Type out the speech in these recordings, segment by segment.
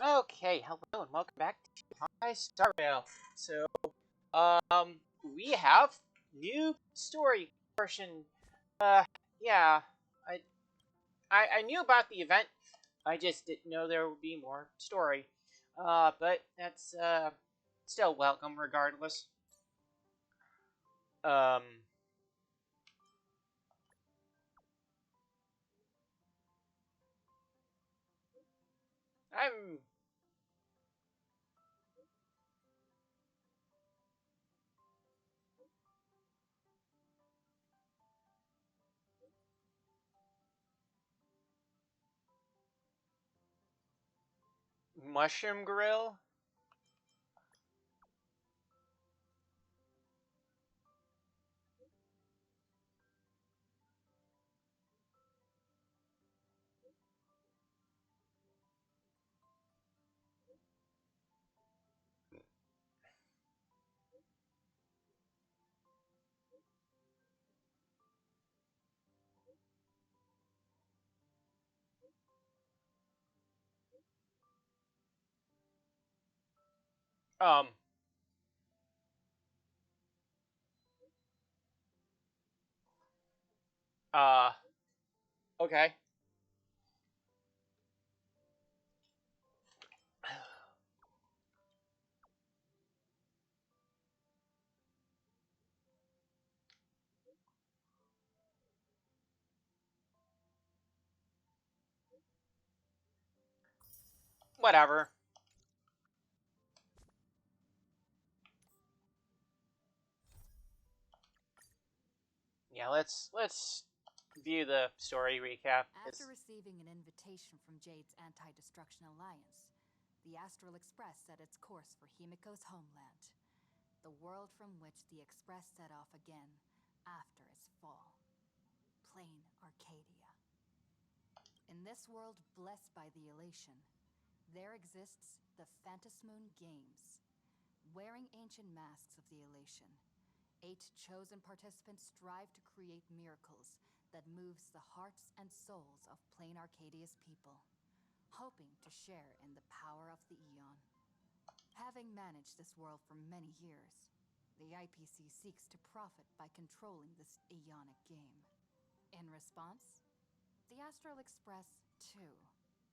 Okay, hello and welcome back to Honkai Star Rail. So, we have new story portion. Uh, yeah, I, I knew about the event. I just didn't know there would be more story. But that's still welcome regardless. Um, I'm Mushroom Grill. Um, uh, okay. Whatever. Yeah, let's view the story recap. After receiving an invitation from Jade's Anti-Destruction Alliance, the Astral Express set its course for Himiko's homeland, the world from which the Express set off again after its fall. Plain Arcadia. In this world blessed by the elation, there exists the Phantasmoon Games. Wearing ancient masks of the elation, 8 chosen participants strive to create miracles that moves the hearts and souls of Plain Arcadia's people, hoping to share in the power of the Aeon. Having managed this world for many years, the IPC seeks to profit by controlling this Aeonic game. In response, the Astral Express, too,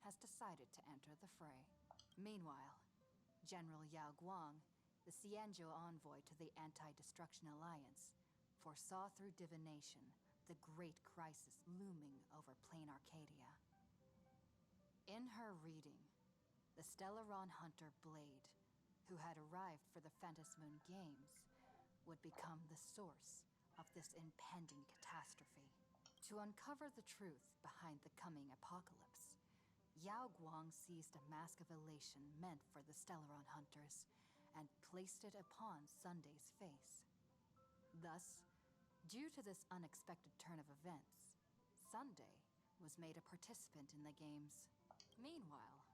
has decided to enter the fray. Meanwhile, General Yao Guang, the Xianzhou envoy to the Anti-Destruction Alliance, foresaw through divination the great crisis looming over Plain Arcadia. In her reading, the Stellaron hunter Blade, who had arrived for the Phantasmoon Games, would become the source of this impending catastrophe. To uncover the truth behind the coming apocalypse, Yao Guang seized a mask of elation meant for the Stellaron hunters and placed it upon Sunday's face. Thus, due to this unexpected turn of events, Sunday was made a participant in the games. Meanwhile,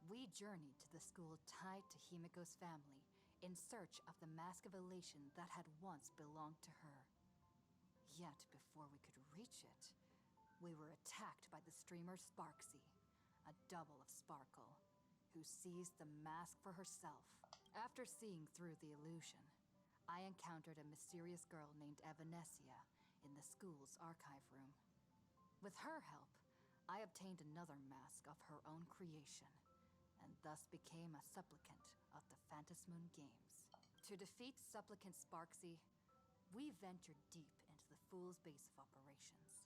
we journeyed to the school tied to Himiko's family in search of the mask of elation that had once belonged to her. Yet before we could reach it, we were attacked by the streamer Sparksy, a double of Sparkle, who seized the mask for herself. After seeing through the illusion, I encountered a mysterious girl named Evanesia in the school's archive room. With her help, I obtained another mask of her own creation, and thus became a supplicant of the Phantasmoon Games. To defeat supplicant Sparksy, we ventured deep into the Fool's base of operations,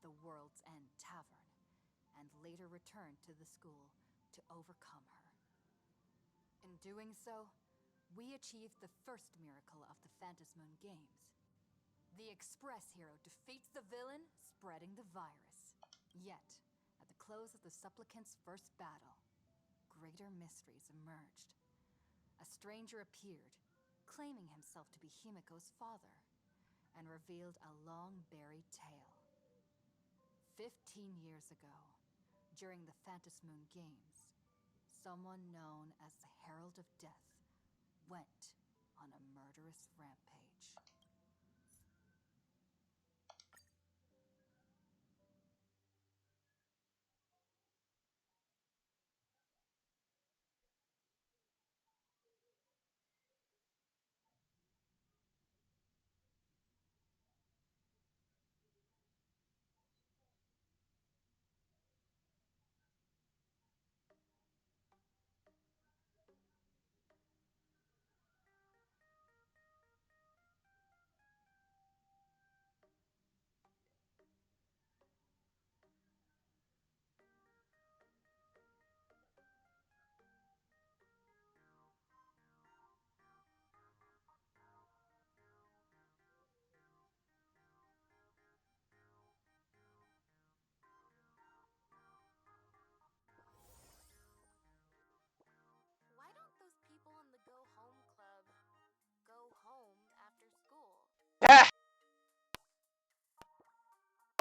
the World's End Tavern, and later returned to the school to overcome her. In doing so, we achieved the first miracle of the Phantasmoon Games. The Express hero defeats the villain, spreading the virus. Yet, at the close of the supplicant's first battle, greater mysteries emerged. A stranger appeared, claiming himself to be Himiko's father, and revealed a long-buried tale. 15 years ago, during the Phantasmoon Games, someone known as the Herald of Death went on a murderous rampage.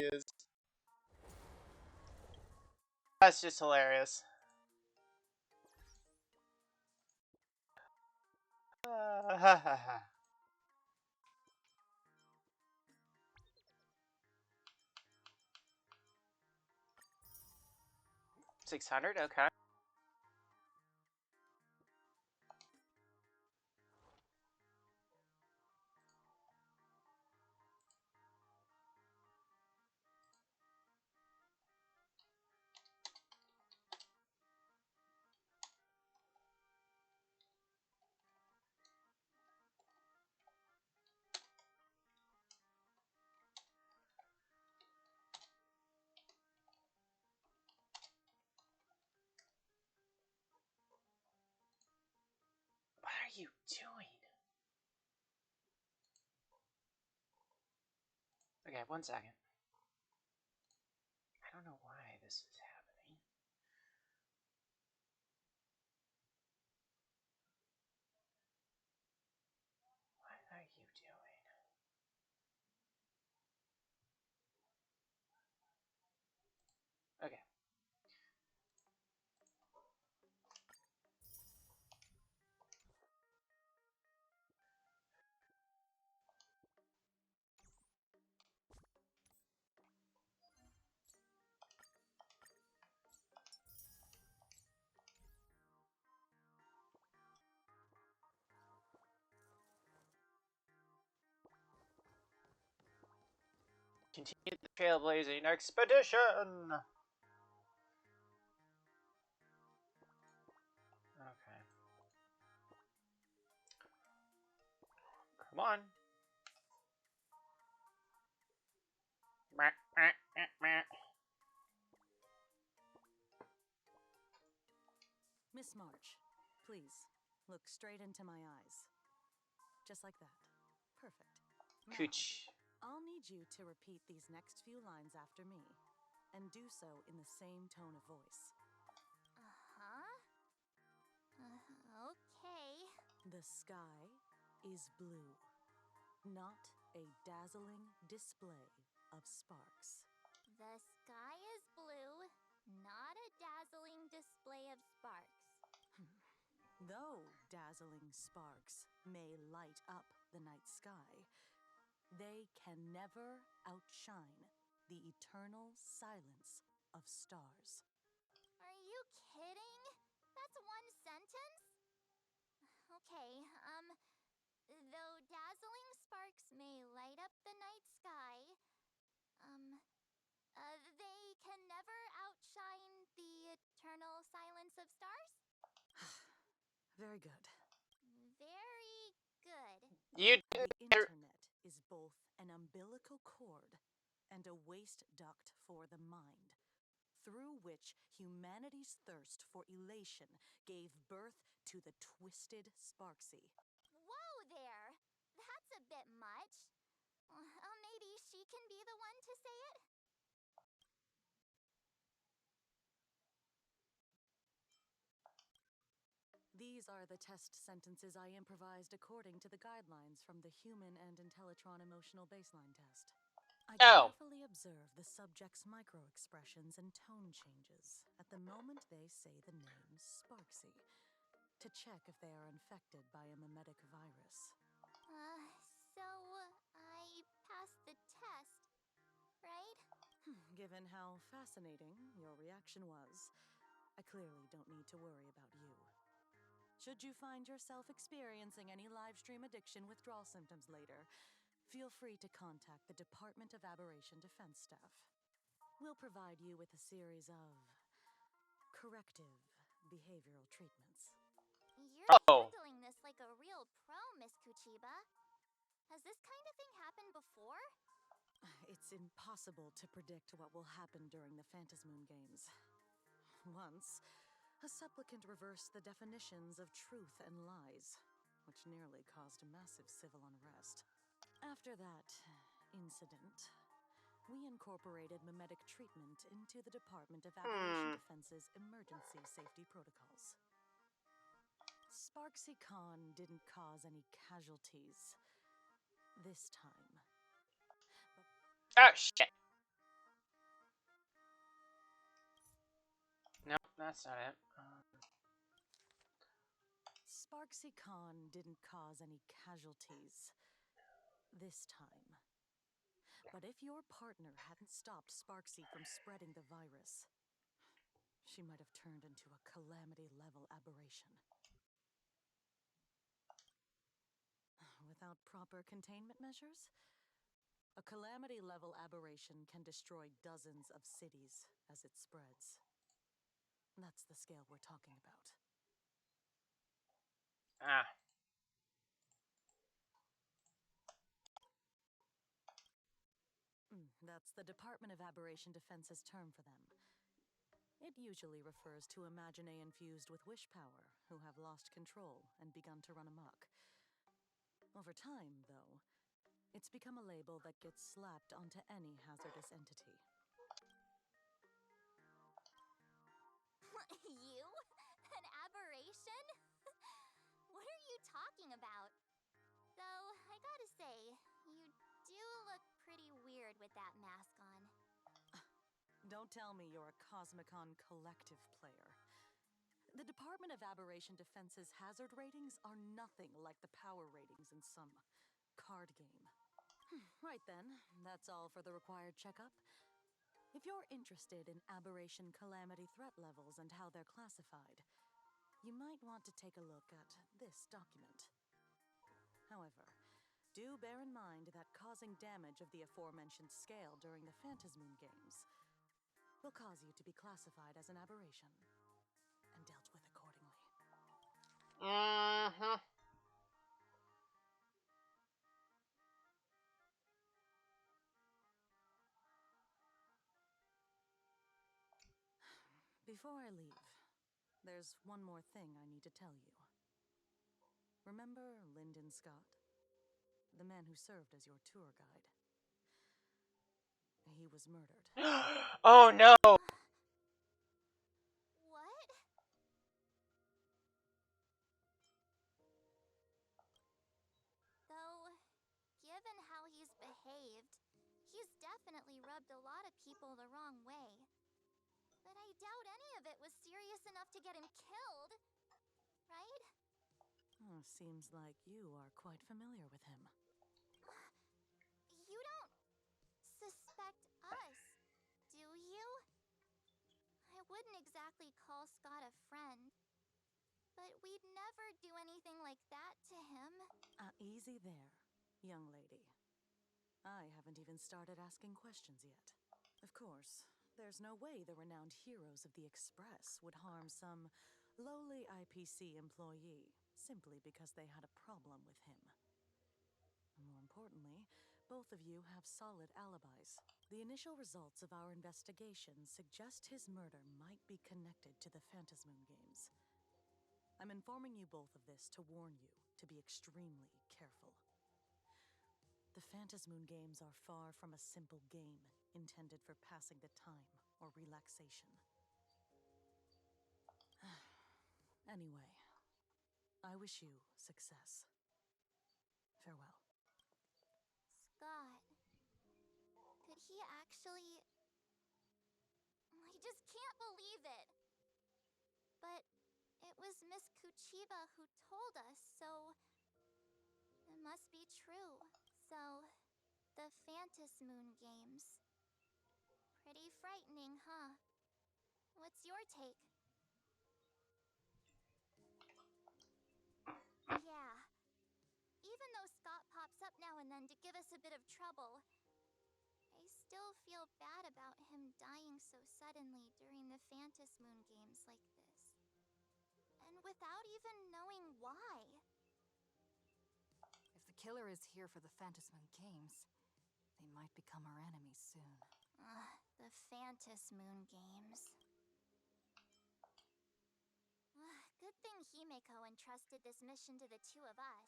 is. That's just hilarious. 600, okay. What are you doing? Okay, 1 second. I don't know why this is happening. What are you doing? Okay. Continue the trailblazing expedition! Okay. Come on. Miss March, please, look straight into my eyes. Just like that. Perfect. Now, Cooch. I'll need you to repeat these next few lines after me, and do so in the same tone of voice. Uh-huh. Okay. The sky is blue, not a dazzling display of sparks. The sky is blue, not a dazzling display of sparks. Though dazzling sparks may light up the night sky, they can never outshine the eternal silence of stars. Are you kidding? That's one sentence? Okay, though dazzling sparks may light up the night sky, they can never outshine the eternal silence of stars? Very good. Very good. You The internet is both an umbilical cord and a waste duct for the mind, through which humanity's thirst for elation gave birth to the twisted Sparksy. Whoa there! That's a bit much. Maybe she can be the one to say it? These are the test sentences I improvised according to the guidelines from the Human and Intellitron Emotional Baseline Test. I carefully observe the subject's micro-expressions and tone changes at the moment they say the name Sparksy, to check if they are infected by a mimetic virus. So I passed the test, right? Given how fascinating your reaction was, I clearly don't need to worry about you. Should you find yourself experiencing any live stream addiction withdrawal symptoms later, feel free to contact the Department of Aberration Defense staff. We'll provide you with a series of corrective behavioral treatments. You're handling this like a real pro, Miss Kuchiba. Has this kind of thing happened before? It's impossible to predict what will happen during the Phantasmoon Games. Once, a supplicant reversed the definitions of truth and lies, which nearly caused massive civil unrest. After that incident, we incorporated mimetic treatment into the Department of Aberration Defense's emergency safety protocols. Sparksy Khan didn't cause any casualties this time. Oh, shit. that's not it. Sparksy Khan didn't cause any casualties this time. But if your partner hadn't stopped Sparksy from spreading the virus, she might have turned into a calamity-level aberration. Without proper containment measures, a calamity-level aberration can destroy dozens of cities as it spreads. That's the scale we're talking about. Ah. That's the Department of Aberration Defense's term for them. It usually refers to Imaginae infused with wish power who have lost control and begun to run amok. Over time, though, it's become a label that gets slapped onto any hazardous entity. You? An aberration? What are you talking about? Though, I gotta say, you do look pretty weird with that mask on. Don't tell me you're a Cosmicon Collective player. The Department of Aberration Defense's hazard ratings are nothing like the power ratings in some card game. Right then, that's all for the required checkup. If you're interested in aberration calamity threat levels and how they're classified, you might want to take a look at this document. However, do bear in mind that causing damage of the aforementioned scale during the Phantasmoon games will cause you to be classified as an aberration and dealt with accordingly. Mm-hmm. Before I leave, there's one more thing I need to tell you. Remember Lyndon Scott? The man who served as your tour guide. He was murdered. Oh no! What? Though, given how he's behaved, he's definitely rubbed a lot of people the wrong way. But I doubt any of it was serious enough to get him killed. Right? Oh, seems like you are quite familiar with him. You don't suspect us, do you? I wouldn't exactly call Scott a friend, but we'd never do anything like that to him. Easy there, young lady. I haven't even started asking questions yet. Of course, there's no way the renowned heroes of the Express would harm some lowly IPC employee simply because they had a problem with him. More importantly, both of you have solid alibis. The initial results of our investigation suggest his murder might be connected to the Phantasmoon games. I'm informing you both of this to warn you to be extremely careful. The Phantasmoon games are far from a simple game intended for passing the time or relaxation. Anyway, I wish you success. Farewell. Scott. Could he actually... I just can't believe it! But it was Miss Kuchiba who told us, so... it must be true. So, the Phantasmoon games. Pretty frightening, huh? What's your take? Yeah. Even though Scott pops up now and then to give us a bit of trouble, I still feel bad about him dying so suddenly during the Phantasmoon games like this. And without even knowing why. If the killer is here for the Phantasmoon games, they might become our enemies soon. The Phantasmoon games. Good thing Himeko entrusted this mission to the two of us.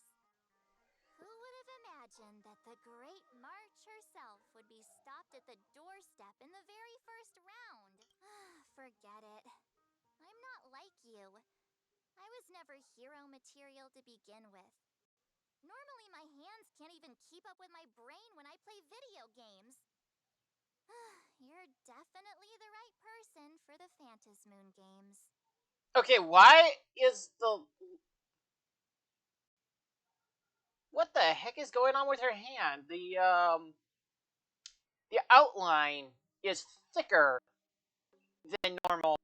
Who would have imagined that the Great March herself would be stopped at the doorstep in the very first round? Forget it. I'm not like you. I was never hero material to begin with. Normally my hands can't even keep up with my brain when I play video games. You're definitely the right person for the Phantasmoon games. Okay, why is the... What the heck is going on with her hand? The outline is thicker than normal.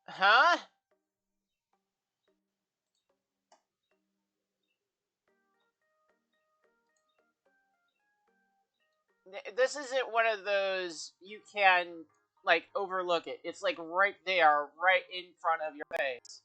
Huh? This isn't one of those you can, like, overlook it. It's, like, right there, right in front of your face.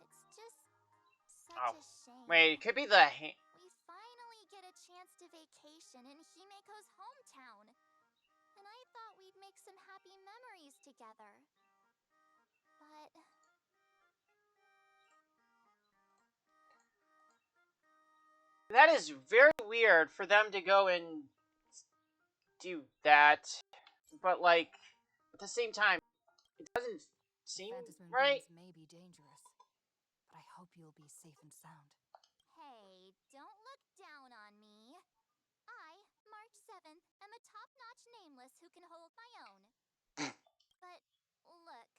It's just such Oh. a shame. Wait, it could be the hand. We finally get a chance to vacation in Himeko's hometown. And I thought we'd make some happy memories together. But That is very weird for them to go and do that. But, like, at the same time, it doesn't seem Phantasmoon right. games may be dangerous, but I hope you'll be safe and sound. hey, don't look down on me. I, March 7th, am a top-notch nameless who can hold my own. But look,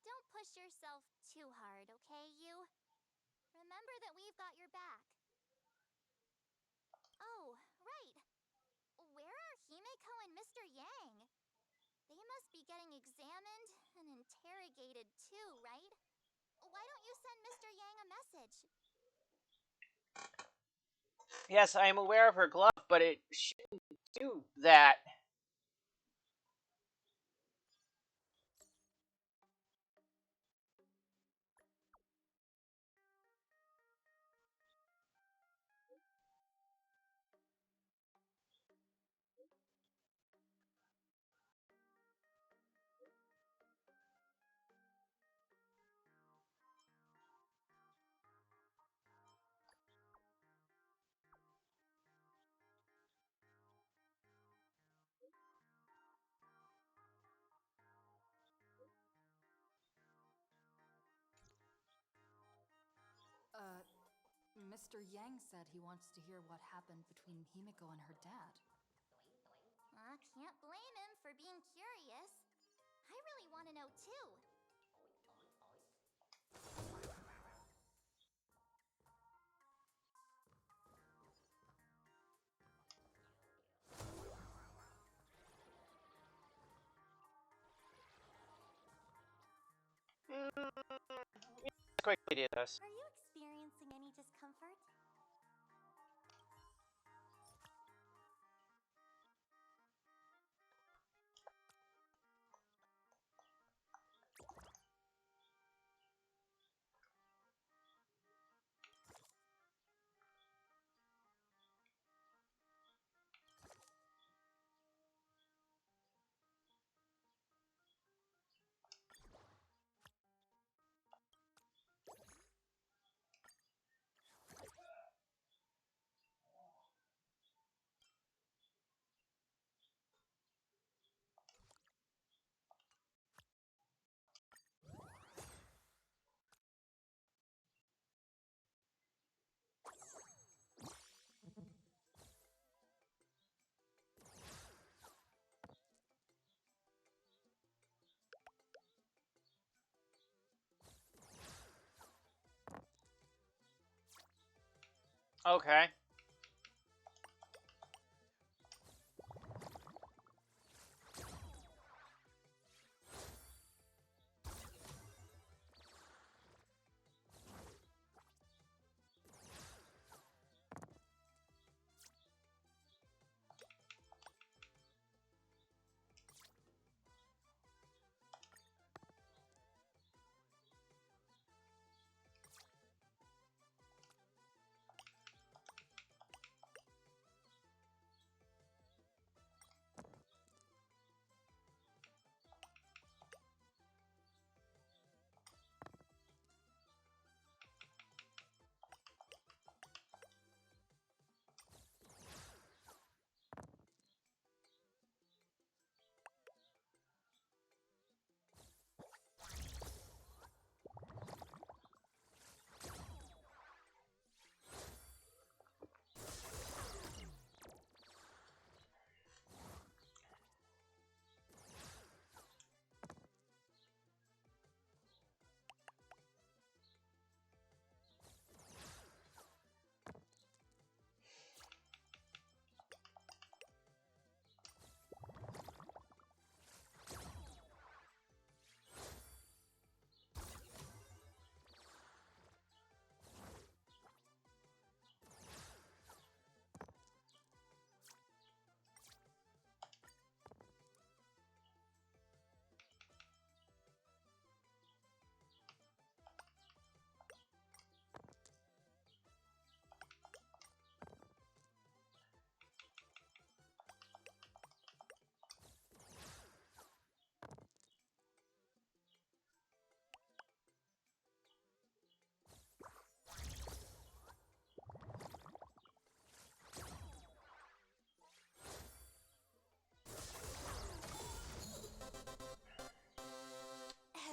don't push yourself too hard, okay, you? Remember that we've got your back. Oh, right. Where are Himeko and Mr. Yang? They must be getting examined and interrogated too, right? Why don't you send Mr. Yang a message? Yes, I am aware of her glove, but it shouldn't do that. Mr. Yang said he wants to hear what happened between Himiko and her dad. Can't blame him for being curious. I really want to know too. Let's quickly do this. Are you experiencing any discomfort? Okay.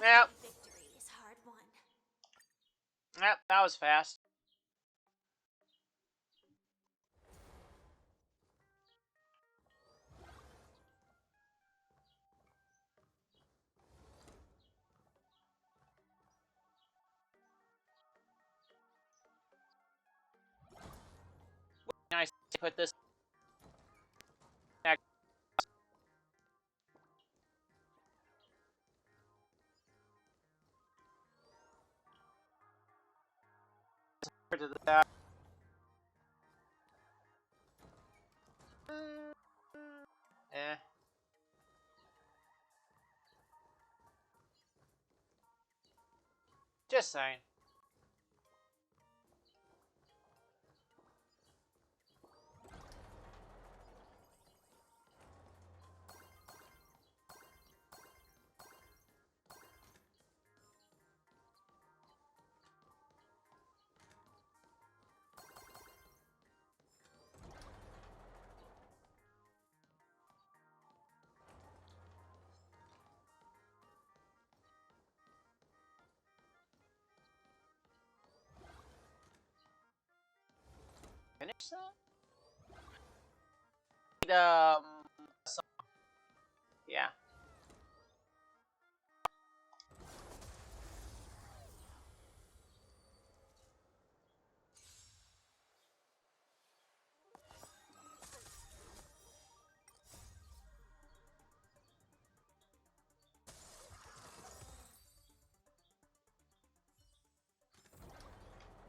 Yep. Every victory is hard won. Yep, that was fast. Nice to put this back to the back. Eh. Just saying. Finish that? Song. Yeah.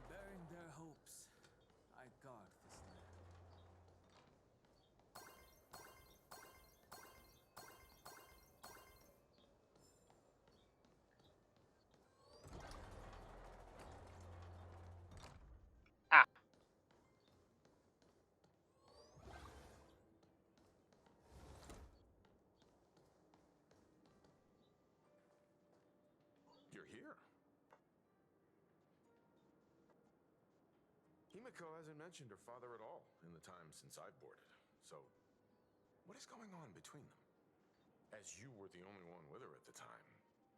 Bearing their hopes, I guard this land. Ah. You're here. Himiko hasn't mentioned her father at all in the time since I boarded. So, what is going on between them? As you were the only one with her at the time,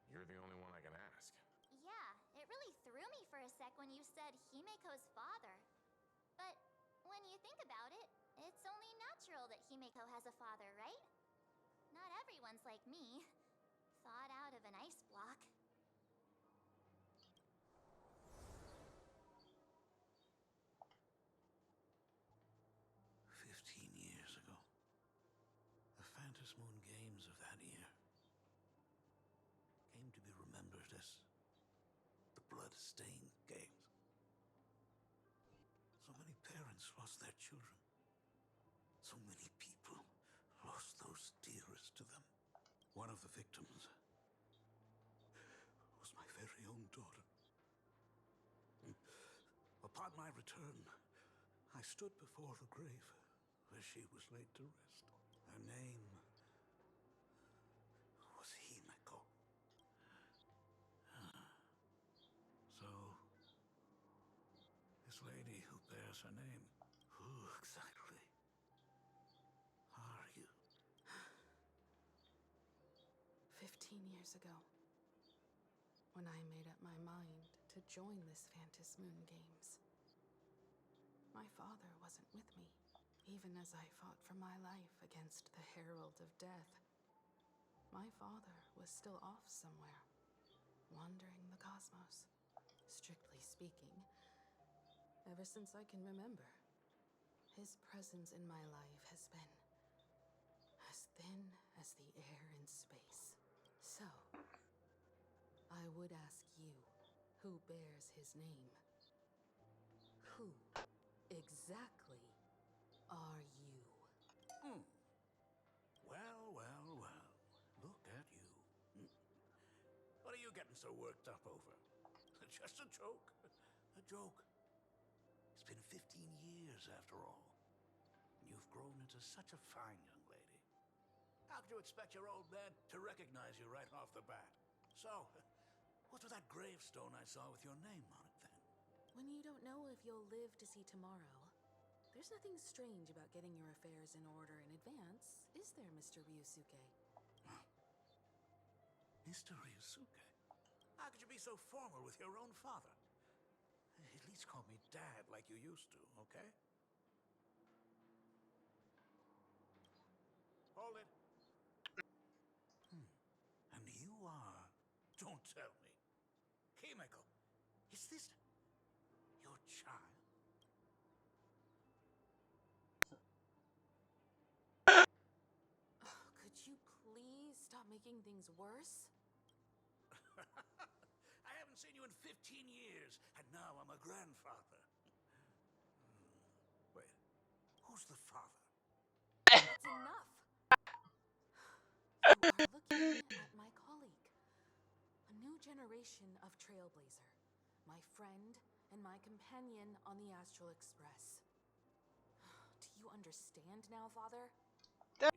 you're the only one I can ask. Yeah, it really threw me for a sec when you said Himiko's father. But when you think about it, it's only natural that Himiko has a father, right? Not everyone's like me, thawed out of an ice block. 15 years ago, the Phantom Moon Games of that year came to be remembered as the Blood-Stained Games. So many parents lost their children. So many people lost those dearest to them. One of the victims was my very own daughter. Upon my return, I stood before the grave where she was laid to rest. Her name was Himiko. So, this lady who bears her name, who exactly are you? 15 years ago, when I made up my mind to join this Phantom Moon Games, my father wasn't with me, even as I fought for my life against the Herald of Death. My father was still off somewhere, wandering the cosmos. Strictly speaking, ever since I can remember, his presence in my life has been as thin as the air in space. So, I would ask you, who bears his name? Who exactly are you? Well, well, well. Look at you. What are you getting so worked up over? Just a joke. A joke. It's been 15 years after all. And you've grown into such a fine young lady. How could you expect your old man to recognize you right off the bat? So, what's with that gravestone I saw with your name on it then? When you don't know if you'll live to see tomorrow, there's nothing strange about getting your affairs in order in advance, is there, Mr. Ryusuke? Mr. Ryusuke? How could you be so formal with your own father? At least call me Dad like you used to, okay? Hold it. And you are... Don't tell me. Himeko, is this your child? Could you please stop making things worse? I haven't seen you in 15 years, and now I'm a grandfather. Wait, who's the father? It's enough! You are looking at my colleague. A new generation of trailblazer. My friend and my companion on the Astral Express. Do you understand now, Father?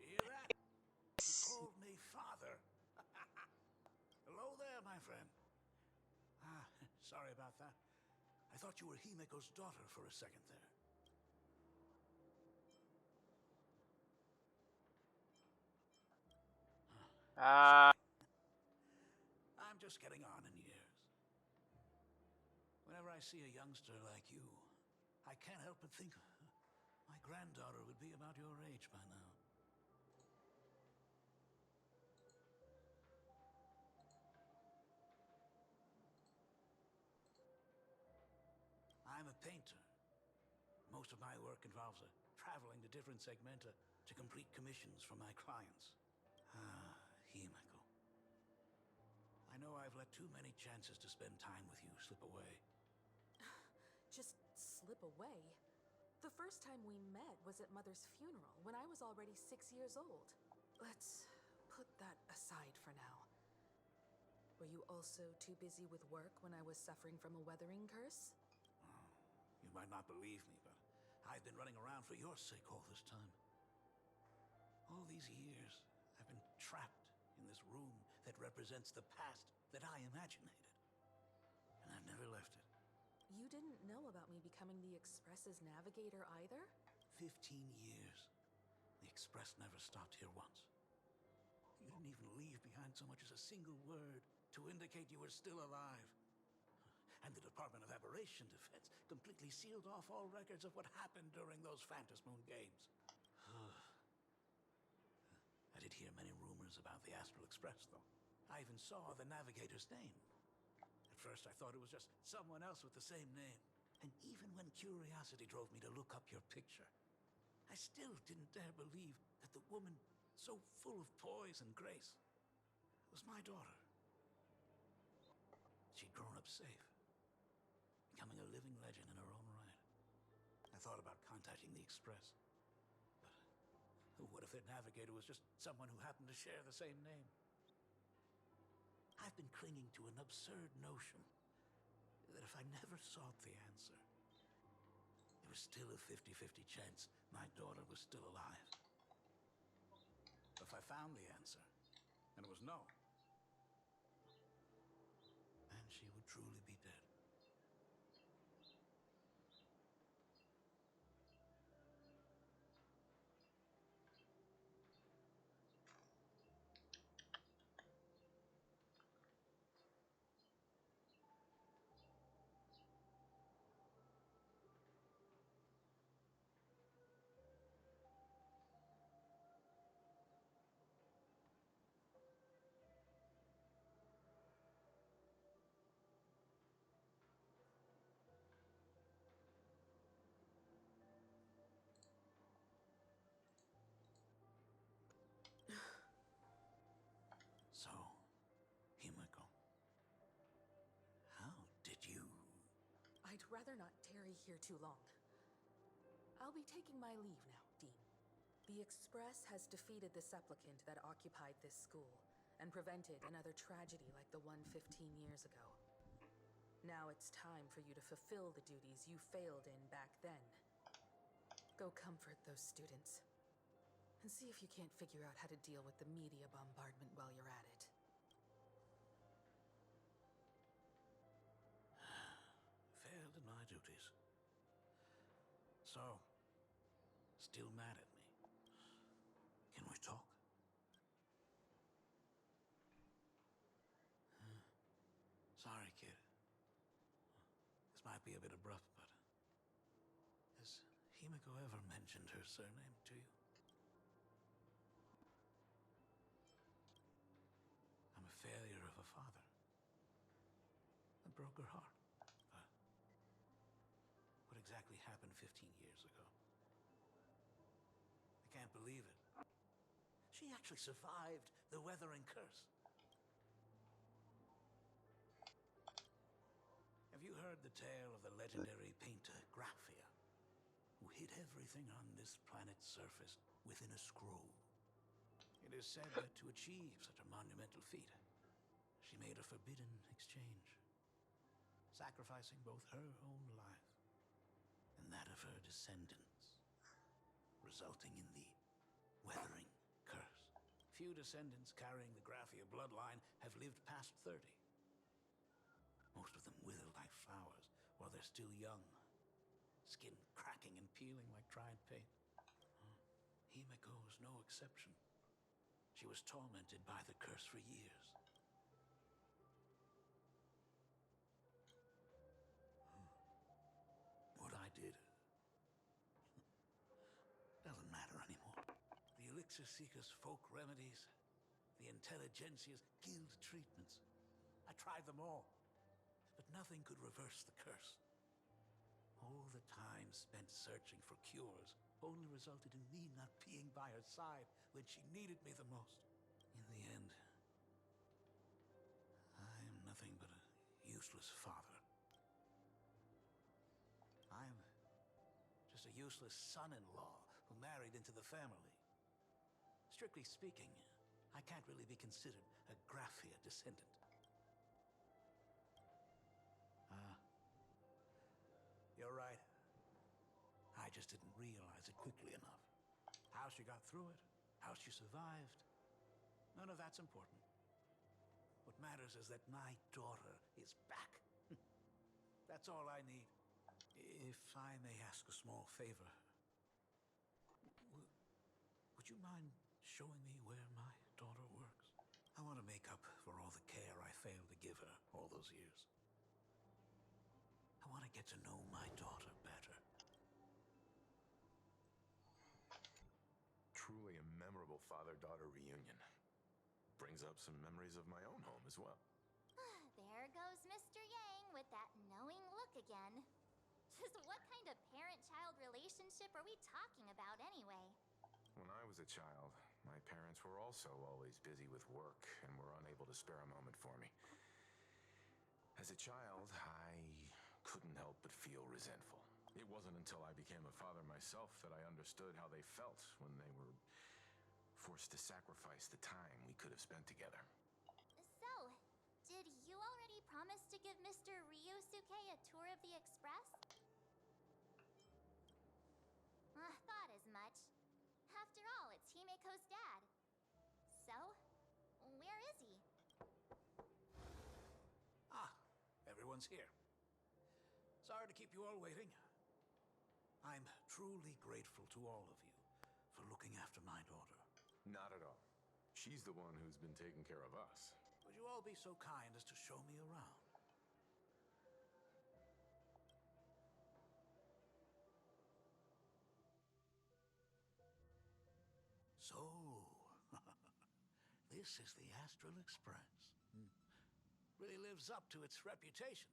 Hear that? He called me father. Hello there, my friend. Sorry about that. I thought you were Himeko's daughter for a second there. Uh, I'm just getting on in years. Whenever I see a youngster like you, I can't help but think my granddaughter would be about your age by now. I'm a painter. Most of my work involves traveling to different segmenta to complete commissions for my clients. Himeko. I know I've let too many chances to spend time with you slip away. Just slip away? The first time we met was at Mother's funeral, when I was already 6 years old. Let's put that aside for now. Were you also too busy with work when I was suffering from a weathering curse? You might not believe me, but I've been running around for your sake all this time. All these years, I've been trapped in this room that represents the past that I imaginated. And I've never left it. You didn't know about me becoming the Express's navigator either? 15 years. The Express never stopped here once. You didn't even leave behind so much as a single word to indicate you were still alive. And the Department of Aberration Defense completely sealed off all records of what happened during those Phantom Moon games. I did hear many rumors about the Astral Express, though. I even saw the navigator's name. At first, I thought it was just someone else with the same name. And even when curiosity drove me to look up your picture, I still didn't dare believe that the woman so full of poise and grace was my daughter. She'd grown up safe, becoming a living legend in her own right. I thought about contacting the Express. But what if their navigator was just someone who happened to share the same name? I've been clinging to an absurd notion that if I never sought the answer, there was still a 50-50 chance my daughter was still alive. If I found the answer, and it was no, then she would truly be dead. So, Himeko, how did you... I'd rather not tarry here too long. I'll be taking my leave now, Dean. The Express has defeated the supplicant that occupied this school and prevented another tragedy like the one 15 years ago. Now it's time for you to fulfill the duties you failed in back then. Go comfort those students. And see if you can't figure out how to deal with the media bombardment while you're at it. Failed in my duties. So, still mad at me? Can we talk? might be a bit abrupt, but has Himiko ever mentioned her surname to you? I'm a failure of a father. I broke her heart. What exactly happened 15 years ago? I can't believe it. She actually survived the weathering curse. Have you heard the tale of the legendary painter Graphia, who hid everything on this planet's surface within a scroll? It is said that to achieve such a monumental feat, she made a forbidden exchange, sacrificing both her own life and that of her descendants, resulting in the weathering curse. Few descendants carrying the Graphia bloodline have lived past 30. Most of them wither like flowers while they're still young, skin cracking and peeling like dried paint. Himiko was no exception. She was tormented by the curse for years. What I did doesn't matter anymore. The Elixir Seekers' folk remedies, the Intelligentsia's guild treatments. I tried them all, but nothing could reverse the curse. All the time spent searching for cures only resulted in me not being by her side when she needed me the most. In the end, I am nothing but a useless father. I'm just a useless son-in-law who married into the family. Strictly speaking, I can't really be considered a Graphia descendant. You're right. I just didn't realize it quickly enough. How she got through it, how she survived, none of that's important. What matters is that my daughter is back. That's all I need. If I may ask a small favor, would you mind showing me where my daughter works? I want to make up for all the care I failed to give her all those years. I want to get to know my daughter better. Truly a memorable father-daughter reunion. Brings up some memories of my own home as well. There goes Mr. Yang with that knowing look again. Just what kind of parent-child relationship are we talking about anyway? When I was a child, my parents were also always busy with work and were unable to spare a moment for me. As a child, I couldn't help but feel resentful. It wasn't until I became a father myself that I understood how they felt when they were forced to sacrifice the time we could have spent together. So, did you already promise to give Mr. Ryusuke a tour of the Express? Thought as much. After all, it's Himiko's dad. So, where is he? Ah, everyone's here. Sorry to keep you all waiting. I'm truly grateful to all of you for looking after my daughter. Not at all. She's the one who's been taking care of us. Would you all be so kind as to show me around? So, this is the Astral Express. Really lives up to its reputation.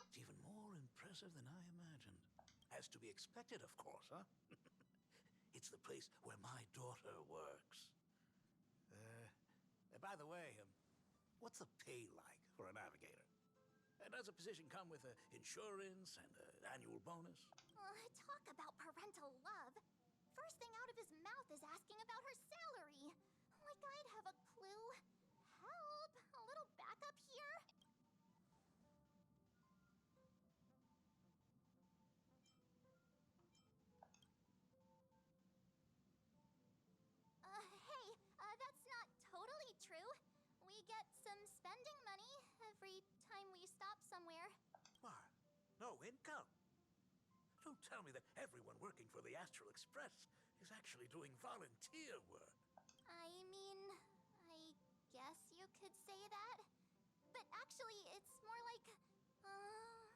It's even more impressive than I imagined. As to be expected, of course, huh? It's the place where my daughter works. By the way, what's the pay like for a navigator? Does a position come with insurance and an annual bonus? Talk about parental love. First thing out of his mouth is asking about her salary. Like I'd have a clue. Help! A little backup here? Hey, that's not totally true. We get some spending money every time we stop somewhere. What? No income? Don't tell me that everyone working for the Astral Express is actually doing volunteer work. I mean, I guess you could say that. But actually, it's more like, I'm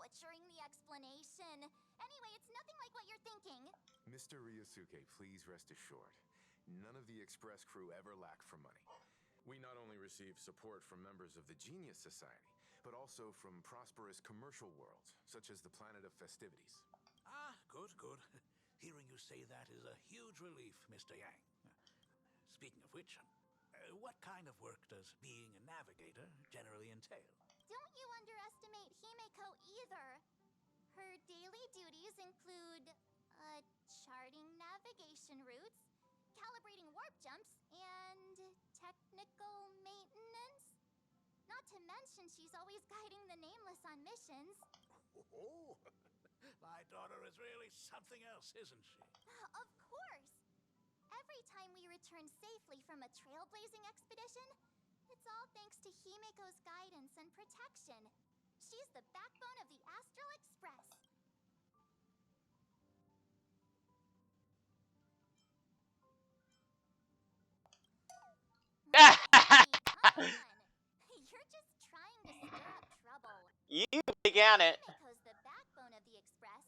butchering the explanation. Anyway, it's nothing like what you're thinking. Mr. Ryusuke, please rest assured. None of the Express crew ever lack for money. We not only receive support from members of the Genius Society, but also from prosperous commercial worlds, such as the Planet of Festivities. Ah, good, good. Hearing you say that is a huge relief, Mr. Yang. Speaking of which, what kind of work does being a navigator generally entail? Don't you underestimate Himeko either. Her daily duties include, charting navigation routes, calibrating warp jumps, and technical maintenance. Not to mention she's always guiding the Nameless on missions. Oh, my daughter is really something else, isn't she? Of course! Every time we return safely from a trailblazing expedition, it's all thanks to Himeko's guidance and protection. She's the backbone of the Astral Express. Come on. You're just trying to stir up trouble. You began it. Himeko's the backbone of the Express.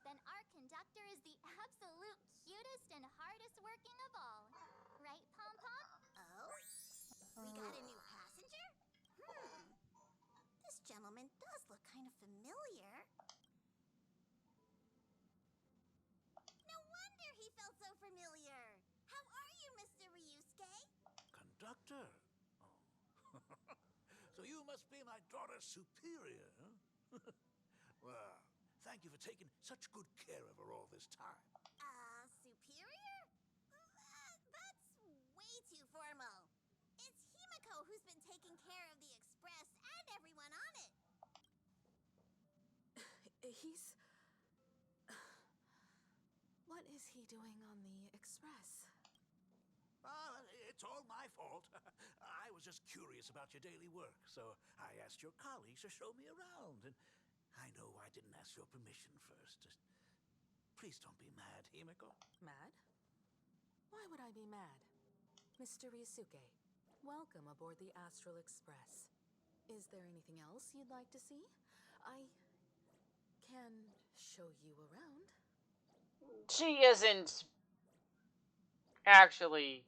Then our conductor is the absolute cutest and hardest working of all. Right, Pom Pom? Oh? We got a new passenger? This gentleman does look kind of familiar. No wonder he felt so familiar. How are you, Mr. Ryusuke? Conductor? Oh. So you must be my daughter's superior, huh? Well, thank you for taking such good care of her all this time. Superior? That's way too formal. It's Himeko who's been taking care of the Express and everyone on it. He's... What is he doing on the Express? It's all my fault. I was just curious about your daily work, so I asked your colleagues to show me around. And I know I didn't ask your permission first. Please don't be mad, Himeko. Mad? Why would I be mad? Mr. Ryusuke, welcome aboard the Astral Express. Is there anything else you'd like to see? I can show you around. She isn't actually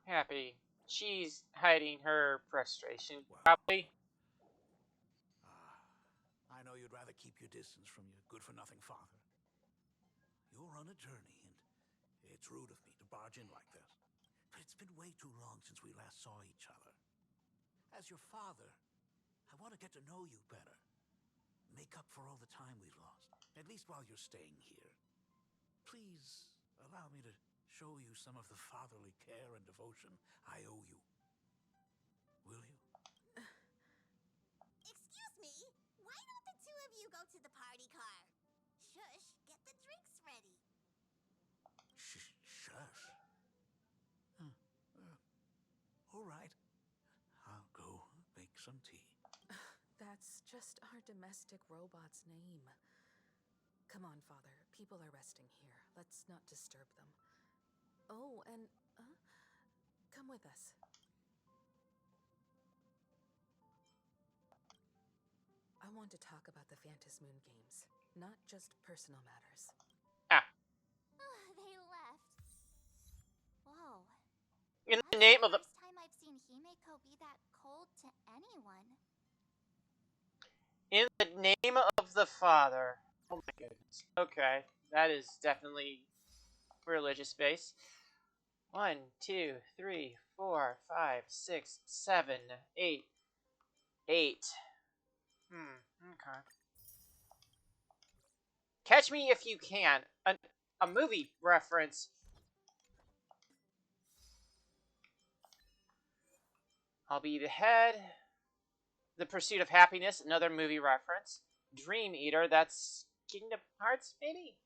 happy. She's hiding her frustration, probably. I know you'd rather keep your distance from your good-for-nothing father. You're on a journey, and it's rude of me to barge in like this. But it's been way too long since we last saw each other. As your father, I want to get to know you better. Make up for all the time we've lost, at least while you're staying here. Please allow me to show you some of the fatherly care and devotion I owe you. Will you? Excuse me, why don't the two of you go to the party car? Shush, get the drinks ready. Shush. All right. I'll go make some tea. That's just our domestic robot's name. Come on, Father. People are resting here. Let's not disturb them. Oh, and, come with us. I want to talk about the Phantom Moon games, not just personal matters. Ah. They left. Whoa. In the That's name of the... first time I've seen Himeko be that cold to anyone. In the name of the Father. Oh my goodness. Okay. That is definitely religious based. 1, 2, 3, 4, 5, 6, 7, 8. 8. Okay. Catch Me If You Can. A movie reference. I'll Be the Head. The Pursuit of Happiness, another movie reference. Dream Eater, that's Kingdom Hearts, maybe?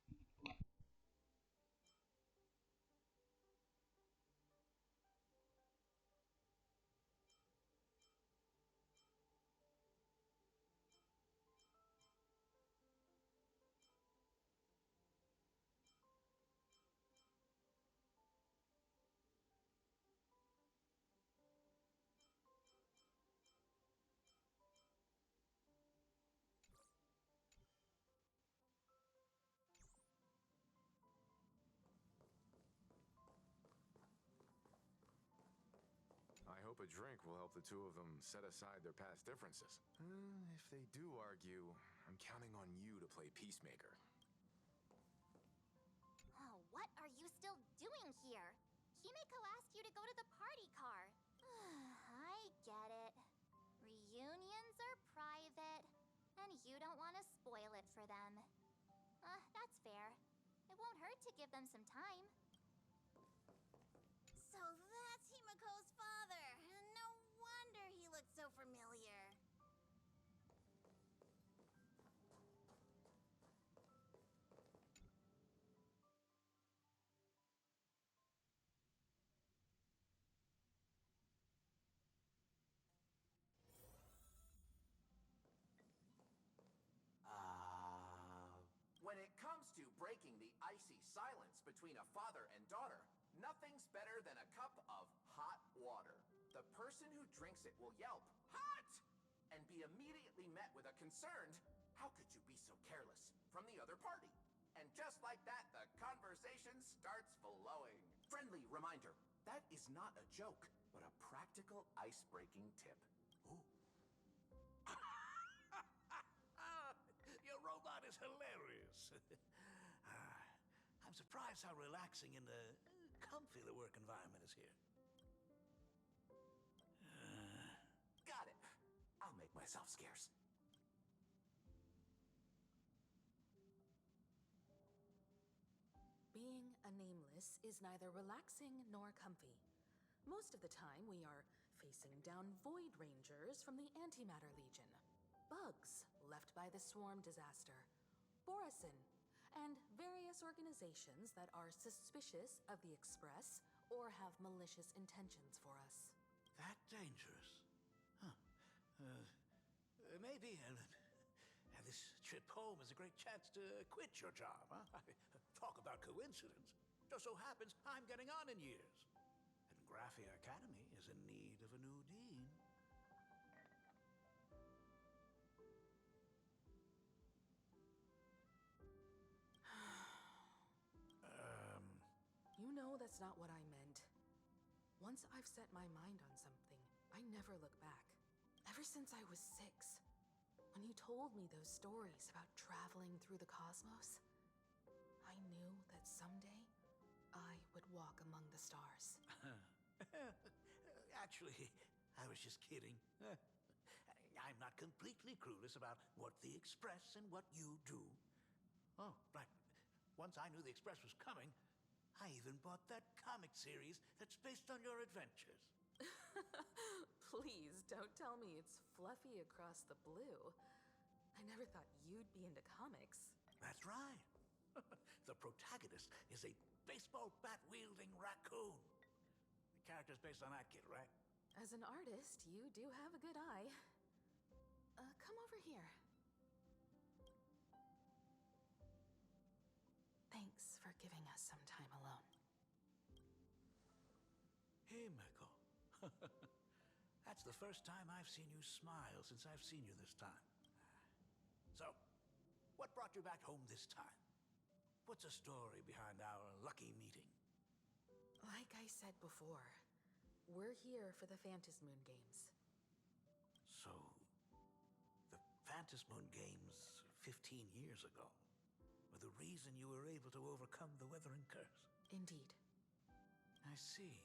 hope a drink will help the two of them set aside their past differences. If they do argue, I'm counting on you to play peacemaker. Oh, what are you still doing here? Himiko asked you to go to the party car. I get it. Reunions are private, and you don't want to spoil it for them. That's fair. It won't hurt to give them some time. So that's Himiko's father. No wonder he looked so familiar. When it comes to breaking the icy silence between a father and daughter, nothing's better than a cup of hot water. The person who drinks it will yelp, "Hot!" and be immediately met with a concerned, "How could you be so careless?" from the other party. And just like that, the conversation starts flowing. Friendly reminder, that is not a joke, but a practical ice-breaking tip. Ooh. Your robot is hilarious. I'm surprised how relaxing and comfy the work environment is here. Got it. I'll make myself scarce. Being a nameless is neither relaxing nor comfy. Most of the time, we are facing down Void Rangers from the Antimatter Legion, bugs left by the Swarm disaster, Borisin, and various organizations that are suspicious of the Express or have malicious intentions for us. That dangerous? Huh. Maybe this trip home is a great chance to quit your job, huh? Talk about coincidence. Just so happens I'm getting on in years. And Graphia Academy is in need of a new dean. You know that's not what I meant. Once I've set my mind on something, I never look back. Ever since I was 6, when you told me those stories about traveling through the cosmos, I knew that someday I would walk among the stars. Actually, I was just kidding. I'm not completely clueless about what the Express and what you do. Oh, right. Once I knew the Express was coming, I even bought that comic series that's based on your adventures. Please don't tell me it's fluffy across the blue. I never thought you'd be into comics. That's right. The protagonist is a baseball bat-wielding raccoon. The character's based on that kid, right? As an artist, you do have a good eye. Come over here. Thanks for giving us some time alone. Hey, Miko. That's the first time I've seen you smile since I've seen you this time. So, what brought you back home this time? What's the story behind our lucky meeting? Like I said before, we're here for the Phantasmoon Games. So, the Phantasmoon Games 15 years ago were the reason you were able to overcome the Weathering Curse? Indeed. I see.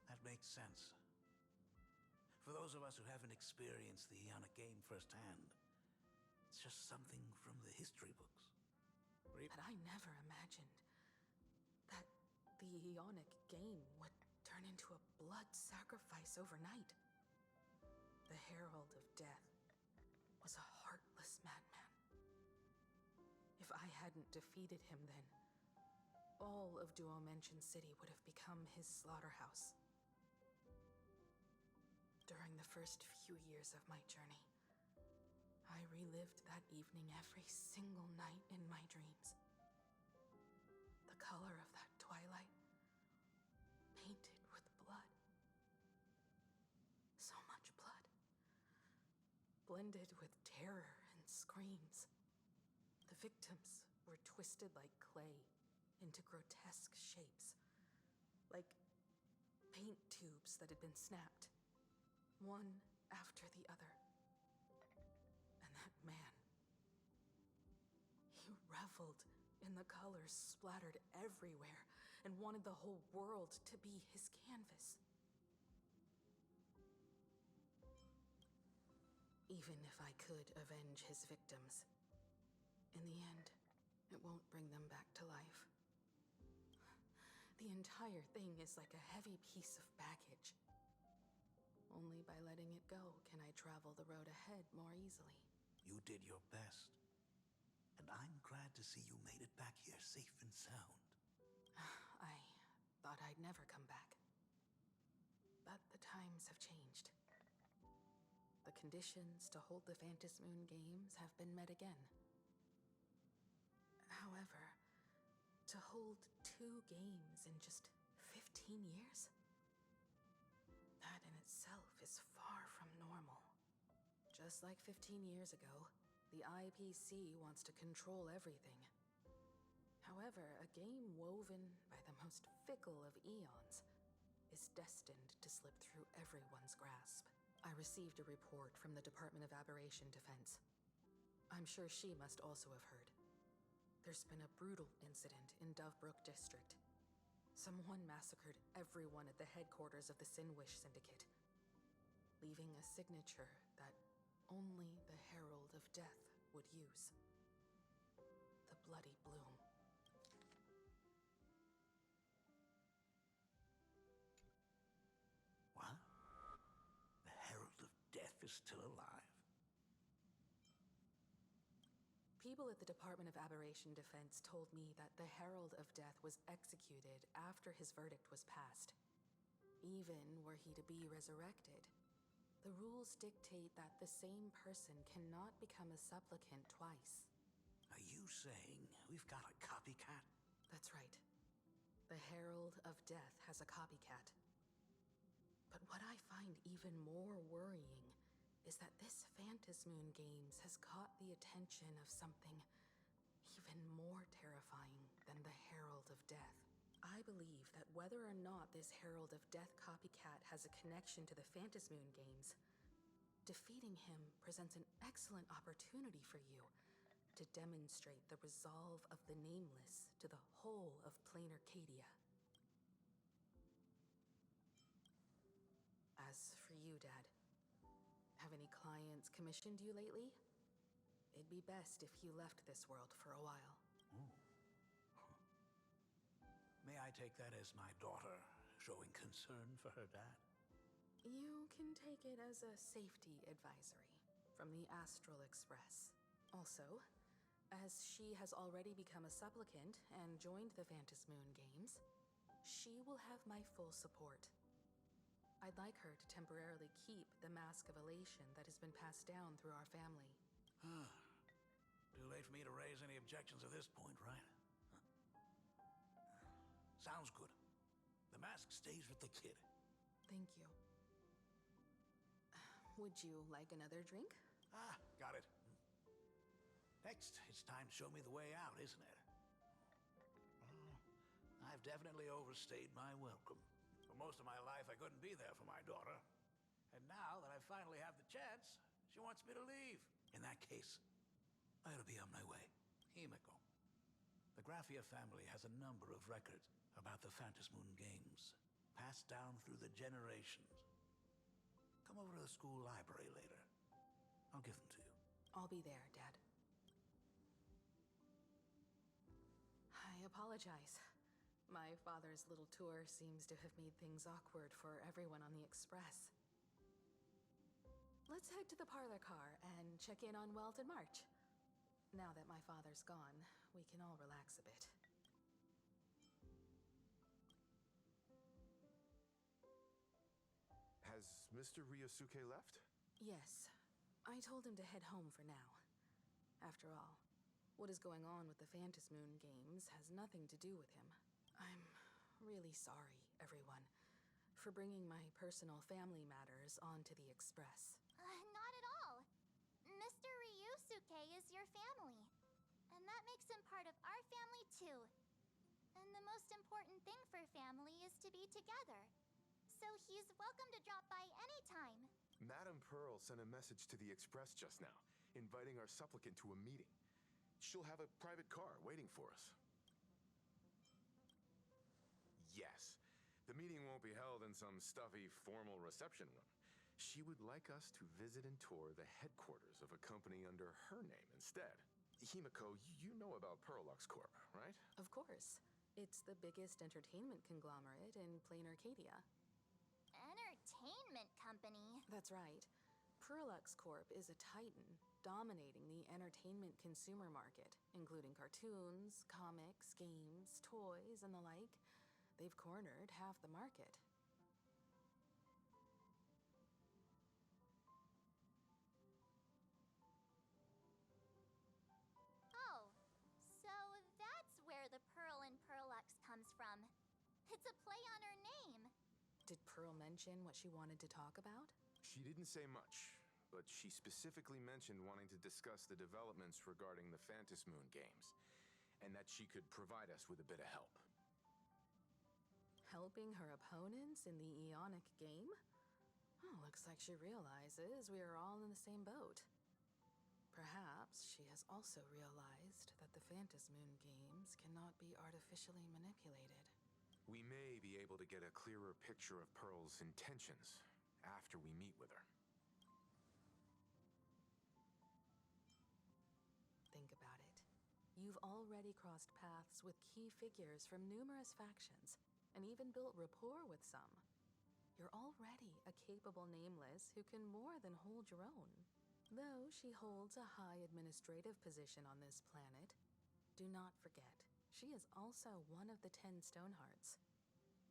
That makes sense. For those of us who haven't experienced the Ionic game firsthand, it's just something from the history books. But I never imagined that the Ionic game would turn into a blood sacrifice overnight. The Herald of Death was a heartless madman. If I hadn't defeated him then, all of Duo Mention City would have become his slaughterhouse. During the first few years of my journey, I relived that evening every single night in my dreams. The color of that twilight, painted with blood. So much blood. Blended with terror and screams. The victims were twisted like clay into grotesque shapes, like paint tubes that had been snapped, one after the other. And that man, he reveled in the colors splattered everywhere and wanted the whole world to be his canvas. Even if I could avenge his victims, in the end, it won't bring them back to life. The entire thing is like a heavy piece of baggage. Only by letting it go can I travel the road ahead more easily. You did your best. And I'm glad to see you made it back here safe and sound. I thought I'd never come back. But the times have changed. The conditions to hold the Phantasmoon Games have been met again. However, to hold 2 games in just 15 years? That in itself is far from normal. Just like 15 years ago, the IPC wants to control everything. However, a game woven by the most fickle of eons is destined to slip through everyone's grasp. I received a report from the Department of Aberration Defense. I'm sure she must also have heard. There's been a brutal incident in Dovebrook District. Someone massacred everyone at the headquarters of the Sinwish Syndicate, leaving a signature that only the Herald of Death would use. The Bloody Bloom. What? The Herald of Death is still alive? People at the Department of Aberration Defense told me that the Herald of Death was executed after his verdict was passed. Even were he to be resurrected, the rules dictate that the same person cannot become a supplicant twice. Are you saying we've got a copycat? That's right. The Herald of Death has a copycat. But what I find even more worrying is that this Phantasmoon Games has caught the attention of something even more terrifying than the Herald of Death. I believe that whether or not this Herald of Death copycat has a connection to the Phantasmoon Games, defeating him presents an excellent opportunity for you to demonstrate the resolve of the Nameless to the whole of Plain Arcadia. As for you, Dad, have any clients commissioned you lately? It'd be best if you left this world for a while. May I take that as my daughter showing concern for her dad? You can take it as a safety advisory from the Astral Express. Also, as she has already become a supplicant and joined the Phantasmoon Games, she will have my full support. I'd like her to temporarily keep the Mask of Elation that has been passed down through our family. Too late for me to raise any objections at this point, right? Sounds good. The mask stays with the kid. Thank you. Would you like another drink? Got it. Next, it's time to show me the way out, isn't it? I've definitely overstayed my welcome. For most of my life, I couldn't be there for my daughter. And now that I finally have the chance, she wants me to leave. In that case, I ought to be on my way. Himiko. The Graphia family has a number of records about the Phantasmoon Games, passed down through the generations. Come over to the school library later. I'll give them to you. I'll be there, Dad. I apologize. My father's little tour seems to have made things awkward for everyone on the Express. Let's head to the parlor car and check in on Welt and March. Now that my father's gone, we can all relax a bit. Has Mr. Ryosuke left? Yes. I told him to head home for now. After all, what is going on with the Phantasmoon Games has nothing to do with him. I'm really sorry, everyone, for bringing my personal family matters onto the Express. Not at all. Mr. Ryusuke is your family. And that makes him part of our family, too. And the most important thing for family is to be together. so he's welcome to drop by anytime. Madame Pearl sent a message to the Express just now, inviting our supplicant to a meeting. She'll have a private car waiting for us. Yes. The meeting won't be held in some stuffy, formal reception room. She would like us to visit and tour the headquarters of a company under her name instead. Himiko, you know about Pearlux Corp, right? Of course. It's the biggest entertainment conglomerate in Plain Arcadia. Entertainment company? That's right. Pearlux Corp is a titan, dominating the entertainment consumer market, including cartoons, comics, games, toys, and the like. They've cornered half the market. Oh, so that's where the Pearl in Pearlux comes from. It's a play on her name. Did Pearl mention what she wanted to talk about? She didn't say much, but she specifically mentioned wanting to discuss the developments regarding the Phantom Moon games, and that she could provide us with a bit of help. Helping her opponents in the Ionic game? Oh, looks like she realizes we are all in the same boat. Perhaps she has also realized that the Phantom Moon games cannot be artificially manipulated. We may be able to get a clearer picture of Pearl's intentions after we meet with her. Think about it. You've already crossed paths with key figures from numerous factions, and even built rapport with some. You're already a capable nameless who can more than hold your own. Though she holds a high administrative position on this planet, do not forget, she is also one of the 10 Stonehearts.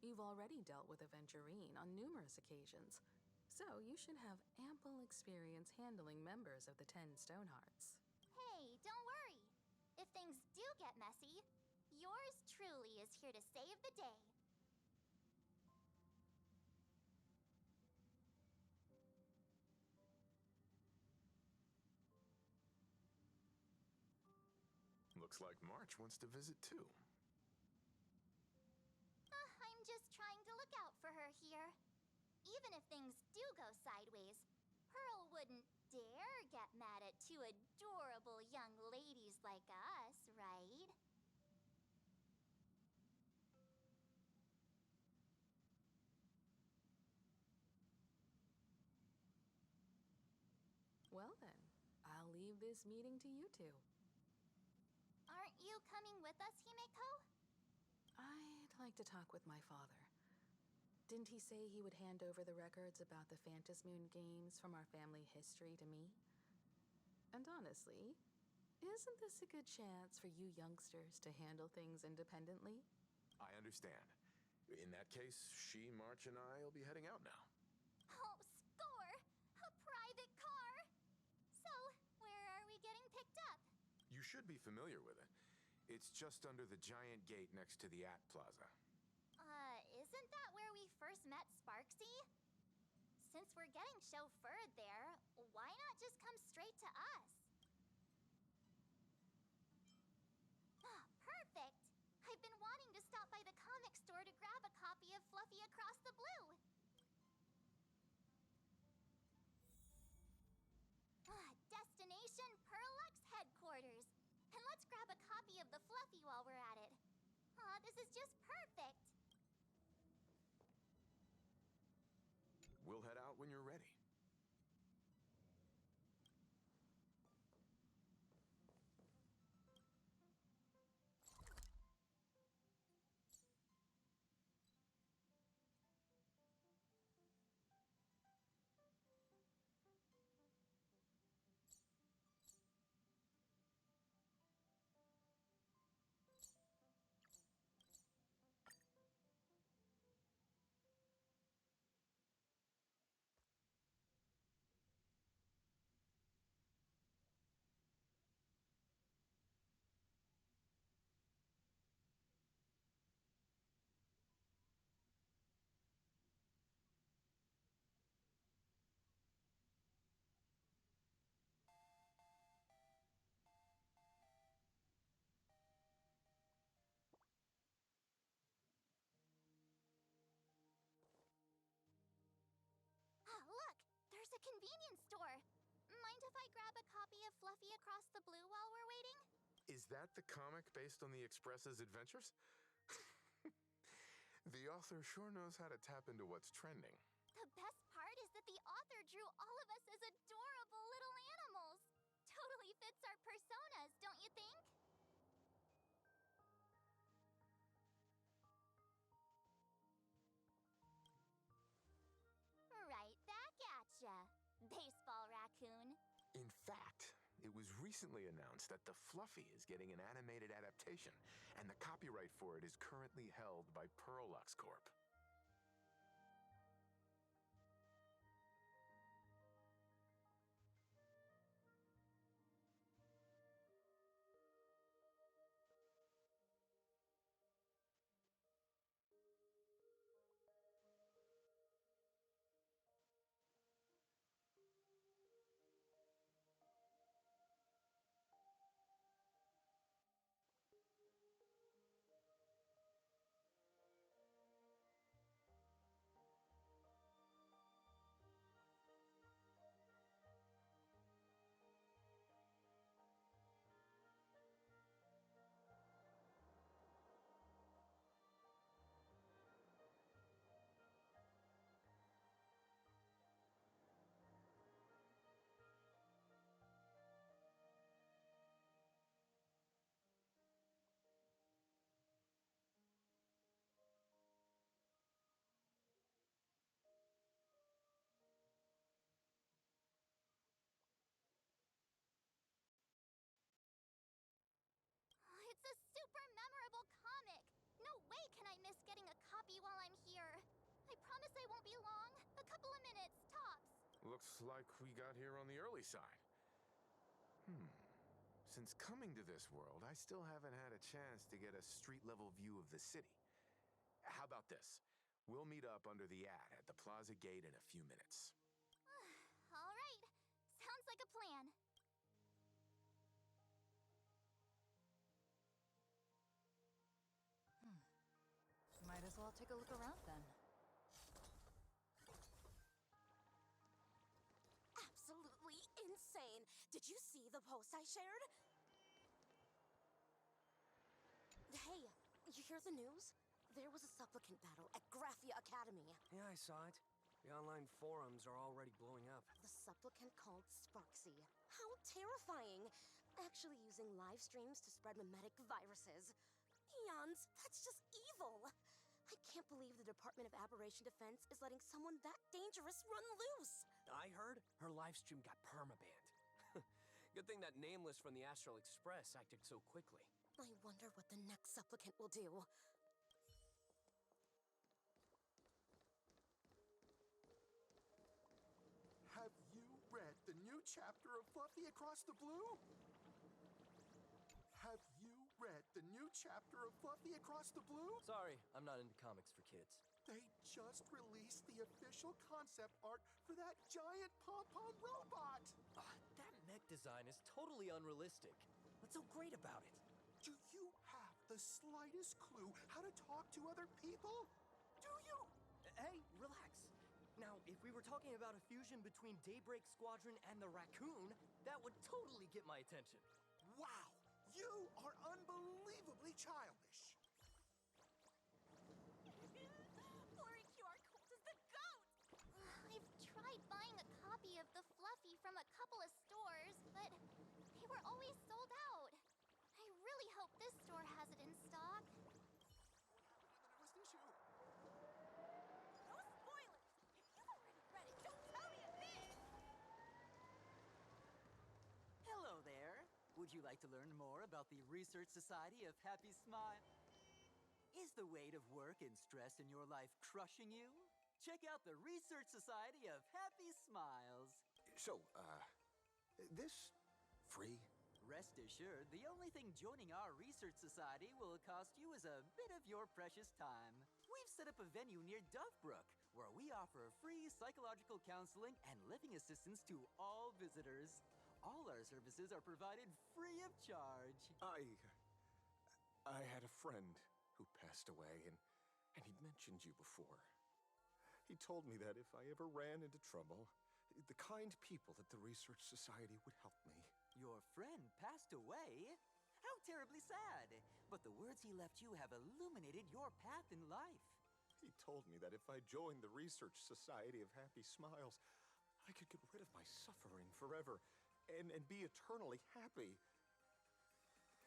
You've already dealt with Aventurine on numerous occasions, so you should have ample experience handling members of the 10 Stonehearts. Hey, don't worry. If things do get messy, yours truly is here to save the day. Looks like March wants to visit too. I'm just trying to look out for her here. Even if things do go sideways, Pearl wouldn't dare get mad at two adorable young ladies like us, right? Well then, I'll leave this meeting to you two. Aren't you coming with us, Himeko? I'd like to talk with my father. Didn't he say he would hand over the records about the Phantom Moon games from our family history to me? And honestly, isn't this a good chance for you youngsters to handle things independently? I understand. In that case, she, March, and I will be heading out now. Oh, score! A private car! So, where are we getting picked up? You should be familiar with it. It's just under the giant gate next to the At Plaza. Isn't that where we first met Sparksy? Since we're getting chauffeured there, why not just come straight to us? Ah, perfect! I've been wanting to stop by the comic store to grab a copy of Fluffy Across the Blue. Destination Pearlux headquarters. And let's grab a copy of the Fluffy while we're at it. Aw, this is just perfect. We'll head out when you're ready. a convenience store. Mind if I grab a copy of Fluffy Across the Blue while we're waiting? Is that the comic based on the Express's adventures? The author sure knows how to tap into what's trending. The best part is that the author drew all of us as adorable little animals. Totally fits our personas, don't you think? Right back at ya, baseball raccoon. In fact, it was recently announced that the Fluffy is getting an animated adaptation, and the copyright for it is currently held by Pearlux Corp. It's a super memorable comic. No way can I miss getting a copy while I'm here. I promise I won't be long. A couple of minutes, tops. Looks like we got here on the early side. Since coming to this world, I still haven't had a chance to get a street-level view of the city. How about this? We'll meet up under the ad at the Plaza Gate in a few minutes. All right. Sounds like a plan. Might as well take a look around then. Absolutely insane! Did you see the post I shared? Hey, you hear the news? There was a supplicant battle at Graphia Academy. Yeah, I saw it. The online forums are already blowing up. The supplicant called Sparksy. How terrifying! Actually using live streams to spread mimetic viruses. Eons, that's just evil! I can't believe the Department of Aberration Defense is letting someone that dangerous run loose! I heard her livestream got permabanned. Good thing that Nameless from the Astral Express acted so quickly. I wonder what the next supplicant will do. Have you read the new chapter of Fluffy Across the Blue? Have you read the new chapter of Fluffy Across the Blue? Sorry, I'm not into comics for kids. They just released the official concept art for that giant pom-pom robot! That mech design is totally unrealistic. What's so great about it? Do you have the slightest clue how to talk to other people? Do you? Hey, relax. Now, if we were talking about a fusion between Daybreak Squadron and the Raccoon, that would totally get my attention. Wow! You are unbelievably childish! Blurry QR Cult is the GOAT! I've tried buying a copy of the Fluffy from a couple of stores, but they were always sold out. I really hope this store has it in stock. What happened to the newest issue? No spoilers! If you've already read it, don't tell me a thing! Hello there. Would you like to learn more about the Research Society of Happy Smile? Is the weight of work and stress in your life crushing you? Check out the Research Society of Happy Smiles. So, this free? Rest assured, the only thing joining our Research Society will cost you is a bit of your precious time. We've set up a venue near Dovebrook, where we offer free psychological counseling and living assistance to all visitors. All our services are provided free of charge. I had a friend who passed away, and he'd mentioned you before. He told me that if I ever ran into trouble, the kind people at the Research Society would help me. Your friend passed away? How terribly sad. But the words he left you have illuminated your path in life. He told me that if I joined the Research Society of Happy Smiles, I could get rid of my suffering forever and be eternally happy.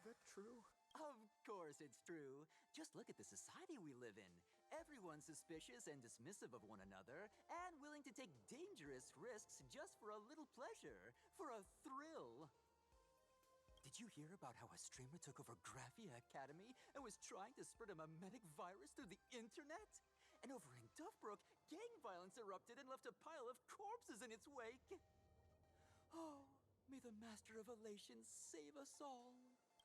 That true? Of course it's true. Just look at the society we live in. Everyone's suspicious and dismissive of one another, and willing to take dangerous risks just for a little pleasure, for a thrill. Did you hear about how a streamer took over Graphia Academy and was trying to spread a memetic virus through the internet? And over in Duffbrook, gang violence erupted and left a pile of corpses in its wake. Oh, may the Master of Elation save us all.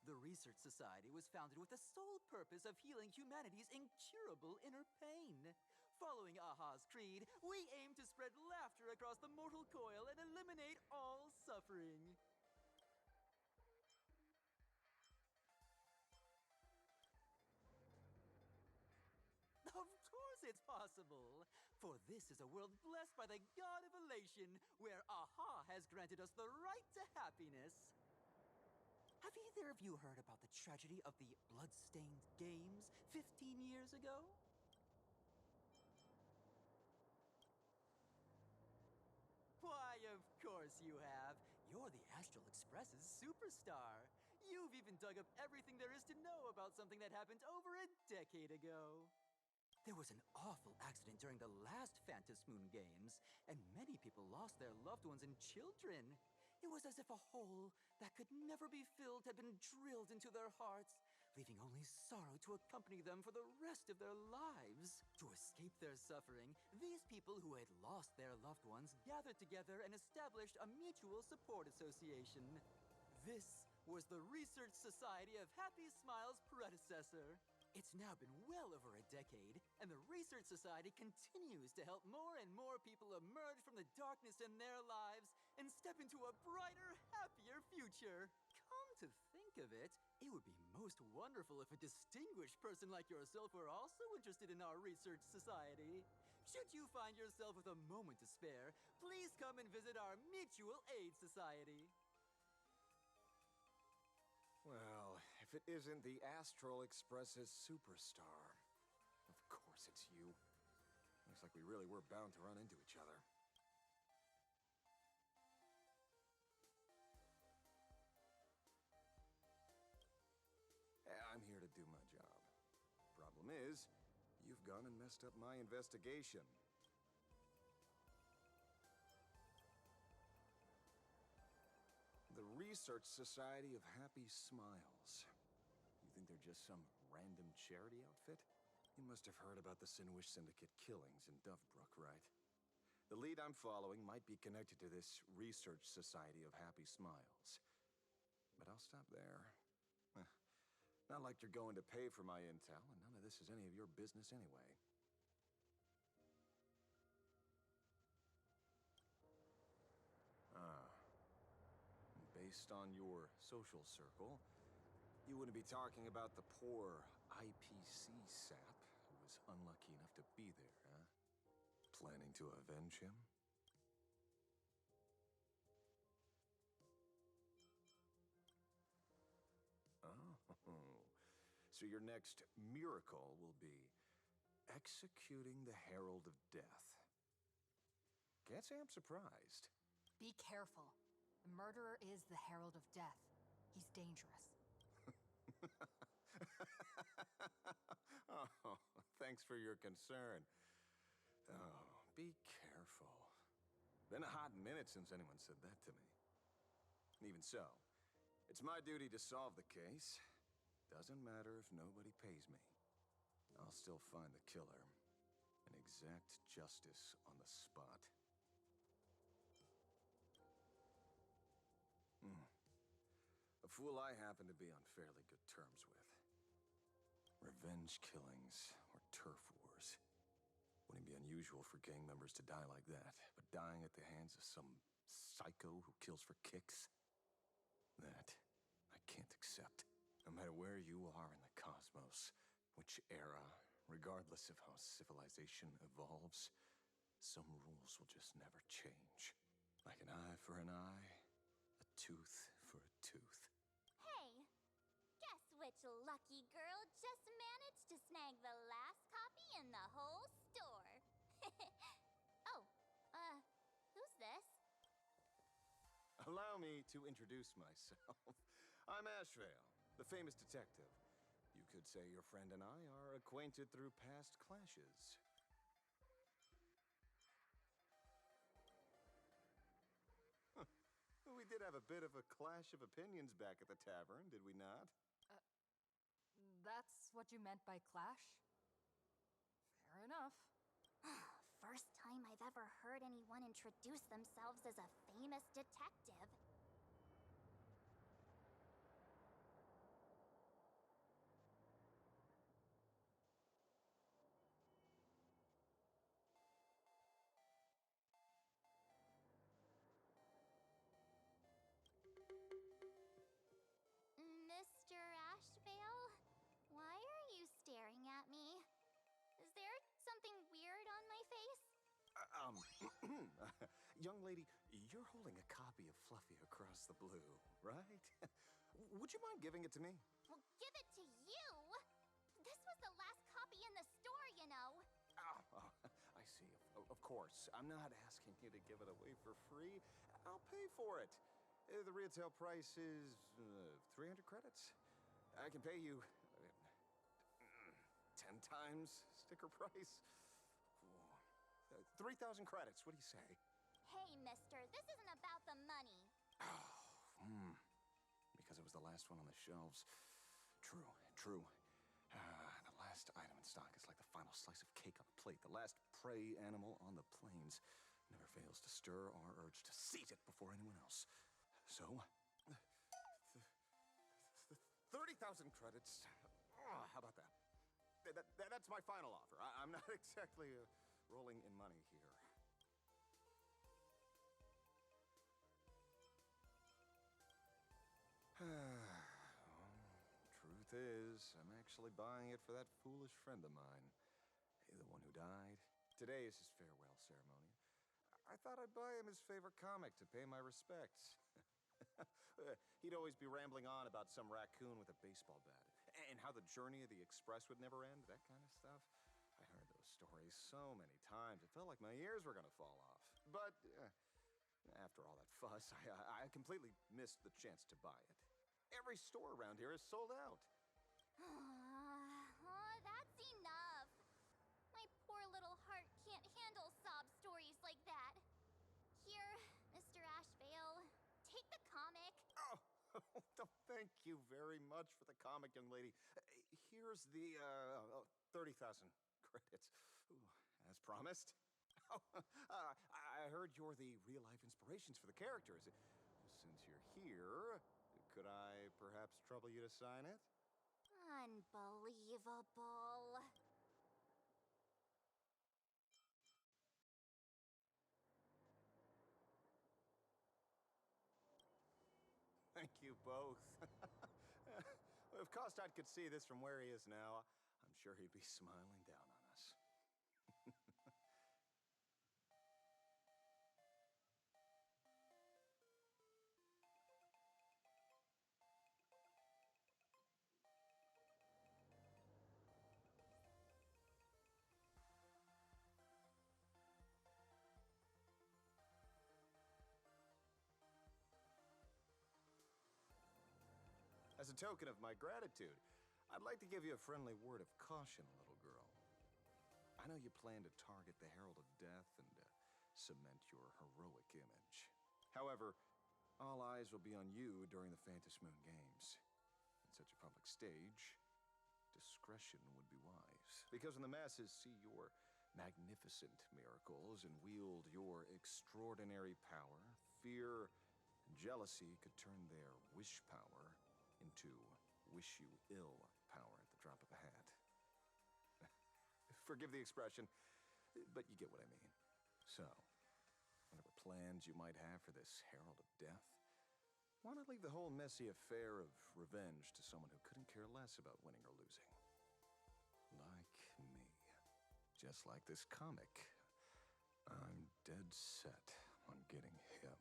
The Research Society was founded with the sole purpose of healing humanity's incurable inner pain. Following Aha's creed, we aim to spread laughter across the mortal coil and eliminate all suffering. Of course it's possible! For this is a world blessed by the god of elation, where Aha has granted us the right to happiness. Have either of you heard about the tragedy of the Bloodstained Games 15 years ago? Why, of course you have. You're the Astral Express's superstar. You've even dug up everything there is to know about something that happened over a decade ago. There was an awful accident during the last Phantom Moon Games, and many people lost their loved ones and children. It was as if a hole that could never be filled had been drilled into their hearts, leaving only sorrow to accompany them for the rest of their lives. To escape their suffering, these people who had lost their loved ones gathered together and established a mutual support association. This was the Research Society of Happy Smiles' predecessor. It's now been well over a decade, and the Research Society continues to help more and more people emerge from the darkness in their lives and step into a brighter, happier future. Come to think of it, it would be most wonderful if a distinguished person like yourself were also interested in our Research Society. Should you find yourself with a moment to spare, please come and visit our Mutual Aid Society. Well, if it isn't the Astral Express's superstar, of course it's you. Looks like we really were bound to run into each other. I'm here to do my job. Problem is, you've gone and messed up my investigation. The Research Society of Happy Smiles. You think they're just some random charity outfit? You must have heard about the Sinwish Syndicate killings in Duffbrook, right? The lead I'm following might be connected to this Research Society of Happy Smiles. But I'll stop there. Not like you're going to pay for my intel, and none of this is any of your business anyway. Based on your social circle, you wouldn't be talking about the poor IPC sap who was unlucky enough to be there, huh? Planning to avenge him? Oh, so your next miracle will be executing the Herald of Death. Can't say I'm surprised. Be careful. The murderer is the Herald of Death. He's dangerous. Oh, thanks for your concern. Oh, be careful. Been a hot minute since anyone said that to me. Even so, it's my duty to solve the case. Doesn't matter if nobody pays me. I'll still find the killer and exact justice on the spot. A fool I happen to be on fairly good terms with. Revenge killings or turf wars. Wouldn't be unusual for gang members to die like that, but dying at the hands of some psycho who kills for kicks? That I can't accept. No matter where you are in the cosmos, which era, regardless of how civilization evolves, some rules will just never change. Like an eye for an eye, a tooth for a tooth. Hey, guess which lucky girl just managed to snag the last copy in the whole store? Oh, who's this? Allow me to introduce myself. I'm Ashvale, the famous detective. You could say your friend and I are acquainted through past clashes. We did have a bit of a clash of opinions back at the tavern, did we not? That's what you meant by clash? Fair enough. First time I've ever heard anyone introduce themselves as a famous detective. Mr. Ashvale? Why are you staring at me? Is there something weird on my face? Young lady, you're holding a copy of Fluffy Across the Blue, right? Would you mind giving it to me? Well, give it to you! This was the last copy in the store, you know. Oh, I see. Of course. I'm not asking you to give it away for free. I'll pay for it. The retail price is 300 credits. I can pay you 10 times sticker price. 3,000 credits. What do you say? Hey, mister, this isn't about the money. Because it was the last one on the shelves. True. The last item in stock is like the final slice of cake on a plate. The last prey animal on the plains never fails to stir our urge to seize it before anyone else. So, 30,000 credits. How about that? That's my final offer. I'm not exactly rolling in money here. Truth is, I'm actually buying it for that foolish friend of mine. The one who died. Today is his farewell ceremony. I thought I'd buy him his favorite comic to pay my respects. He'd always be rambling on about some raccoon with a baseball bat. And how the journey of the express would never end, that kind of stuff. I heard those stories so many times, it felt like my ears were gonna fall off. But after all that fuss, I completely missed the chance to buy it. Every store around here is sold out. That's enough. My poor little heart can't handle sob stories like that. Here, Mr. Ashvale, take the comic. Oh, thank you very much for the comic, young lady. Here's the 30,000 credits. Ooh, as promised. I heard you're the real-life inspirations for the characters. Since you're here, could I perhaps trouble you to sign it? Unbelievable. Thank you both. If Kostad could see this from where he is now, I'm sure he'd be smiling down on us. As a token of my gratitude, I'd like to give you a friendly word of caution, little girl. I know you plan to target the Herald of Death and cement your heroic image. However, all eyes will be on you during the Phantom Moon Games. In such a public stage, discretion would be wise. Because when the masses see your magnificent miracles and wield your extraordinary power, fear and jealousy could turn their wish power into wish you ill power at the drop of a hat. Forgive the expression, but you get what I mean. So, whatever plans you might have for this Herald of Death, why not leave the whole messy affair of revenge to someone who couldn't care less about winning or losing? Like me. Just like this comic. I'm dead set on getting him.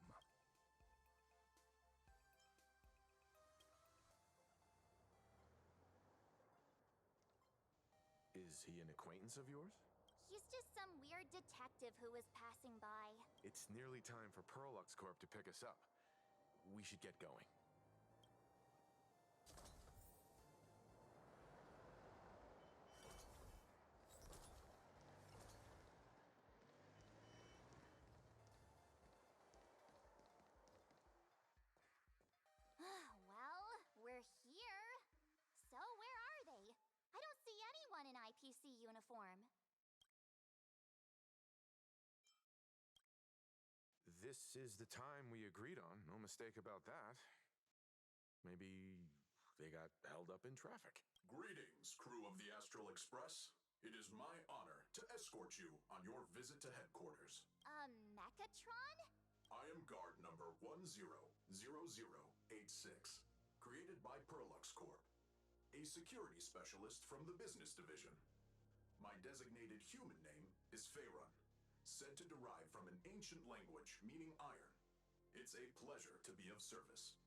Is he an acquaintance of yours? He's just some weird detective who was passing by. It's nearly time for Perlux Corp to pick us up. We should get going. Well, we're here. So where are they? I don't see anyone in IPC uniform. This is the time we agreed on, no mistake about that. Maybe they got held up in traffic. Greetings, crew of the Astral Express. It is my honor to escort you on your visit to headquarters. Mechatron? I am guard number 100086, created by Perlux Corp, a security specialist from the business division. My designated human name is Faerun, said to derive from an ancient language meaning iron. It's a pleasure to be of service.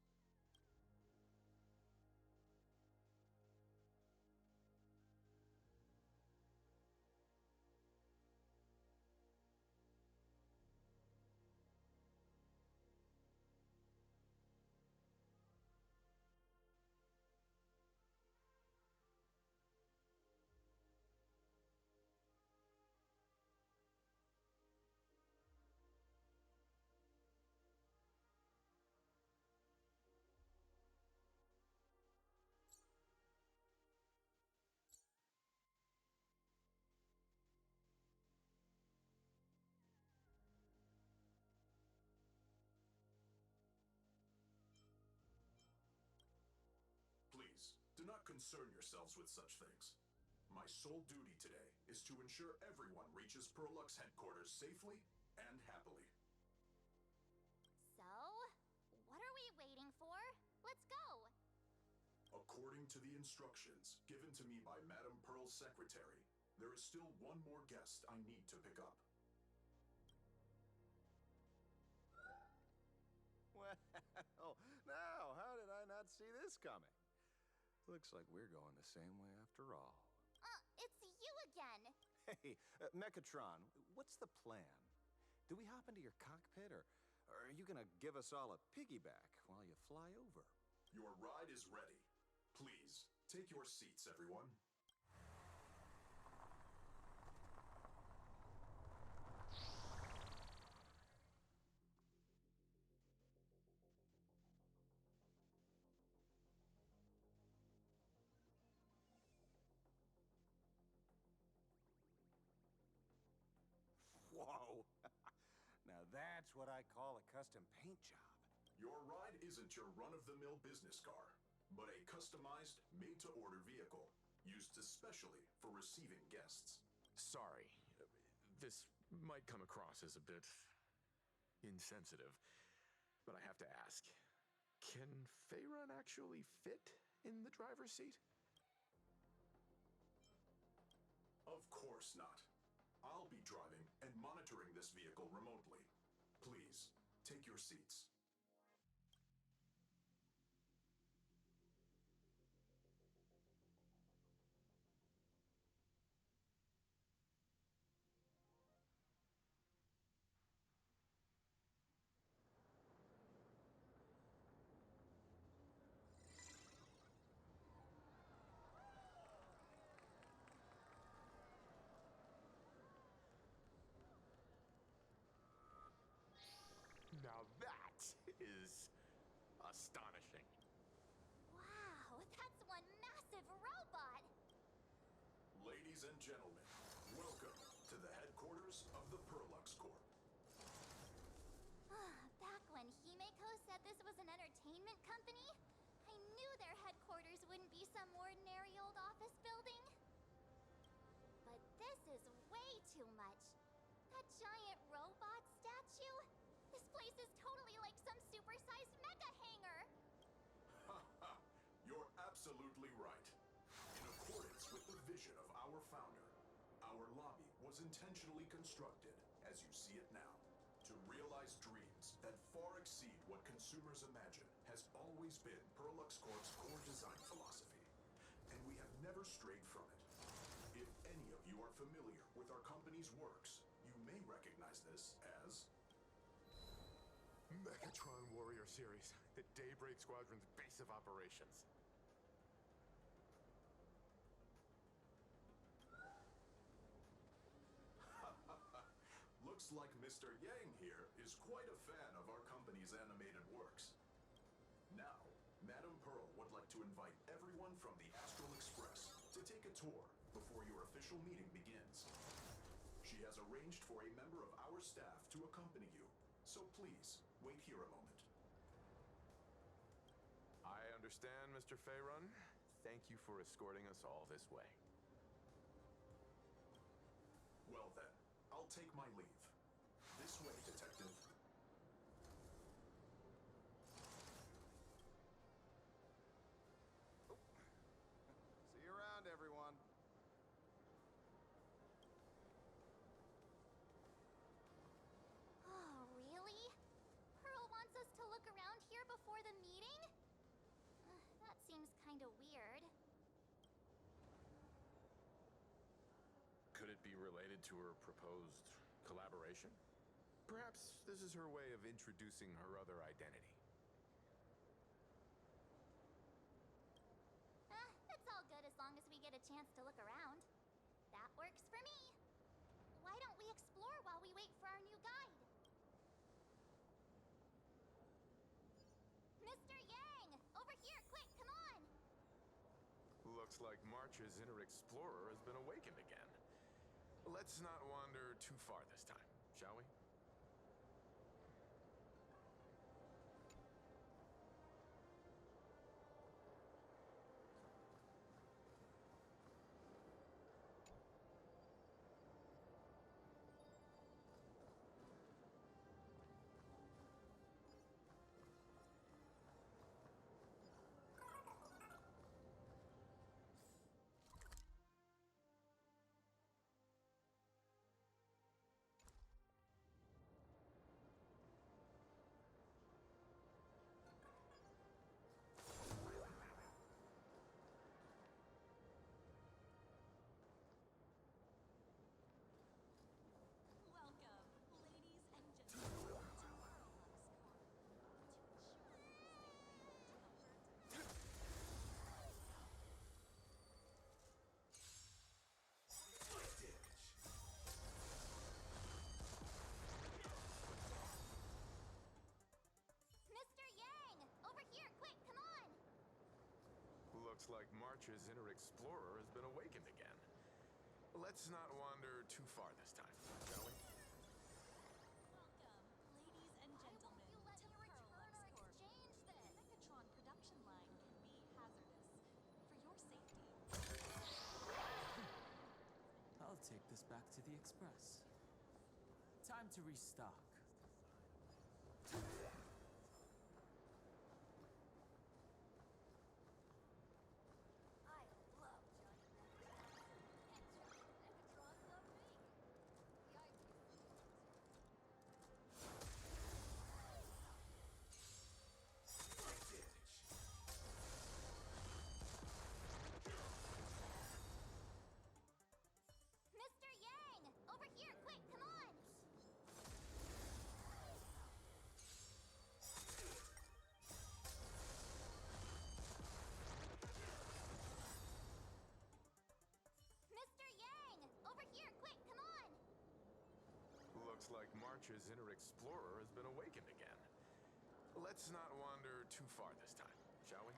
Please, do not concern yourselves with such things. My sole duty today is to ensure everyone reaches Perlux headquarters safely and happily. So, what are we waiting for? Let's go! According to the instructions given to me by Madame Pearl's secretary, there is still one more guest I need to pick up. Well, now, how did I not see this coming? Looks like we're going the same way after all. It's you again! Hey, Mechatron, what's the plan? Do we hop into your cockpit, or are you gonna give us all a piggyback while you fly over? Your ride is ready. Please, take your seats, everyone. Whoa! Now that's what I call a custom paint job. Your ride isn't your run-of-the-mill business car, but a customized, made-to-order vehicle, used especially for receiving guests. Sorry, this might come across as a bit insensitive, but I have to ask. Can Faerun actually fit in the driver's seat? Of course not. I'll be driving and monitoring this vehicle remotely. Please, take your seats. Now that is astonishing. Wow, that's one massive robot! Ladies and gentlemen, welcome to the headquarters of the Perlux Corp. Back when Himeko said this was an entertainment company, I knew their headquarters wouldn't be some ordinary old office building. But this is way too much. That giant robot statue? This place is totally like some supersized mega hangar! Ha ha! You're absolutely right. In accordance with the vision of our founder, our lobby was intentionally constructed, as you see it now, To realize dreams that far exceed what consumers imagine has always been Perlux Corp's core design philosophy, and we have never strayed from it. If any of you are familiar with our company's works, you may recognize this as Mechatron Warrior Series, the Daybreak Squadron's base of operations. Looks like Mr. Yang here is quite a fan of our company's animated works. Now, Madame Pearl would like to invite everyone from the Astral Express to take a tour before your official meeting begins. She has arranged for a member of our staff to accompany you, so please wait here a moment. I understand, Mr. Faerun. Thank you for escorting us all this way. Well then, I'll take my leave. This way, Detective. See you around, everyone. Oh, really? Pearl wants us to look around here before the meeting? That seems kinda weird. Could it be related to her proposed collaboration? Perhaps this is her way of introducing her other identity. It's all good as long as we get a chance to look around. That works for me. Why don't we explore while we wait for our new guide? Mr. Yang! Over here, quick, come on! Looks like March's inner explorer has been awakened again. Let's not wander too far this time, shall we? Looks like March's inner explorer has been awakened again. Let's not wander too far this time, shall we? Welcome, ladies and gentlemen, to Perlux Corp. The Mechatron production line can be hazardous. For your safety. I'll take this back to the Express. Time to restock. Mr. Yang! Over here, quick, come on! Mr. Yang! Over here, quick, come on! Looks like March's inner explorer has been awakened again. Let's not wander too far this time, shall we?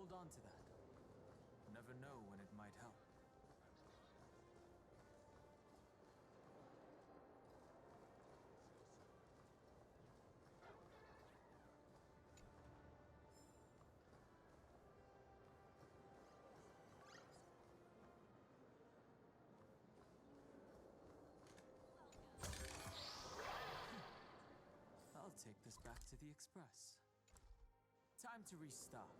hold on to that. You never know when it might help. I'll take this back to the Express. Time to restock.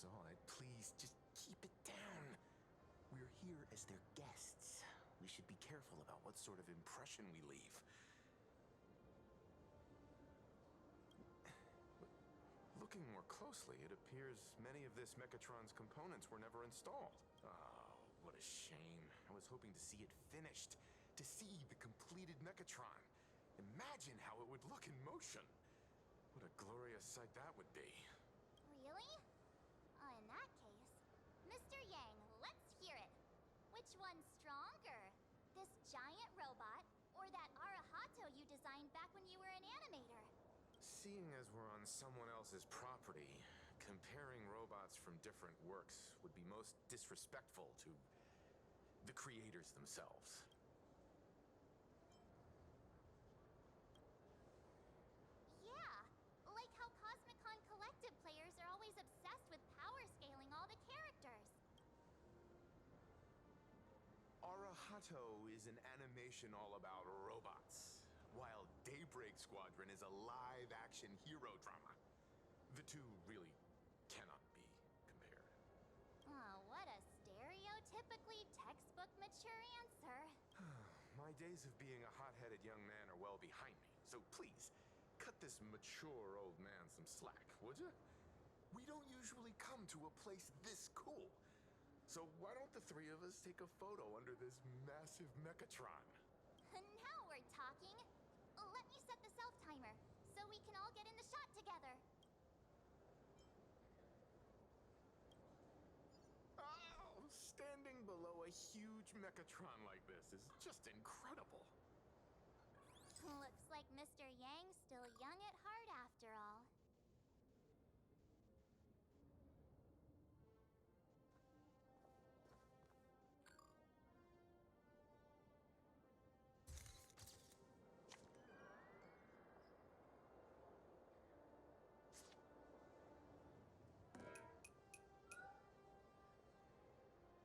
saw it. Please, just keep it down. We're here as their guests. We should be careful about what sort of impression we leave. Looking more closely, it appears many of this Mechatron's components were never installed. Oh, what a shame. I was hoping to see it finished, to see the completed Mechatron. Imagine how it would look in motion. What a glorious sight that would be. Really? In that case, Mr. Yang, let's hear it. Which one's stronger? This giant robot, or that Arahato you designed back when you were an animator? Seeing as we're on someone else's property, comparing robots from different works would be most disrespectful to the creators themselves. Yeah, like how Cosmicon Collective players are always obsessed with power scaling all the characters. Arahato is an animation all about robots, while Daybreak Squadron is a live-action hero drama. The two really cannot be compared. Oh, what a stereotypically textbook mature answer. My days of being a hot-headed young man are well behind me, so please, cut this mature old man some slack, would you? We don't usually come to a place this cool. So why don't the three of us take a photo under this massive Mechatron? Now we're talking. Let me set the self-timer, so we can all get in the shot together. Oh, standing below a huge Mechatron like this is just incredible. Looks like Mr. Yang's still young at heart after all.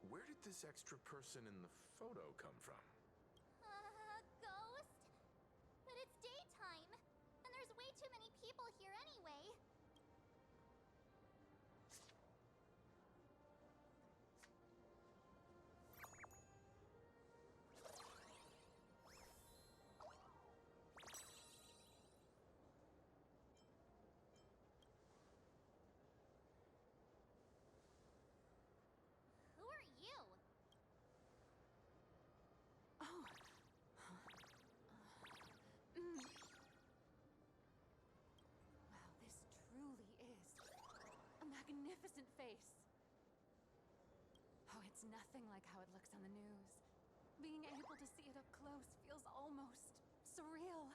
Where did this extra person in the photo come from? Ghost? But it's daytime, and there's way too many people here anyway. Who are you? Oh. Wow, this truly is a magnificent face. Oh, it's nothing like how it looks on the news. Being able to see it up close feels almost surreal.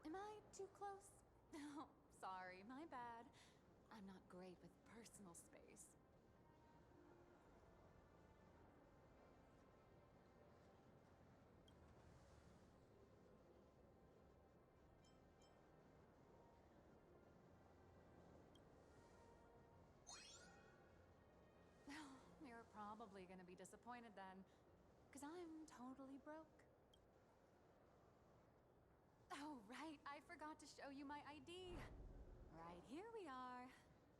Am I too close? Oh, sorry, my bad. I'm not great with personal space. You're probably gonna be disappointed then, because I'm totally broke. Oh, right, I forgot to show you my ID. Right, here we are.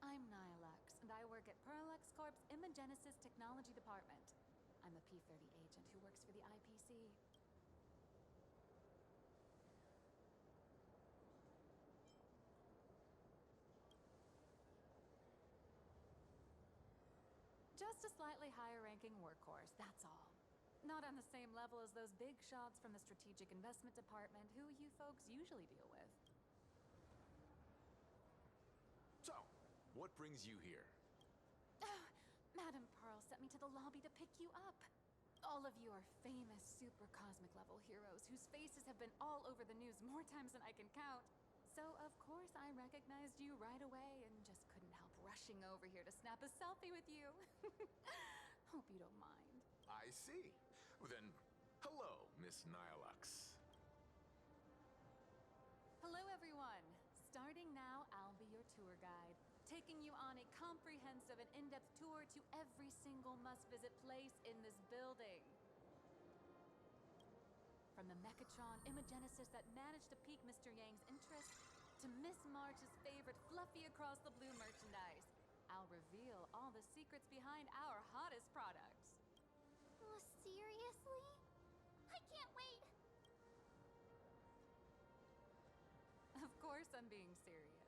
I'm Nihilux, and I work at Perlux Corp's Imagenesis Technology Department. I'm a P-30 agent who works for the IPC. Just a slightly higher-ranking workhorse, that's all. Not on the same level as those big shots from the Strategic Investment Department, who you folks usually deal with. So, what brings you here? Oh, Madam Pearl sent me to the lobby to pick you up. All of you are famous super cosmic level heroes whose faces have been all over the news more times than I can count. So, of course, I recognized you right away and just couldn't help rushing over here to snap a selfie with you. Hope you don't mind. I see. Well, then, hello, Miss Nihilux. Hello, everyone. Starting now, I'll be your tour guide, taking you on a comprehensive and in-depth tour to every single must-visit place in this building. From the Mechatron imagenesis that managed to pique Mr. Yang's interest, to Miss March's favorite fluffy across the blue merchandise, I'll reveal all the secrets behind our hottest products. Oh, seriously? I can't wait! Of course I'm being serious.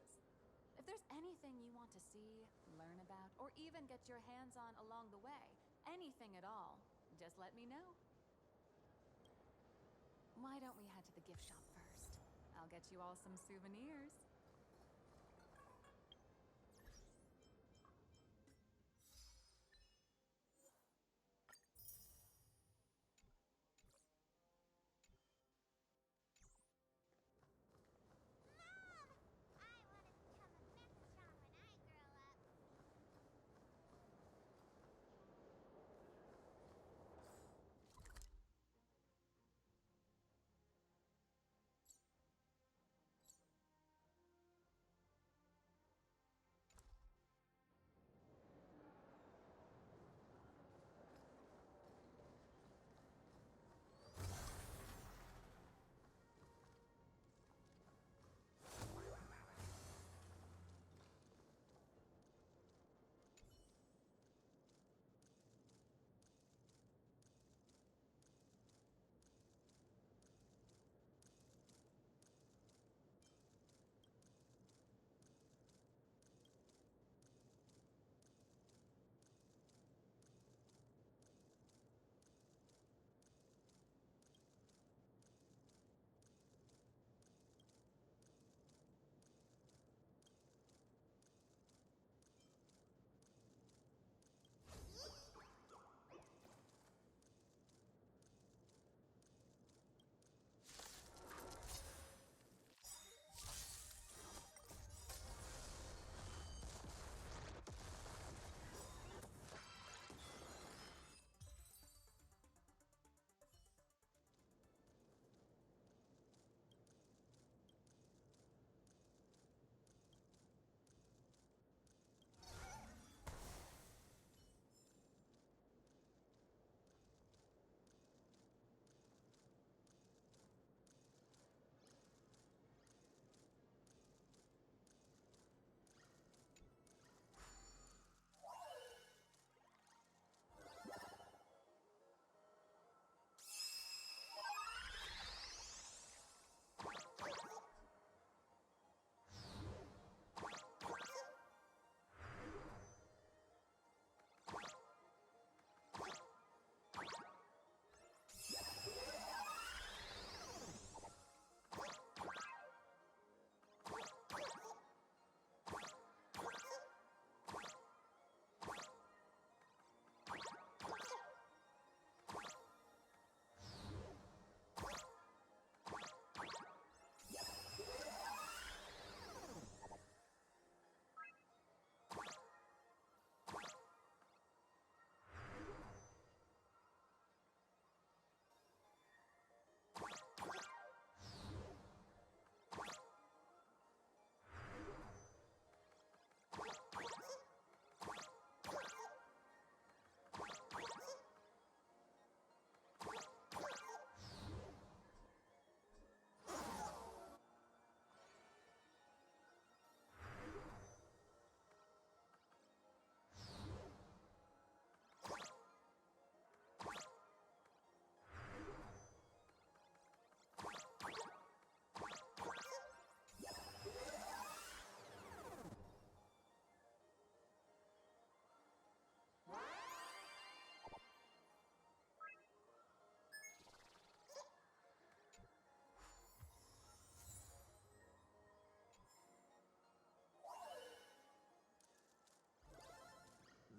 If there's anything you want to see, learn about, or even get your hands on along the way, anything at all, just let me know. Why don't we head to the gift shop first? I'll get you all some souvenirs.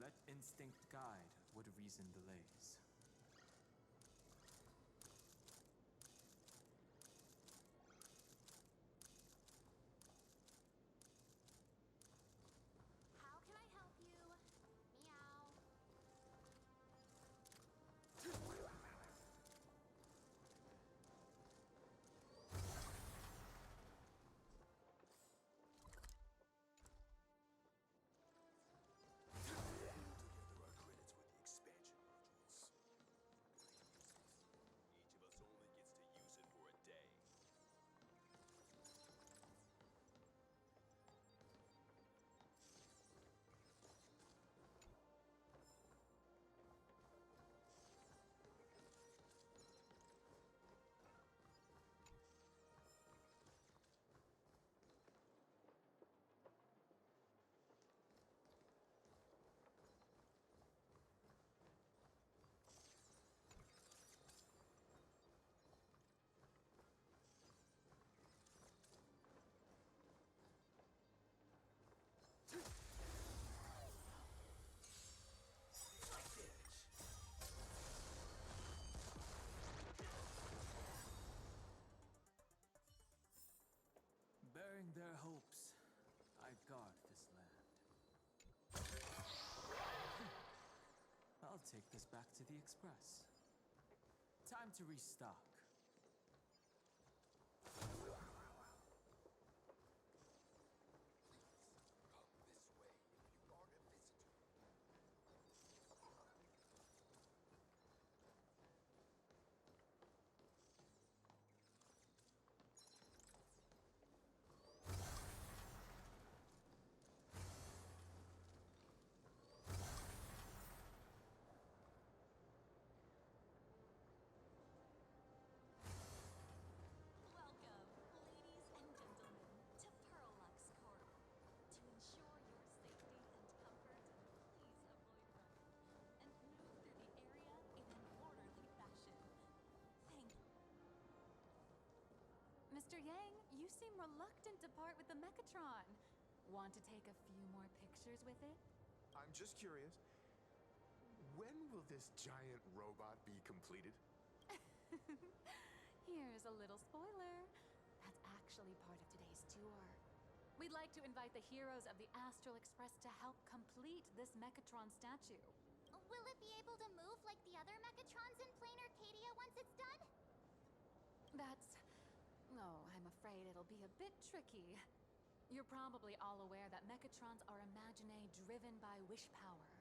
Let instinct guide what reason delays. How can I help you? Meow. Together our credits for the expansion modules. take this back to the Express. Time to restock. Welcome, ladies and gentlemen, to Pearlux Corp. To ensure your safety and comfort, please avoid running and move through the area in an orderly fashion. Thank you. Mr. Yang, you seem reluctant to part with the Mechatron. Want to take a few more pictures with it? I'm just curious. When will this giant robot be completed? Here's a little spoiler. That's actually part of today's tour. We'd like to invite the heroes of the Astral Express to help complete this Mechatron statue. Will it be able to move like the other Mechatrons in Plain Arcadia once it's done? That's... Oh, I'm afraid it'll be a bit tricky. You're probably all aware that Mechatrons are imaginae driven by wish power,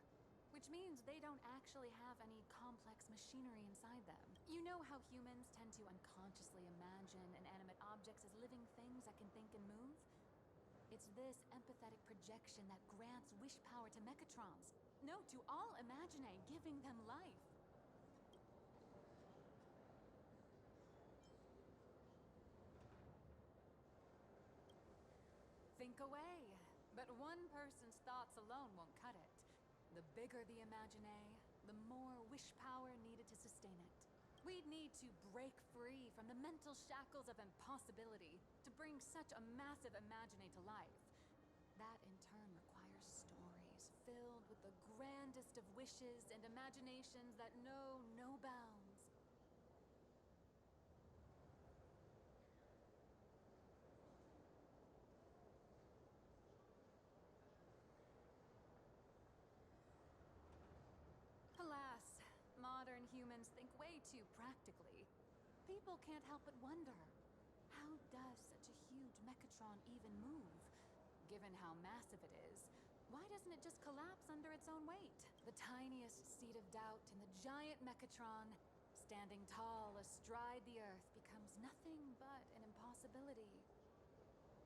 which means they don't actually have any complex machinery inside them. You know how humans tend to unconsciously imagine inanimate objects as living things that can think and move? It's this empathetic projection that grants wish power to Mechatrons. No, to all imaginae, giving them life. Think away. But one person's thoughts alone won't cut it. The bigger the imaginae, the more wish power needed to sustain it. We'd need to break free from the mental shackles of impossibility to bring such a massive imaginae to life. That in turn requires stories filled with the grandest of wishes and imaginations that know no bounds. Alas, modern humans think way too practically. People can't help but wonder, how does such a huge Mechatron even move? Given how massive it is, why doesn't it just collapse under its own weight? The tiniest seed of doubt in the giant Mechatron, standing tall astride the Earth, becomes nothing but an impossibility.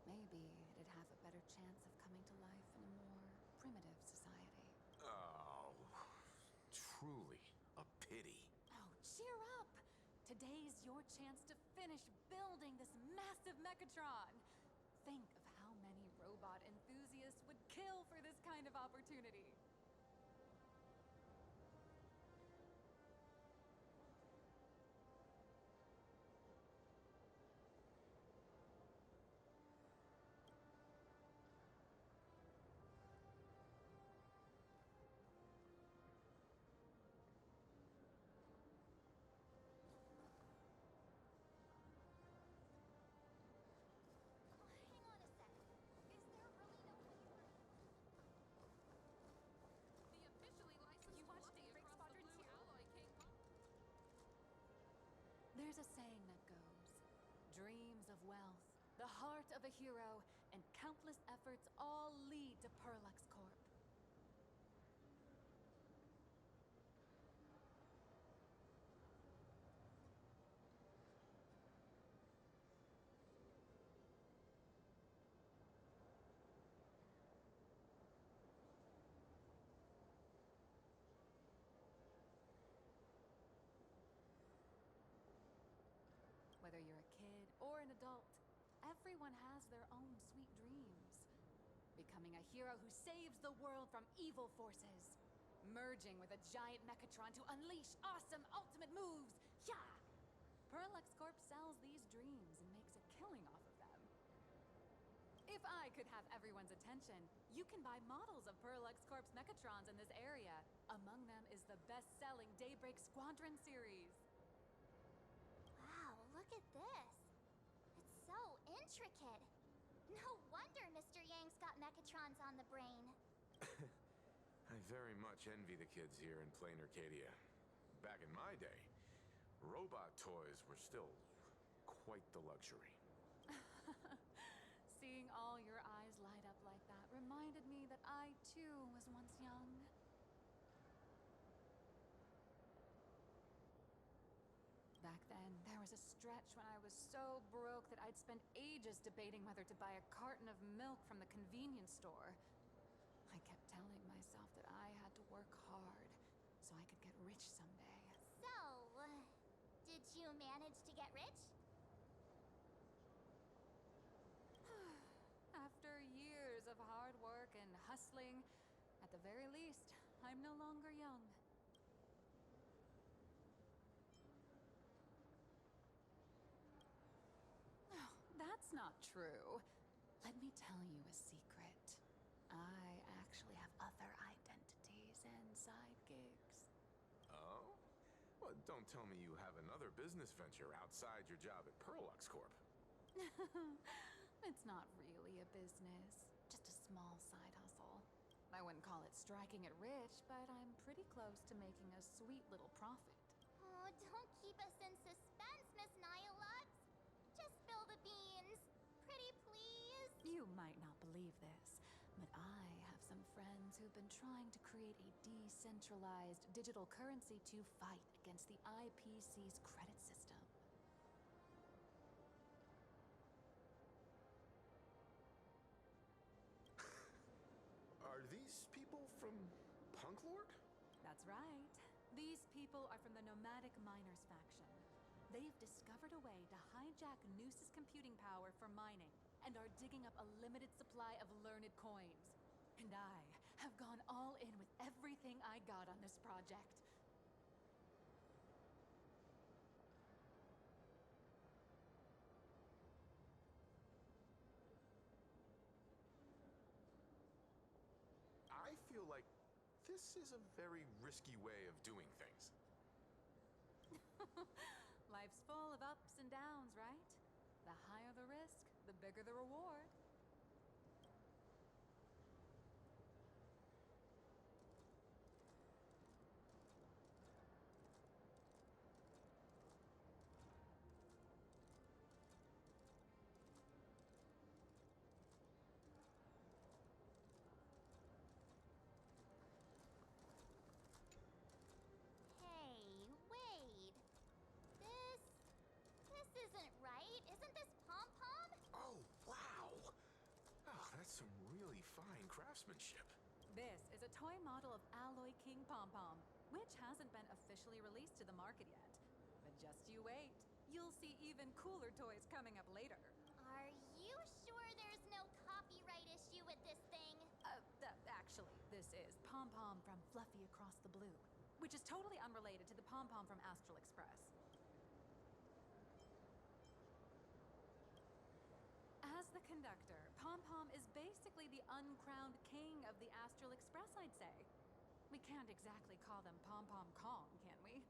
Maybe it'd have a better chance of coming to life in a more primitive society. Oh, truly a pity. Oh, cheer up! Today's your chance to finish building this massive Mechatron. Think of how many robot enthusiasts would kill for this kind of opportunity. Hang on a sec. Is there really no way for... The officially licensed you watch Daybreak Squadron 2? There's a saying that goes, dreams of wealth, the heart of a hero, and countless efforts all lead to Pearlux Corp. Whether you're a kid or an adult, everyone has their own sweet dreams. Becoming a hero who saves the world from evil forces. Merging with a giant Mechatron to unleash awesome ultimate moves. Yeah! Pearlux Corp sells these dreams and makes a killing off of them. If I could have everyone's attention, you can buy models of Pearlux Corp's Mechatrons in this area. Among them is the best-selling Daybreak Squadron series. Wow, look at this. It's so intricate. No wonder Mr. Yang's got Mechatrons on the brain. I very much envy the kids here in Plain Arcadia. Back in my day, robot toys were still quite the luxury. Seeing all your eyes light up like that reminded me that I too was once young. Back then, there was a stretch when I was so broke that I'd spend ages debating whether to buy a carton of milk from the convenience store. I kept telling myself that I had to work hard so I could get rich someday. So, did you manage to get rich? After years of hard work and hustling, at the very least, I'm no longer young. Oh, that's not true. Let me tell you a secret. I actually have other identities and side gigs. Oh? Well, don't tell me you have another business venture outside your job at Perlux Corp. It's not really a business, just a small side hustle. I wouldn't call it striking it rich, but I'm pretty close to making a sweet little profit. Oh, don't keep us in suspense, Miss Nihilux. Just spill the beans. Pretty please. You might not believe this, but I have some friends who've been trying to create a decentralized digital currency to fight against the IPC's credit system. Are these people from Punklord? That's right. These people are from the Nomadic Miners faction. They've discovered a way to hijack Noose's computing power for mining and are digging up a limited supply of learned coins. And I have gone all in with everything I got on this project. I feel like this is a very risky way of doing things. Life's full of ups and downs, right? The higher the risk, the bigger the reward. Hey, wait. This isn't right. Isn't this Pom-Pom? Oh, wow! Oh, that's some really fine craftsmanship. This is a toy model of Alloy King Pom-Pom, which hasn't been officially released to the market yet. But just you wait. You'll see even cooler toys coming up later. Are you sure there's no copyright issue with this thing? Actually, this is Pom-Pom from Fluffy Across the Blue, which is totally unrelated to the Pom-Pom from Astral Express. As the conductor, Pom-Pom is basically the uncrowned king of the Astral Express, I'd say. We can't exactly call them Pom-Pom Kong, can we?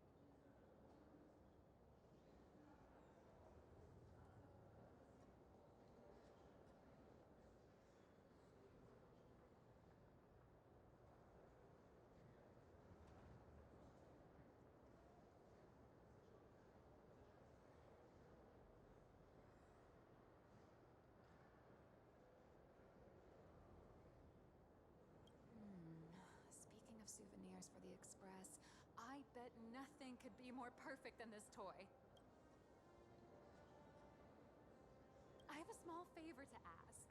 Speaking of souvenirs for the Express, I bet nothing could be more perfect than this toy. I have a small favor to ask.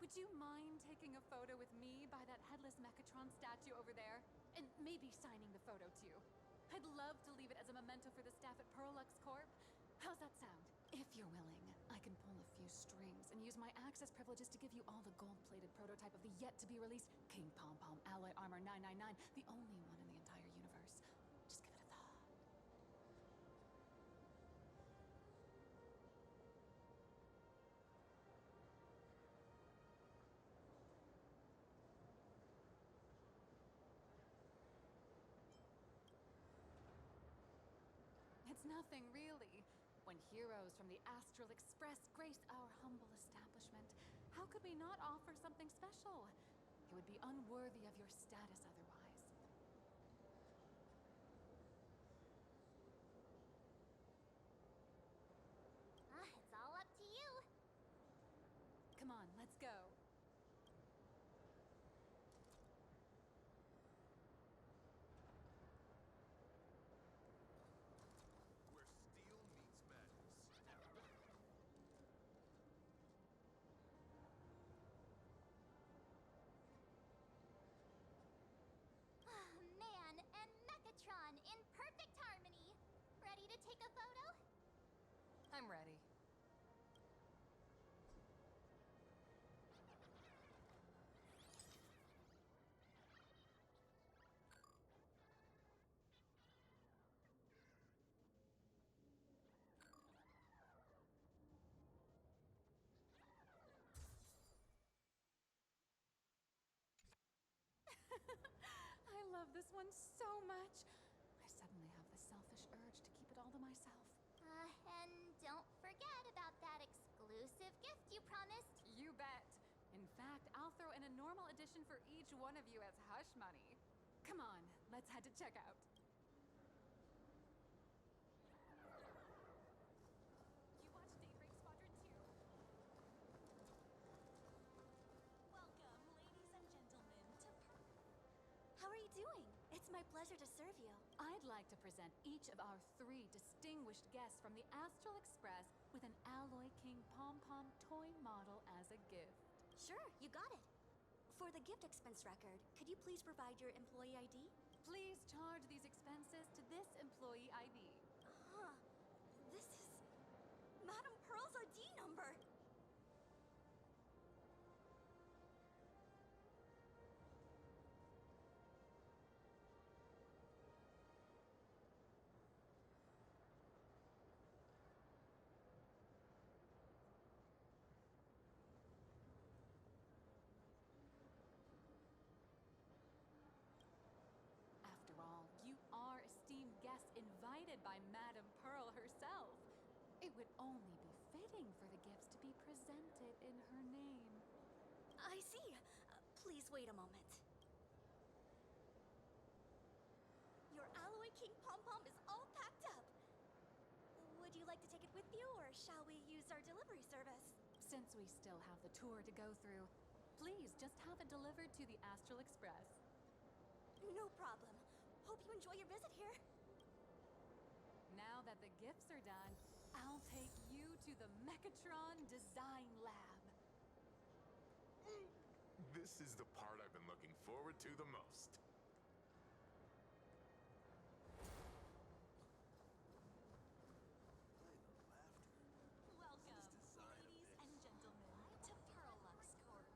Would you mind taking a photo with me by that headless Mechatron statue over there? And maybe signing the photo too. I'd love to leave it as a memento for the staff at Perlux Corp. How's that sound? If you're willing, I can pull a few strings and use my access privileges to give you all the gold-plated prototype of the yet-to-be-released King Pom-Pom Alloy Armor 999, the only one in the entire universe. Just give it a thought. It's nothing, really. When heroes from the Astral Express grace our humble establishment, how could we not offer something special? It would be unworthy of your status otherwise. take a photo? I'm ready. I love this one so much. I suddenly have the selfish urge to keep it all to myself. And don't forget about that exclusive gift you promised. You bet. In fact, I'll throw in a normal edition for each one of you as hush money. Come on, let's head to checkout. You watch Daybreak Squadron 2? Welcome, ladies and gentlemen, to How are you doing? It's my pleasure to serve you. I'd like to present each of our 3 distinguished guests from the Astral Express with an Alloy King pom-pom toy model as a gift. Sure, you got it. For the gift expense record, could you please provide your employee ID? Please charge these expenses to this employee ID. Huh. This is Madame Pearl's ID number. After all, you are esteemed guests invited by Madame Pearl herself. It would only be fitting for the gifts to be presented in her name. I see. Please wait a moment. Your Alloy King pom-pom is all packed up. Would you like to take it with you, or shall we use our delivery service? Since we still have the tour to go through, please just have it delivered to the Astral Express. No problem. Hope you enjoy your visit here. Now that the gifts are done, I'll take you to the Mechatron Design Lab. This is the part I've been looking forward to the most. Welcome, ladies and gentlemen, to Pearlux Corp.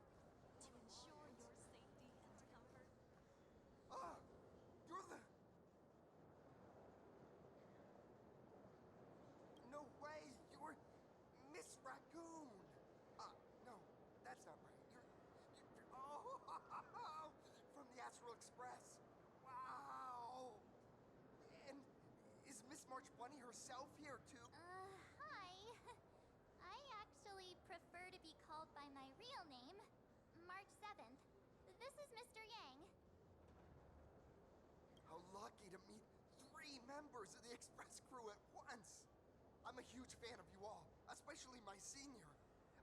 To ensure your safety and comfort. Ah! You're the... No way! You're Miss Raccoon! No, that's not right. You're oh! From the Astral Express! Wow! And is Miss March Bunny herself here too? Hi. I actually prefer to be called by my real name, March 7th. This is Mr. Yang. How lucky to meet 3 members of the Express crew at once! I'm a huge fan of you all, especially my senior.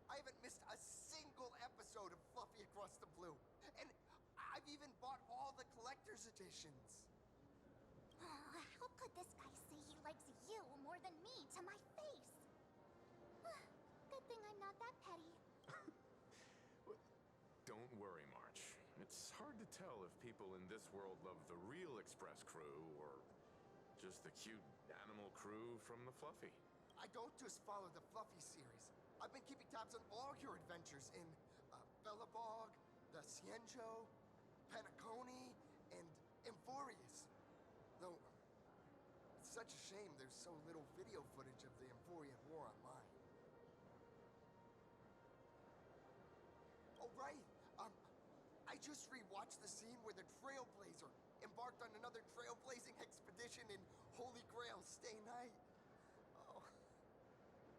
I haven't missed a single episode of Fluffy Across the Blue. And I've even bought all the collector's editions. How could this guy say he likes you more than me to my face? Good thing I'm not that petty. Don't worry, March. It's hard to tell if people in this world love the real Express crew or just the cute animal crew from the Fluffy. I don't just follow the Fluffy series. I've been keeping tabs on all your adventures in Bellabog, the Cienjo, Penacony, and Emphorius. Though, it's such a shame there's so little video footage of the Emphorian War online. Oh, right. I just rewatched the scene where the Trailblazer embarked on another trailblazing expedition in Holy Grail Stay Night. Oh,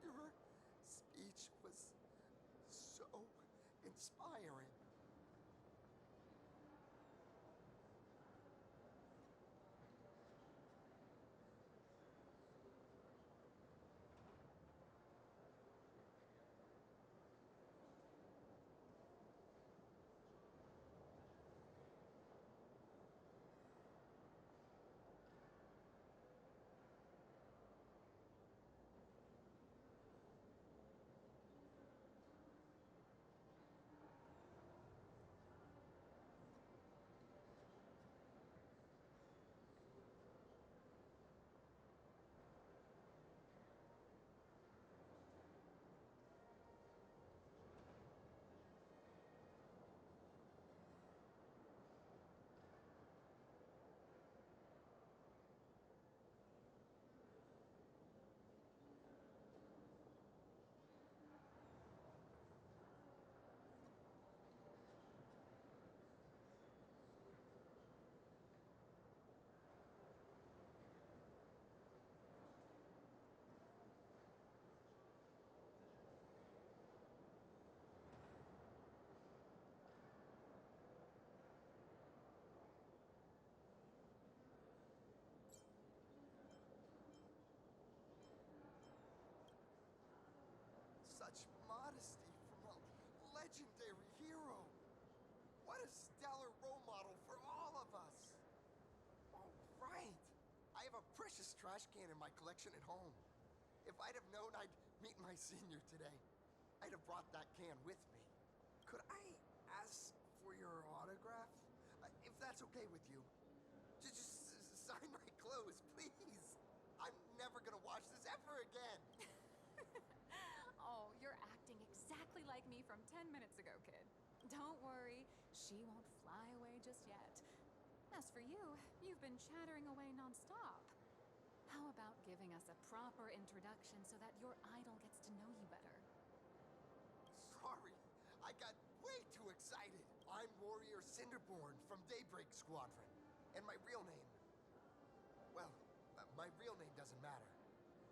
your speech was so inspiring. have a precious trash can in my collection at home. If I'd have known I'd meet my senior today, I'd have brought that can with me. Could I ask for your autograph? If that's okay with you. Just sign my clothes, please. I'm never gonna watch this ever again. Oh, you're acting exactly like me from 10 minutes ago, kid. Don't worry, she won't fly away just yet. As for you, you've been chattering away nonstop. How about giving us a proper introduction so that your idol gets to know you better? Sorry, I got way too excited. I'm Warrior Cinderborn from Daybreak Squadron. And my real name... Well, my real name doesn't matter.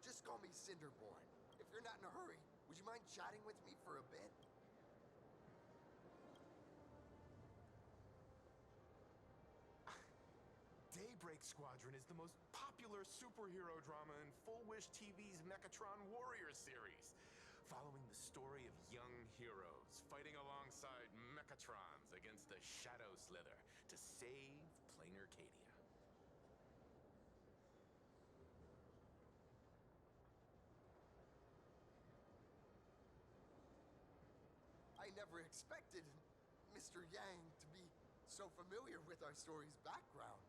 Just call me Cinderborn. If you're not in a hurry, would you mind chatting with me for a bit? Daybreak Squadron is the most popular superhero drama in Full Wish TV's Mechatron Warrior series, following the story of young heroes fighting alongside Mechatrons against the Shadow Slither to save Planar Cadia. I never expected Mr. Yang to be so familiar with our story's background.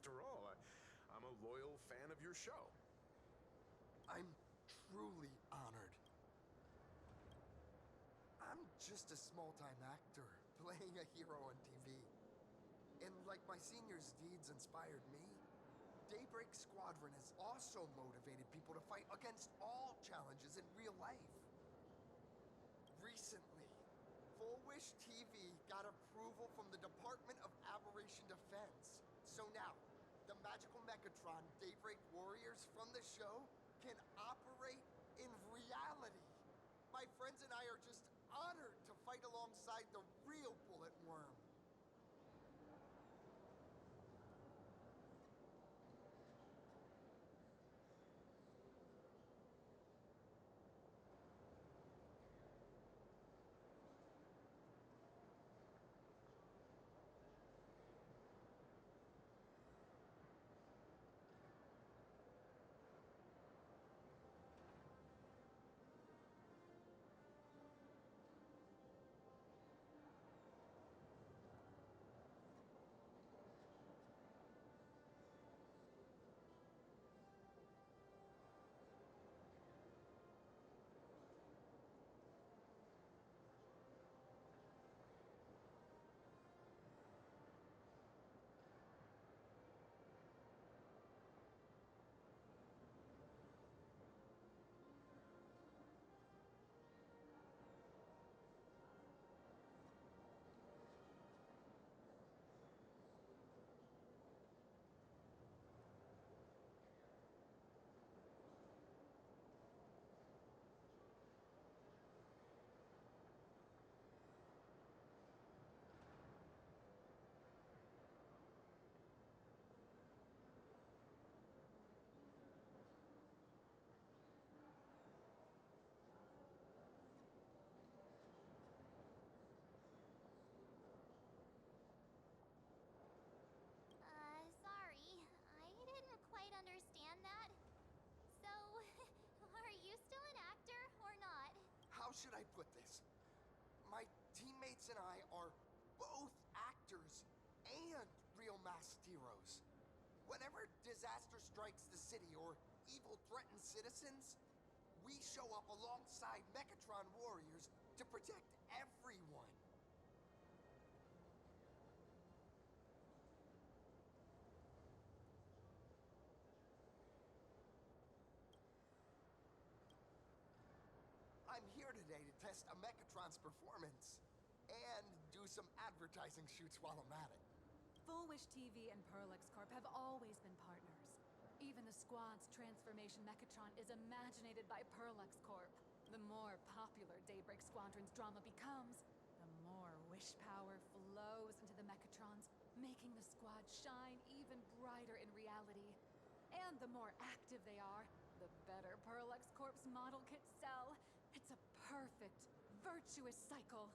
After all, I'm a loyal fan of your show. I'm truly honored. I'm just a small-time actor playing a hero on TV. And like my senior's deeds inspired me, Daybreak Squadron has also motivated people to fight against all challenges in real life. Recently, Full Wish TV got approval from the Department of Aberration Defense. So now, the magical Mechatron Daybreak Warriors from the show can operate in reality. My friends and I are just honored to fight alongside the real Bullet Worm. Sorry. I didn't quite understand that. So, are you still an actor or not? How should I put this? My teammates and I are both actors and real masked heroes. Whenever disaster strikes the city or evil threatens citizens, we show up alongside Mechatron warriors to protect everyone. test a Mechatron's performance and do some advertising shoots while I'm at it. Full Wish TV and Perlex Corp have always been partners. Even the squad's transformation Mechatron is imaginated by Perlex Corp. The more popular Daybreak Squadron's drama becomes, the more wish power flows into the Mechatrons, making the squad shine even brighter in reality. And the more active they are, the better Perlex Corp's model kits sell. It's a perfect, virtuous cycle.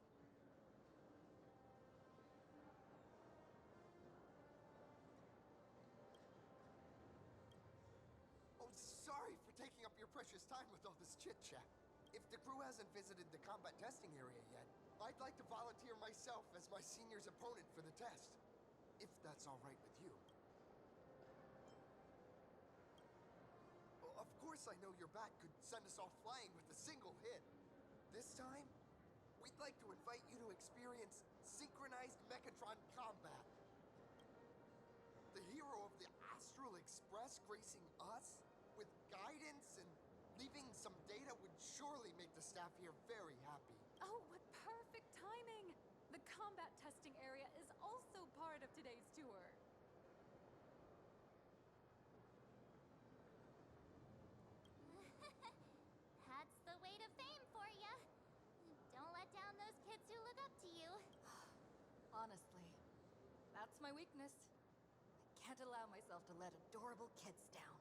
Oh, sorry for taking up your precious time with all this chit-chat. If the crew hasn't visited the combat testing area yet, I'd like to volunteer myself as my senior's opponent for the test. If that's all right with you. Well, of course I know your bat could send us all flying with a single hit. This time, we'd like to invite you to experience synchronized Mechatron combat. The hero of the Astral Express gracing us with guidance and leaving some data would surely make the staff here very happy. Oh, what perfect timing! The combat testing area is also part of today's tour. That's the way to fame for ya. Don't let down those kids who look up to you. Honestly, that's my weakness. I can't allow myself to let adorable kids down.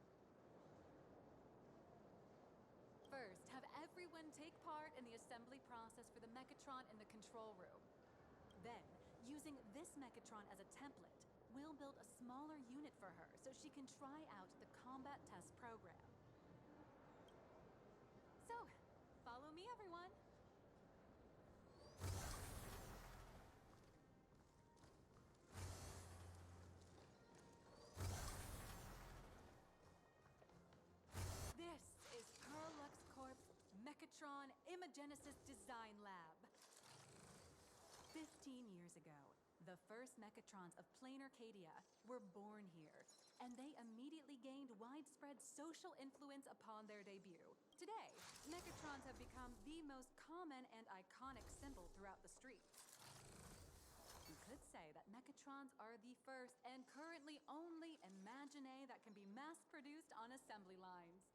First, have everyone take part in the assembly process for the Mechatron in the control room. Then, using this Mechatron as a template, we'll build a smaller unit for her so she can try out the combat test program. So, follow me, everyone. This is Perlux Corp's Mechatron Imagenesis Design Lab. 15 years ago, the first Mechatrons of Plain Arcadia were born here, and they immediately gained widespread social influence upon their debut. Today, Mechatrons have become the most common and iconic symbol throughout the streets. You could say that Mechatrons are the first and currently only Imagine that can be mass-produced on assembly lines.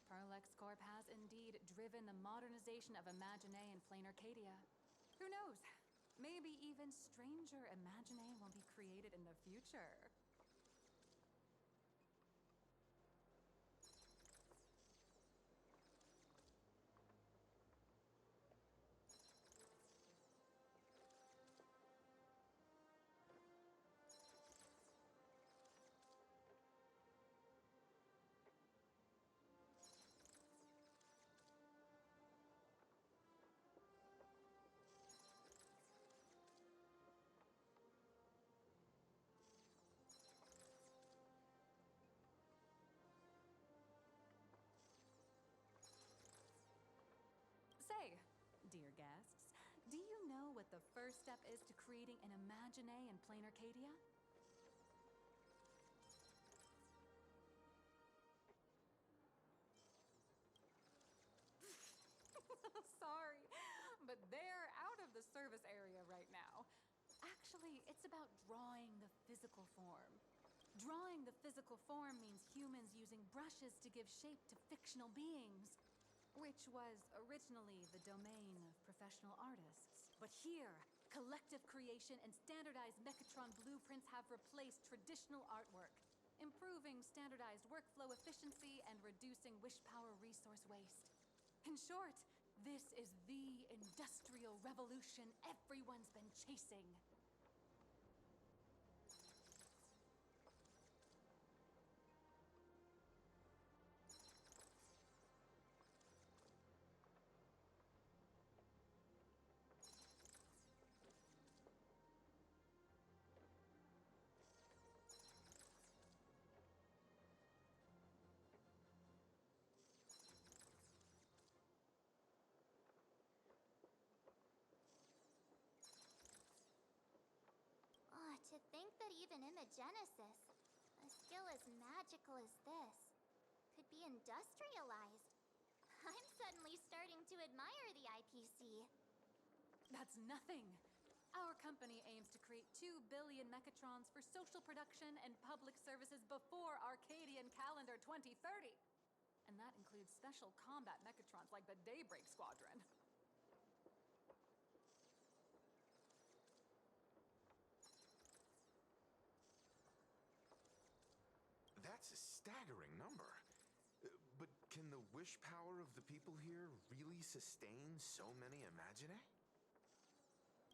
Perlex Corp has indeed driven the modernization of Imagine in Plain Arcadia. Who knows? Maybe even stranger Imagine will be created in the future. Say, dear guests, do you know what the first step is to creating an Imagine in Plain Arcadia? Sorry, but they're out of the service area right now. Actually, it's about drawing the physical form. Drawing the physical form means humans using brushes to give shape to fictional beings, which was originally the domain of professional artists. But here, collective creation and standardized Mechatron blueprints have replaced traditional artwork, improving standardized workflow efficiency and reducing wish power resource waste. In short, this is the industrial revolution everyone's been chasing. even imagenesis, a skill as magical as this, could be industrialized. I'm suddenly starting to admire the IPC. That's nothing. Our company aims to create 2 billion mechatrons for social production and public services before Arcadian calendar 2030. And that includes special combat mechatrons like the Daybreak Squadron. That's a staggering number. But can the wish power of the people here really sustain so many Imaginae?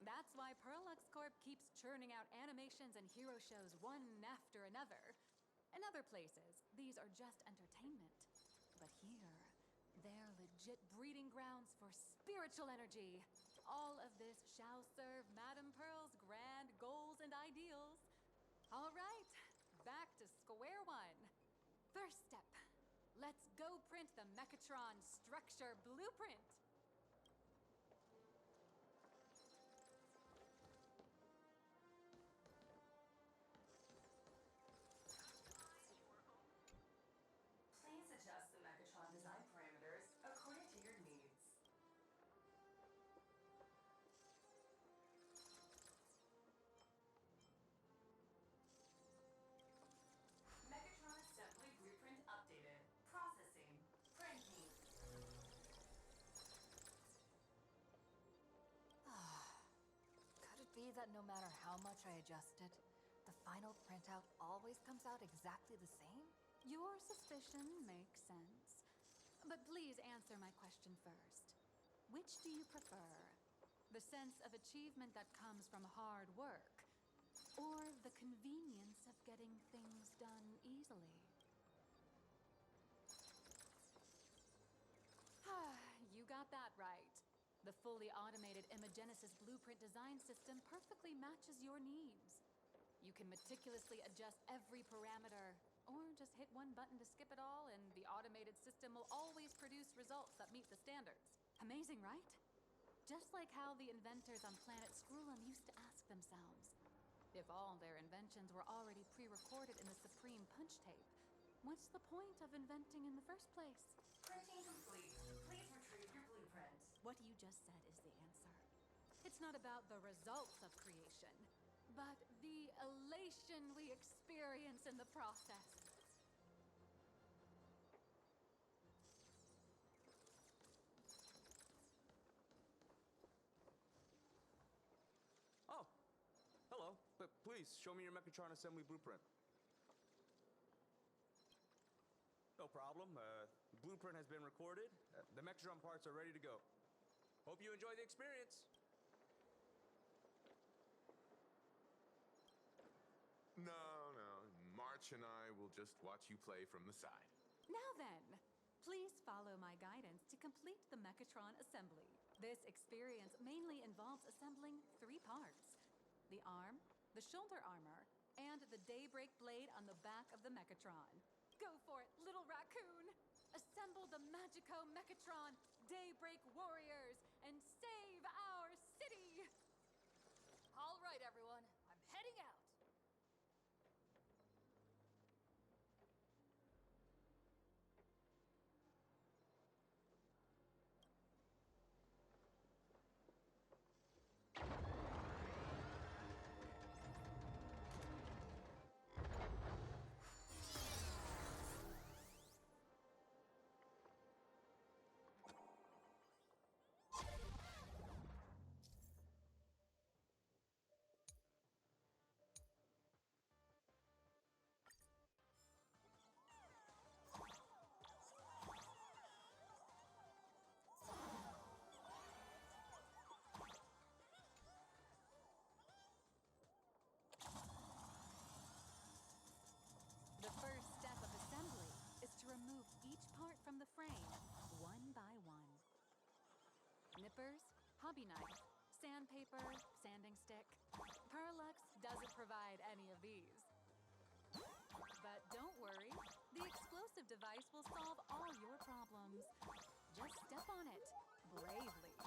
That's why Perlux Corp keeps churning out animations and hero shows one after another. In other places, these are just entertainment. But here, they're legit breeding grounds for spiritual energy. All of this shall serve Madame Pearl's grand goals and ideals. All right, back to square one. First step, let's go print the Mechatron structure blueprint. Please adjust the Mechatron design parameters according to your needs. Megatron assembly blueprint updated. Processing. Printing. Could it be that no matter how much I adjust it, the final printout always comes out exactly the same? Your suspicion makes sense. But please answer my question first. Which do you prefer? The sense of achievement that comes from hard work, or the convenience of getting things done easily? You got that right. The fully automated Imagenesis blueprint design system perfectly matches your needs. You can meticulously adjust every parameter, or just hit one button to skip it all, and the automated system will always produce results that meet the standards. Amazing, right? Just like how the inventors on planet Scrulum used to ask themselves, if all their inventions were already pre-recorded in the Supreme Punch Tape, what's the point of inventing in the first place? Printing complete. Please retrieve your blueprint. What you just said is the answer. It's not about the results of creation, but the elation we experience in the process. Oh, hello. But please, show me your Mechatron assembly blueprint. No problem. Blueprint has been recorded. The Mechatron parts are ready to go. Hope you enjoy the experience. No. March and I will just watch you play from the side. Now then, please follow my guidance to complete the Mechatron assembly. This experience mainly involves assembling 3 parts: the arm, the shoulder armor, and the Daybreak blade on the back of the Mechatron. Go for it, little raccoon! Assemble the Magico Mechatron Daybreak Warriors and save our city! All right, everyone, I'm heading out. The first step of assembly is to remove each part from the frame, one by one. Nippers, hobby knife, sandpaper, sanding stick. Perlux doesn't provide any of these. But don't worry, the explosive device will solve all your problems. Just step on it, bravely.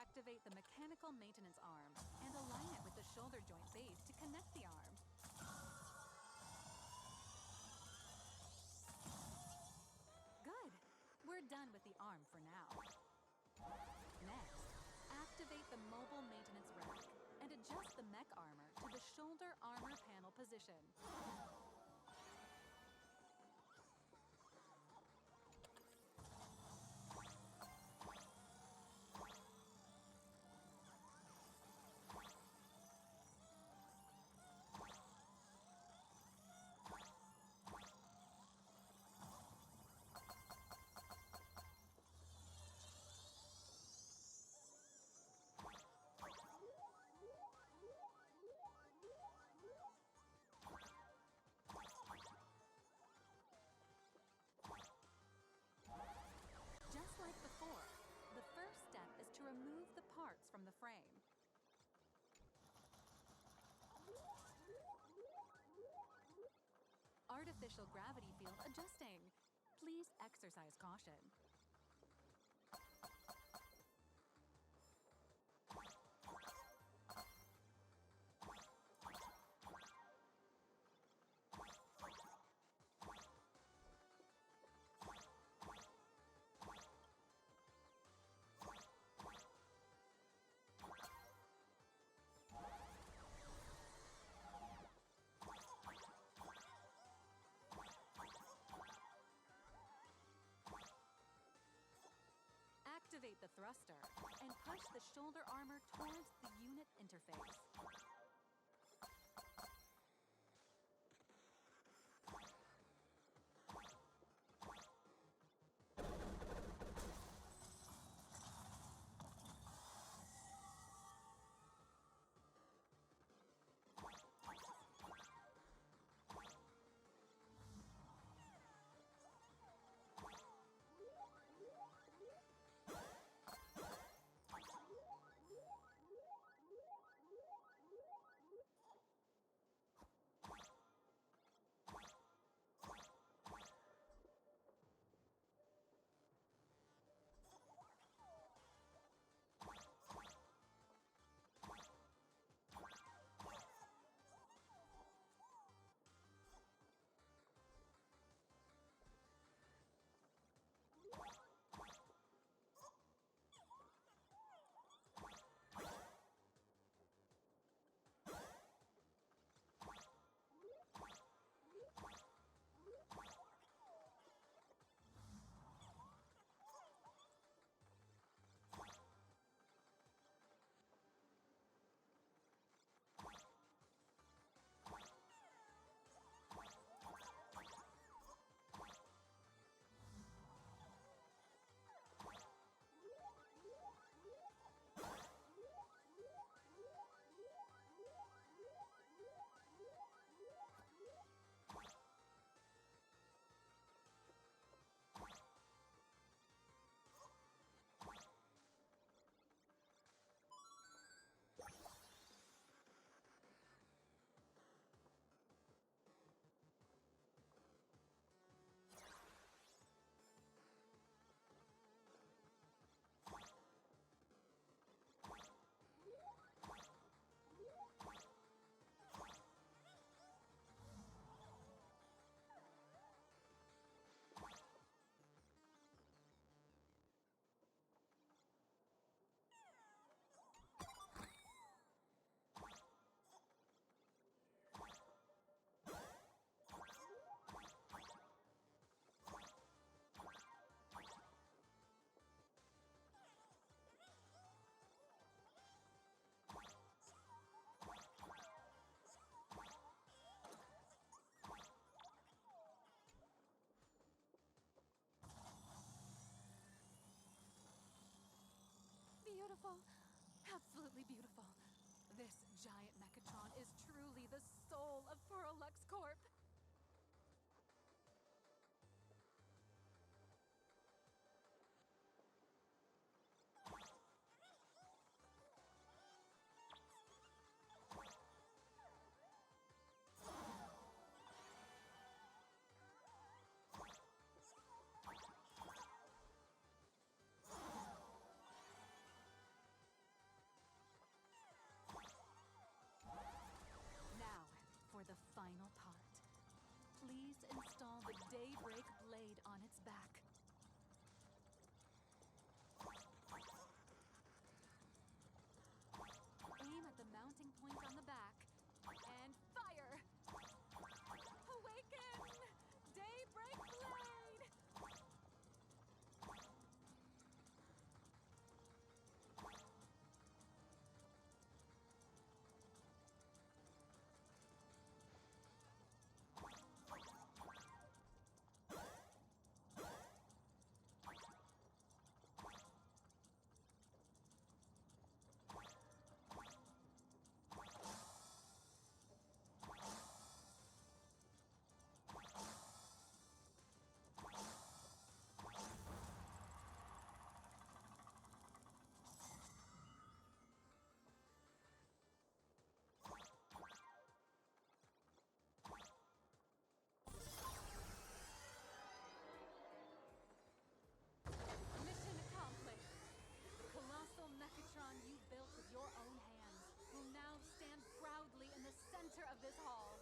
Activate the mechanical maintenance arm and align it with the shoulder joint base to connect the arm. Good. We're done with the arm for now. Next, activate the mobile maintenance rack and adjust the mech armor to the shoulder armor panel position. Just like before, the first step is to remove the parts from the frame. Artificial gravity field adjusting. Please exercise caution. Activate the thruster and push the shoulder armor towards the unit interface. Beautiful. Absolutely beautiful. This giant Mechatron is truly the soul of Parallax Corp. please install the Daybreak blade on its back. Aim at the mounting point on the back, and fire! Awaken! Daybreak blade! Mission accomplished! The colossal Mechatron you built with your own hands will now stand proudly in the center of this hall.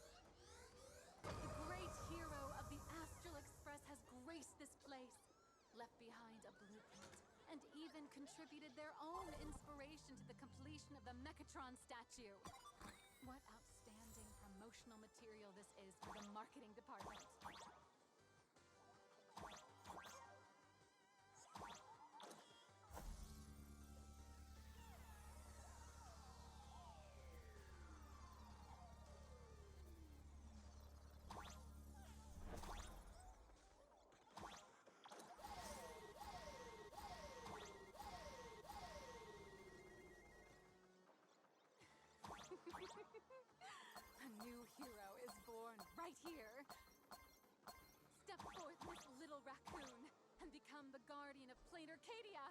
The great hero of the Astral Express has graced this place, left behind a blueprint, and even contributed their own inspiration to the completion of the Mechatron statue. What outstanding promotional material this is for the marketing department. A new hero is born right here. Step forth, Miss Little Raccoon, and become the guardian of Plain Arcadia.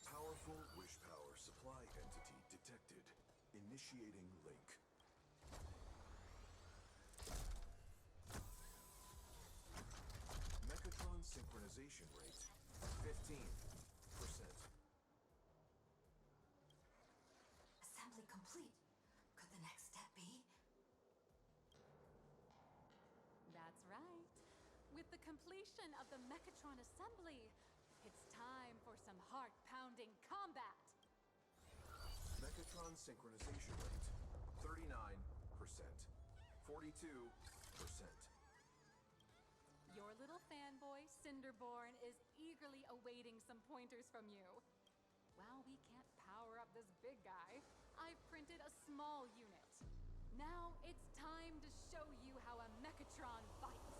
Powerful wish power supply entity detected. Initiating link. Mechatron synchronization rate 15%. Assembly complete. Could the next step be? That's right. With the completion of the Mechatron assembly, it's time for some heart-pounding combat. Mechatron synchronization rate 39%. 42%. Your little fanboy, Cinderborn, is eagerly awaiting some pointers from you. While we can't power up this big guy, I've printed a small unit. Now it's time to show you how a Mechatron fights.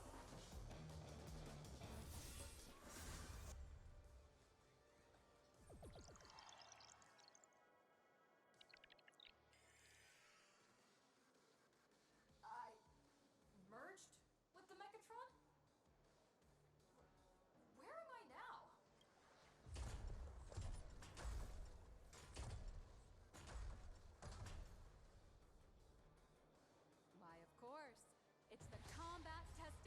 I merged with the Mechatron? Where am I now? Why, of course. It's the combat-tested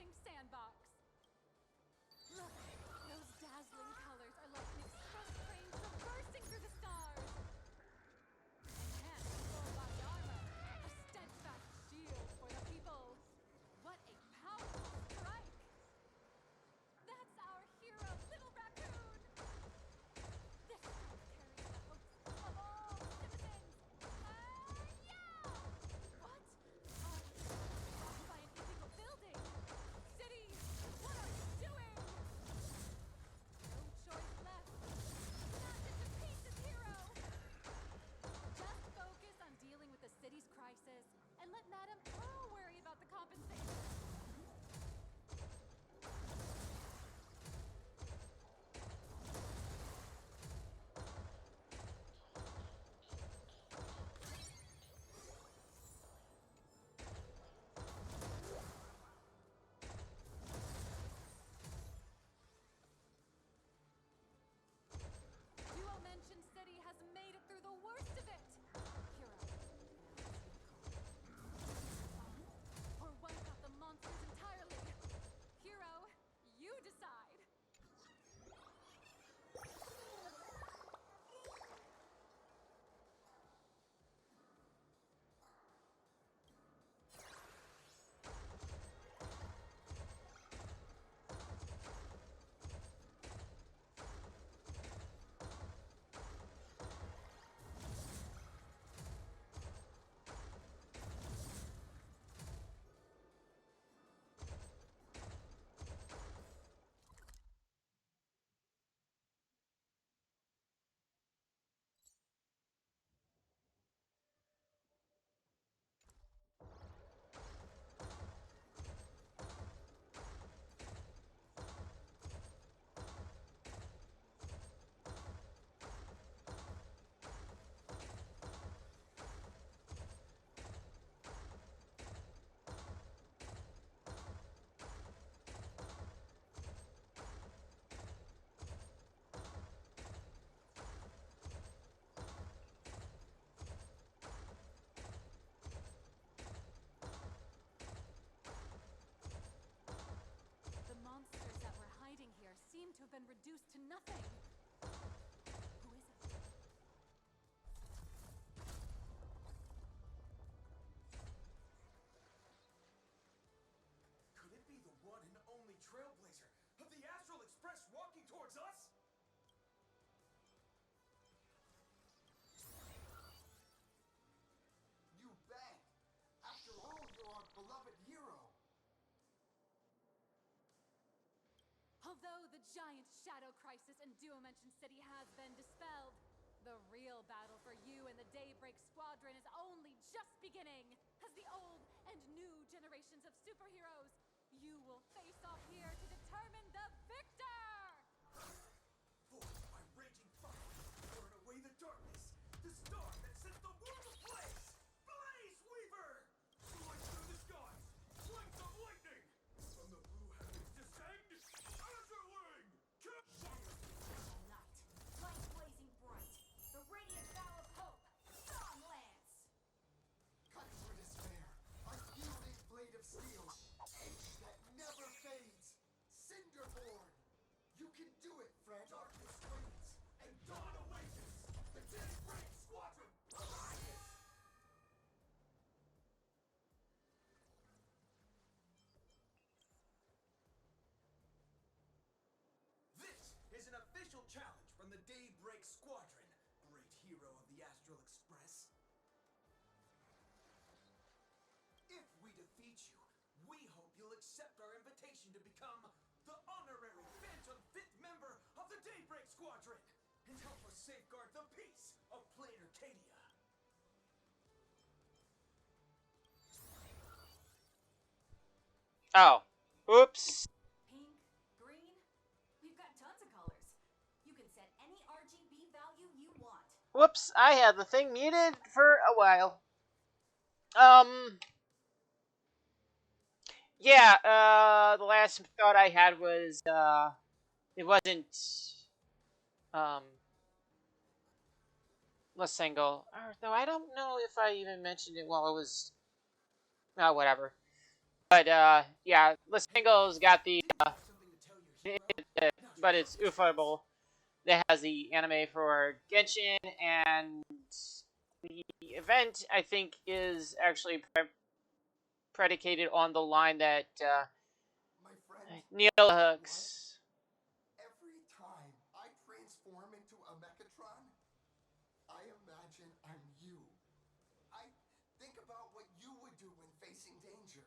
have been reduced to nothing. Who is it? Could it be the one and only trailblazer of the Astral Express walking towards us? You bet! After all, you're our beloved hero. Although the giant shadow crisis in Duomension City has been dispelled, the real battle for you and the Daybreak Squadron is only just beginning. As the old and new generations of superheroes, you will face off here to determine the victor! Forged by raging fire, burn away the darkness, the star that set the world ablaze! Blaze Weaver! Soaring through the skies, flanks of lightning! From the blue heavens descend, Azurwing! Shadow night, light blazing bright, the radiant bow of hope, Dawn Lance! Cut through despair, unyielding blade of steel, edge that never fades. Cinderborn! You can do it, friend! Darkness wanes, and dawn awakens! The Daybreak Squadron arises! This is an official challenge from the Daybreak Squadron, great hero of the Astral Express. If we defeat you, we hope you'll accept our invitation to become the honorary Phantom 5th member of the Daybreak Squadron and help us safeguard the peace of Plain Arcadia. Oh. Oops. Pink, green, we've got tons of colors. You can set any RGB value you want. Whoops, I had the thing muted for a while. Yeah, the last thought I had was, it wasn't, Single. Though I don't know if I even mentioned it while it was, whatever. But, yeah, Single's got the, but it's Ufotable that has the anime for Genshin, and the event, I think, is actually predicated on the line that, My friend, Neil Hooks. every time I transform into a Mechatron, I imagine I'm you. I think about what you would do when facing danger.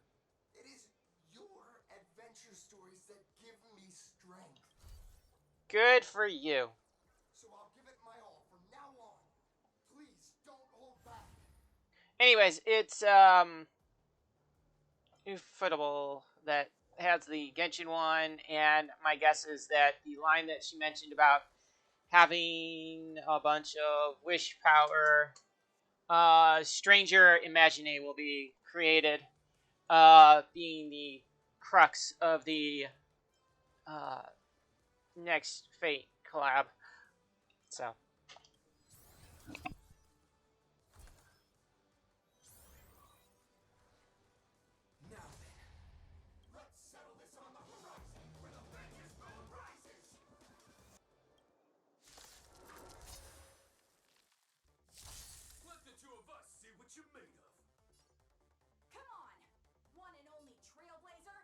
It is your adventure stories that give me strength. Good for you. So I'll give it my all from now on. Please don't hold back. Anyways, it's Ufotable that has the Genshin one, and my guess is that the line that she mentioned about having a bunch of wish power, Stranger Imagine will be created, being the crux of the next Fate collab. So. Now then, let's settle this on the horizon where the vengeance moon rises! Let the two of us see what you're made of. Come on, one and only Trailblazer.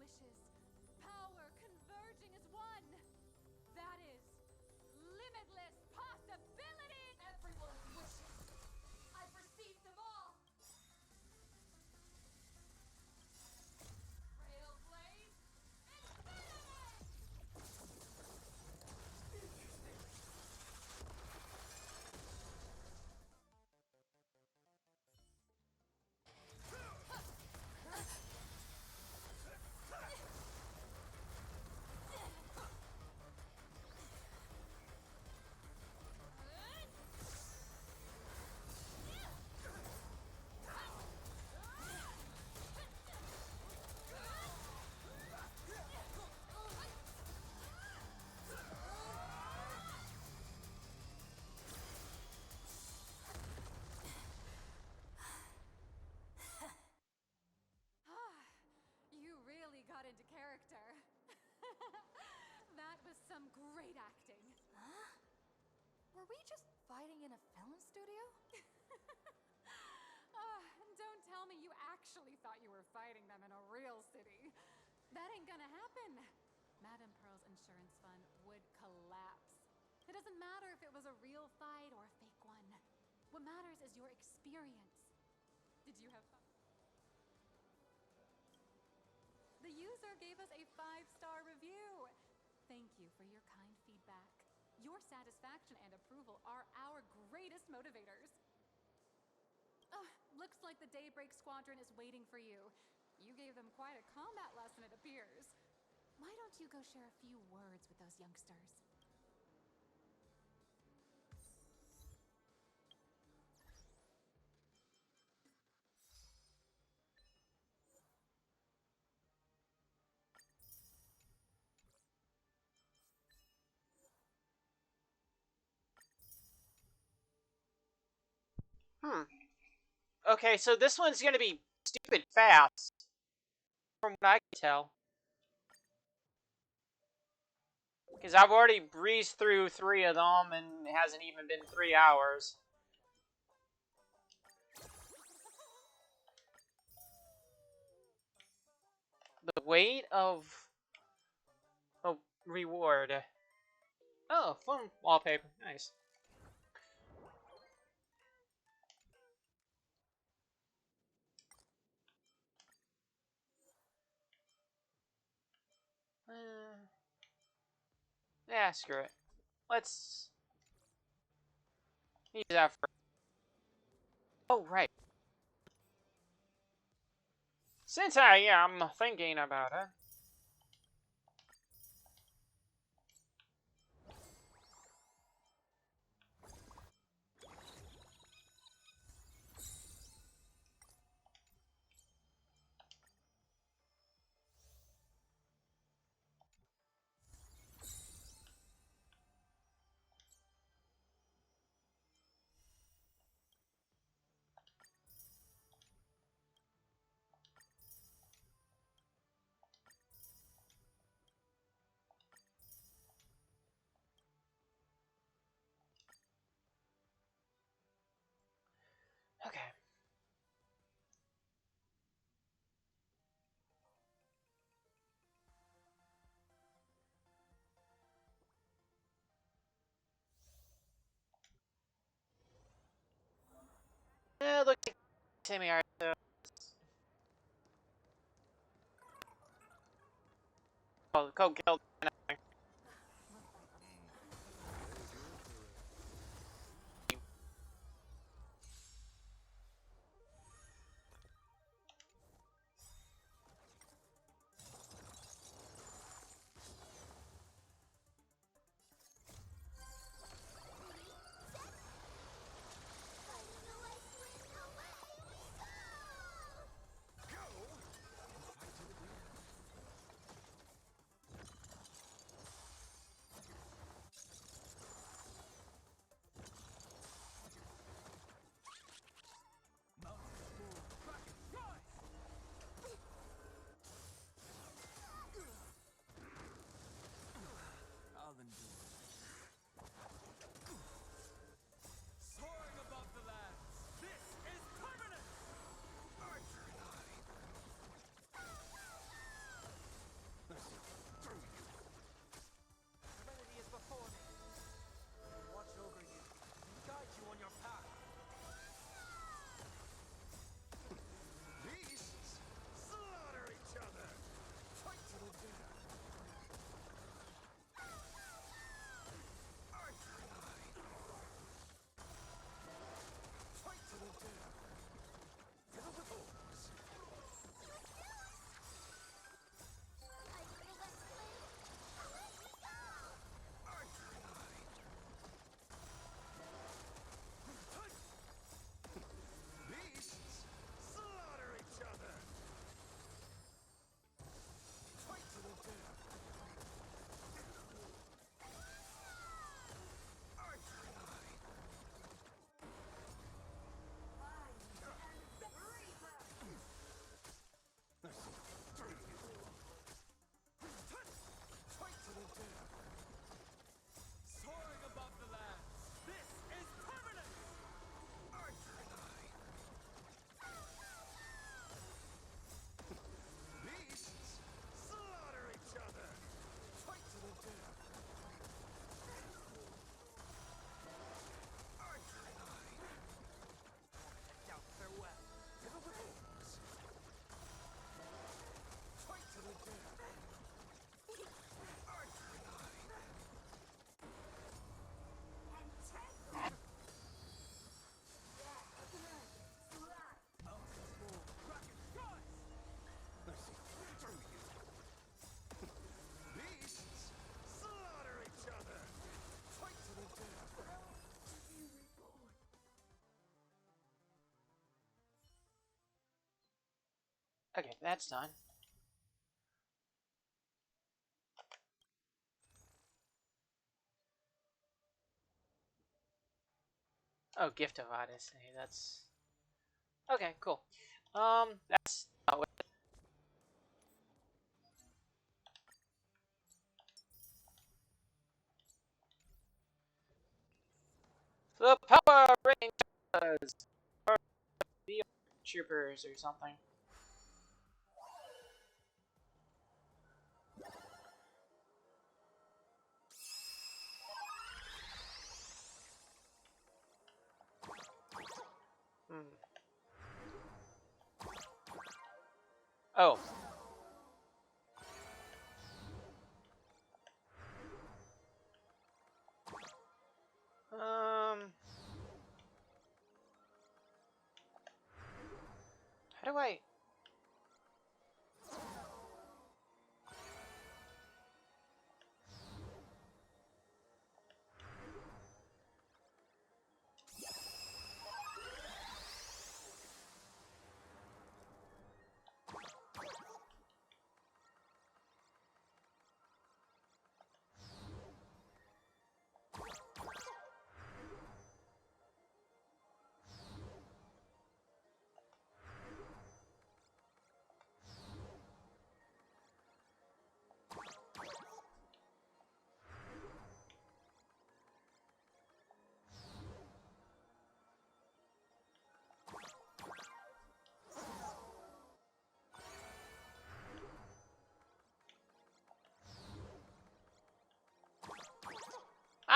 wishes, power converging as one. That is limitless possibility! Everyone's wishes. I've received them all. Trailblaze Infinity! You really got into character. That was some great acting. Huh? Were we just fighting in a film studio? Don't tell me you actually thought you were fighting them in a real city. That ain't gonna happen. Madame Pearl's insurance fund would collapse. It doesn't matter if it was a real fight or a fake one. What matters is your experience. Did you have fun? The user gave us a 5-star review. Thank you for your kind feedback. Your satisfaction and approval are our greatest motivators. Looks like the Daybreak Squadron is waiting for you. You gave them quite a combat lesson, it appears. Why don't you go share a few words with those youngsters? Okay, so this one's gonna be stupid fast, from what I can tell. Because I've already breezed through 3 of them, and it hasn't even been 3 hours. The weight of a reward. Oh, fun wallpaper. Nice. Yeah, screw it. Let's use that for... Oh, right. Since I am thinking about it... Okay. Look like Timmy alright, so... Oh, go kill... Okay, that's done. Oh, Gift of Odyssey. That's okay. Cool. That's not what. The Power Rangers, or the Troopers, or something. Hmm. Oh. How do I?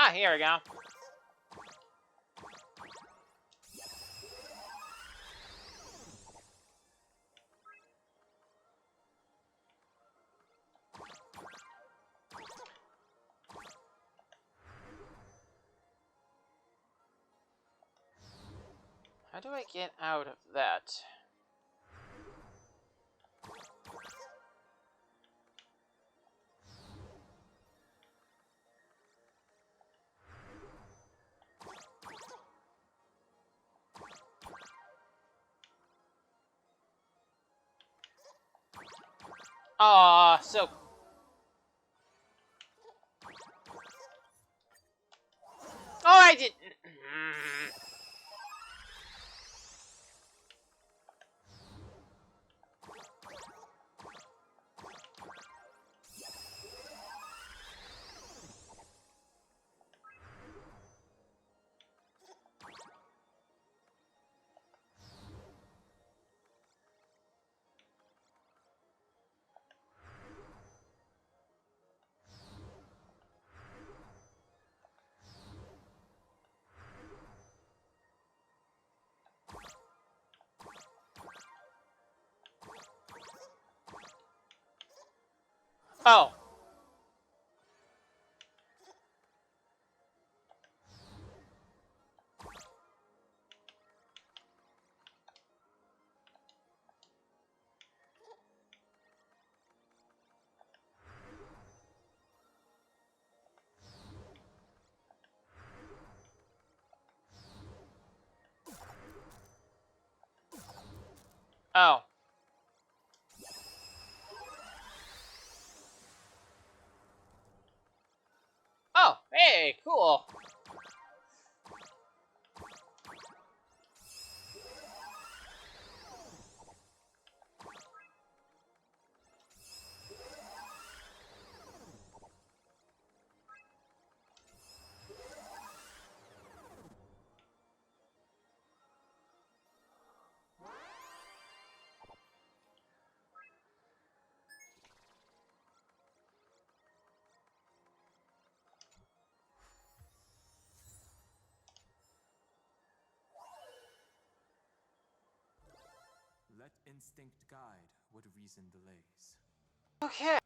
Ah, here we go. How do I get out of that? Aw, so. Oh, I did. Oh. Oh. Oh, hey, cool. Let instinct guide what reason delays. Okay.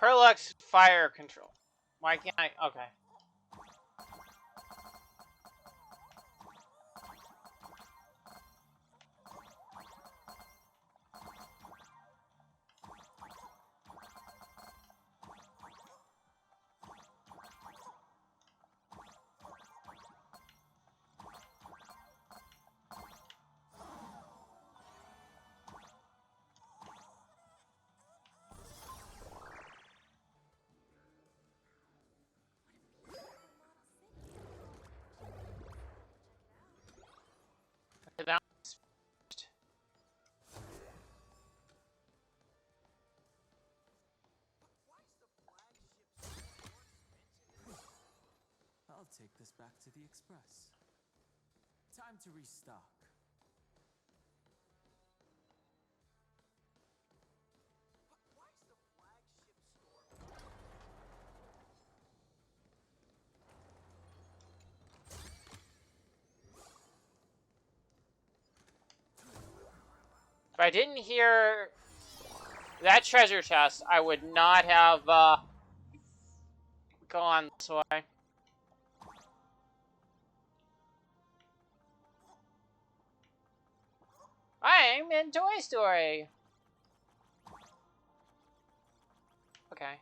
Perlux fire control. Why can't I? Okay. I'll take this back to the Express. Time to restock. If I didn't hear that treasure chest, I would not have gone this way. I'm in Toy Story. Okay.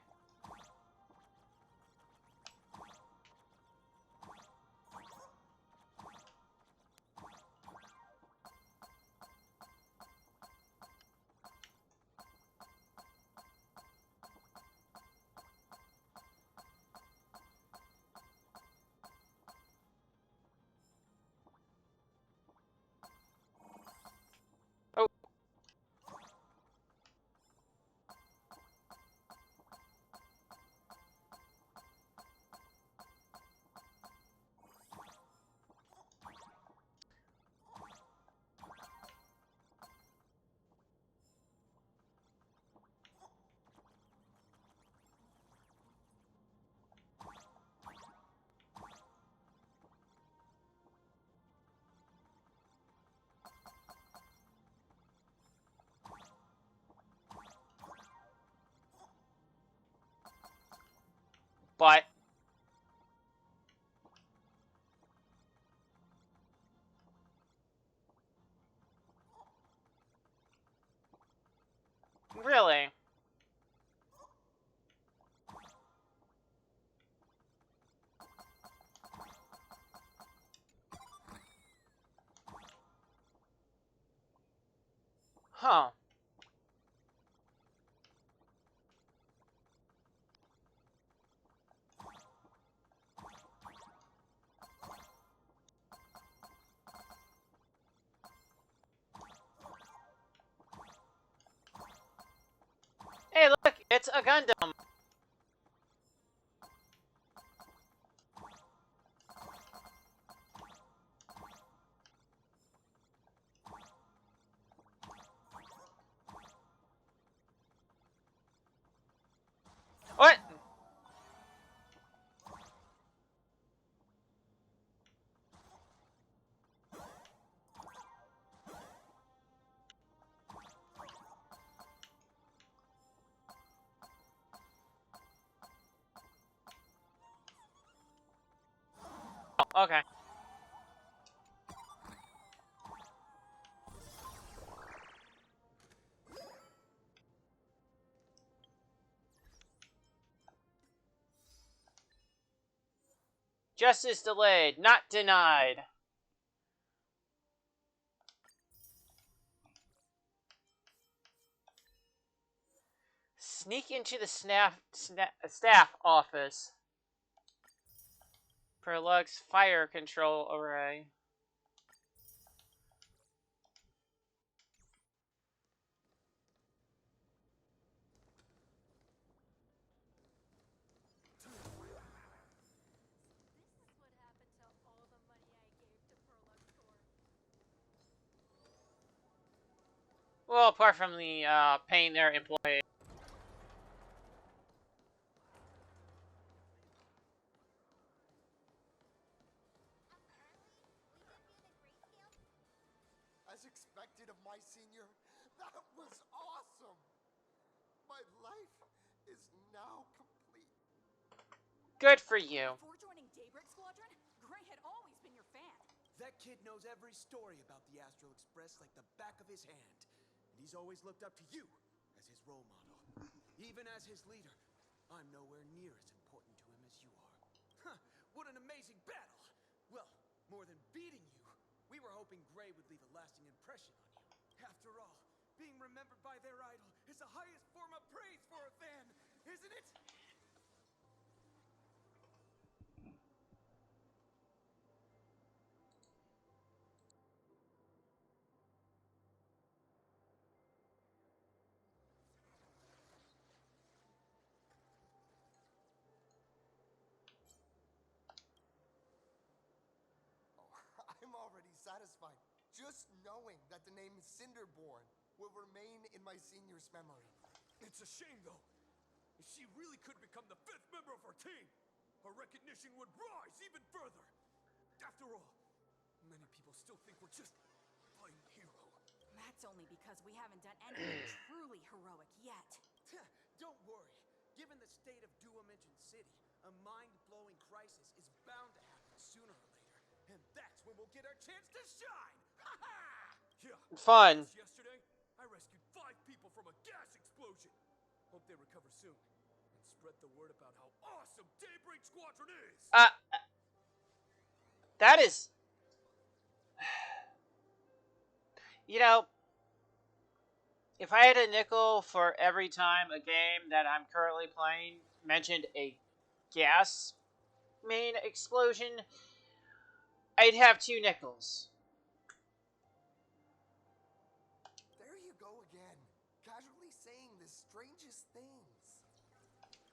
Oh. But really? Huh. Hey, look, it's a Gundam. What? Oh, okay. Justice delayed, not denied. Sneak into the staff office. Perlux fire control array. Well, apart from the paying their employee. As expected of my senior, that was awesome! My life is now complete. Good for you. Before joining Daybreak Squadron, Gray had always been your fan. That kid knows every story about the Astral Express like the back of his hand. And he's always looked up to you as his role model. Even as his leader, I'm nowhere near as important to him as you are. Huh, what an amazing battle! Well, more than beating you, we were hoping Gray would leave a lasting impression on you. After all, being remembered by their idol is the highest form of praise for a fan, isn't it? I'm already satisfied. Just knowing that the name Cinderborn will remain in my senior's memory. It's a shame, though. If she really could become the 5th member of our team, our recognition would rise even further. After all, many people still think we're just a fighting hero. That's only because we haven't done anything truly heroic yet. Don't worry. Given the state of Duomension City, a mind-blowing crisis is bound to happen sooner or later. And that's when we'll get our chance to shine! Ha ha! Yeah. Fun. Just yesterday, I rescued 5 people from a gas explosion. Hope they recover soon. And spread the word about how awesome Daybreak Squadron is! That is... You know, if I had a nickel for every time a game that I'm currently playing mentioned a gas main explosion, I'd have 2 nickels. There you go again, casually saying the strangest things.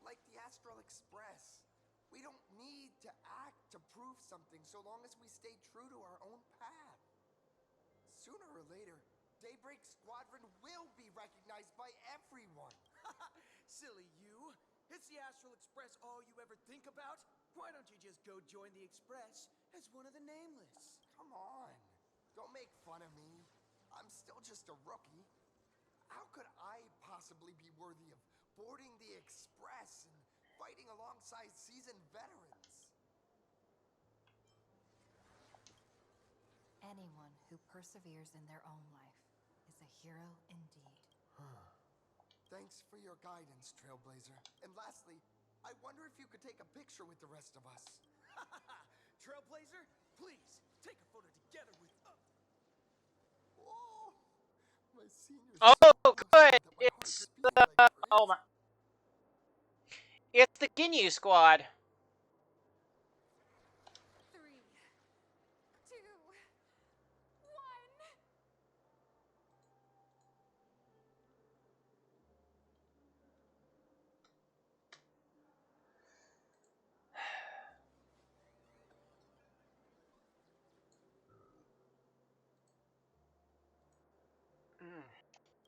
Like the Astral Express. We don't need to act to prove something so long as we stay true to our own path. Sooner or later, Daybreak Squadron will be recognized by everyone. Silly you. Is the Astral Express all you ever think about? Why don't you just go join the Express as one of the Nameless? Come on. Don't make fun of me. I'm still just a rookie. How could I possibly be worthy of boarding the Express and fighting alongside seasoned veterans? Anyone who perseveres in their own life is a hero indeed. Thanks for your guidance, Trailblazer. And lastly, I wonder if you could take a picture with the rest of us. Trailblazer, please, take a photo together with Whoa! My senior's Oh, so good! that my heart It's could beat like crazy. oh my... It's the Ginyu Squad. 3, 2, 1.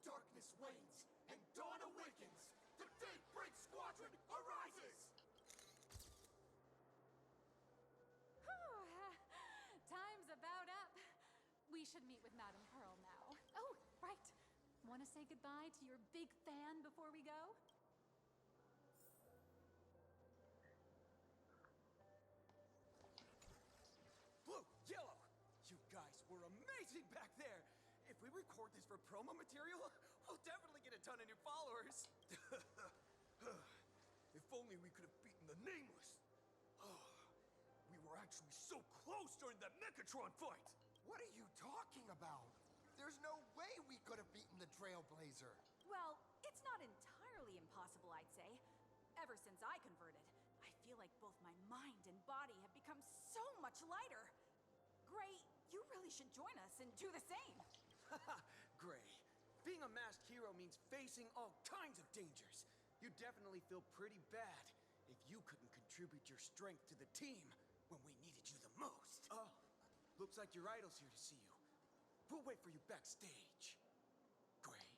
Darkness wanes and dawn awakens. The Daybreak Squadron arises. Time's about up. We should meet with Madame Pearl now. Oh, right. Want to say goodbye to your big fan before we go? Blue, yellow. You guys were amazing back there. If we record this for promo material, we'll definitely get a ton of new followers. If only we could have beaten the Nameless. We were actually so close during that Mechatron fight. What are you talking about? There's no way we could have beaten the Trailblazer. Well, it's not entirely impossible, I'd say. Ever since I converted, I feel like both my mind and body have become so much lighter. Gray, you really should join us and do the same. Gray, being a masked hero means facing all kinds of dangers. You'd definitely feel pretty bad if you couldn't contribute your strength to the team when we needed you the most. Oh, looks like your idol's here to see you. We'll wait for you backstage. Gray.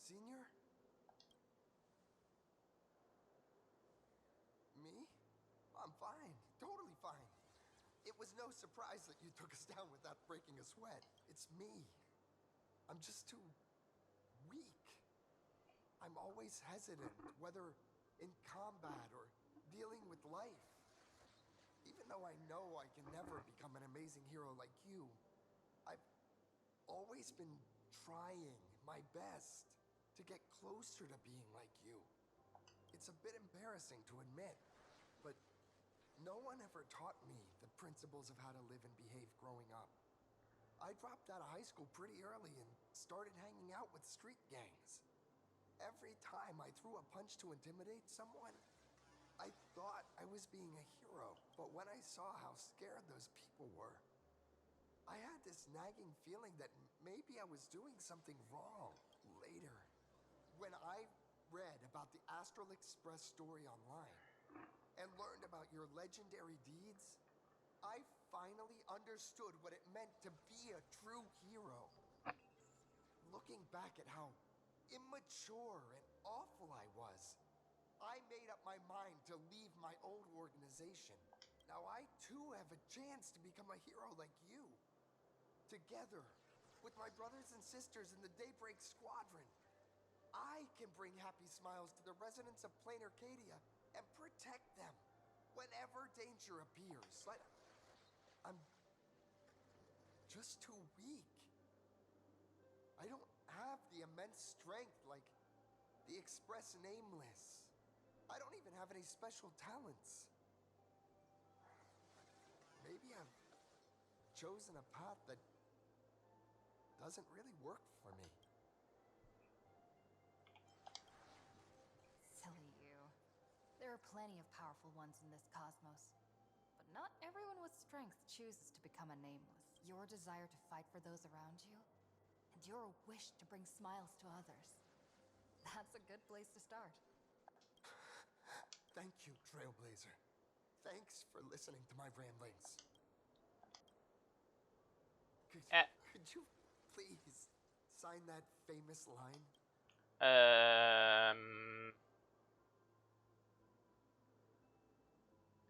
Senior? Me? I'm fine. Totally fine. It was no surprise that you took us down without breaking a sweat. It's me. I'm just too weak. I'm I'm always hesitant, whether in combat or dealing with life. Even though I know I can never become an amazing hero like you, I've always been trying my best to get closer to being like you. It's a bit embarrassing to admit, but no one ever taught me the principles of how to live and behave growing up. I dropped out of high school pretty early and started hanging out with street gangs. Every time I threw a punch to intimidate someone, I thought I was being a hero. But when I saw how scared those people were, I had this nagging feeling that maybe I was doing something wrong. Later, when I read about the Astral Express story online and learned about your legendary deeds, I finally understood what it meant to be a true hero. Looking back at how immature and awful I was, I made up my mind to leave my old organization. Now I too have a chance to become a hero like you. Together, with my brothers and sisters in the Daybreak Squadron, I can bring happy smiles to the residents of Plain Arcadia and protect them whenever danger appears. I'm just too weak. I don't have the immense strength like the Express Nameless. I don't even have any special talents. Maybe I've chosen a path that doesn't really work for me. Silly you. There are plenty of powerful ones in this cosmos. But not everyone with strength chooses to become a nameless. Your desire to fight for those around you, and your wish to bring smiles to others. That's a good place to start. Thank you, Trailblazer. Thanks for listening to my ramblings. Could you please sign that famous line?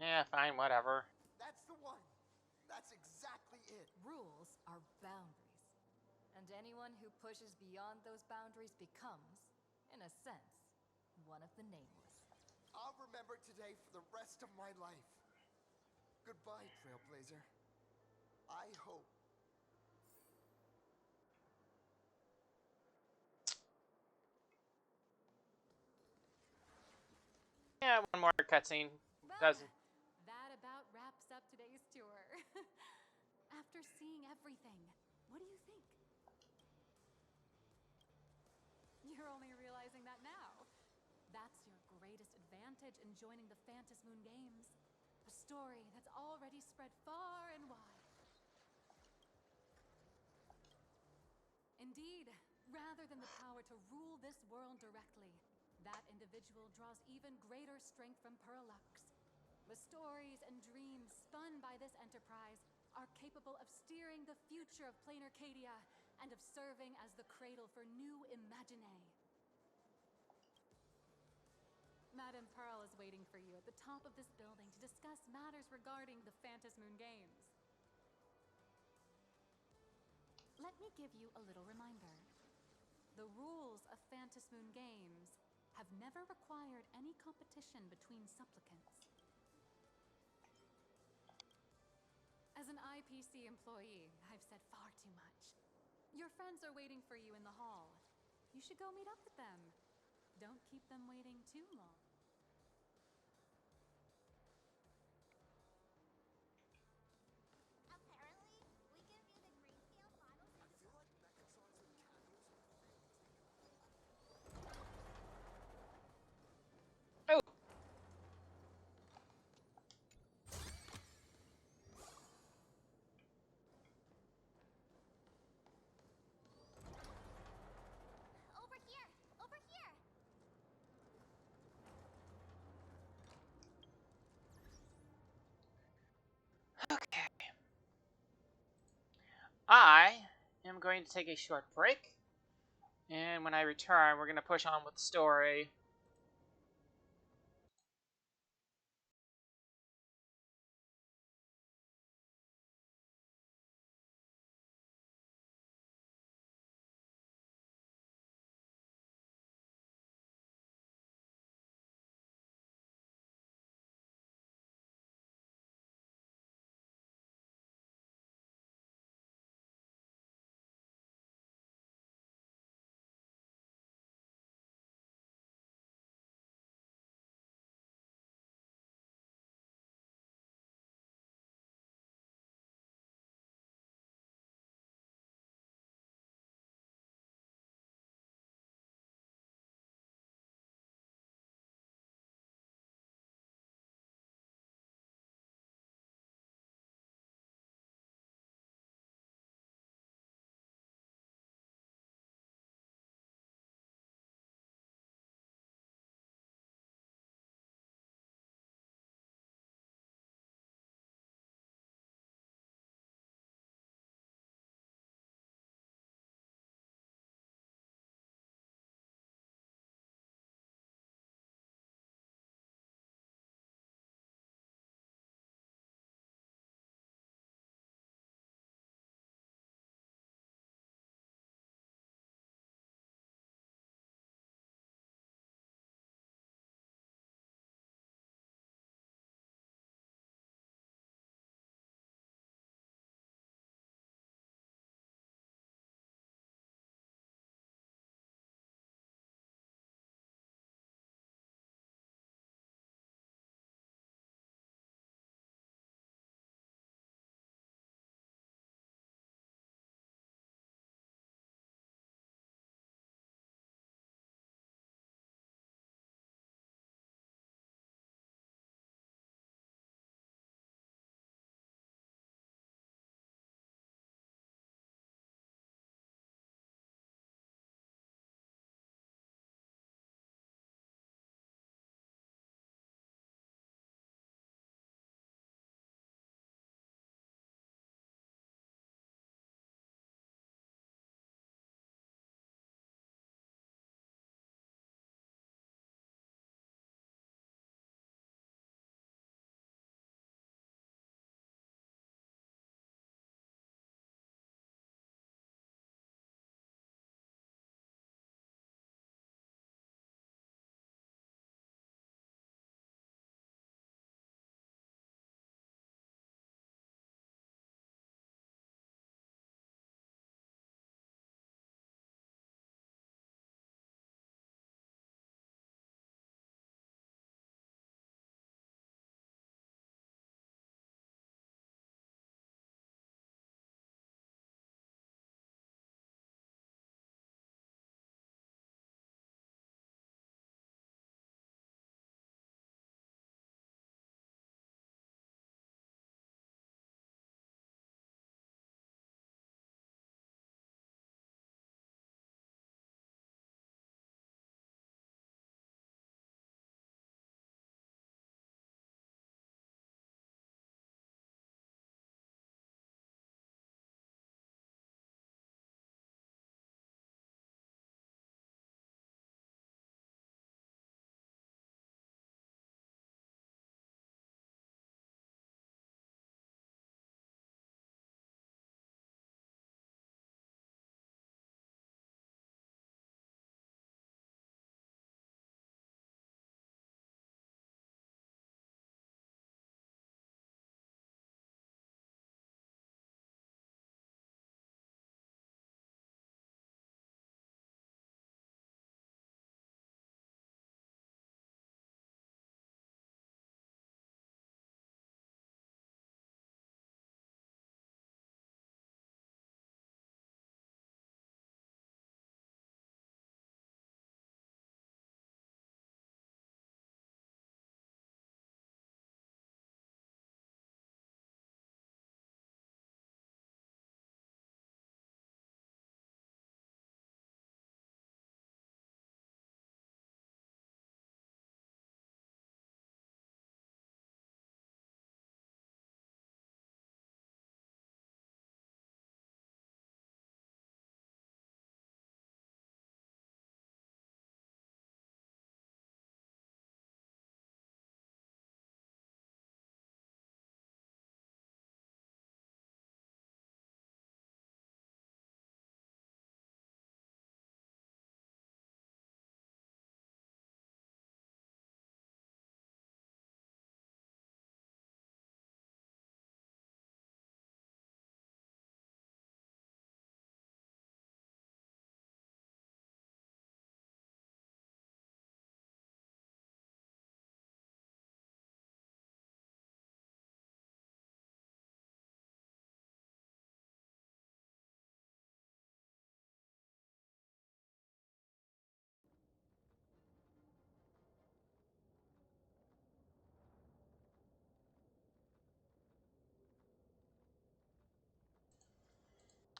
Yeah, fine, whatever. That's the one. That's exactly it. Rules are boundaries. And anyone who pushes beyond those boundaries becomes, in a sense, one of the nameless. I'll remember today for the rest of my life. Goodbye, Trailblazer. I hope. Yeah, one more cutscene. Doesn't. That about wraps up today's tour. After seeing everything, what do you think? You're only realizing that now. That's your greatest advantage in joining the Phantasmoon Games. A story that's already spread far and wide. Indeed, rather than the power to rule this world directly, that individual draws even greater strength from Parallax. The stories and dreams spun by this enterprise are capable of steering the future of Plain Arcadia and of serving as the cradle for new Imaginae. Madame Pearl is waiting for you at the top of this building to discuss matters regarding the Phantasmoon Games. Let me give you a little reminder. The rules of Phantasmoon Games have never required any competition between supplicants. As an IPC employee, I've said far too much. Your friends are waiting for you in the hall. You should go meet up with them. Don't keep them waiting too long. Apparently, we can view the grayscale models in the... Oh. Over here! Over here! Okay. I am going to take a short break. And when I return, we're going to push on with the story.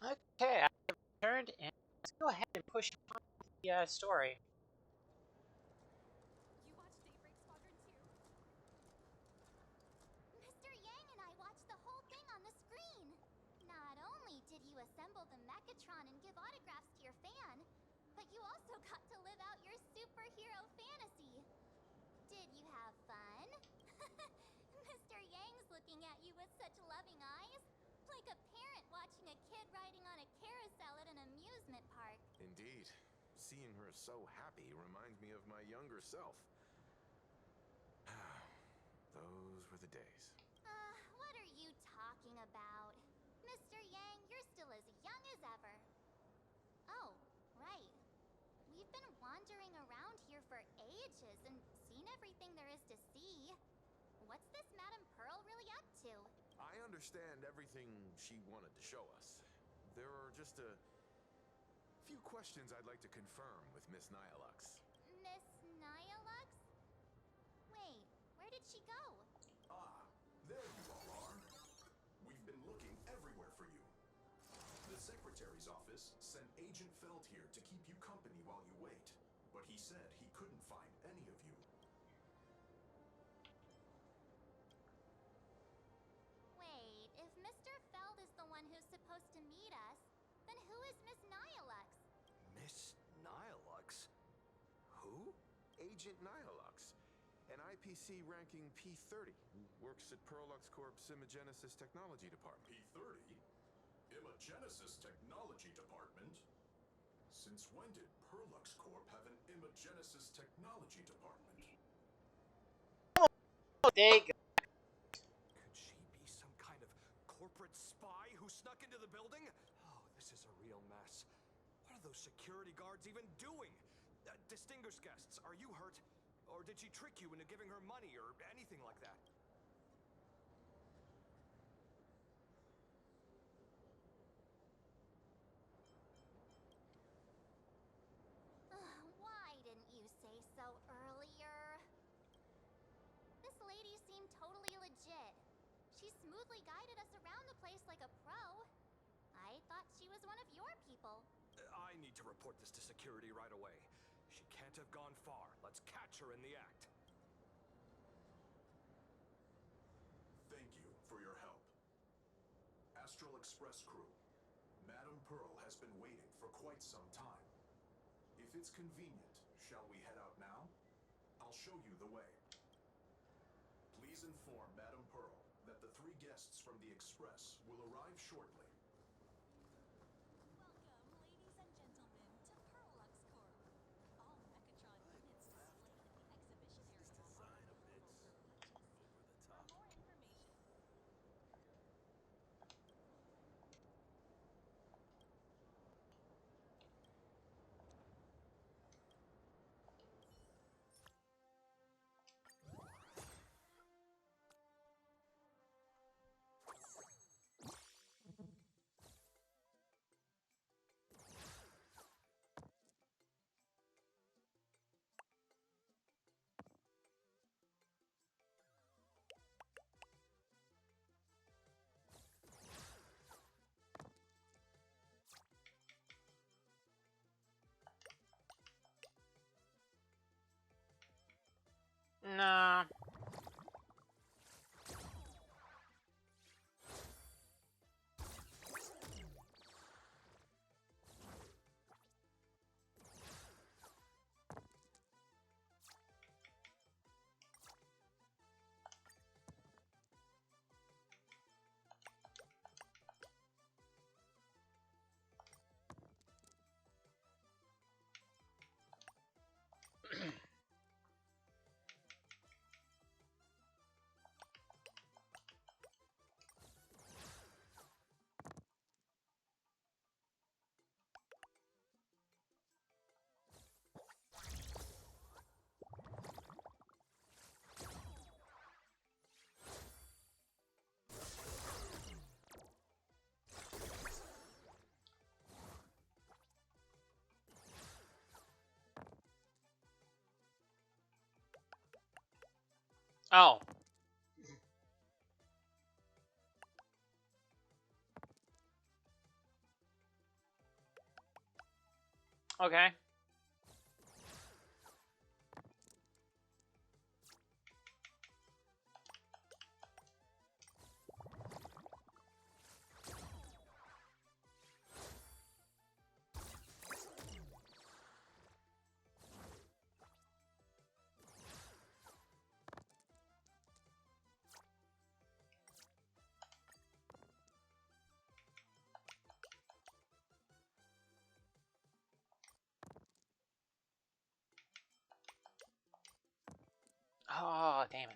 Okay, I've returned, and let's go ahead and push on with the story. You watched Daybreak Squadron too? Mr. Yang and I watched the whole thing on the screen. Not only did you assemble the Mechatron and give autographs to your fan, but you also got to live out your superhero fantasy. Did you have fun? Mr. Yang's looking at you with such loving eyes, like a parent watching a kid riding on a carousel at an amusement park. Indeed. Seeing her so happy reminds me of my younger self. Those were the days. What are you talking about? Mr. Yang, you're still as young as ever. Oh, right. We've been wandering around here for ages and seen everything there is to see. What's this Madame Pearl really up to? I understand everything she wanted to show us. There are just a few questions I'd like to confirm with Miss Nihilux. Miss Nihilux? Wait, where did she go? Ah, there you all are. We've been looking everywhere for you. The Secretary's office sent Agent Feld here to keep you company while you wait, but he said he couldn't find any of you. Wait, if Mr. Feld is the one who's supposed to meet us, then who is Miss Nihilux? Miss Nihilux? Who? Agent Nihilux, an IPC ranking P30, who works at Perlux Corp's Imagenesis Technology Department. P30? Imagenesis Technology Department? Since when did Perlux Corp have an Imagenesis Technology Department? They go. Could she be some kind of corporate spy who snuck into the building? Oh, this is a real mess. What are those security guards even doing? Distinguished guests, are you hurt? Or did she trick you into giving her money or anything like that? Why didn't you say so earlier? This lady seemed totally legit. She smoothly guided us around the place like a pro. I thought she was one of your people. I need to report this to security right away. She can't have gone far. Let's catch her in the act. Thank you for your help. Astral Express crew, Madame Pearl has been waiting for quite some time. If it's convenient, shall we head out now? I'll show you the way. Please inform Madame Pearl that the 3 guests from the Express will arrive shortly. Welcome, ladies and gentlemen, to Perlux Corp. All Mechatron units displayed in the exhibition area are available for purchase. For more information, Nah. Oh. Okay. Oh, damn it.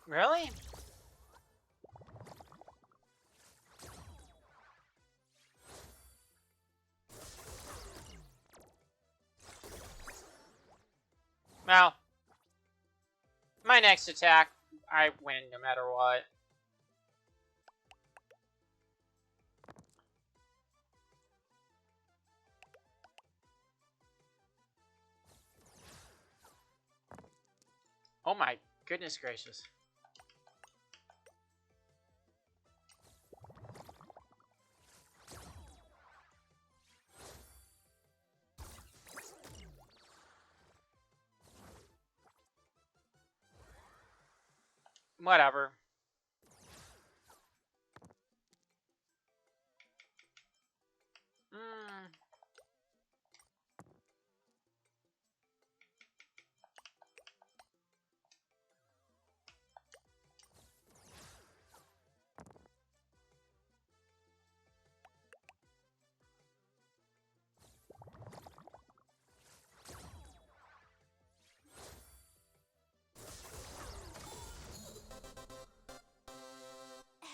Really? Well, my next attack, I win no matter what. Oh my goodness gracious. Whatever. Mm.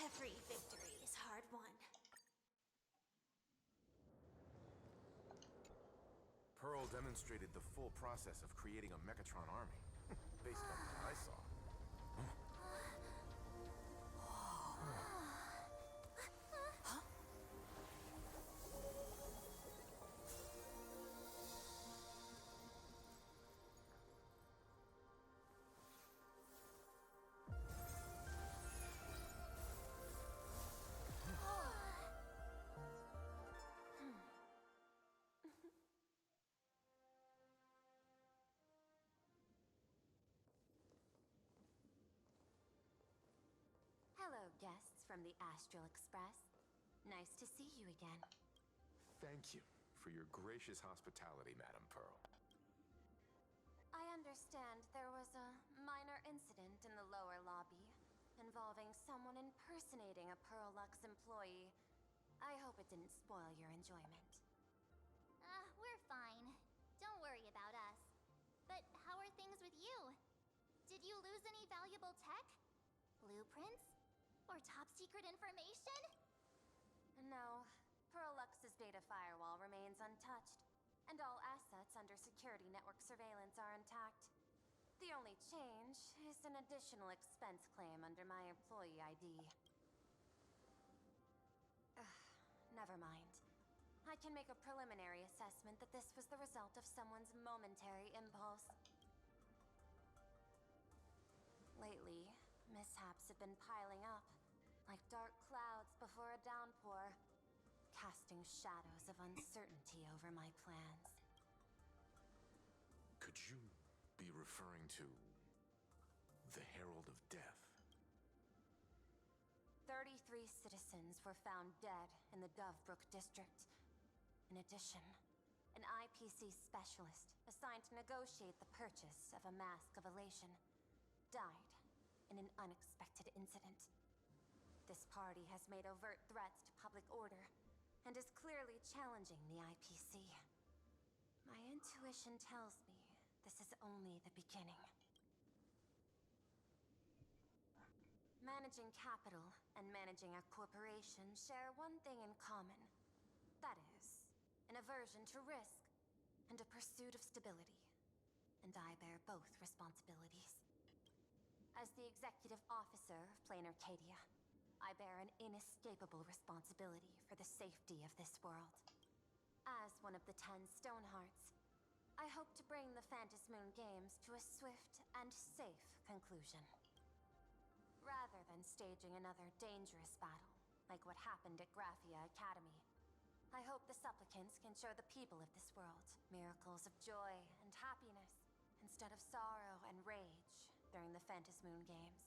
Every victory is hard won. Pearl demonstrated the full process of creating a Mechatron army, based on what I saw. Hello, guests from the Astral Express. Nice to see you again. Thank you for your gracious hospitality, Madam Pearl. I understand there was a minor incident in the lower lobby involving someone impersonating a Pearl-Lux employee. I hope it didn't spoil your enjoyment. We're fine. Don't worry about us. But how are things with you? Did you lose any valuable tech? Blueprints? Or top-secret information? No, Pearl-Lux's data firewall remains untouched, and all assets under security network surveillance are intact. The only change is an additional expense claim under my employee ID. Never mind. I can make a preliminary assessment that this was the result of someone's momentary impulse. Lately, mishaps have been piling up, like dark clouds before a downpour, casting shadows of uncertainty over my plans. Could you be referring to the Herald of Death? 33 citizens were found dead in the Dovebrook district. In addition, an IPC specialist assigned to negotiate the purchase of a Mask of Elation died in an unexpected incident. This party has made overt threats to public order and is clearly challenging the IPC. My intuition tells me this is only the beginning. Managing capital and managing a corporation share one thing in common. That is, an aversion to risk and a pursuit of stability. And I bear both responsibilities. As the executive officer of Plain Arcadia, I bear an inescapable responsibility for the safety of this world. As one of the 10 Stonehearts, I hope to bring the Phantasmoon Games to a swift and safe conclusion. Rather than staging another dangerous battle, like what happened at Graphia Academy, I hope the supplicants can show the people of this world miracles of joy and happiness, instead of sorrow and rage during the Phantasmoon Games.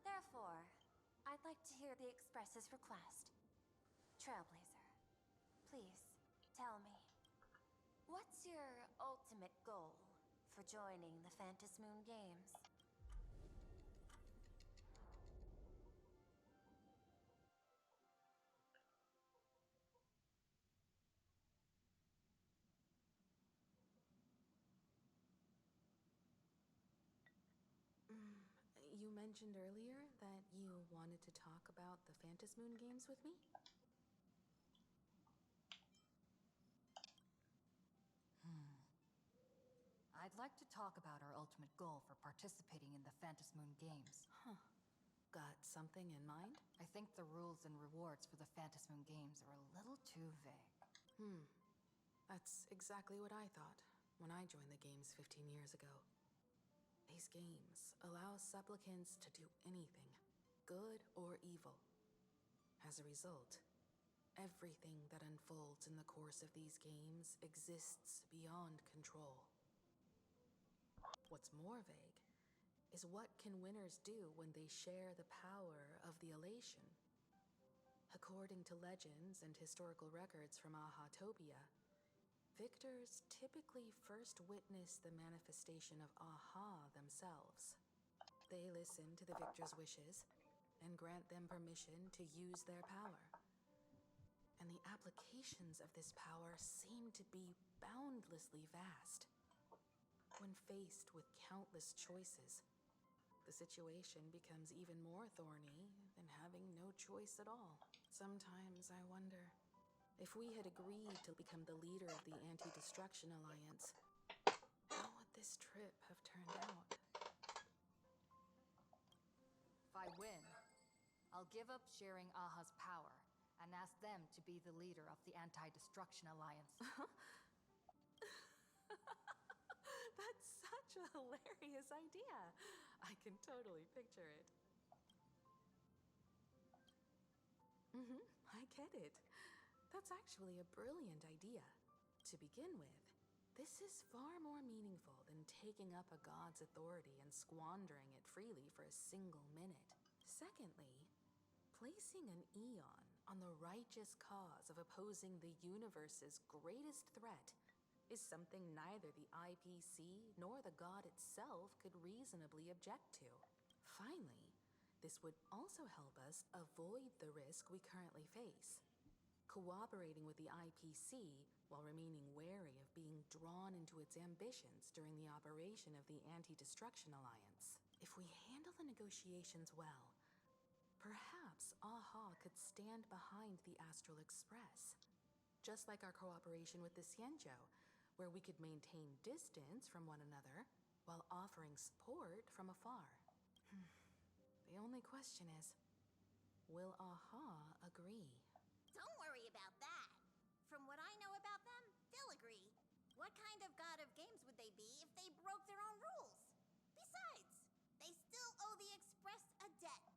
Therefore, I'd like to hear the Express's request. Trailblazer, please, tell me, what's your ultimate goal for joining the Phantasmoon Games? You mentioned earlier that you wanted to talk about the Phantasmoon Games with me? I'd like to talk about our ultimate goal for participating in the Phantasmoon Games. Huh. Got something in mind? I think the rules and rewards for the Phantasmoon Games are a little too vague. That's exactly what I thought when I joined the games 15 years ago. These games allow supplicants to do anything, good or evil. As a result, everything that unfolds in the course of these games exists beyond control. What's more vague is what can winners do when they share the power of the elation? According to legends and historical records from Ahatopia, victors typically first witness the manifestation of Aha themselves. They listen to the victor's wishes and grant them permission to use their power. And the applications of this power seem to be boundlessly vast. When faced with countless choices, the situation becomes even more thorny than having no choice at all. Sometimes I wonder, if we had agreed to become the leader of the Anti-Destruction Alliance, how would this trip have turned out? If I win, I'll give up sharing Aha's power and ask them to be the leader of the Anti-Destruction Alliance. That's such a hilarious idea. I can totally picture it. I get it. That's actually a brilliant idea. To begin with, this is far more meaningful than taking up a god's authority and squandering it freely for a single minute. Secondly, placing an Eon on the righteous cause of opposing the universe's greatest threat is something neither the IPC nor the god itself could reasonably object to. Finally, this would also help us avoid the risk we currently face. Cooperating with the IPC while remaining wary of being drawn into its ambitions during the operation of the Anti-Destruction Alliance. If we handle the negotiations well, perhaps Aha could stand behind the Astral Express, just like our cooperation with the Xianzhou, where we could maintain distance from one another while offering support from afar. The only question is, will Aha agree? Don't worry about that. From what I know about them, they'll agree. What kind of god of games would they be if they broke their own rules? Besides, they still owe the Express a debt.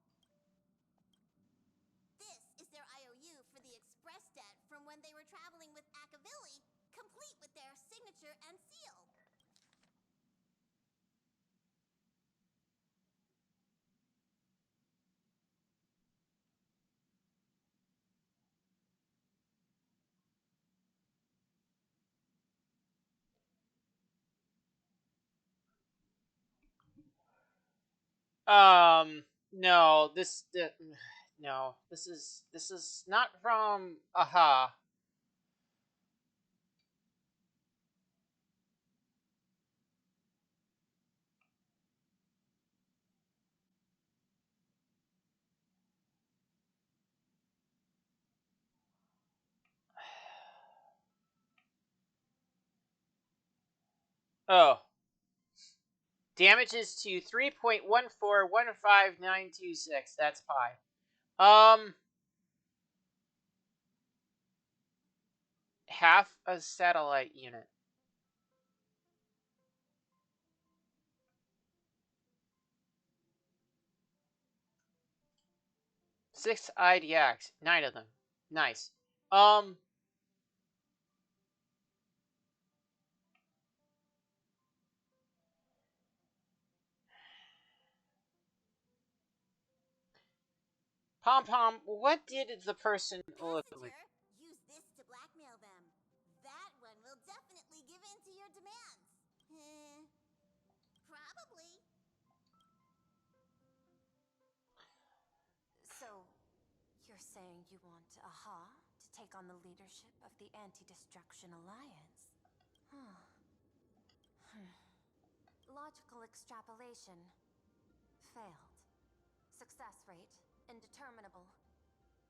This is their IOU for the Express debt from when they were traveling with Akavilli, complete with their signature and seal. No, no, this is not from Aha. Oh, damages to 3.1415926. That's pi. Um, half a satellite unit. Six-eyed yaks. 9 of them. Nice. Pom Pom, what did the person look like? Use this to blackmail them. That one will definitely give in to your demands. Probably. So, you're saying you want Aha to take on the leadership of the Anti-Destruction Alliance? Huh. Logical extrapolation. Failed. Success rate indeterminable.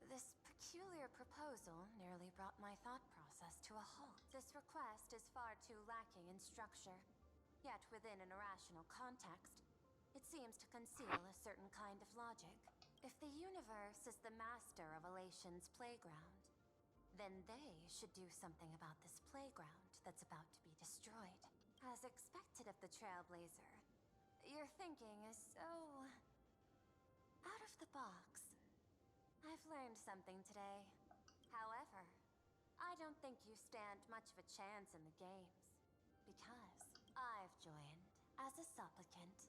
This peculiar proposal nearly brought my thought process to a halt. This request is far too lacking in structure. Yet within an irrational context, it seems to conceal a certain kind of logic. If the universe is the master of Elation's playground, then they should do something about this playground that's about to be destroyed. As expected of the Trailblazer, your thinking is so out of the box. I've learned something today. However, I don't think you stand much of a chance in the games, because I've joined as a supplicant.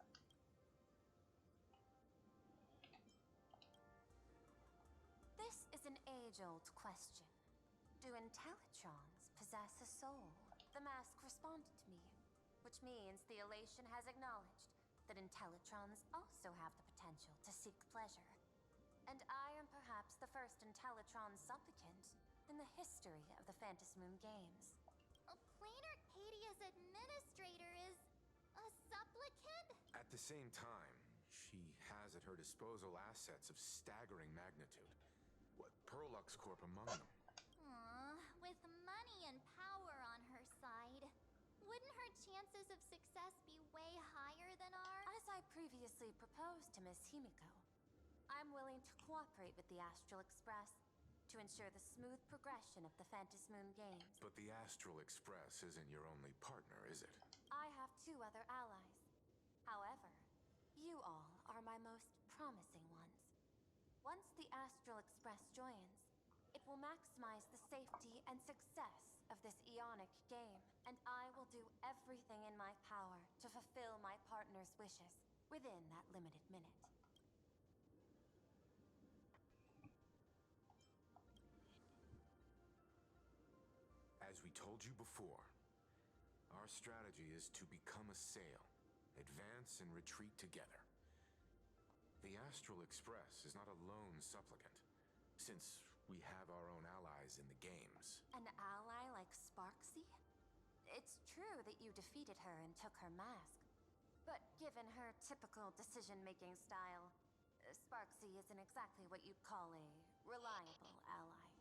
This is an age-old question. Do Intellitrons possess a soul? The mask responded to me, which means the Elation has acknowledged that Intellitrons also have the potential to seek pleasure. And I am perhaps the first Intellitron supplicant in the history of the Phantasmoon games. Plain Arcadia's administrator is a supplicant? At the same time, she has at her disposal assets of staggering magnitude. What, Perlux Corp among them? Aww, with money and power on her side, wouldn't her chances of success be way higher than ours? As I previously proposed to Miss Himiko, I'm willing to cooperate with the Astral Express to ensure the smooth progression of the Phantasmoon games. But the Astral Express isn't your only partner, is it? I have 2 other allies. However, you all are my most promising ones. Once the Astral Express joins, it will maximize the safety and success of this Ionic game, and I will do everything in my power to fulfill my partner's wishes within that limited minute. As we told you before, our strategy is to become a sail, advance and retreat together. The Astral Express is not a lone supplicant, since we have our own allies in the games. An ally like Sparksy? It's true that you defeated her and took her mask, but given her typical decision-making style, Sparksy isn't exactly what you'd call a reliable ally.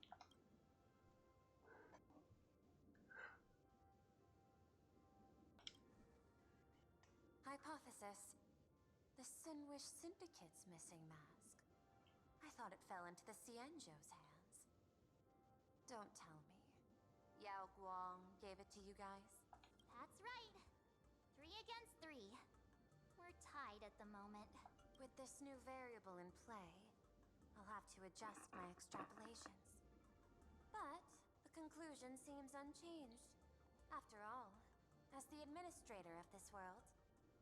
Hypothesis. The Sinwish Syndicate's missing mask. I thought it fell into the Cienjo's hands. Don't tell me. Yao Guang gave it to you guys? That's right. 3 against 3. We're tied at the moment. With this new variable in play, I'll have to adjust my extrapolations. But the conclusion seems unchanged. After all, as the administrator of this world,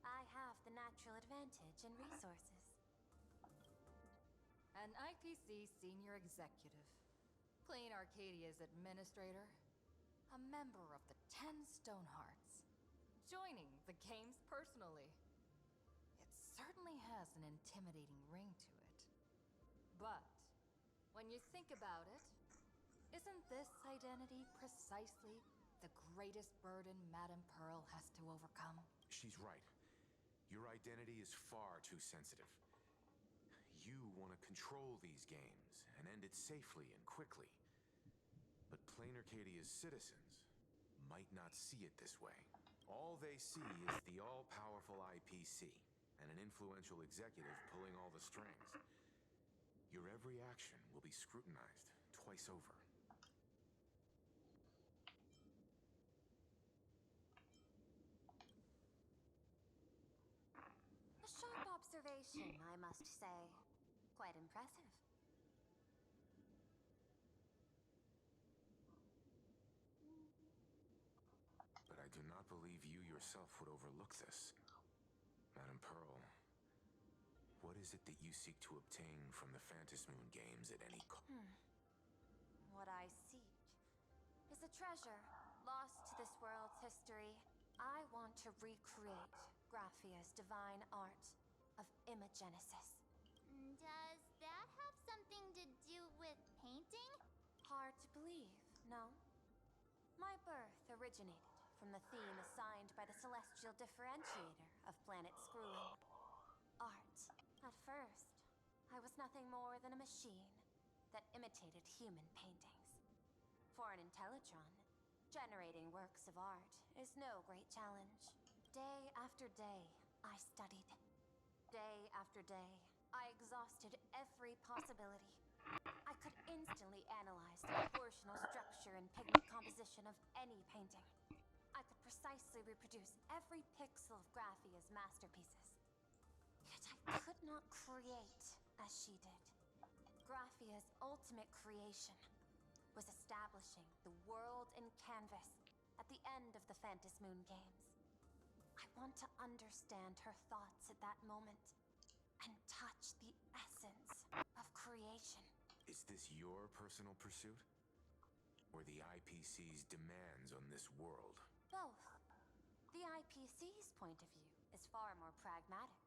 I have the natural advantage in resources. An IPC senior executive. Plain Arcadia's administrator. A member of the 10 Stonehearts. Joining the games personally. It certainly has an intimidating ring to it. But, when you think about it, isn't this identity precisely the greatest burden Madame Pearl has to overcome? She's right. Your identity is far too sensitive. You want to control these games and end it safely and quickly. But Plain Arcadia's citizens might not see it this way. All they see is the all-powerful IPC and an influential executive pulling all the strings. Your every action will be scrutinized twice over. innovation, I must say. Quite impressive. But I do not believe you yourself would overlook this. Madam Pearl, what is it that you seek to obtain from the Phantasmoon games at any cost? What I seek is a treasure lost to this world's history. I want to recreate Graphia's divine art of imagenesis. Does that have something to do with painting? Hard to believe, no? My birth originated from the theme assigned by the celestial differentiator of planet Screwing. Art. At first, I was nothing more than a machine that imitated human paintings. For an Intellitron, generating works of art is no great challenge. Day after day, I studied. Day after day, I exhausted every possibility. I could instantly analyze the proportional structure and pigment composition of any painting. I could precisely reproduce every pixel of Graphia's masterpieces. Yet I could not create as she did. Graphia's ultimate creation was establishing the world in canvas at the end of the Phantasmoon games. I want to understand her thoughts at that moment and touch the essence of creation. Is this your personal pursuit? Or the IPC's demands on this world? Both. The IPC's point of view is far more pragmatic.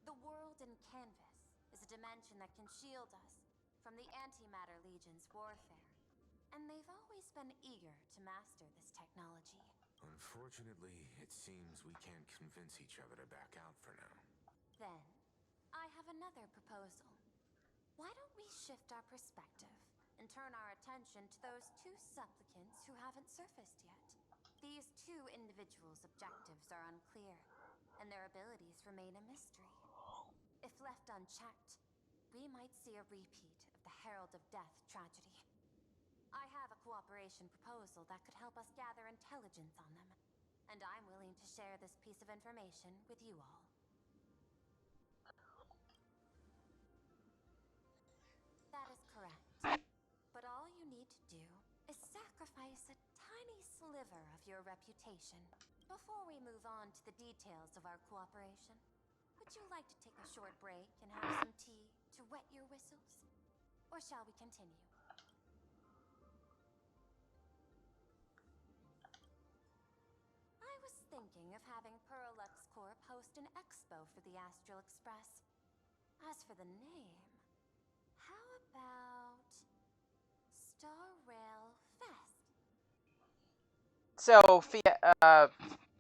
The world in canvas is a dimension that can shield us from the Antimatter Legion's warfare, and they've always been eager to master this technology. Unfortunately, it seems we can't convince each other to back out for now. Then, I have another proposal. Why don't we shift our perspective and turn our attention to those two supplicants who haven't surfaced yet? These two individuals' objectives are unclear, and their abilities remain a mystery. If left unchecked, we might see a repeat of the Herald of Death tragedy. I have a cooperation proposal that could help us gather intelligence on them, and I'm willing to share this piece of information with you all. That is correct. But all you need to do is sacrifice a tiny sliver of your reputation. Before we move on to the details of our cooperation, would you like to take a short break and have some tea to wet your whistles? Or shall we continue? I was thinking of having Perlux Corp host an expo for the Astral Express. As for the name, how about Star Rail Fest? So,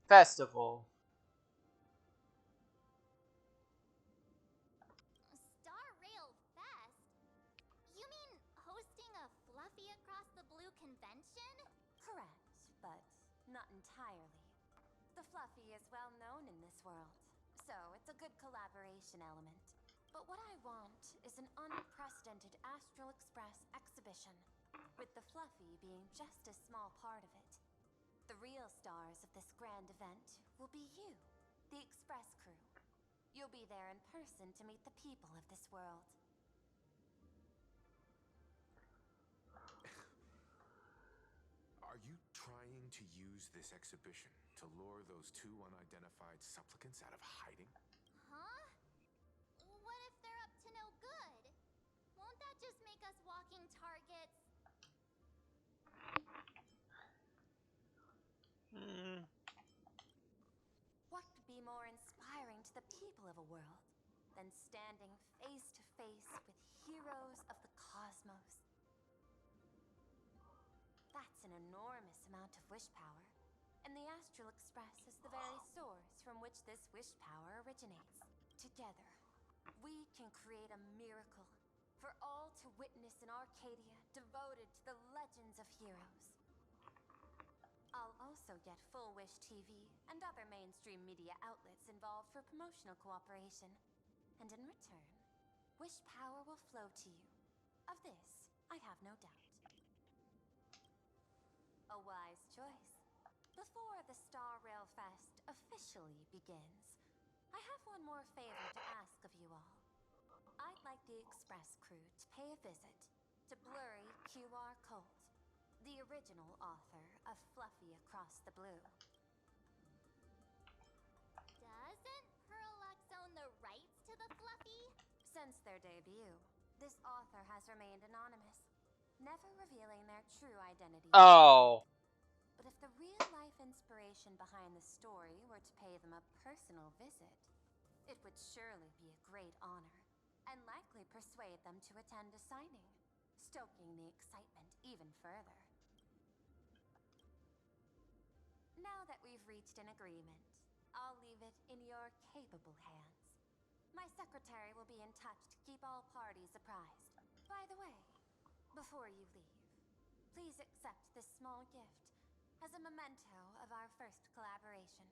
festival. Star Rail Fest? You mean hosting a Fluffy Across the Blue convention? Correct, but not entirely. The Fluffy is well known in this world, so it's a good collaboration element. But what I want is an unprecedented Astral Express exhibition, with the Fluffy being just a small part of it. The real stars of this grand event will be you, the Express crew. You'll be there in person to meet the people of this world. Are you trying to use this exhibition to lure those two unidentified supplicants out of hiding? Huh? What if they're up to no good? Won't that just make us walking targets? What could be more inspiring to the people of a world than standing face to face with heroes of the cosmos? That's an enormous amount of wish power, and the Astral Express is the very source from which this wish power originates. Together, we can create a miracle for all to witness in Arcadia devoted to the legends of heroes. I'll also get Full Wish TV and other mainstream media outlets involved for promotional cooperation. And in return, wish power will flow to you. Of this, I have no doubt. A wise choice. Before the Star Rail Fest officially begins, I have one more favor to ask of you all. I'd like the Express crew to pay a visit to Blurry QR Colt, the original author of Fluffy Across the Blue. Doesn't Perlux own the rights to the Fluffy? Since their debut, this author has remained anonymous, never revealing their true identity. Oh. But if the real-life inspiration behind the story were to pay them a personal visit, it would surely be a great honor, and likely persuade them to attend a signing, stoking the excitement even further. Now that we've reached an agreement, I'll leave it in your capable hands. My secretary will be in touch to keep all parties apprised. By the way, before you leave, please accept this small gift as a memento of our first collaboration.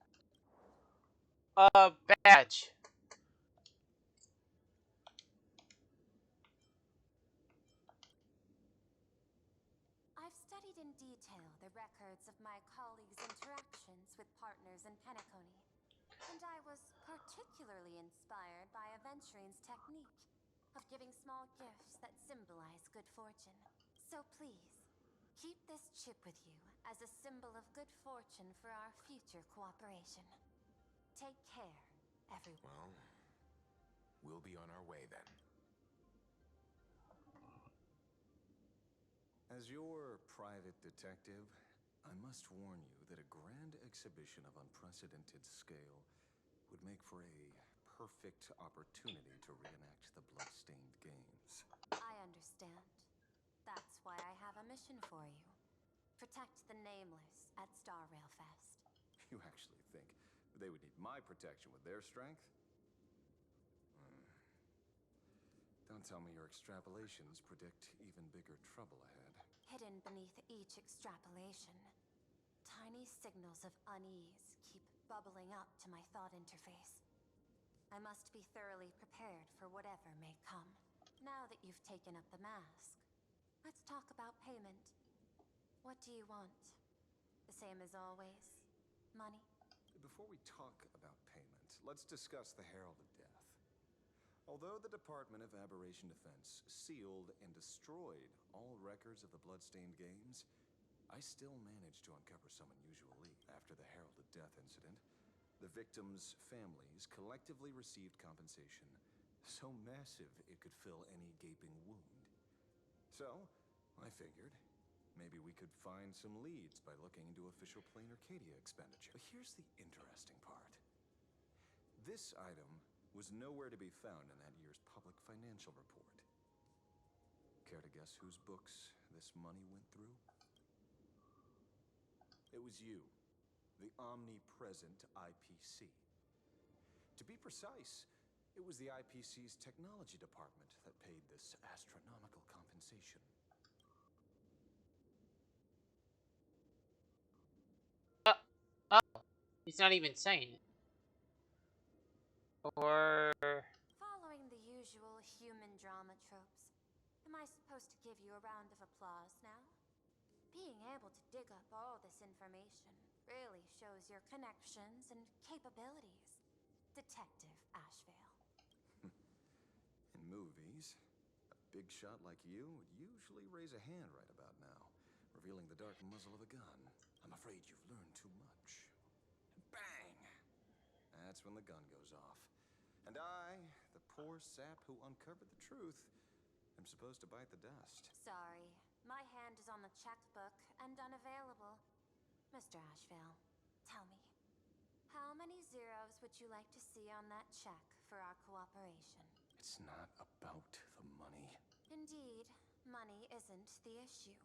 Badge. I've studied in detail the records of my colleagues' interactions with partners in Penacony, and I was particularly inspired by Aventurine's technique of giving small gifts that symbolize good fortune. So please, keep this chip with you as a symbol of good fortune for our future cooperation. Take care, everyone. Well, we'll be on our way then. As your private detective, I must warn you that a grand exhibition of unprecedented scale would make for a perfect opportunity to reenact the blood-stained games. I understand. That's why I have a mission for you. Protect the Nameless at Star Rail Fest. You actually think they would need my protection with their strength? Don't tell me your extrapolations predict even bigger trouble ahead. Hidden beneath each extrapolation, tiny signals of unease keep bubbling up to my thought interface. I must be thoroughly prepared for whatever may come. Now that you've taken up the mask, let's talk about payment. What do you want? The same as always? Money? Before we talk about payment, let's discuss the Herald of Death. Although the Department of Aberration Defense sealed and destroyed all records of the Bloodstained Games, I still managed to uncover some unusual leads. After the Herald of Death incident, the victims' families collectively received compensation so massive it could fill any gaping wound. So, I figured, maybe we could find some leads by looking into official Plain Arcadia expenditure. But here's the interesting part. This item was nowhere to be found in that year's public financial report. Care to guess whose books this money went through? It was you, the omnipresent IPC. To be precise, it was the IPC's technology department that paid this astronomical compensation. Oh, he's not even saying it. Or... Following the usual human drama tropes, am I supposed to give you a round of applause now? Being able to dig up all this information really shows your connections and capabilities, Detective Ashvale. In movies, a big shot like you would usually raise a hand right about now, revealing the dark muzzle of a gun. I'm afraid you've learned too much. And bang! That's when the gun goes off. And I, the poor sap who uncovered the truth, am supposed to bite the dust. Sorry, my hand is on the checkbook and unavailable. Mr. Ashvale, tell me, how many zeros would you like to see on that check for our cooperation? It's not about the money. Indeed, money isn't the issue.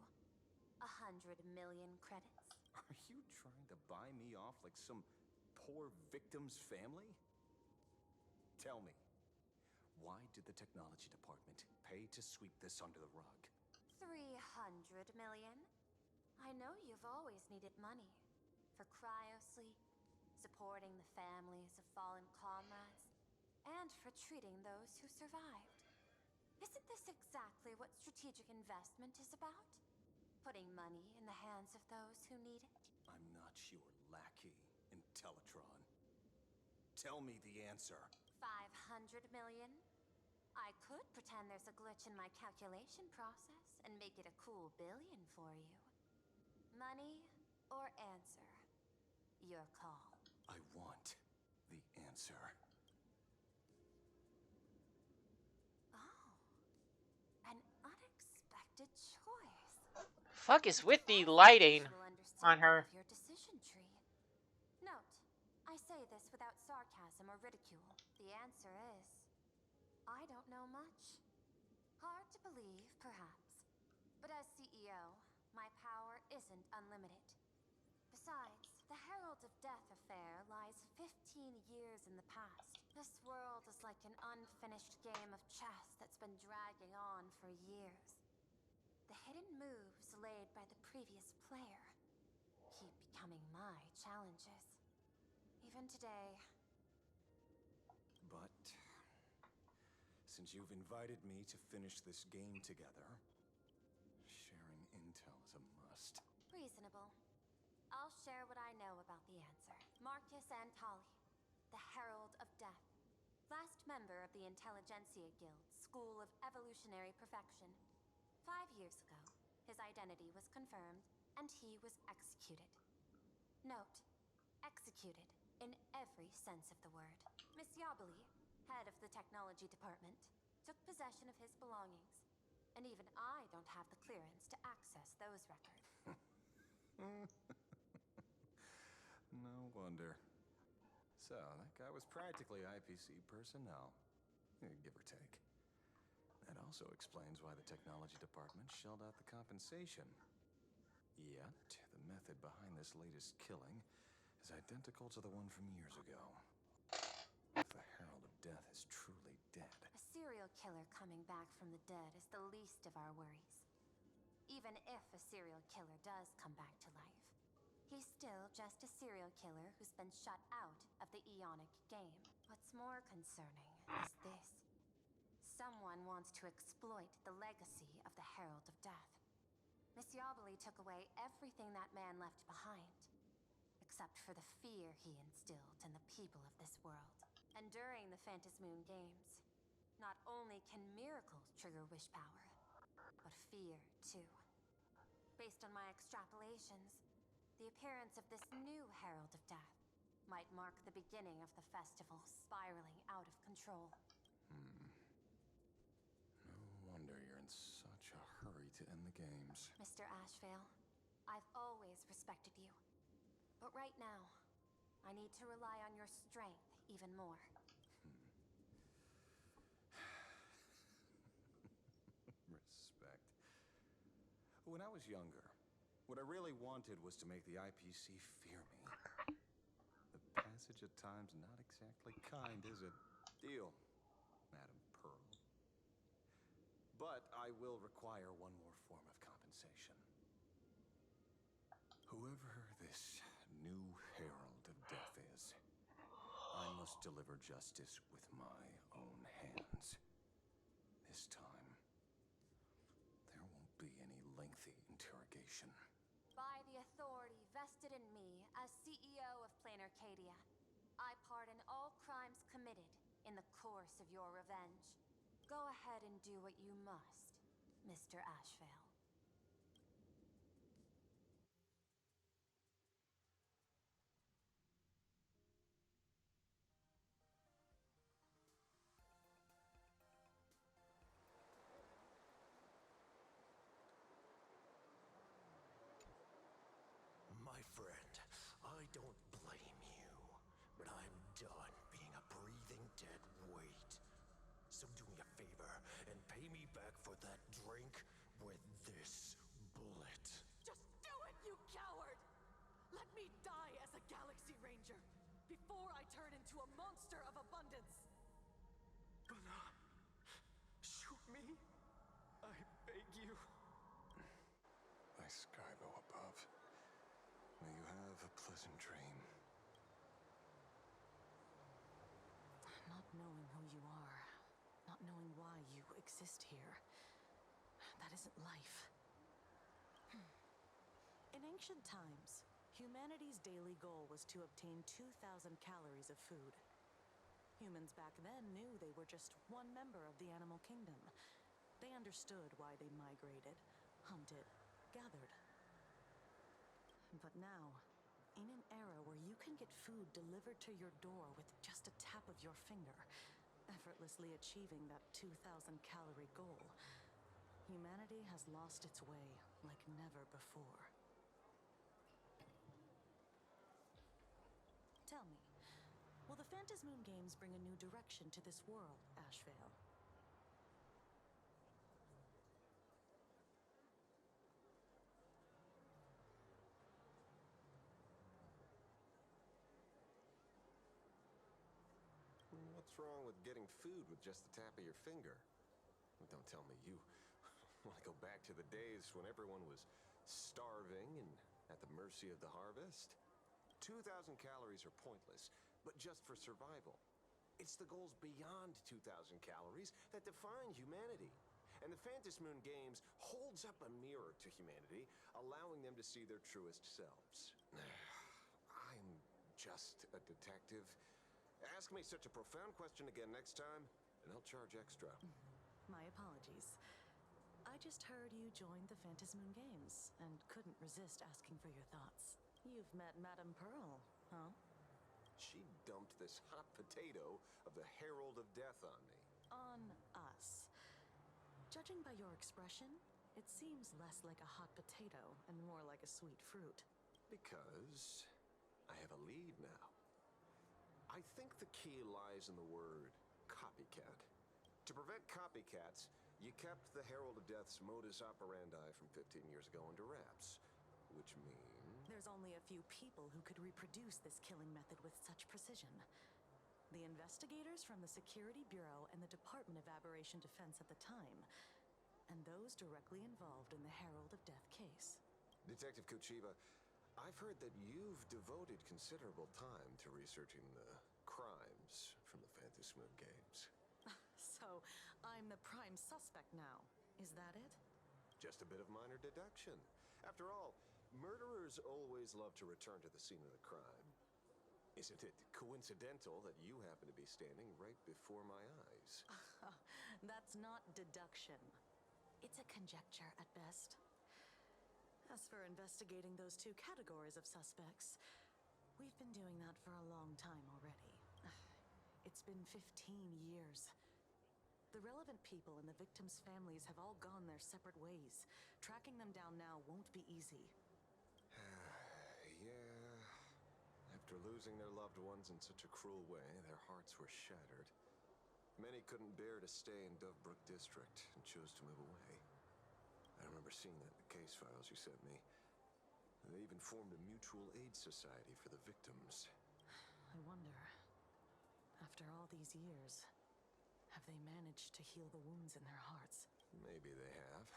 100 million credits. Are you trying to buy me off like some poor victim's family? Tell me, why did the technology department pay to sweep this under the rug? 300 million? I know you've always needed money. For cryosleep, supporting the families of fallen comrades, and for treating those who survived. Isn't this exactly what strategic investment is about? Putting money in the hands of those who need it? I'm not your lackey, Intellitron. tell me the answer. 500 million? I could pretend there's a glitch in my calculation process and make it a cool billion for you. Money or answer? Your call. I want the answer. Oh, an unexpected choice. Fuck is with the lighting on her? Your decision tree. Note, I say this without sarcasm or ridicule. The answer is, I don't know much. Hard to believe, perhaps. But as CEO, my power isn't unlimited. Besides, the Herald of Death affair lies 15 years in the past. This world is like an unfinished game of chess that's been dragging on for years. The hidden moves laid by the previous player keep becoming my challenges. Even today. But since you've invited me to finish this game together, sharing intel is a must. Reasonable. I'll share what I know about the answer. Marcus Antali, the Herald of Death. Last member of the Intelligentsia Guild, School of Evolutionary Perfection. 5 years ago, his identity was confirmed, and he was executed. Note, executed in every sense of the word. Miss Yabali, head of the technology department, took possession of his belongings. And even I don't have the clearance to access those records. No wonder. So, that guy was practically IPC personnel, give or take. That also explains why the technology department shelled out the compensation. Yet, the method behind this latest killing is identical to the one from years ago. If the Herald of Death is truly dead... A serial killer coming back from the dead is the least of our worries. Even if a serial killer does come back to life, he's still just a serial killer who's been shut out of the Ionic game. What's more concerning is this. Someone wants to exploit the legacy of the Herald of Death. Miss Yabali took away everything that man left behind, except for the fear he instilled in the people of this world. And during the Phantasmoon Games, not only can miracles trigger wish power, but fear too. Based on my extrapolations, the appearance of this new Herald of Death might mark the beginning of the festival spiraling out of control. No wonder you're in such a hurry to end the games. Mr. Ashvale, I've always respected you. But right now, I need to rely on your strength even more. Respect. When I was younger, what I really wanted was to make the IPC fear me. The passage at times not exactly kind, is it? Deal, Madam Pearl. But I will require one more form of compensation. Whoever this new Herald of Death is, I must deliver justice with my own hands. This time, there won't be any lengthy interrogation. By the authority vested in me as CEO of Planar Cadia, I pardon all crimes committed in the course of your revenge. Go ahead and do what you must, Mr. Ashvale. My friend, I don't blame you, but I'm done being a breathing dead weight. So do me a favor and pay me back for that drink with this bullet. Just do it, you coward! Let me die as a Galaxy Ranger before I turn into a monster of abundance. Shoot me, I beg you. Thy Skybo above. May you have a pleasant dream. Not knowing who you are, not knowing why you exist here, that isn't life. In ancient times, humanity's daily goal was to obtain 2,000 calories of food. Humans back then knew they were just one member of the animal kingdom. They understood why they migrated, hunted, gathered. But now, in an era where you can get food delivered to your door with just a tap of your finger, effortlessly achieving that 2,000-calorie goal, humanity has lost its way like never before. Tell me, will the Phantasmoon Games bring a new direction to this world, Ashvale? What's wrong with getting food with just the tap of your finger? Don't tell me you want to go back to the days when everyone was starving and at the mercy of the harvest? 2,000 calories are pointless, but just for survival. It's the goals beyond 2,000 calories that define humanity. And the Phantasmoon Games holds up a mirror to humanity, allowing them to see their truest selves. I'm just a detective. Ask me such a profound question again next time, and I'll charge extra. My apologies. I just heard you joined the Phantasmoon Games and couldn't resist asking for your thoughts. You've met Madame Pearl, huh? She dumped this hot potato of the Herald of Death on me. On us. Judging by your expression, it seems less like a hot potato and more like a sweet fruit. Because I have a lead now. I think the key lies in the word copycat. To prevent copycats, you kept the Herald of Death's modus operandi from 15 years ago under wraps. Which means... There's only a few people who could reproduce this killing method with such precision. The investigators from the Security Bureau and the Department of Aberration Defense at the time, and those directly involved in the Herald of Death case. Detective Kuchiba, I've heard that you've devoted considerable time to researching the crimes from the Phantasmoon Games. So, I'm the prime suspect now. Is that it? Just a bit of minor deduction. After all, murderers always love to return to the scene of the crime. Isn't it coincidental that you happen to be standing right before my eyes? That's not deduction. It's a conjecture at best. As for investigating those two categories of suspects, we've been doing that for a long time already. It's been 15 years. The relevant people and the victims' families have all gone their separate ways. Tracking them down now won't be easy. Yeah. After losing their loved ones in such a cruel way, their hearts were shattered. Many couldn't bear to stay in Dovebrook District and chose to move away. I remember seeing that in the case files you sent me. They even formed a mutual aid society for the victims. I wonder, after all these years, have they managed to heal the wounds in their hearts? Maybe they have.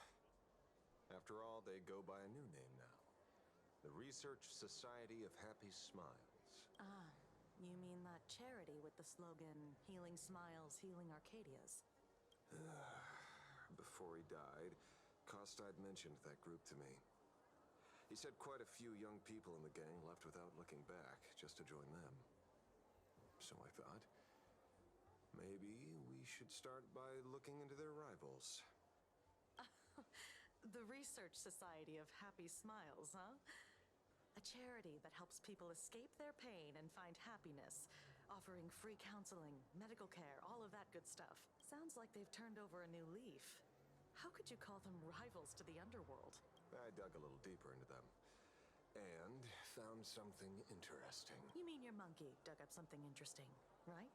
After all, they go by a new name now. The Research Society of Happy Smiles. Ah, you mean that charity with the slogan, Healing Smiles, Healing Arcadias? Before he died, Kostad mentioned that group to me. He said quite a few young people in the gang left without looking back, just to join them. So I thought, maybe we should start by looking into their rivals. The Research Society of Happy Smiles, huh? A charity that helps people escape their pain and find happiness, offering free counseling, medical care, all of that good stuff. Sounds like they've turned over a new leaf. How could you call them rivals to the underworld? I dug a little deeper into them, and found something interesting. You mean your monkey dug up something interesting, right?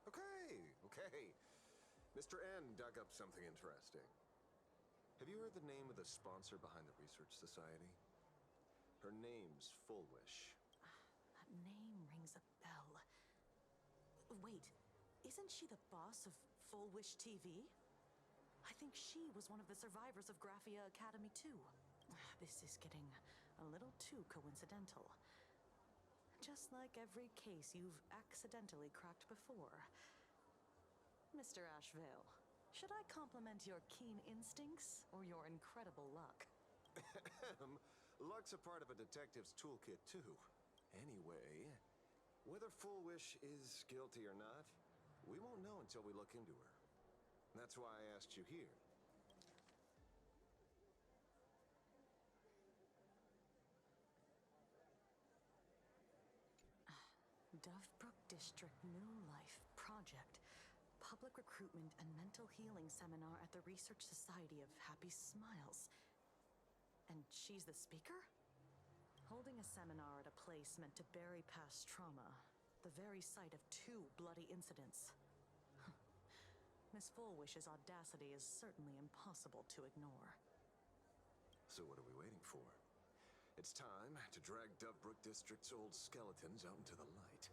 Okay. Mr. N dug up something interesting. Have you heard the name of the sponsor behind the Research Society? Her name's Fullwish. That name rings a bell. Wait, isn't she the boss of Fullwish TV? I think she was one of the survivors of Graphia Academy too. This is getting a little too coincidental. Just like every case you've accidentally cracked before. Mr. Ashvale, should I compliment your keen instincts or your incredible luck? Luck's a part of a detective's toolkit too. Anyway, whether Fullwish is guilty or not, We won't know until we look into her. That's why I asked you here. Dovebrook District New Life Project. Public Recruitment and Mental Healing Seminar at the Research Society of Happy Smiles. And she's the speaker? Holding a seminar at a place meant to bury past trauma. The very site of 2 bloody incidents. Miss Fullwish's audacity is certainly impossible to ignore. So what are we waiting for? It's time to drag Dovebrook District's old skeletons out into the light.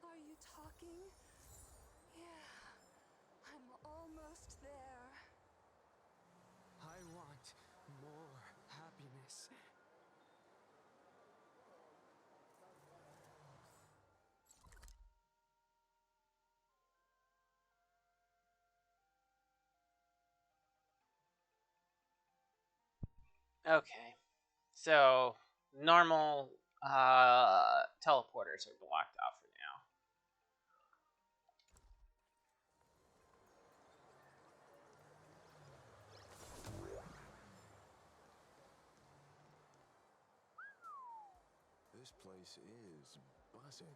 Are you talking? Yeah, I'm almost there. I want more happiness. Okay, so normal teleporters are blocked off for now. This place is buzzing.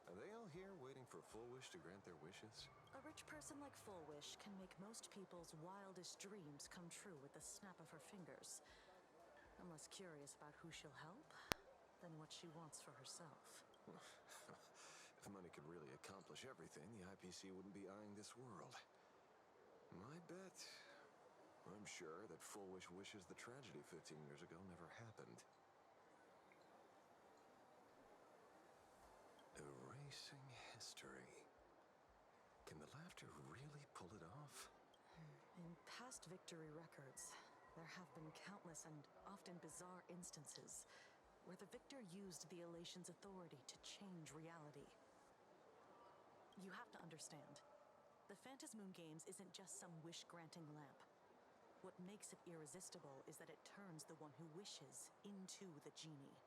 Are they all here waiting for Fullwish to grant their wishes? A rich person like Fullwish can make most people's wildest dreams come true with the snap of her fingers. I'm less curious about who she'll help than what she wants for herself. If money could really accomplish everything, the IPC wouldn't be eyeing this world. My bet, I'm sure that Fullwish wishes the tragedy 15 years ago never happened. Erasing history. Can the laughter really pull it off? In past victory records, there have been countless and often bizarre instances where the victor used the elation's authority to change reality. You have to understand, the Phantasmoon Games isn't just some wish-granting lamp. What makes it irresistible is that it turns the one who wishes into the genie.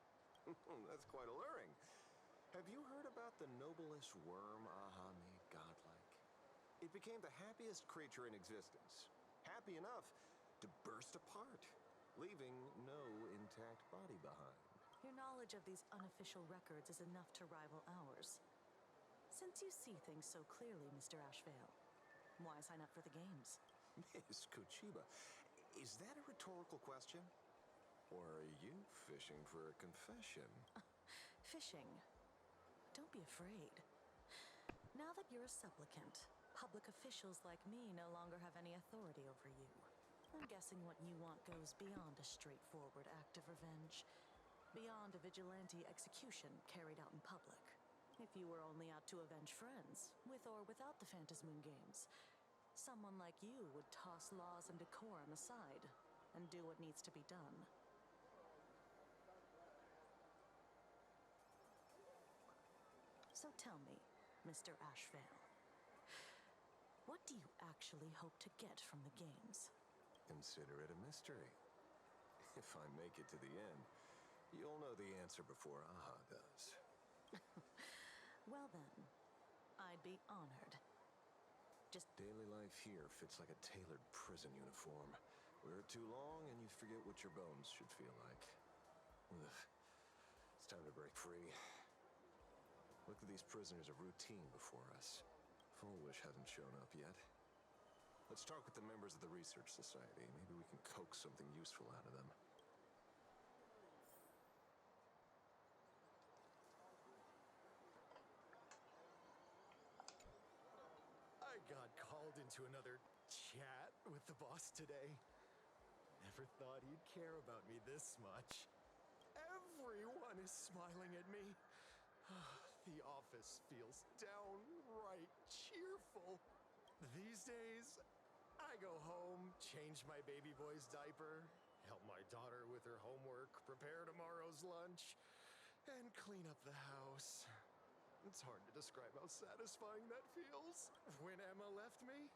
That's quite alluring. Have you heard about the noblest worm Aha made godlike? It became the happiest creature in existence. Happy enough to burst apart, leaving no intact body behind. Your knowledge of these unofficial records is enough to rival ours. Since you see things so clearly, Mr. Ashvale, why sign up for the games? Miss Kuchiba, is that a rhetorical question? Or are you fishing for a confession? Fishing. Don't be afraid. Now that you're a supplicant, public officials like me no longer have any authority over you. I'm guessing what you want goes beyond a straightforward act of revenge. Beyond a vigilante execution carried out in public. If you were only out to avenge friends, with or without the Phantasmoon Games, someone like you would toss laws and decorum aside and do what needs to be done. So tell me, Mr. Ashvale, what do you actually hope to get from the games? Consider it a mystery. If I make it to the end, you'll know the answer before Aha does. Well then, I'd be honored. Just daily life here fits like a tailored prison uniform. Wear it too long and you forget what your bones should feel like. Ugh. It's time to break free. Look at these prisoners of routine before us. Fullwish hasn't shown up yet. Let's talk with the members of the Research Society. Maybe we can coax something useful out of them. I got called into another chat with the boss today. Never thought he'd care about me this much. Everyone is smiling at me. The office feels downright cheerful. These days, I go home, change my baby boy's diaper, help my daughter with her homework, prepare tomorrow's lunch, and clean up the house. It's hard to describe how satisfying that feels. When Emma left me,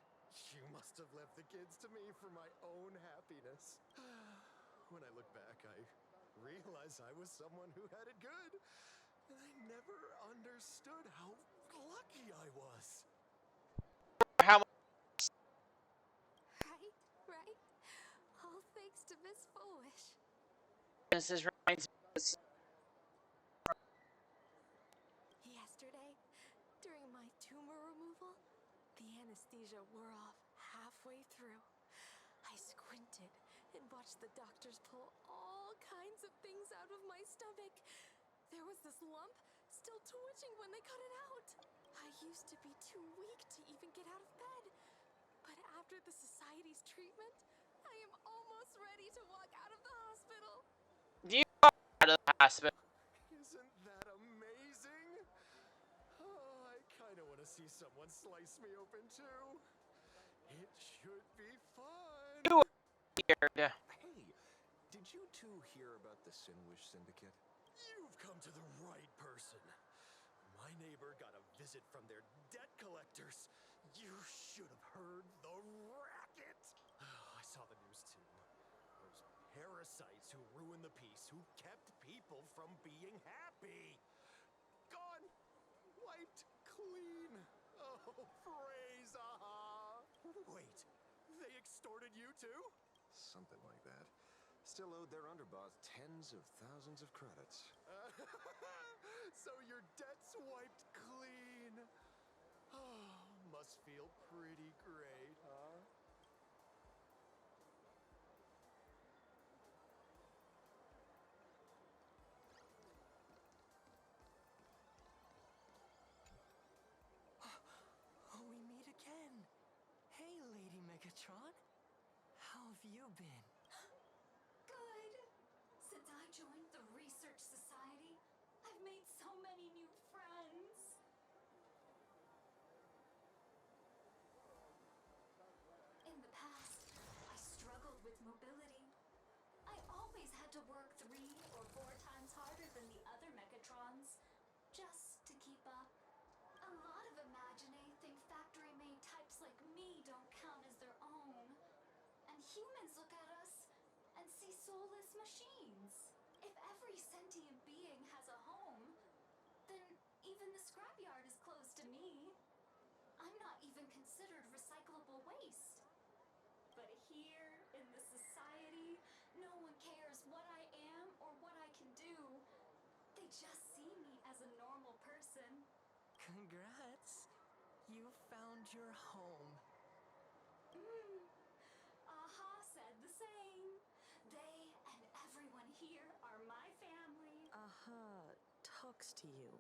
you must have left the kids to me for my own happiness. When I look back, I realize I was someone who had it good. And I never understood how lucky I was. How much Right? All thanks to Miss Foolish. this reminds me of Yesterday, during my tumor removal, the anesthesia wore off halfway through. I squinted and watched the doctors pull all kinds of things out of my stomach. There was this lump still twitching when they cut it out. I used to be too weak to even get out of bed. But after the society's treatment, I am almost ready to walk out of the hospital. Do you walk out of the hospital? Isn't that amazing? Oh, I kind of want to see someone slice me open too. It should be fun. You are weird. Hey, did you two hear about the Sinwish Syndicate? You've come to the right person. My neighbor got a visit from their debt collectors. You should have heard the racket. I saw the news too. Those parasites who ruined the peace, who kept people from being happy. Gone. Wiped clean. Oh, praise aha. Wait, they extorted you too? Something like that. Still owed their underboss tens of thousands of credits. So your debt's wiped clean. Oh, must feel pretty great, huh? Oh, we meet again. Hey, Lady Megatron. How have you been? Good. Since I joined the Research Society, I've made so many new friends. In the past, I struggled with mobility. I always had to work 3 or 4 times harder than the other Megatrons just to keep up. A lot of Imaginae think factory-made types like me don't count as their own. And humans look at us and see soulless machines. If every sentient being has a home, then even the scrapyard is closed to me. I'm not even considered recyclable waste. But here in the society, no one cares what I am or what I can do. They just see me as a normal person. Congrats. You found your home. Aha said the same. They and everyone here are my family. Aha talks to you.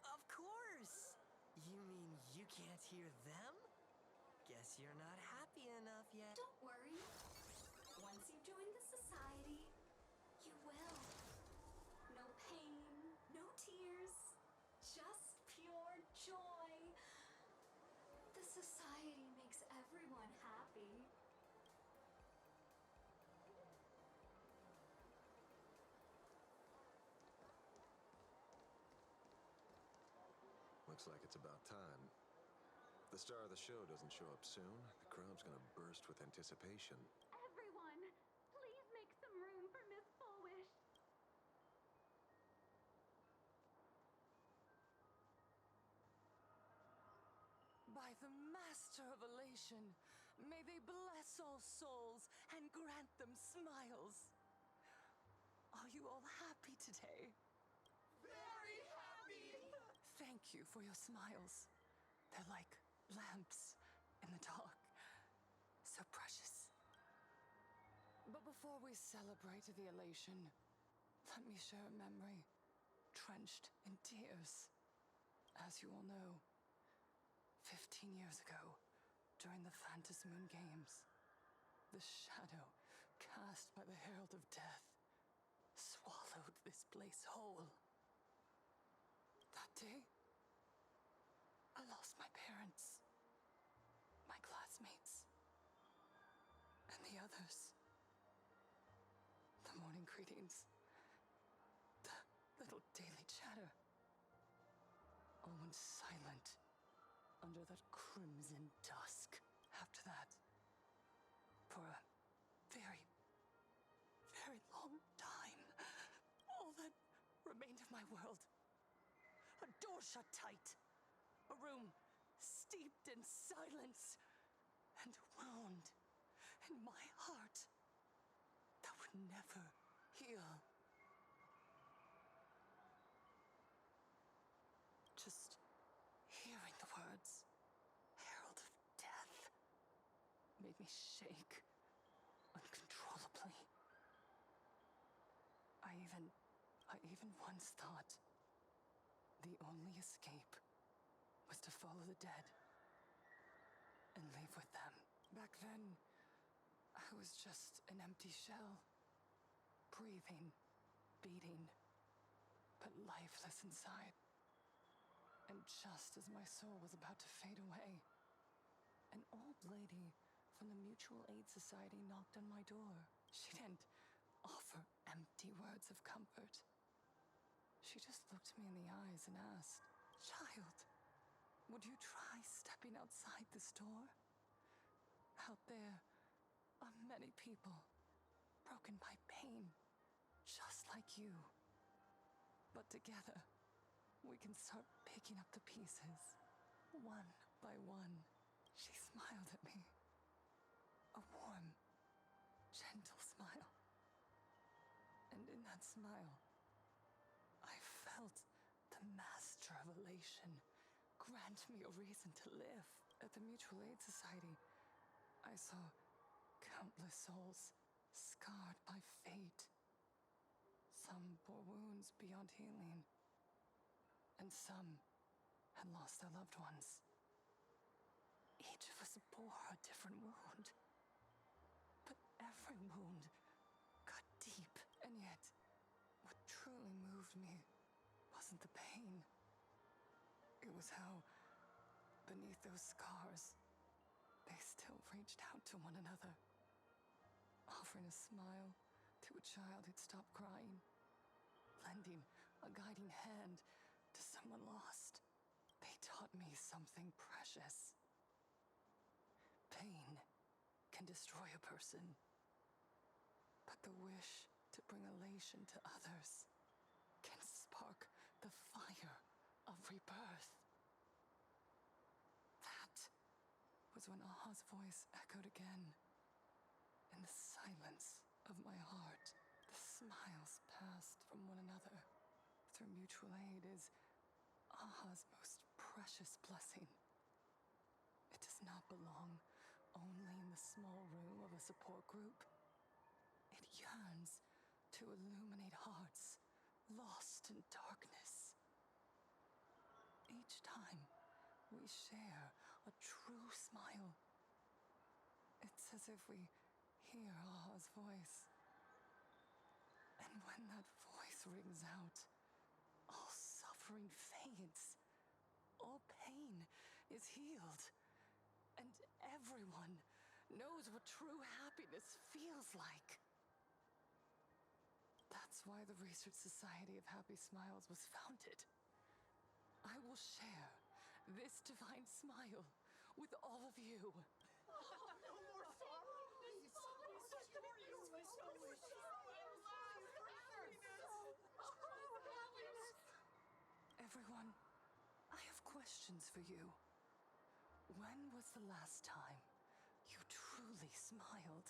Of course. You mean you can't hear them? Guess you're not happy enough yet. Don't worry. Once you join the society, you will. No pain, no tears, just pure joy. The society makes everyone happy. Looks like it's about time. If the star of the show doesn't show up soon, the crowd's gonna burst with anticipation. Everyone, please make some room for Miss Foolish. By the Master of Elation, may they bless all souls and grant them smiles. Are you all happy today? Very happy! Thank you for your smiles. They're like lamps in the dark. So precious. But before we celebrate the elation, let me share a memory drenched in tears. As you all know, 15 years ago, during the Phantasmoon Games, the shadow cast by the Herald of Death swallowed this place whole. That day, I lost my parents, my classmates, and the others. The morning greetings, the little daily chatter, all went silent under that crimson dusk. After that, for a very, very long time, all that remained of my world door shut tight. A room steeped in silence. And a wound in my heart that would never heal. Just hearing the words, Herald of Death, made me shake uncontrollably. I even once thought the only escape was to follow the dead and leave with them. Back then, I was just an empty shell, breathing, beating, but lifeless inside. And just as my soul was about to fade away, an old lady from the Mutual Aid Society knocked on my door. She didn't offer empty words of comfort. She just looked me in the eyes and asked, "Child, would you try stepping outside this door? Out there are many people broken by pain, just like you. But together, we can start picking up the pieces, one by one." She smiled at me. A warm, gentle smile. And in that smile, I felt the master of elation grant me a reason to live. At the Mutual Aid Society, I saw countless souls scarred by fate. Some bore wounds beyond healing, and some had lost their loved ones. Each of us bore a different wound, but every wound cut deep, and yet what truly moved me wasn't the pain. It was how, beneath those scars, they still reached out to one another, offering a smile to a child who'd stopped crying, lending a guiding hand to someone lost. They taught me something precious. Pain can destroy a person, but the wish to bring elation to others can spark the fire of rebirth. That was when Aha's voice echoed again. In the silence of my heart, the smiles passed from one another. Through mutual aid is Aha's most precious blessing. It does not belong only in the small room of a support group. It yearns to illuminate hearts lost in darkness. Each time we share a true smile, it's as if we hear Aha's voice. And when that voice rings out, all suffering fades, all pain is healed, and everyone knows what true happiness feels like. That's why the Research Society of Happy Smiles was founded. I will share this divine smile with all of you. No more sorrow! Please! Everyone, I have questions for you. When was the last time you truly smiled?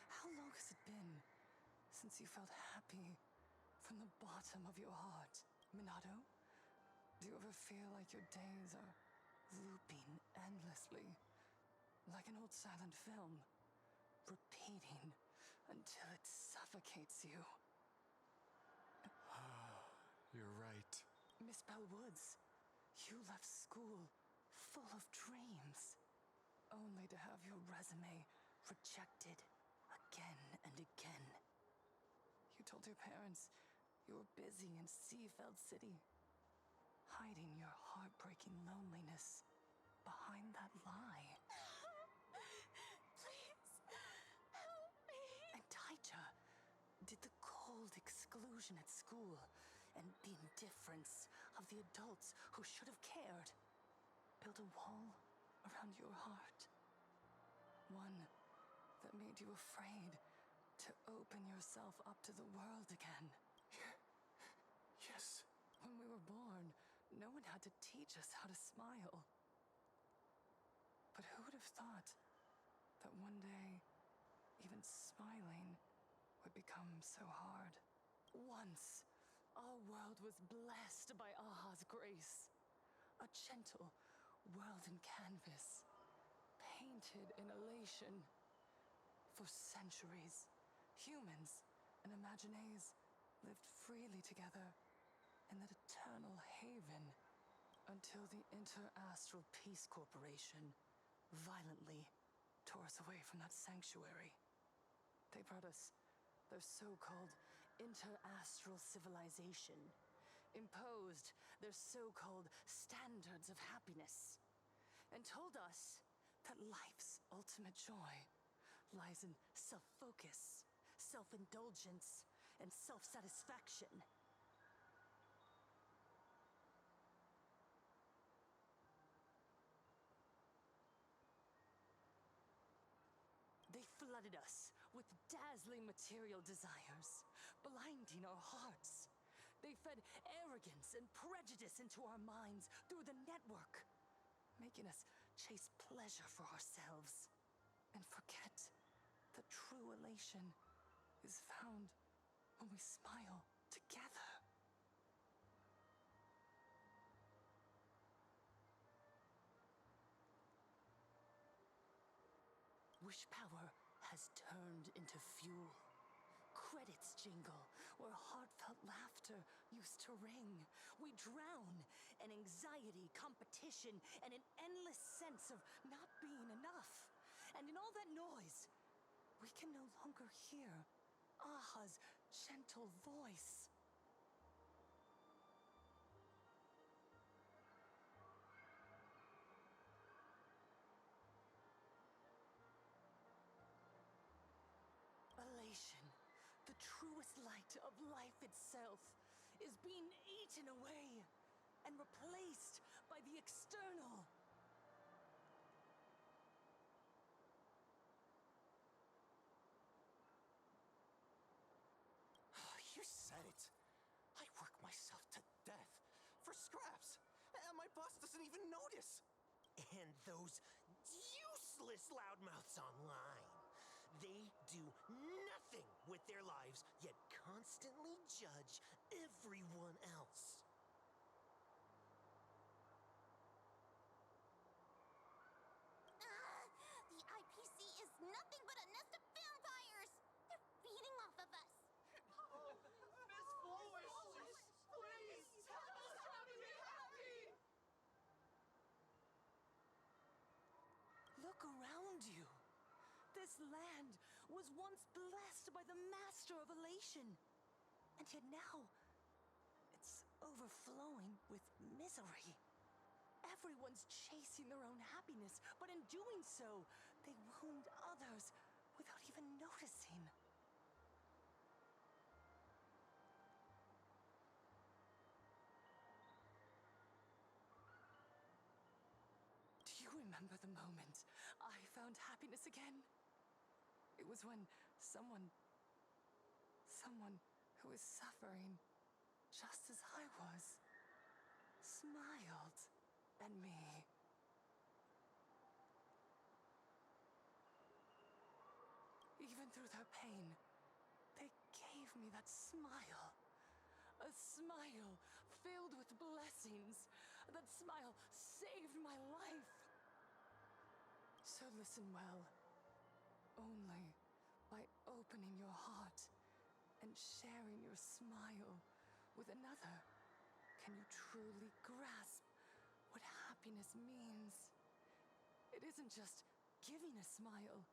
How long has it been since you felt happy from the bottom of your heart? Minato, do you ever feel like your days are looping endlessly, like an old silent film, repeating until it suffocates you? You're right. Miss Bell Woods, you left school full of dreams, only to have your resume rejected again and again. You told your parents you were busy in Seafeld City, hiding your heartbreaking loneliness behind that lie. Please, help me. And Taija, did the cold exclusion at school and the indifference of the adults who should have cared build a wall around your heart? One that made you afraid to open yourself up to the world again. Yes. When we were born, no one had to teach us how to smile. But who would have thought that one day, even smiling would become so hard? Once, our world was blessed by Aha's grace. A gentle world in canvas, painted in elation. For centuries, humans and Imaginaes lived freely together in that eternal haven until the Inter-Astral Peace Corporation violently tore us away from that sanctuary. They brought us their so-called inter-astral civilization, imposed their so-called standards of happiness, and told us that life's ultimate joy lies in self-focus, self-indulgence, and self-satisfaction. They flooded us with dazzling material desires, blinding our hearts. They fed arrogance and prejudice into our minds through the network, making us chase pleasure for ourselves and forget that true elation is found when we smile together. Wish power has turned into fuel. Credits jingle where heartfelt laughter used to ring. We drown in anxiety, competition, and an endless sense of not being enough. And in all that noise, we can no longer hear Aha's gentle voice. Elation, the truest light of life itself, is being eaten away and replaced by the external. You said it. I work myself to death for scraps, and my boss doesn't even notice. And those useless loudmouths online. They do nothing with their lives, yet constantly judge everyone else. The IPC is nothing but a nest of vampires! They're feeding off of us! Oh, Miss Flowish, please tell us how to be happy! Look around you. This land was once blessed by the master of elation. And yet now, it's overflowing with misery. Everyone's chasing their own happiness, but in doing so, they wound others without even noticing. Do you remember the moment I found happiness again? It was when someone who was suffering just as I was, smiled at me. Even through their pain, they gave me that smile. A smile filled with blessings. That smile saved my life. So listen well. Only by opening your heart and sharing your smile with another can you truly grasp what happiness means. It isn't just giving a smile,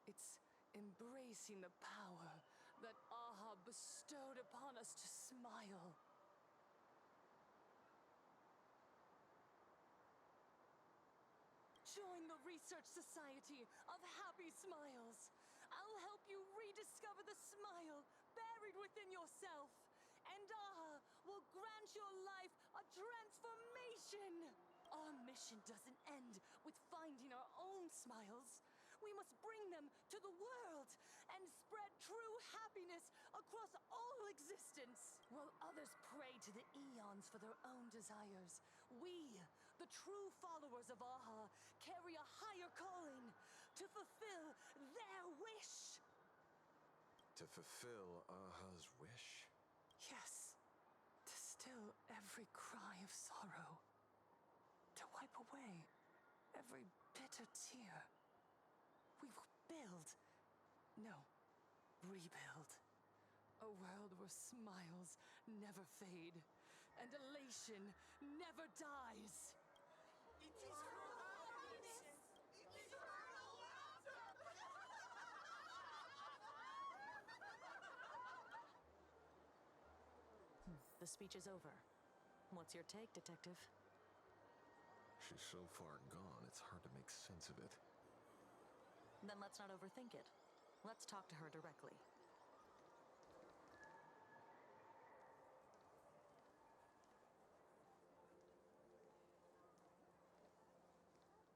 it's embracing the power that Aha bestowed upon us to smile. Join the Research Society of Happy Smiles. I'll help you rediscover the smile buried within yourself. And Aha will grant your life a transformation. Our mission doesn't end with finding our own smiles. We must bring them to the world and spread true happiness across all existence. While others pray to the eons for their own desires. We, the true followers of Aha, carry a higher calling to fulfill their wish. To fulfill Aha's wish? Yes, to still every cry of sorrow. To wipe away every bitter tear. We will build, no, rebuild. A world where smiles never fade and elation never dies. The speech is over. What's your take, Detective? She's so far gone, it's hard to make sense of it. Then let's not overthink it. Let's talk to her directly.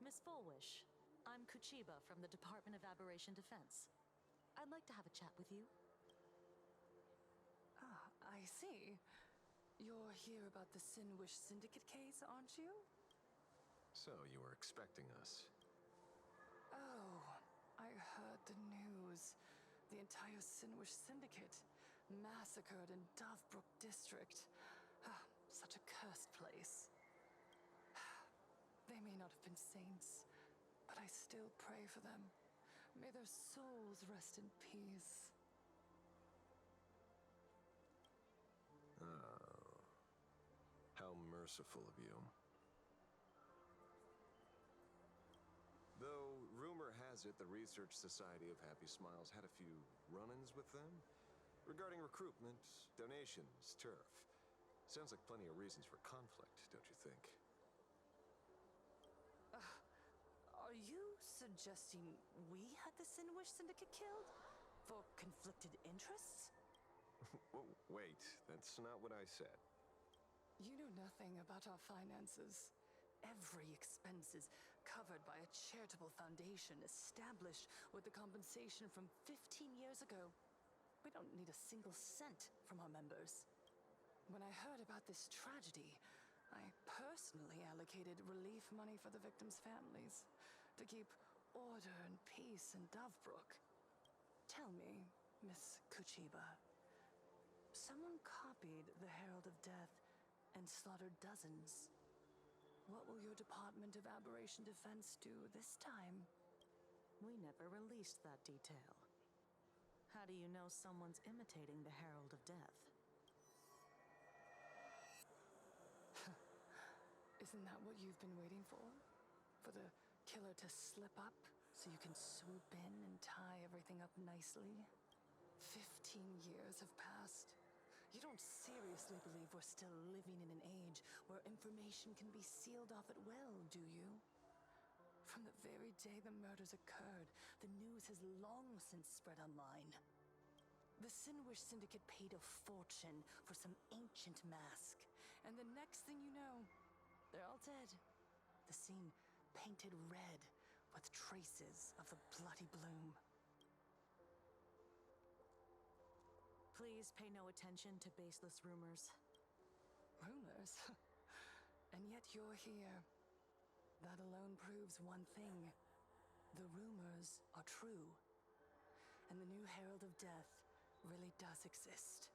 Miss Fullwish, I'm Kuchiba from the Department of Aberration Defense. I'd like to have a chat with you. Ah, I see. You're here about the Sinwish Syndicate case, aren't you? So, you were expecting us. Oh, I heard the news. The entire Sinwish Syndicate massacred in Dovebrook District. Ah, such a cursed place. They may not have been saints, but I still pray for them. May their souls rest in peace. Oh. How merciful of you. Though, rumor has it the Research Society of Happy Smiles had a few run-ins with them regarding recruitment, donations, turf. Sounds like plenty of reasons for conflict, don't you think? Are you suggesting we had the Sinwish Syndicate killed? For conflicted interests? Wait, that's not what I said. You know nothing about our finances. Every expense is covered by a charitable foundation established with the compensation from 15 years ago. We don't need a single cent from our members. When I heard about this tragedy, I personally allocated relief money for the victims' families to keep order and peace in Dovebrook. Tell me, Miss Kuchiba, someone copied the Herald of Death and slaughtered dozens. What will your Department of Aberration Defense do this time? We never released that detail. How do you know someone's imitating the Herald of Death? Isn't that what you've been waiting for? For the killer to slip up so you can swoop in and tie everything up nicely? 15 years have passed. You don't seriously believe we're still living in an age where information can be sealed off at will, do you? From the very day the murders occurred, the news has long since spread online. The Sinwish Syndicate paid a fortune for some ancient mask, and the next thing you know, they're all dead. The scene painted red with traces of the bloody bloom. Please pay no attention to baseless rumors. Rumors? And yet you're here. That alone proves one thing. The rumors are true. And the new Herald of Death really does exist.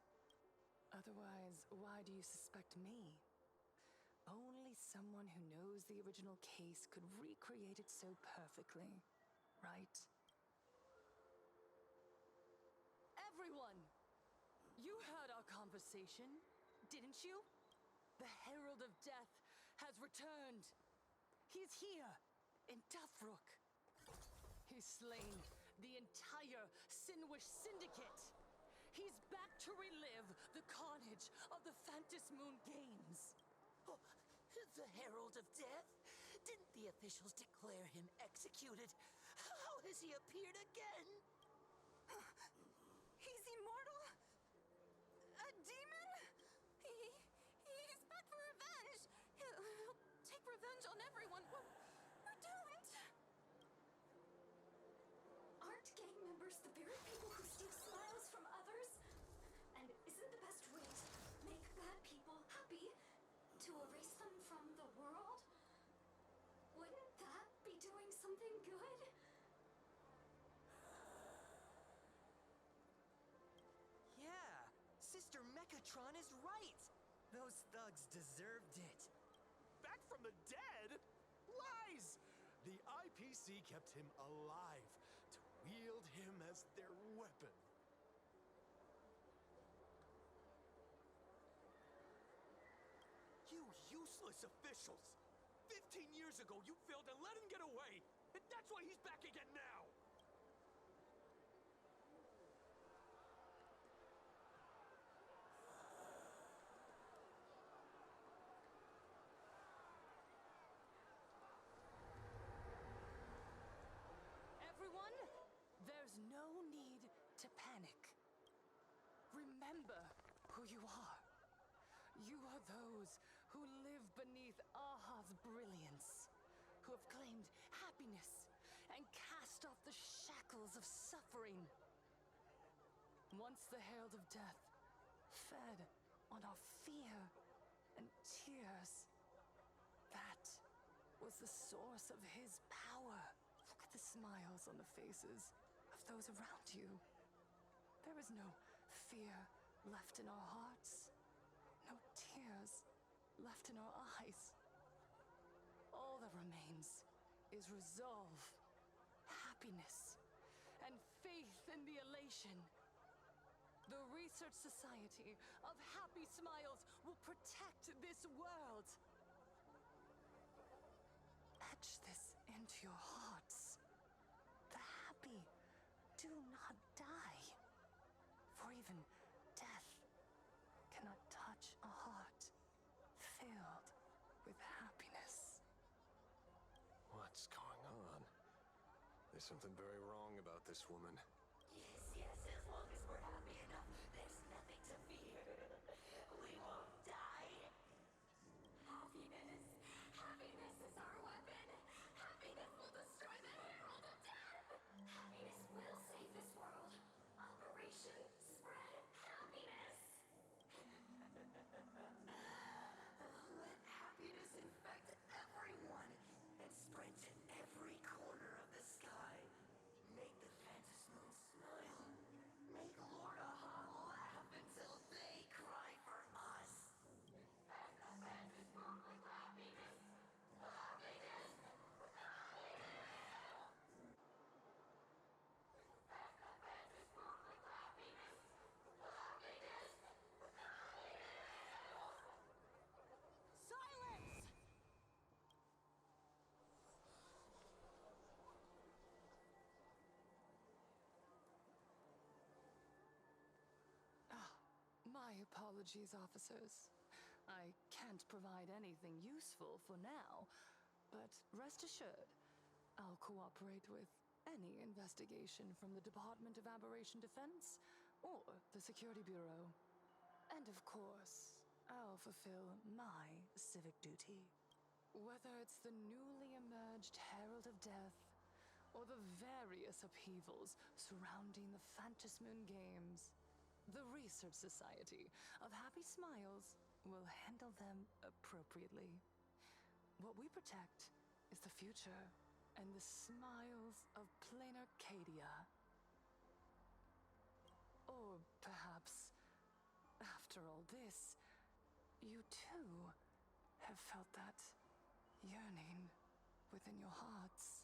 Otherwise, why do you suspect me? Only someone who knows the original case could recreate it so perfectly, right? Everyone! You heard our conversation, didn't you? The Herald of Death has returned. He's here, in Dovebrook. He's slain the entire Sinwish Syndicate. He's back to relive the carnage of the Phantom Moon Games. Oh, the Herald of Death? Didn't the officials declare him executed? How has he appeared again? He's immortal? A demon? He's back for revenge. He'll take revenge on everyone. We're doomed. Aren't gang members the very people who steal smiles from others? And isn't the best way to make bad people happy Megatron is right! Those thugs deserved it. Back from the dead? Lies! The IPC kept him alive to wield him as their weapon. You useless officials! 15 years ago, you failed and let him get away! And that's why he's back again now! Everyone, there's no need to panic. Remember who you are. You are those who live beneath Aha's brilliance, who have claimed happiness and cast off the shackles of suffering. Once the Herald of Death fed on our fear and tears, that was the source of his power. Look at the smiles on the faces of those around you. There is no fear left in our hearts, no tears left in our eyes. All that remains is resolve, happiness, and faith in the elation. The Research Society of Happy Smiles will protect this world. Etch this into your hearts. The happy do not die, for even death cannot touch a heart filled with happiness. What's going on? There's something very wrong about this woman. Yes, as long as we're happy enough, there's nothing to fear. We won't die. Happiness. Happiness is our weapon. Happiness will destroy the Herald of Death. Happiness will save this world. Operation Spread Happiness. Let happiness infect everyone and spread to every corner of the sky. Make the Phantasm Moon smile. Make Lord Aha laugh until they cry for us. And the Phantasm Moon with happiness. Happiness. Silence! My apologies, officers. I can't provide anything useful for now, but rest assured, I'll cooperate with any investigation from the Department of Aberration Defense or the Security Bureau. And of course, I'll fulfill my civic duty. Whether it's the newly emerged Herald of Death or the various upheavals surrounding the Phantasmoon Games, the Research Society of Happy Smiles will handle them appropriately. What we protect is the future and the smiles of plain Arcadia. Or perhaps, after all this, you too have felt that yearning within your hearts.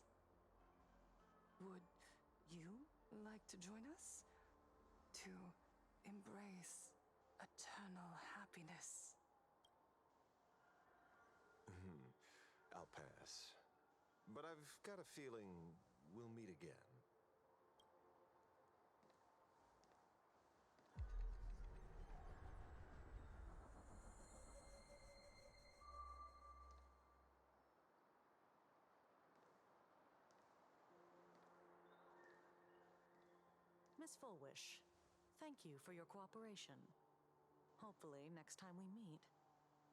Would you like to join us to embrace eternal happiness? I'll pass. But I've got a feeling we'll meet again. Miss Fullwish, thank you for your cooperation. Hopefully, next time we meet,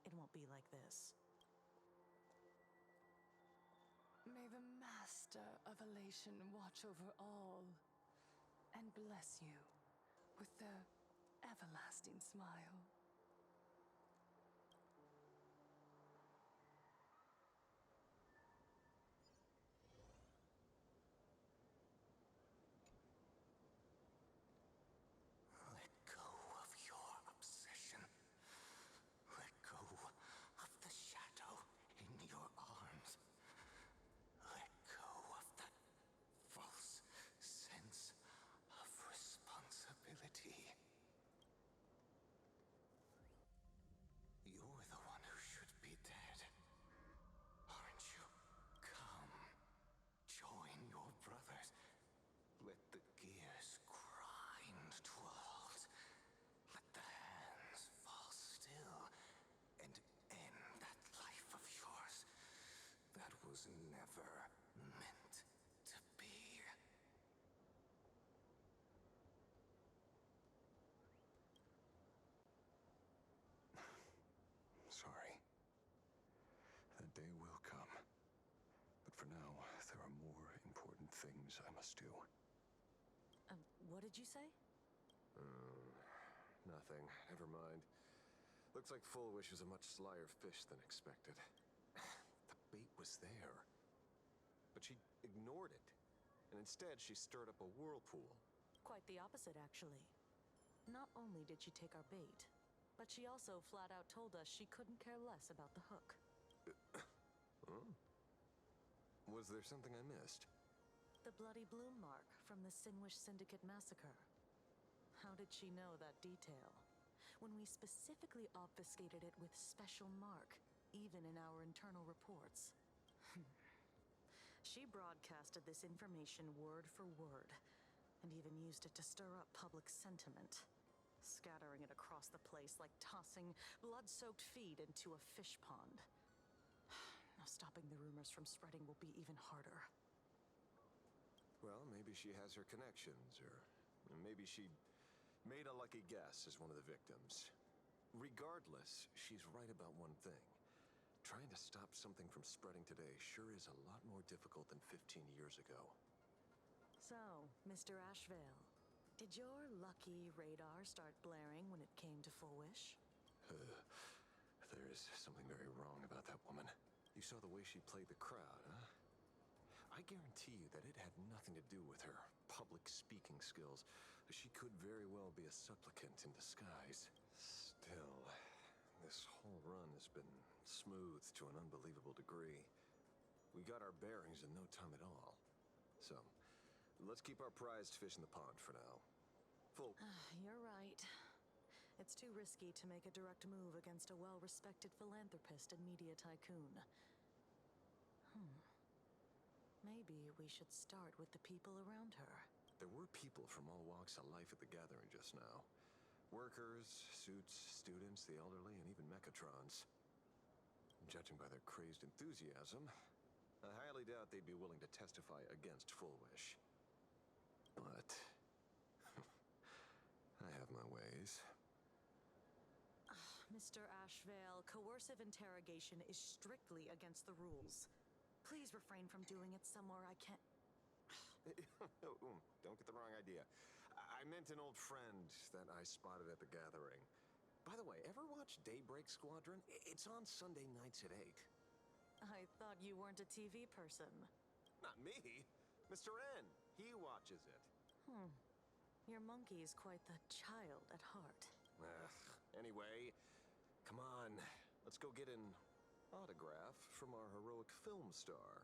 it won't be like this. May the Master of Elation watch over all and bless you with their everlasting smile. Let go of your obsession. was never meant to be. Sorry. That day will come. But for now, there are more important things I must do. What did you say? Nothing. Never mind. Looks like Full Wish was a much slyer fish than expected. The bait was there. But she ignored it. And instead, she stirred up a whirlpool. Quite the opposite, actually. Not only did she take our bait, but she also flat out told us she couldn't care less about the hook. Huh? Was there something I missed? The bloody bloom mark from the Sinwish Syndicate massacre. How did she know that detail? When we specifically obfuscated it with special mark, even in our internal reports. She broadcasted this information word for word, and even used it to stir up public sentiment, scattering it across the place like tossing blood-soaked feed into a fish pond. Now stopping the rumors from spreading will be even harder. Well, maybe she has her connections, or maybe she made a lucky guess as one of the victims. Regardless, she's right about one thing. Trying to stop something from spreading today sure is a lot more difficult than 15 years ago. So, Mr. Ashvale, did your lucky radar start blaring when it came to Full Wish? There is something very wrong about that woman. You saw the way she played the crowd, huh? I guarantee you that it had nothing to do with her public speaking skills. She could very well be a supplicant in disguise. Still, this whole run has been smooth to an unbelievable degree. We got our bearings in no time at all. So, let's keep our prized fish in the pond for now. You're right. It's too risky to make a direct move against a well-respected philanthropist and media tycoon. Maybe we should start with the people around her. There were people from all walks of life at the gathering just now. Workers, suits, students, the elderly, and even Mechatrons. Judging by their crazed enthusiasm, I highly doubt they'd be willing to testify against Full Wish. But I have my ways. Mr. Ashvale, coercive interrogation is strictly against the rules. Please refrain from doing it somewhere I can't... Don't get the wrong idea. I meant an old friend that I spotted at the gathering. By the way, ever watch Daybreak Squadron? It's on Sunday nights at 8. I thought you weren't a TV person. Not me. Mr. N. He watches it. Your monkey is quite the child at heart. Anyway, come on. Let's go get an autograph from our heroic film star.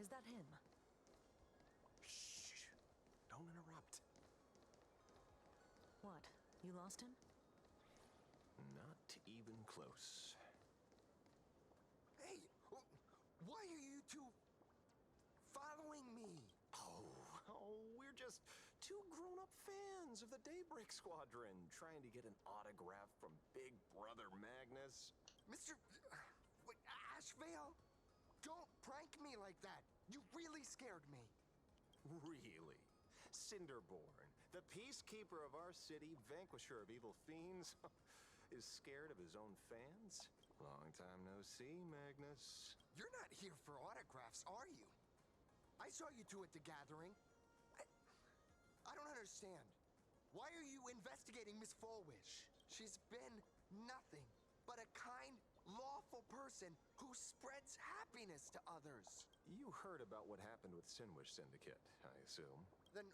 Is that him? Shh. Don't interrupt. What? You lost him? Not even close. Hey, why are you two following me? We're just two grown-up fans of the Daybreak Squadron trying to get an autograph from Big Brother Magnus. Mr. Ashvale? Don't prank me like that. You really scared me. Really? Cinderborn, the peacekeeper of our city, vanquisher of evil fiends, is scared of his own fans? Long time no see, Magnus. You're not here for autographs, are you? I saw you two at the gathering. I don't understand. Why are you investigating Miss Fullwish? She's been nothing but a kind, lawful person who spreads happiness to others. You heard about what happened with Sinwish Syndicate, I assume. Then,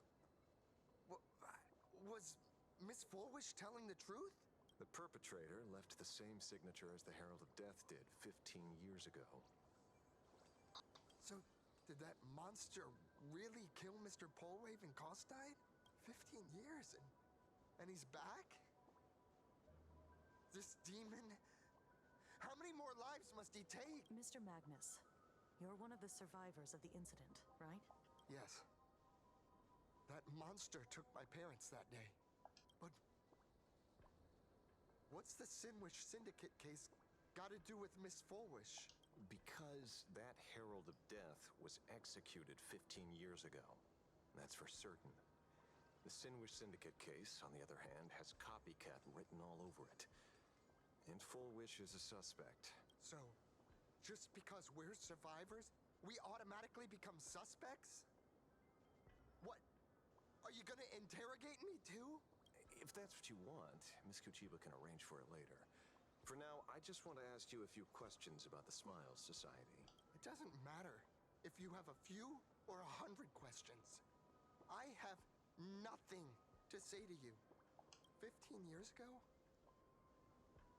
was Miss Fullwish telling the truth? The perpetrator left the same signature as the Herald of Death did 15 years ago. So, did that monster really kill Mr. Polwave and Costide? 15 years and he's back? This demon? How many more lives must he take? Mr. Magnus, you're one of the survivors of the incident, right? Yes. That monster took my parents that day. But what's the Sinwish Syndicate case got to do with Miss Fulwish? Because that Herald of Death was executed 15 years ago. That's for certain. The Sinwish Syndicate case, on the other hand, has copycat written all over it. And Fulwish is a suspect. So, just because we're survivors, we automatically become suspects? What? Are you gonna interrogate me too? If that's what you want, Miss Kuchiba can arrange for it later. For now, I just want to ask you a few questions about the Smiles Society. It doesn't matter if you have a few or 100 questions. I have nothing to say to you. 15 years ago,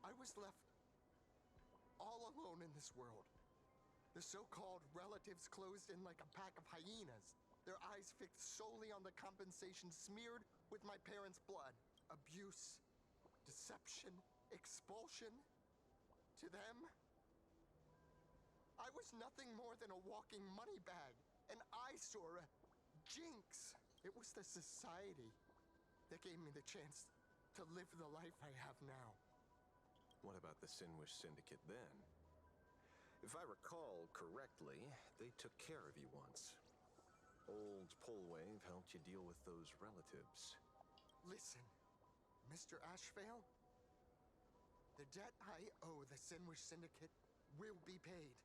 I was left all alone in this world. The so-called relatives closed in like a pack of hyenas, their eyes fixed solely on the compensation smeared with my parents' blood. Abuse, deception, expulsion. To them, I was nothing more than a walking money bag, an eyesore, a jinx. It was the society that gave me the chance to live the life I have now. What about the Sinwish Syndicate then? If I recall correctly, they took care of you once. Old Polwave helped you deal with those relatives. Listen, Mr. Ashvale, the debt I owe the Sinwish Syndicate will be paid.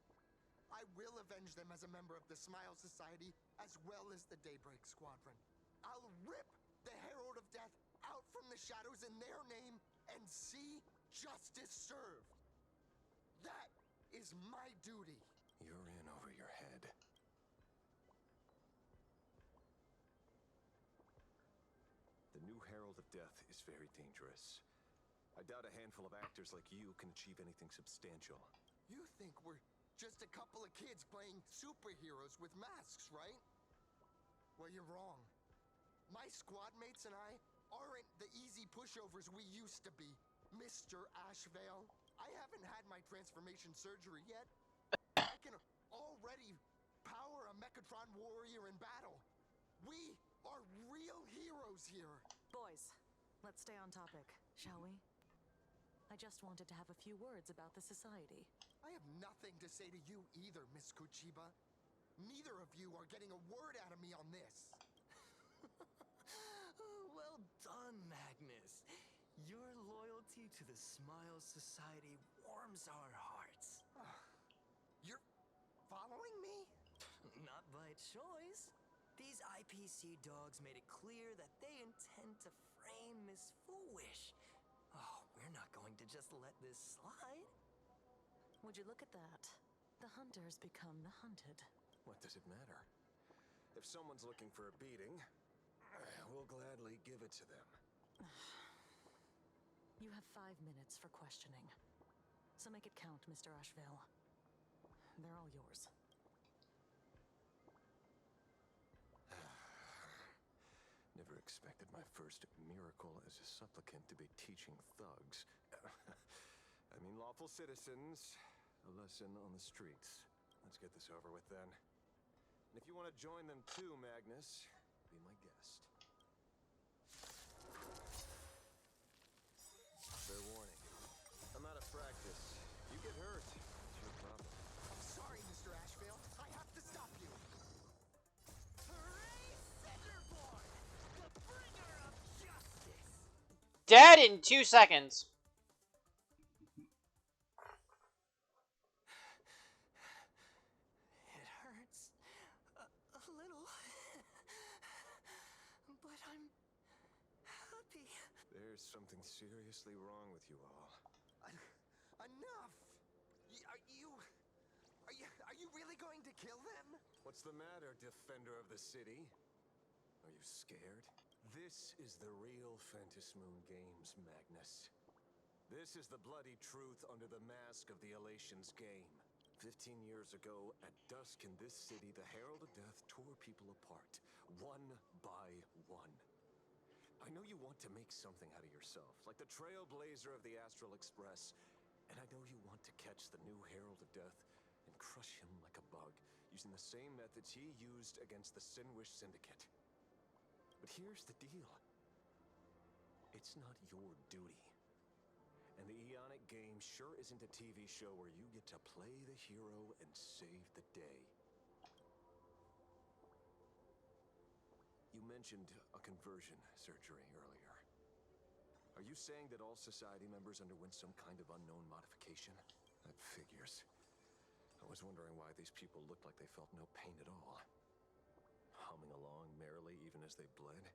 I will avenge them as a member of the Smile Society, as well as the Daybreak Squadron. I'll rip the Herald of Death out from the shadows in their name and see justice served. That is my duty. You're in over your head. The new Herald of Death is very dangerous. I doubt a handful of actors like you can achieve anything substantial. You think we're just a couple of kids playing superheroes with masks, right? Well, you're wrong. My squad mates and I aren't the easy pushovers we used to be, Mr. Ashvale. I haven't had my transformation surgery yet. I can already power a Mechatron warrior in battle. We are real heroes here. Boys, let's stay on topic, shall we? I just wanted to have a few words about the society. I have nothing to say to you either, Miss Kuchiba. Neither of you are getting a word out of me on this. Well done, Magnus. Your loyalty to the Smile Society warms our hearts. You're following me? Not by choice. These IPC dogs made it clear that they intend to frame Miss Foolish. Oh, we're not going to just let this slide. Would you look at that? The hunters become the hunted. What does it matter? If someone's looking for a beating, we'll gladly give it to them. You have 5 minutes for questioning. So make it count, Mr. Ashvale. They're all yours. Never expected my first miracle as a supplicant to be teaching thugs. I mean, lawful citizens, a lesson on the streets. Let's get this over with then. And if you want to join them too, Magnus, be my guest. Fair warning. I'm out of practice. You get hurt, it's your problem. I'm sorry, Mr. Ashvale. I have to stop you. Hooray, Cinderborn! The bringer of justice! Dead in 2 seconds. It hurts a little, but I'm happy. There's something seriously wrong with you all. Enough! Are you really going to kill them? What's the matter, defender of the city? Are you scared? This is the real Phantasmoon Games, Magnus. This is the bloody truth under the mask of the Elations game. 15 years ago, at dusk in this city, the Herald of Death tore people apart, one by one. I know you want to make something out of yourself, like the trailblazer of the Astral Express, and I know you want to catch the new Herald of Death and crush him like a bug, using the same methods he used against the Sinwish Syndicate. But here's the deal. It's not your duty. And the Eonic game sure isn't a TV show where you get to play the hero and save the day. You mentioned a conversion surgery earlier. Are you saying that all society members underwent some kind of unknown modification? That figures. I was wondering why these people looked like they felt no pain at all. Humming along merrily even as they bled.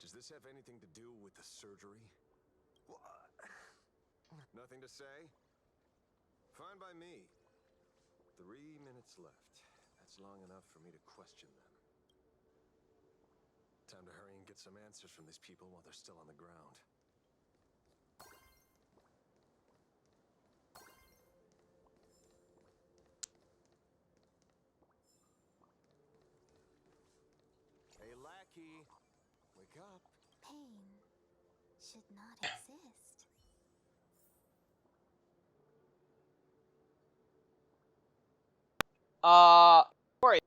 Does this have anything to do with the surgery? Nothing to say? Fine by me. 3 minutes left. That's long enough for me to question them. Time to hurry and get some answers from these people while they're still on the ground. Hey, lackey. Wake up. Pain should not exist. Sorry.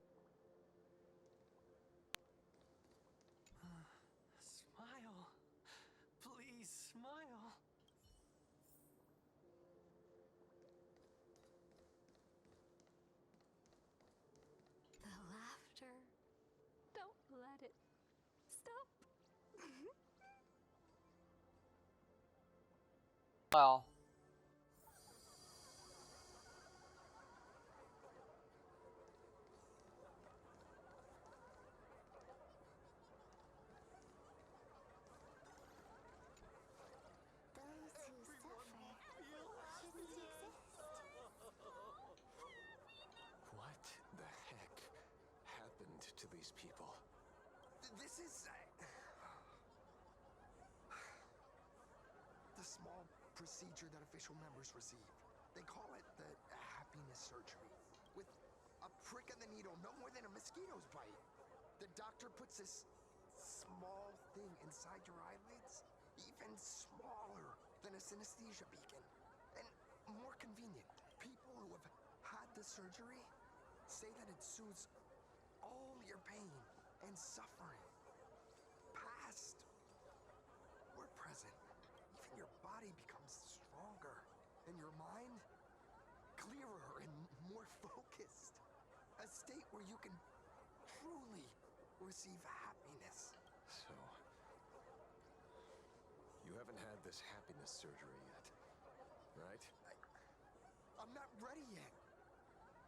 Smile. Please smile. The laughter. Don't let it stop. Well. Those who suffer shouldn't exist. What the heck happened to these people? This is the small procedure that official members receive. They call it the happiness surgery. With a prick of the needle, no more than a mosquito's bite. The doctor puts this small thing inside your eyelids, even smaller than a synesthesia beacon, and more convenient. People who have had the surgery say that it soothes all your pain and suffering, past or present. Even your body becomes stronger, and your mind clearer and more focused. A state where you can truly receive happiness. So, you haven't had this happiness surgery yet, right? I'm not ready yet.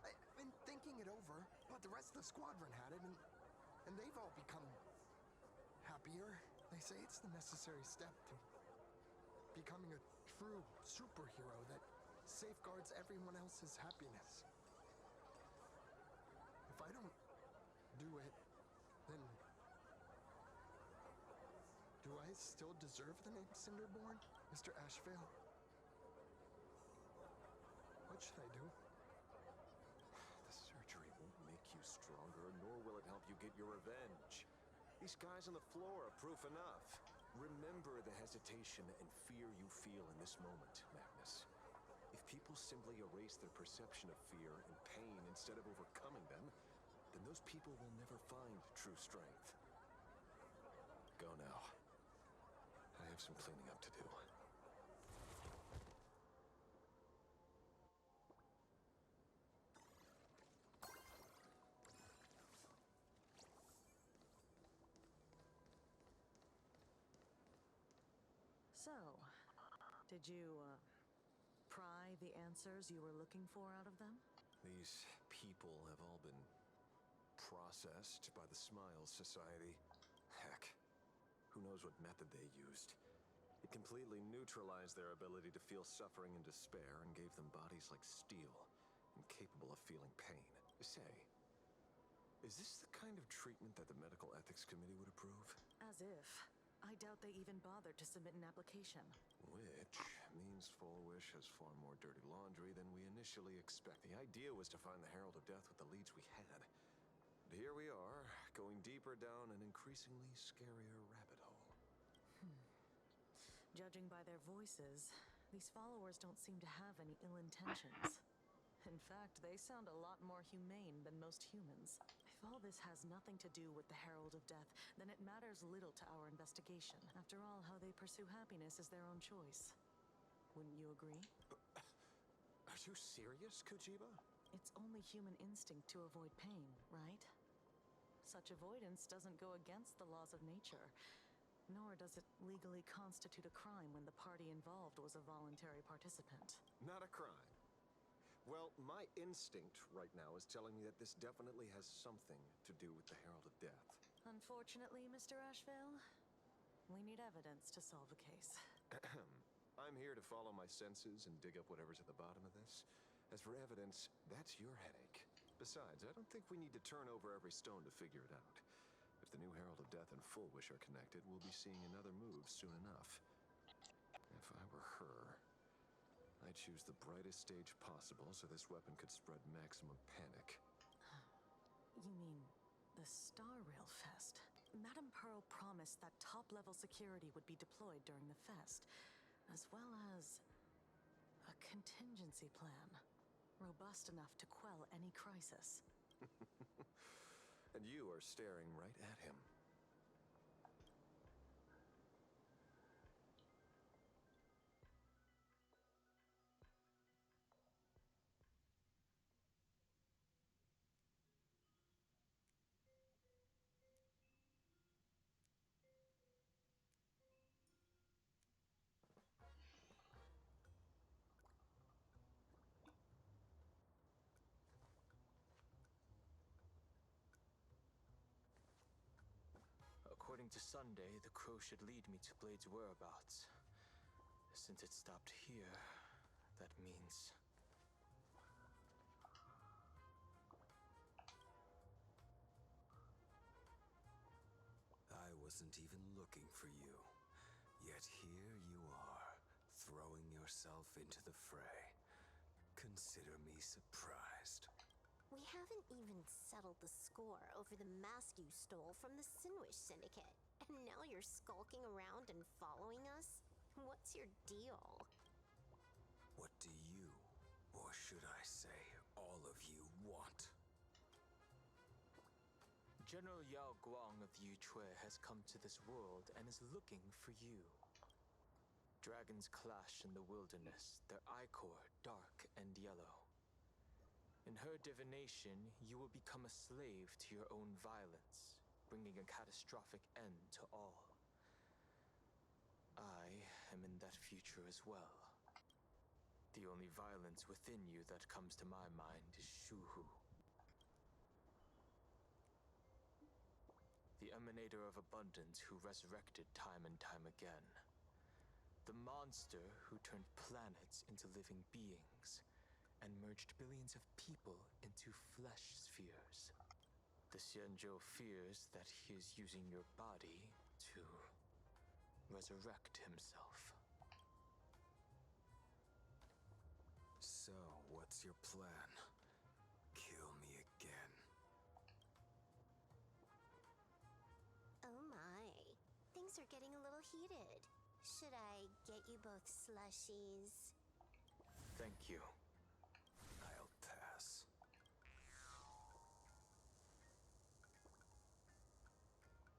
I've been thinking it over, but the rest of the squadron had it, and they've all become happier. They say it's the necessary step to becoming a true superhero that safeguards everyone else's happiness. If I don't do it, then do I still deserve the name Cinderborn, Mr. Ashvale? What should I do? The surgery won't make you stronger, nor will it help you get your revenge. These guys on the floor are proof enough. Remember the hesitation and fear you feel in this moment, Magnus. If people simply erase their perception of fear and pain instead of overcoming them, then those people will never find true strength. Go now. I have some cleaning up to do. So, did you, pry the answers you were looking for out of them? These people have all been processed by the Smiles Society. Heck, who knows what method they used. It completely neutralized their ability to feel suffering and despair and gave them bodies like steel, incapable of feeling pain. Say, is this the kind of treatment that the Medical Ethics Committee would approve? As if. I doubt they even bothered to submit an application. Which means Full Wish has far more dirty laundry than we initially expect. The idea was to find the Herald of Death with the leads we had. But here we are, going deeper down an increasingly scarier rabbit hole. Judging by their voices, these followers don't seem to have any ill intentions. In fact, they sound a lot more humane than most humans. If all this has nothing to do with the Herald of Death, then it matters little to our investigation. After all, how they pursue happiness is their own choice. Wouldn't you agree? Are you serious, Kujiba? It's only human instinct to avoid pain, right? Such avoidance doesn't go against the laws of nature, nor does it legally constitute a crime when the party involved was a voluntary participant. Not a crime. Well, my instinct right now is telling me that this definitely has something to do with the Herald of Death. Unfortunately, Mr. Ashvale, we need evidence to solve the case. I'm here to follow my senses and dig up whatever's at the bottom of this. As for evidence, that's your headache. Besides, I don't think we need to turn over every stone to figure it out. If the new Herald of Death and Full Wish are connected, we'll be seeing another move soon enough. If I were her, I'd choose the brightest stage possible so this weapon could spread maximum panic. You mean the Star Rail Fest? Madame Pearl promised that top-level security would be deployed during the fest, as well as a contingency plan, robust enough to quell any crisis. And you are staring right at him. According to Sunday, the crow should lead me to Blade's whereabouts. Since it stopped here, that means... I wasn't even looking for you. Yet here you are, throwing yourself into the fray. Consider me surprised. We haven't even settled the score over the mask you stole from the Sinwish Syndicate. And now you're skulking around and following us? What's your deal? What do you, or should I say, all of you, want? General Yao Guang of the Yuchui has come to this world and is looking for you. Dragons clash in the wilderness, their ichor dark and yellow. In her divination, you will become a slave to your own violence, bringing a catastrophic end to all. I am in that future as well. The only violence within you that comes to my mind is Shuhu. The emanator of abundance who resurrected time and time again. The monster who turned planets into living beings and merged billions of people into flesh spheres. The Xianzhou fears that he is using your body to resurrect himself. So, what's your plan? Kill me again. Oh my. Things are getting a little heated. Should I get you both slushies? Thank you. I'll pass.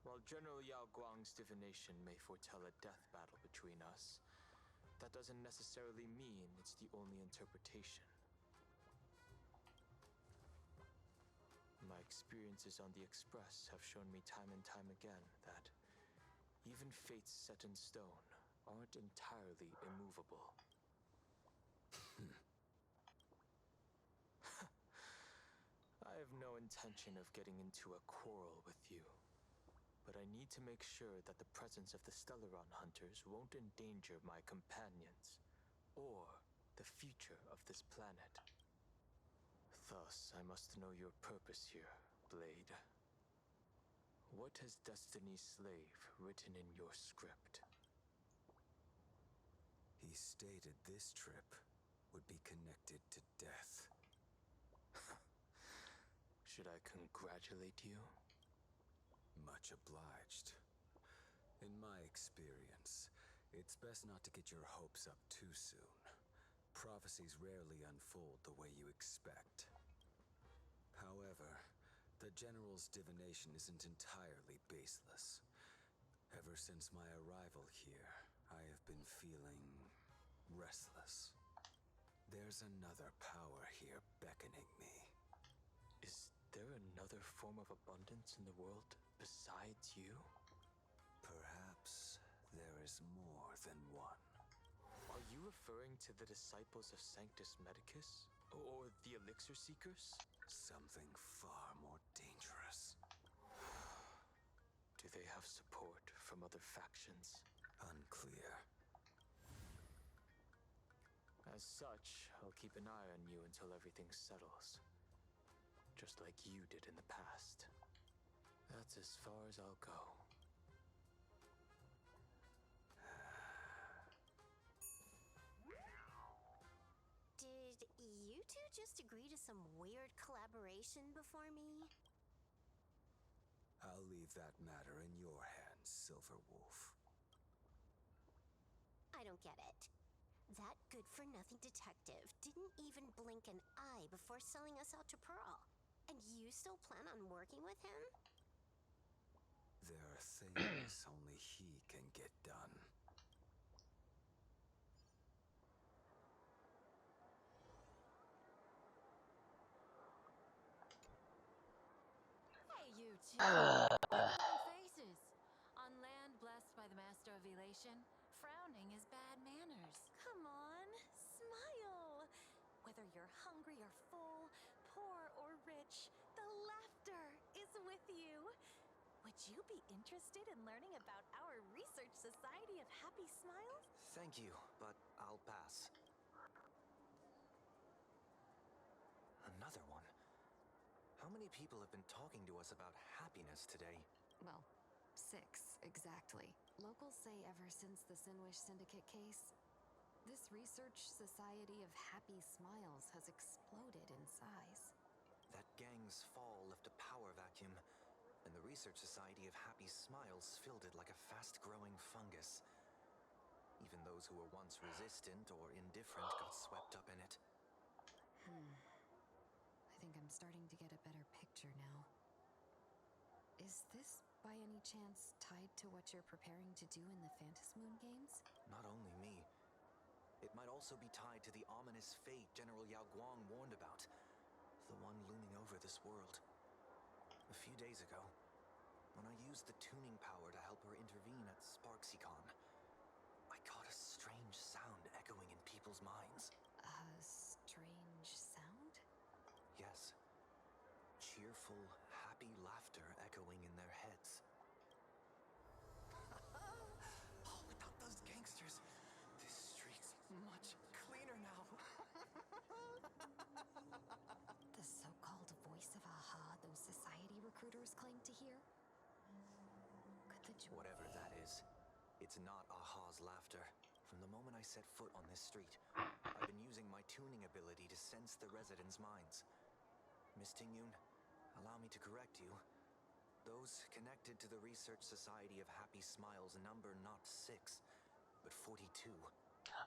While General Yao Guang's divination may foretell a death battle between us, that doesn't necessarily mean it's the only interpretation. My experiences on the Express have shown me time and time again that even fates set in stone aren't entirely immovable. I have no intention of getting into a quarrel with you, but I need to make sure that the presence of the Stellaron hunters won't endanger my companions or the future of this planet. Thus, I must know your purpose here, Blade. What has Destiny's Slave written in your script? He stated this trip would be connected to death. Should I congratulate you? Much obliged. In my experience, it's best not to get your hopes up too soon. prophecies rarely unfold the way you expect. However, the General's divination isn't entirely baseless. Ever since my arrival here, I have been feeling restless. There's another power here beckoning me. Is there another form of abundance in the world besides you? Perhaps there is more than one. Are you referring to the disciples of Sanctus Medicus? Or the Elixir Seekers? Something far more dangerous. Do they have support from other factions? Unclear. As such, I'll keep an eye on you until everything settles. Just like you did in the past. That's as far as I'll go. Did you two just agree to some weird collaboration before me? I'll leave that matter in your hands, Silver Wolf. I don't get it. That good-for-nothing detective didn't even blink an eye before selling us out to Pearl. And you still plan on working with him? There are things only he can get done. Hey, you two! Making faces. On land blessed by the Master of Elation, frowning is bad manners. Come on, smile! Whether you're hungry or full, poor or rich, the laughter is with you. Would you be interested in learning about our Research Society of Happy Smiles? Thank you, but I'll pass. Another one. How many people have been talking to us about happiness today? Well, 6, exactly. Locals say ever since the Sinwish Syndicate case, this Research Society of Happy Smiles has exploded in size. That gang's fall left a power vacuum, and the Research Society of Happy Smiles filled it like a fast-growing fungus. Even those who were once resistant or indifferent got swept up in it. I think I'm starting to get a better picture now. Is this, by any chance, tied to what you're preparing to do in the Phantasmoon games? Not only me. It might also be tied to the ominous fate General Yao Guang warned about. The one looming over this world. A few days ago, when I used the tuning power to help her intervene at SparksyCon, I caught a strange sound echoing in people's minds. A strange sound? Yes. Cheerful, happy laughter echoing in their heads. Oh, without those gangsters, this street's much cleaner now. The so-called voice of Aha those society recruiters claim to hear? Could the Whatever that is, it's not Aha's laughter. From the moment I set foot on this street, I've been using my tuning ability to sense the residents' minds. Miss Tingyun, allow me to correct you. Those connected to the Research Society of Happy Smiles number not 6, but 42.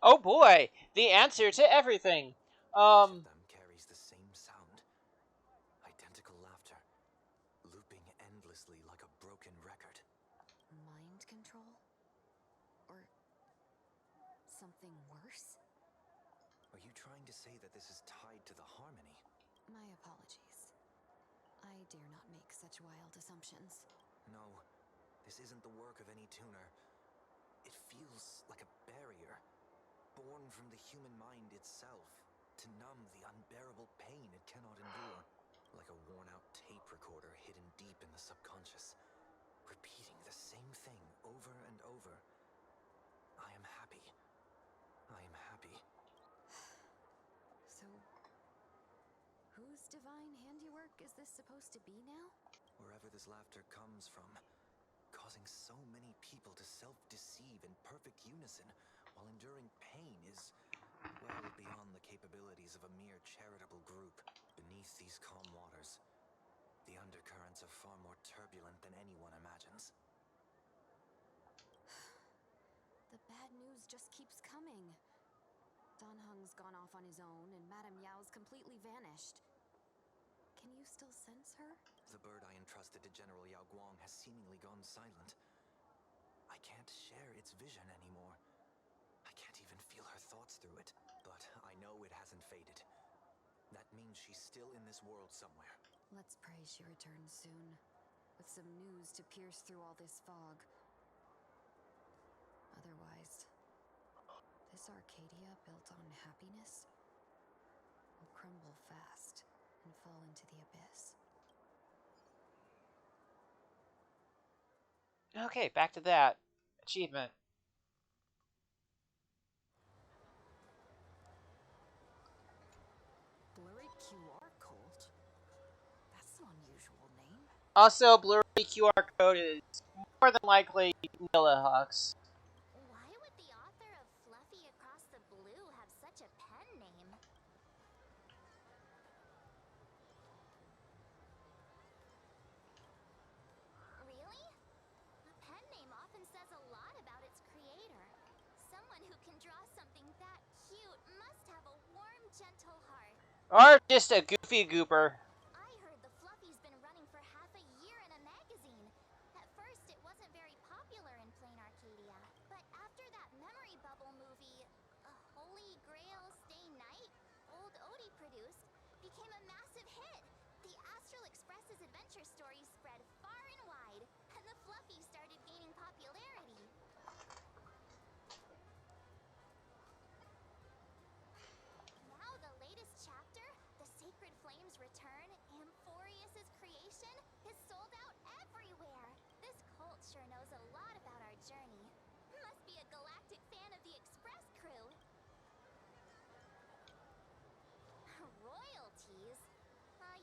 Oh boy, the answer to everything. Each of them carries the same sound. Identical laughter, looping endlessly like a broken record. mind control? Or something worse? Are you trying to say that this is tied to the harmony? My apologies. I dare not make such wild assumptions. No, this isn't the work of any tuner. It feels like a barrier, born from the human mind itself, to numb the unbearable pain it cannot endure. Like a worn-out tape recorder hidden deep in the subconscious, repeating the same thing over and over. I am happy. I am happy. So, whose divine handiwork is this supposed to be now? Wherever this laughter comes from, causing so many people to self-deceive in perfect unison while enduring pain is well beyond the capabilities of a mere charitable group. Beneath these calm waters, the undercurrents are far more turbulent than anyone imagines. The bad news just keeps coming. Dan Heng's gone off on his own, and Madame Yao's completely vanished. Can you still sense her? The bird I entrusted to General Yao Guang has seemingly gone silent. I can't share its vision anymore. I can't even feel her thoughts through it. But I know it hasn't faded. That means she's still in this world somewhere. Let's pray she returns soon, with some news to pierce through all this fog. Otherwise, this Arcadia built on happiness will crumble fast and fall into the abyss. Okay, back to that. Achievement. Blurry QR Cult? That's an unusual name. Also, blurry QR code is more than likely Millihawks. Why would the author of Fluffy Across the Blue have such a pen name? Really? A pen name often says a lot about its creator. Someone who can draw something that cute must have a warm, gentle heart. Or just a goofy goober. I heard the Fluffy's been running for half a year in a magazine. At first, it wasn't very popular in Plain Arcadia. But after that memory bubble movie, A Holy Grail Stay Night, Old Odie produced, became a massive hit. The Astral Express's adventure stories spread far and wide, and the Fluffy started gaining popularity. Now the latest chapter, The Sacred Flames Return, Amphorius's creation, is sold out everywhere. This cult sure knows a lot about our journey. Must be a galactic fan of the Express crew. Royalties?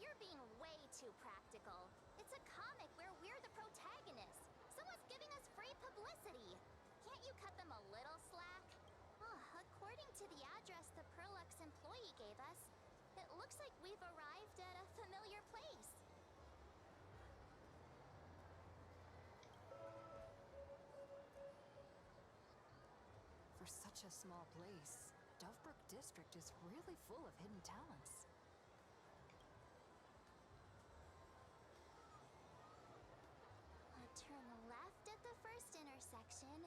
You're being way too practical. It's a comic where we're the protagonists. Someone's giving us free publicity. Can't you cut them a little slack? According to the address the Perlux employee gave us, it looks like we've arrived at a familiar place. For such a small place, Dovebrook District is really full of hidden talents. Turn left at the first intersection,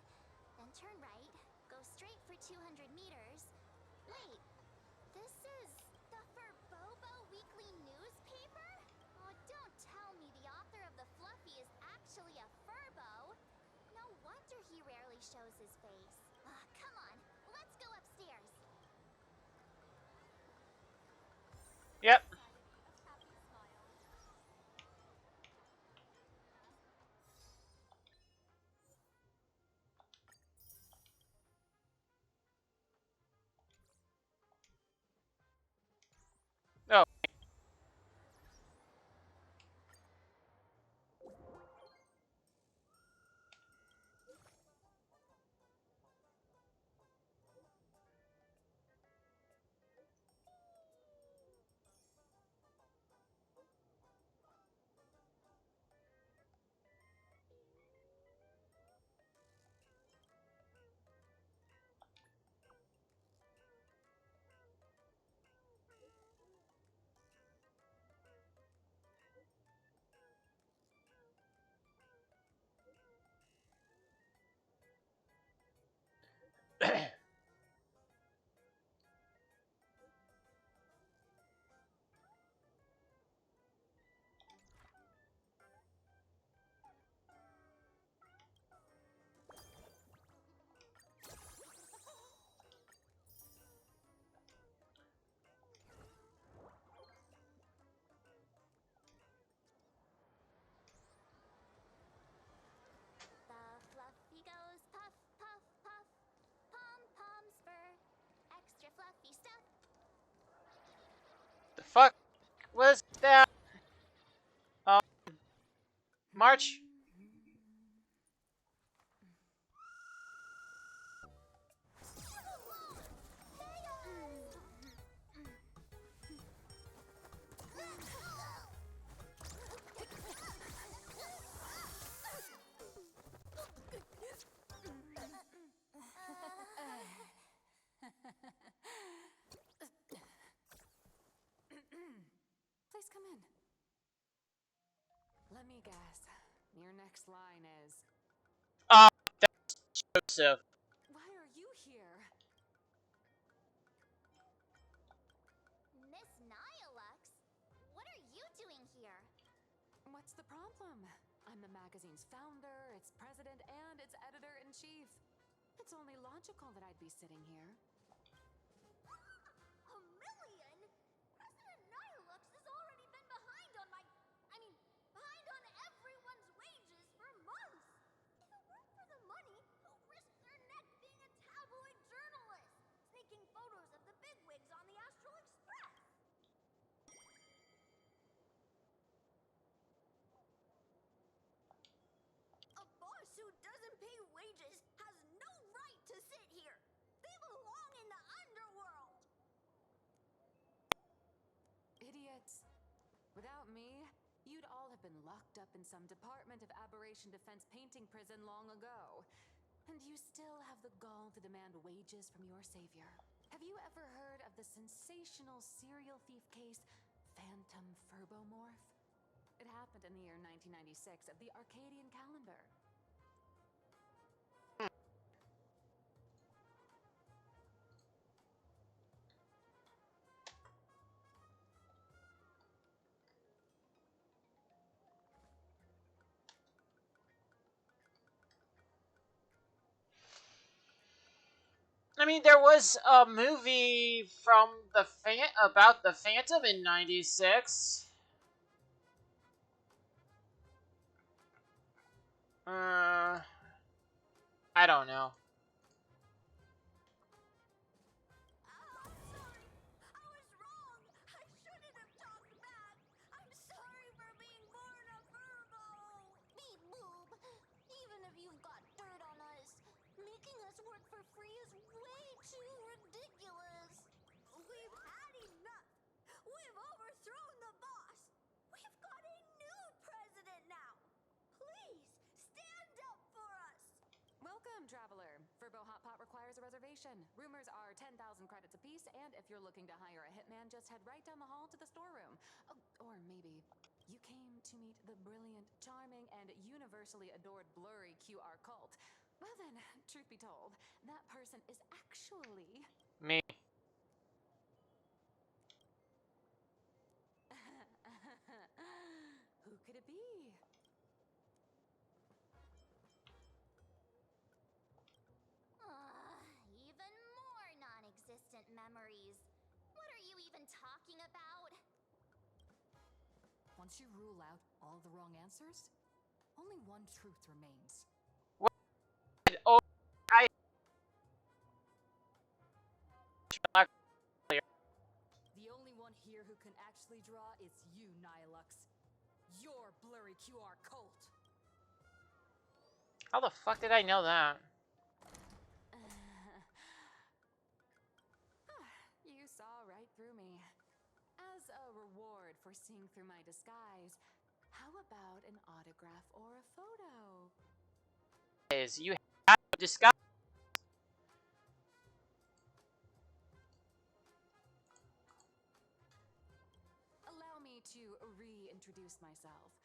then turn right, go straight for 200 meters. Wait, this is the Furbobo Weekly newspaper? Oh, don't tell me the author of the Fluffy is actually a Furbo. No wonder he rarely shows his face. Come on, let's go upstairs. Yep. Oh. The Fluffy goes puff, puff, puff. Pom, pom, spur. Extra fluffy stuff. The fuck was that? March? Please come in. Let me guess. Your next line is... That's Joseph. Why are you here? Miss Nihilux, what are you doing here? What's the problem? I'm the magazine's founder, its president, and its editor-in-chief. It's only logical that I'd be sitting here. A million? President Nihilux has already been behind on behind on everyone's wages for months. If it weren't for the money, who'd risk their neck being a tabloid journalist, sneaking photos of the bigwigs on the Astral Express? A boss who doesn't pay wages has no right to sit here. They belong in the underworld. Idiots. Without me, you'd all have been locked up in some Department of Aberration Defense painting prison long ago. And you still have the gall to demand wages from your savior. Have you ever heard of the sensational serial thief case, Phantom Furbomorph? It happened in the year 1996 of the Arcadian calendar. I mean, there was a movie from about the Phantom in '96. I don't know. I'm sorry. I was wrong. I shouldn't have talked back. I'm sorry for being born a Furbo. Beep boop. Even if you've got dirt on us, making us work for free is way too ridiculous. We've had enough. We've overthrown the boss. We've got a new president now. Please stand up for us. Welcome, traveler. Furbo Hot Pot requires a reservation. Rumors are 10,000 credits apiece, and if you're looking to hire a hitman, just head right down the hall to the storeroom. Oh, or maybe you came to meet the brilliant, charming, and universally adored blurry QR cult. Well then, truth be told, that person is actually... Me. Who could it be? Even more non-existent memories. What are you even talking about? Once you rule out all the wrong answers, only one truth remains. Oh, I. The only one here who can actually draw is you, Nihilux. Your blurry QR cult. How the fuck did I know that? You saw right through me. As a reward for seeing through my disguise, how about an autograph or a photo? You have disguise. Allow me to reintroduce myself.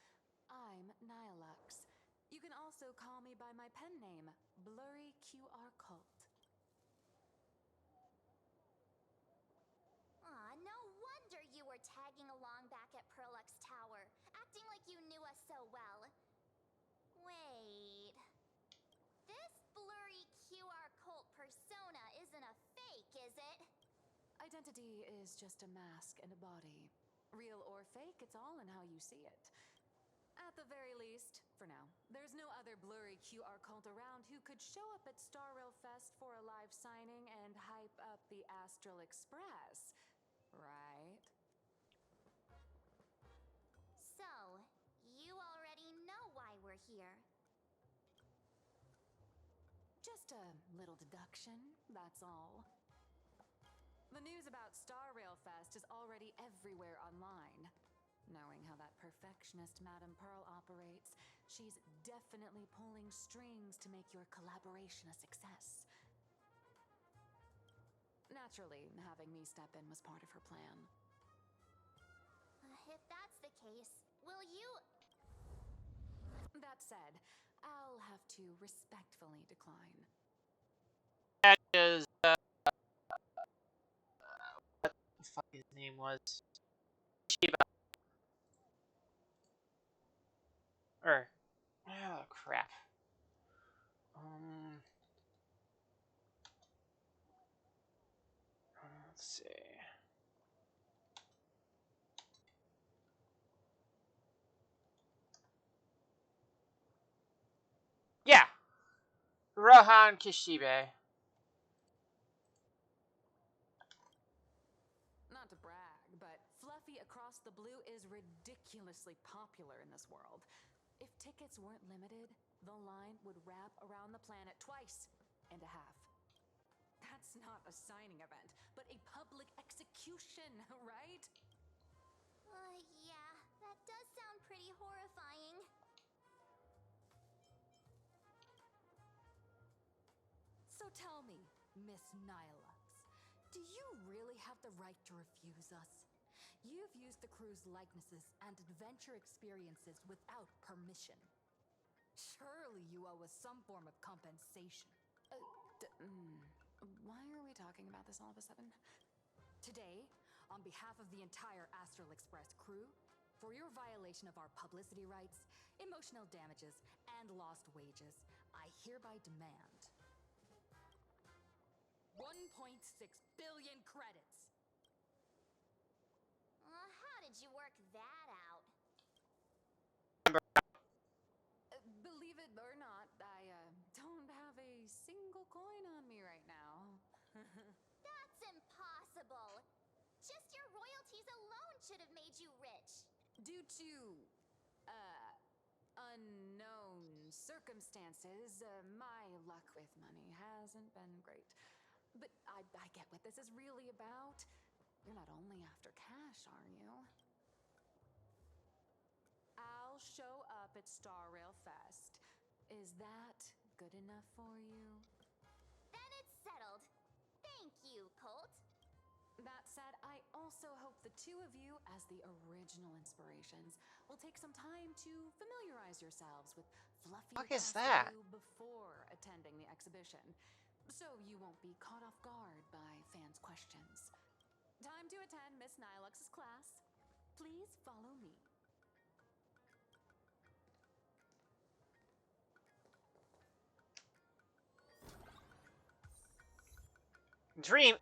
I'm Nihilux. You can also call me by my pen name, Blurry QR Cult. Aw, no wonder you were tagging along back at Perlux Tower, acting like you knew us so well. Wait. This blurry QR cult persona isn't a fake, is it? Identity is just a mask and a body. Real or fake, it's all in how you see it. At the very least, for now, there's no other blurry QR cult around who could show up at Star Rail Fest for a live signing and hype up the Astral Express. Right? So, you already know why we're here. Just a little deduction, that's all. The news about Star Rail Fest is already everywhere online. Knowing how that perfectionist Madame Pearl operates, she's definitely pulling strings to make your collaboration a success. Naturally, having me step in was part of her plan. If case, will you... That said, I'll have to respectfully decline. That is, what the fuck his name was? Shiba. Oh crap. Let's see. Yeah, Rohan Kishibe. Not to brag, but Fluffy Across the Blue is ridiculously popular in this world. If tickets weren't limited, the line would wrap around the planet twice and a half. That's not a signing event, but a public execution, right? Yeah, that does sound pretty horrifying. So tell me, Miss Nihilux, do you really have the right to refuse us? You've used the crew's likenesses and adventure experiences without permission. Surely you owe us some form of compensation. Why are we talking about this all of a sudden? Today, on behalf of the entire Astral Express crew, for your violation of our publicity rights, emotional damages, and lost wages, I hereby demand 1.6 billion credits. How did you work that out? Believe it or not, I don't have a single coin on me right now. That's impossible! Just your royalties alone should have made you rich. Due to, unknown circumstances, my luck with money hasn't been great. But I get what this is really about. You're not only after cash, are you? I'll show up at Star Rail Fest. Is that good enough for you? Then it's settled. Thank you, Colt. That said, I also hope the two of you, as the original inspirations, will take some time to familiarize yourselves with Fluffy What is Across the that? Blue before attending the exhibition, so you won't be caught off guard by fans' questions. Time to attend Miss Nihilux's class. Please follow me. Dream.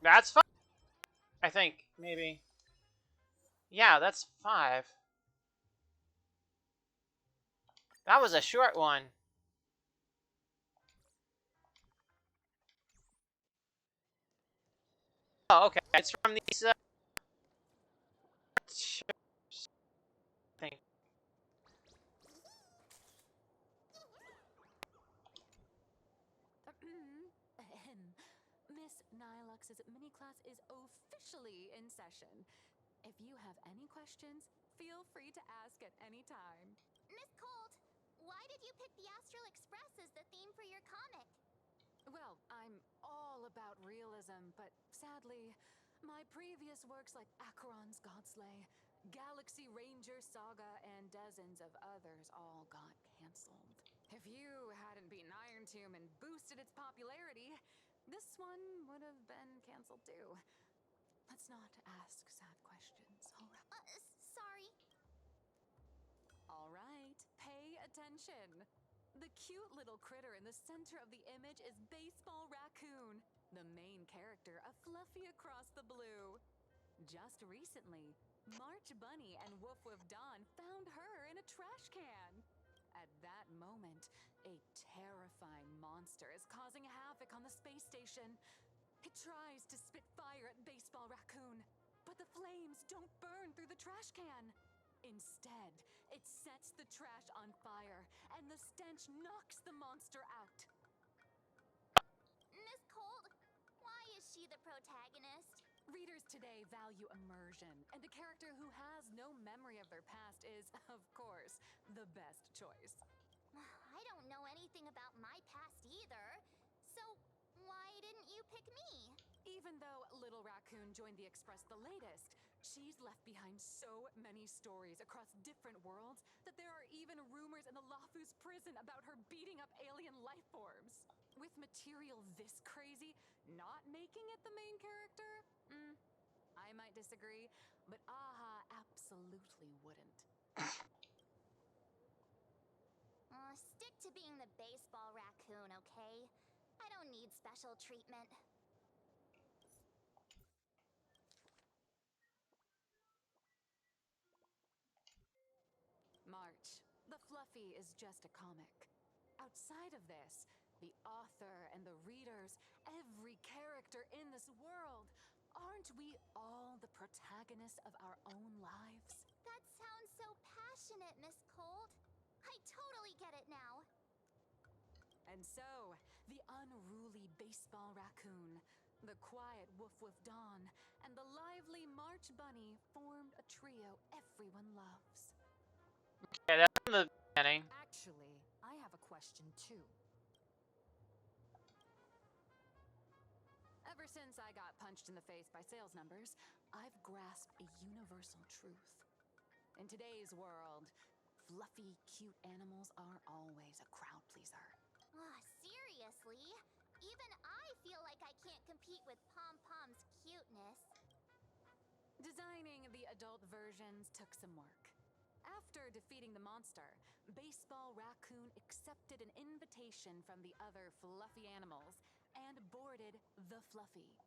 That's 5. I think maybe. Yeah, that's 5. That was a short one. Oh, okay. It's from these. Thing. Miss Nihilux's mini class is officially in session. If you have any questions, feel free to ask at any time. Miss Colt, why did you pick the Astral Express as the theme for your comic? Well, I'm all about realism, but sadly, my previous works like Acheron's Godslay, Galaxy Ranger Saga, and dozens of others all got canceled. If you hadn't beaten Iron Tomb and boosted its popularity, this one would have been canceled too. Let's not ask sad questions, alright? Sorry. Alright, pay attention. The cute little critter in the center of the image is Baseball Raccoon, the main character of Fluffy Across the Blue. Just recently, March Bunny and Woof Woof Dawn found her in a trash can. At that moment, a terrifying monster is causing havoc on the space station. It tries to spit fire at Baseball Raccoon, but the flames don't burn through the trash can. Instead, it sets the trash on fire, and the stench knocks the monster out. Miss Colt, why is she the protagonist? Readers today value immersion, and a character who has no memory of their past is, of course, the best choice. I don't know anything about my past either, so why didn't you pick me? Even though Little Raccoon joined the Express the latest, She's left behind so many stories across different worlds that there are even rumors in the Lafu's prison about her beating up alien life forms. With material this crazy, not making it the main character? I might disagree, but Aha absolutely wouldn't. Stick to being the baseball raccoon, okay? I don't need special treatment. March. The Fluffy is just a comic. Outside of this, the author and the readers, every character in this world, aren't we all the protagonists of our own lives? That sounds so passionate, Miss Cold. I totally get it now. And so, the unruly baseball raccoon, the quiet Woof Woof Dawn, and the lively March Bunny formed a trio everyone loves. Okay, that's from the beginning. Actually, I have a question too. Ever since I got punched in the face by sales numbers, I've grasped a universal truth. In today's world, fluffy, cute animals are always a crowd pleaser. Seriously? Even I feel like I can't compete with Pom Pom's cuteness. Designing the adult versions took some work. After defeating the monster, Baseball Raccoon accepted an invitation from the other fluffy animals and boarded the Fluffy.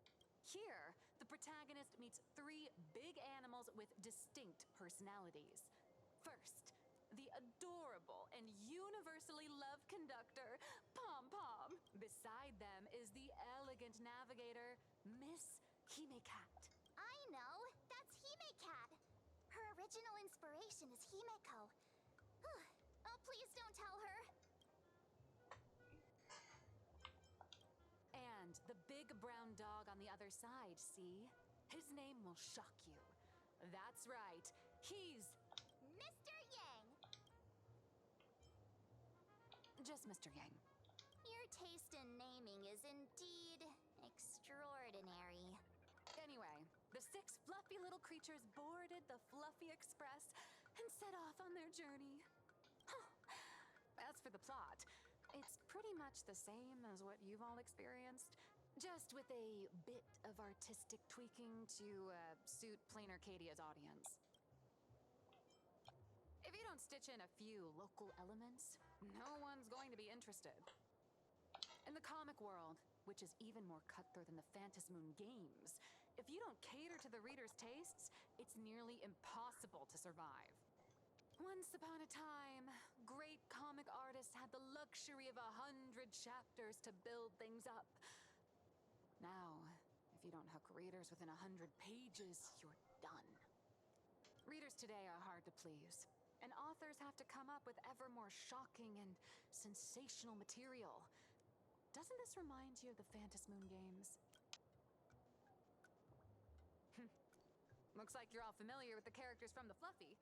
Here, the protagonist meets 3 big animals with distinct personalities. First, the adorable and universally loved conductor, Pom Pom. Beside them is the elegant navigator, Miss Himecat. I know! That's Himecat! Her original inspiration is Himeko. Oh, please don't tell her! And the big brown dog on the other side, see? His name will shock you. That's right, he's Mr. Yang! just Mr. Yang. Your taste in naming is indeed extraordinary. Anyway, the 6 fluffy little creatures boarded the Fluffy Express and set off on their journey. As for the plot, it's pretty much the same as what you've all experienced, just with a bit of artistic tweaking to suit Plain Arcadia's audience. If you don't stitch in a few local elements, no one's going to be interested. In the comic world, which is even more cutthroat than the Phantasmoon games, if you don't cater to the reader's tastes, it's nearly impossible to survive. Once upon a time, great comic artists had the luxury of 100 chapters to build things up. Now, if you don't hook readers within 100 pages, you're done. Readers today are hard to please, and authors have to come up with ever more shocking and sensational material. Doesn't this remind you of the Phantasmoon games? Looks like you're all familiar with the characters from the Fluffy.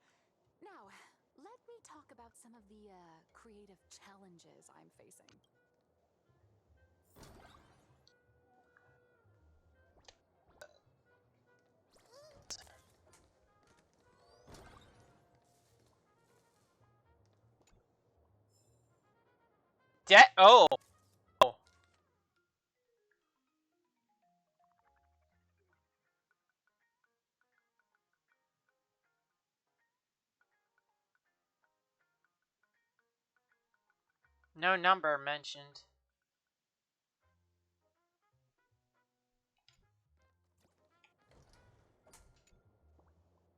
Now, let me talk about some of the creative challenges I'm facing. Oh! No number mentioned.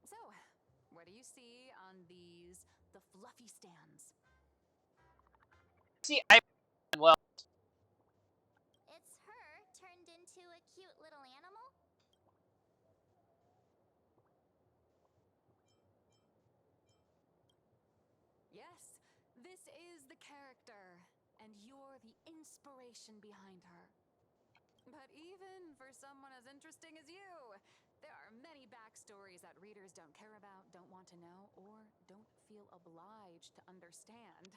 So, what do you see on the Fluffy stands? See, I well. It's her turned into a cute little animal? Yes, this is the character, and you're the inspiration behind her. But even for someone as interesting as you, there are many backstories that readers don't care about, don't want to know, or don't feel obliged to understand.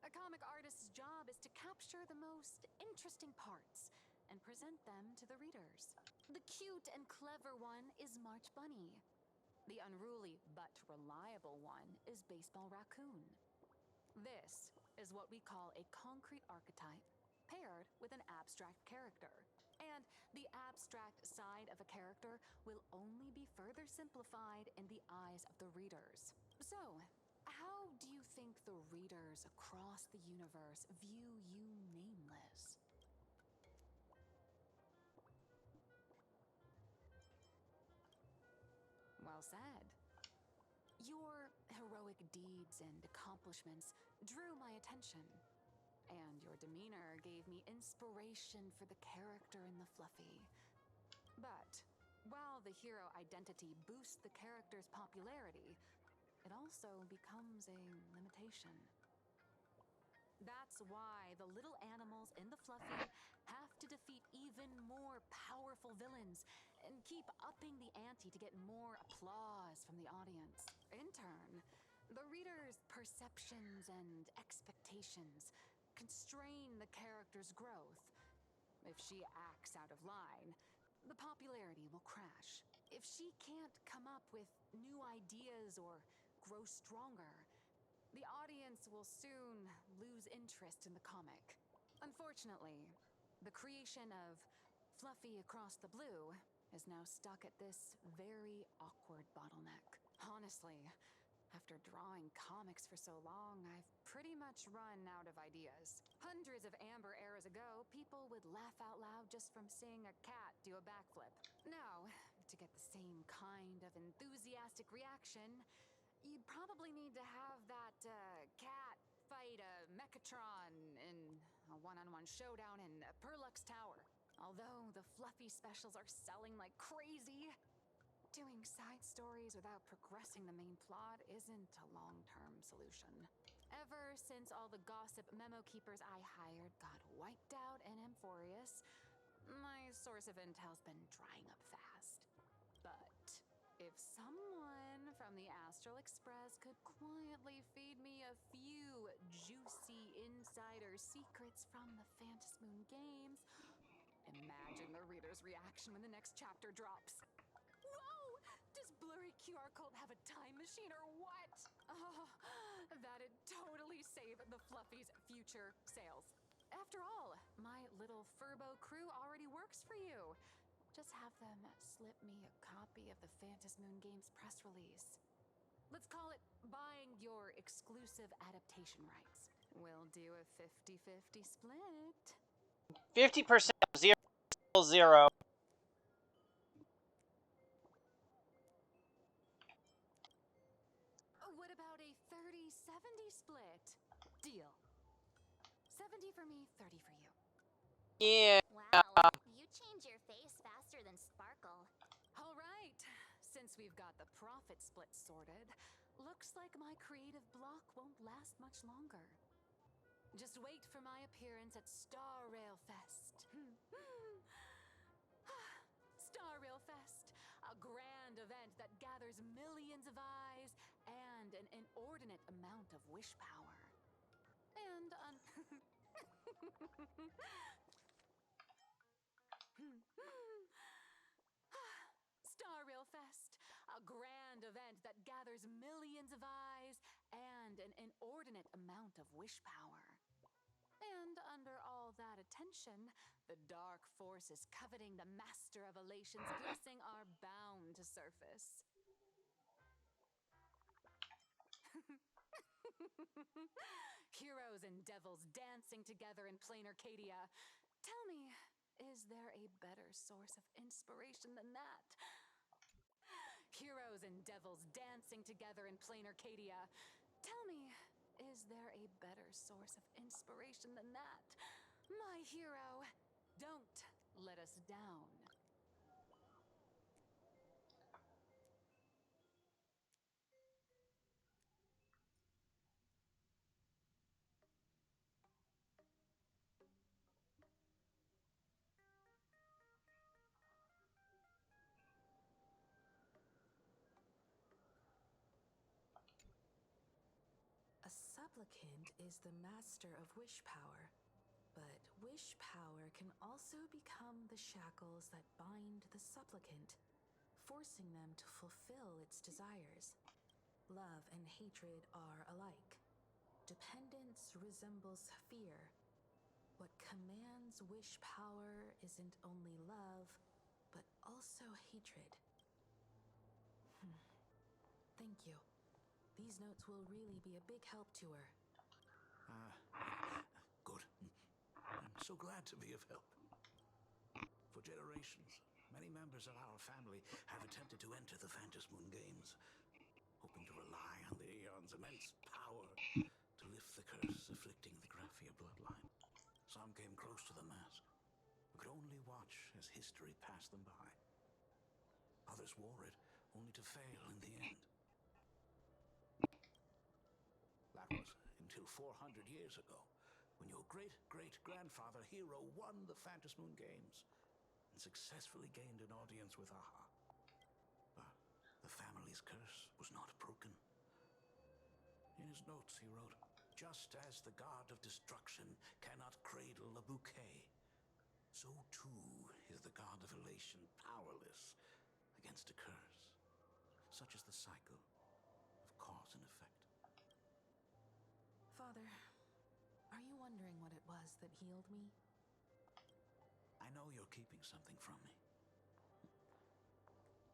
A comic artist's job is to capture the most interesting parts, and present them to the readers. The cute and clever one is March Bunny. The unruly but reliable one is Baseball Raccoon. This is what we call a concrete archetype paired with an abstract character. And the abstract side of a character will only be further simplified in the eyes of the readers. So, how do you think the readers across the universe view you nameless? Well said. Your heroic deeds and accomplishments drew my attention, and your demeanor gave me inspiration for the character in the Fluffy. But while the hero identity boosts the character's popularity, it also becomes a limitation. That's why the little animals in the Fluffy have to defeat even more powerful villains and keep upping the ante to get more applause from the audience. In turn, the reader's perceptions and expectations constrain the character's growth. If she acts out of line, the popularity will crash. If she can't come up with new ideas or grow stronger, the audience will soon lose interest in the comic. Unfortunately, the creation of Fluffy Across the Blue is now stuck at this very awkward bottleneck. Honestly, after drawing comics for so long, I've pretty much run out of ideas. Hundreds of amber eras ago, people would laugh out loud just from seeing a cat do a backflip. Now, to get the same kind of enthusiastic reaction, you'd probably need to have that cat fight a Mechatron in a one-on-one showdown in Perlux Tower. Although the Fluffy specials are selling like crazy, doing side stories without progressing the main plot isn't a long-term solution. Ever since all the gossip memo keepers I hired got wiped out in Amphorius, my source of intel's been drying up fast. But if someone from the Astral Express could quietly feed me a few juicy insider secrets from the Phantasmoon games, imagine the reader's reaction when the next chapter drops. Whoa! Does blurry QR code have a time machine or what? Oh, that'd totally save the Fluffy's future sales. After all, my little Furbo crew already works for you. Just have them slip me a copy of the Phantasmoon Games press release. Let's call it buying your exclusive adaptation rights. We'll do a 50-50 split. 50% of 0. What about a 30-70 split? Deal. 70 for me, 30 for you. Yeah. Wow, you change your face faster than Sparkle. All right, since we've got the profit split sorted, looks like my creative block won't last much longer. Just wait for my appearance at Star Rail Fest. Star Rail Fest, a grand event that gathers millions of eyes and an inordinate amount of wish power. And Star Rail Fest, a grand event that gathers millions of eyes and an inordinate amount of wish power. And under all that attention, the dark forces coveting the Master of Elation's blessing are bound to surface. Heroes and devils dancing together in plain Arcadia. Tell me, is there a better source of inspiration than that? Heroes and devils dancing together in plain Arcadia. Tell me, is there a better source of inspiration than that? My hero, don't let us down. A supplicant is the master of wish power, but wish power can also become the shackles that bind the supplicant, forcing them to fulfill its desires. Love and hatred are alike. Dependence resembles fear. What commands wish power isn't only love, but also hatred. Thank you. These notes will really be a big help to her. Good. I'm so glad to be of help. For generations, many members of our family have attempted to enter the Phantom Moon Games, hoping to rely on the Aeon's immense power to lift the curse afflicting the Graphia bloodline. Some came close to the mask, but could only watch as history passed them by. Others wore it, only to fail in the end. That was until 400 years ago, when your great-great-grandfather Hero won the Phantom Moon Games and successfully gained an audience with Aha. But the family's curse was not broken. In his notes he wrote, "Just as the god of destruction cannot cradle a bouquet, so too is the god of elation powerless against a curse. Such is the cycle of cause and effect." Father, are you wondering what it was that healed me? I know you're keeping something from me.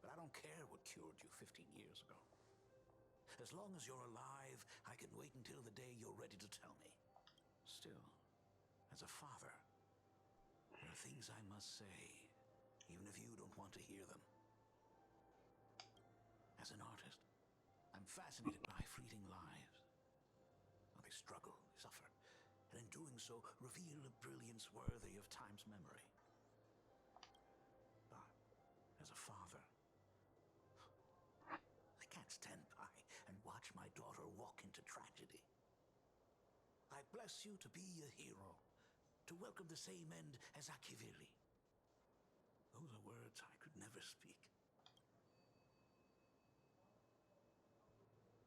But I don't care what cured you 15 years ago. As long as you're alive, I can wait until the day you're ready to tell me. Still, as a father, there are things I must say, even if you don't want to hear them. As an artist, I'm fascinated by fleeting lives. How they struggle, they suffer, and in doing so, reveal a brilliance worthy of time's memory. But, as a father, I can't stand by and watch my daughter walk into tragedy. I bless you to be a hero, to welcome the same end as Akiviri. Those are words I could never speak.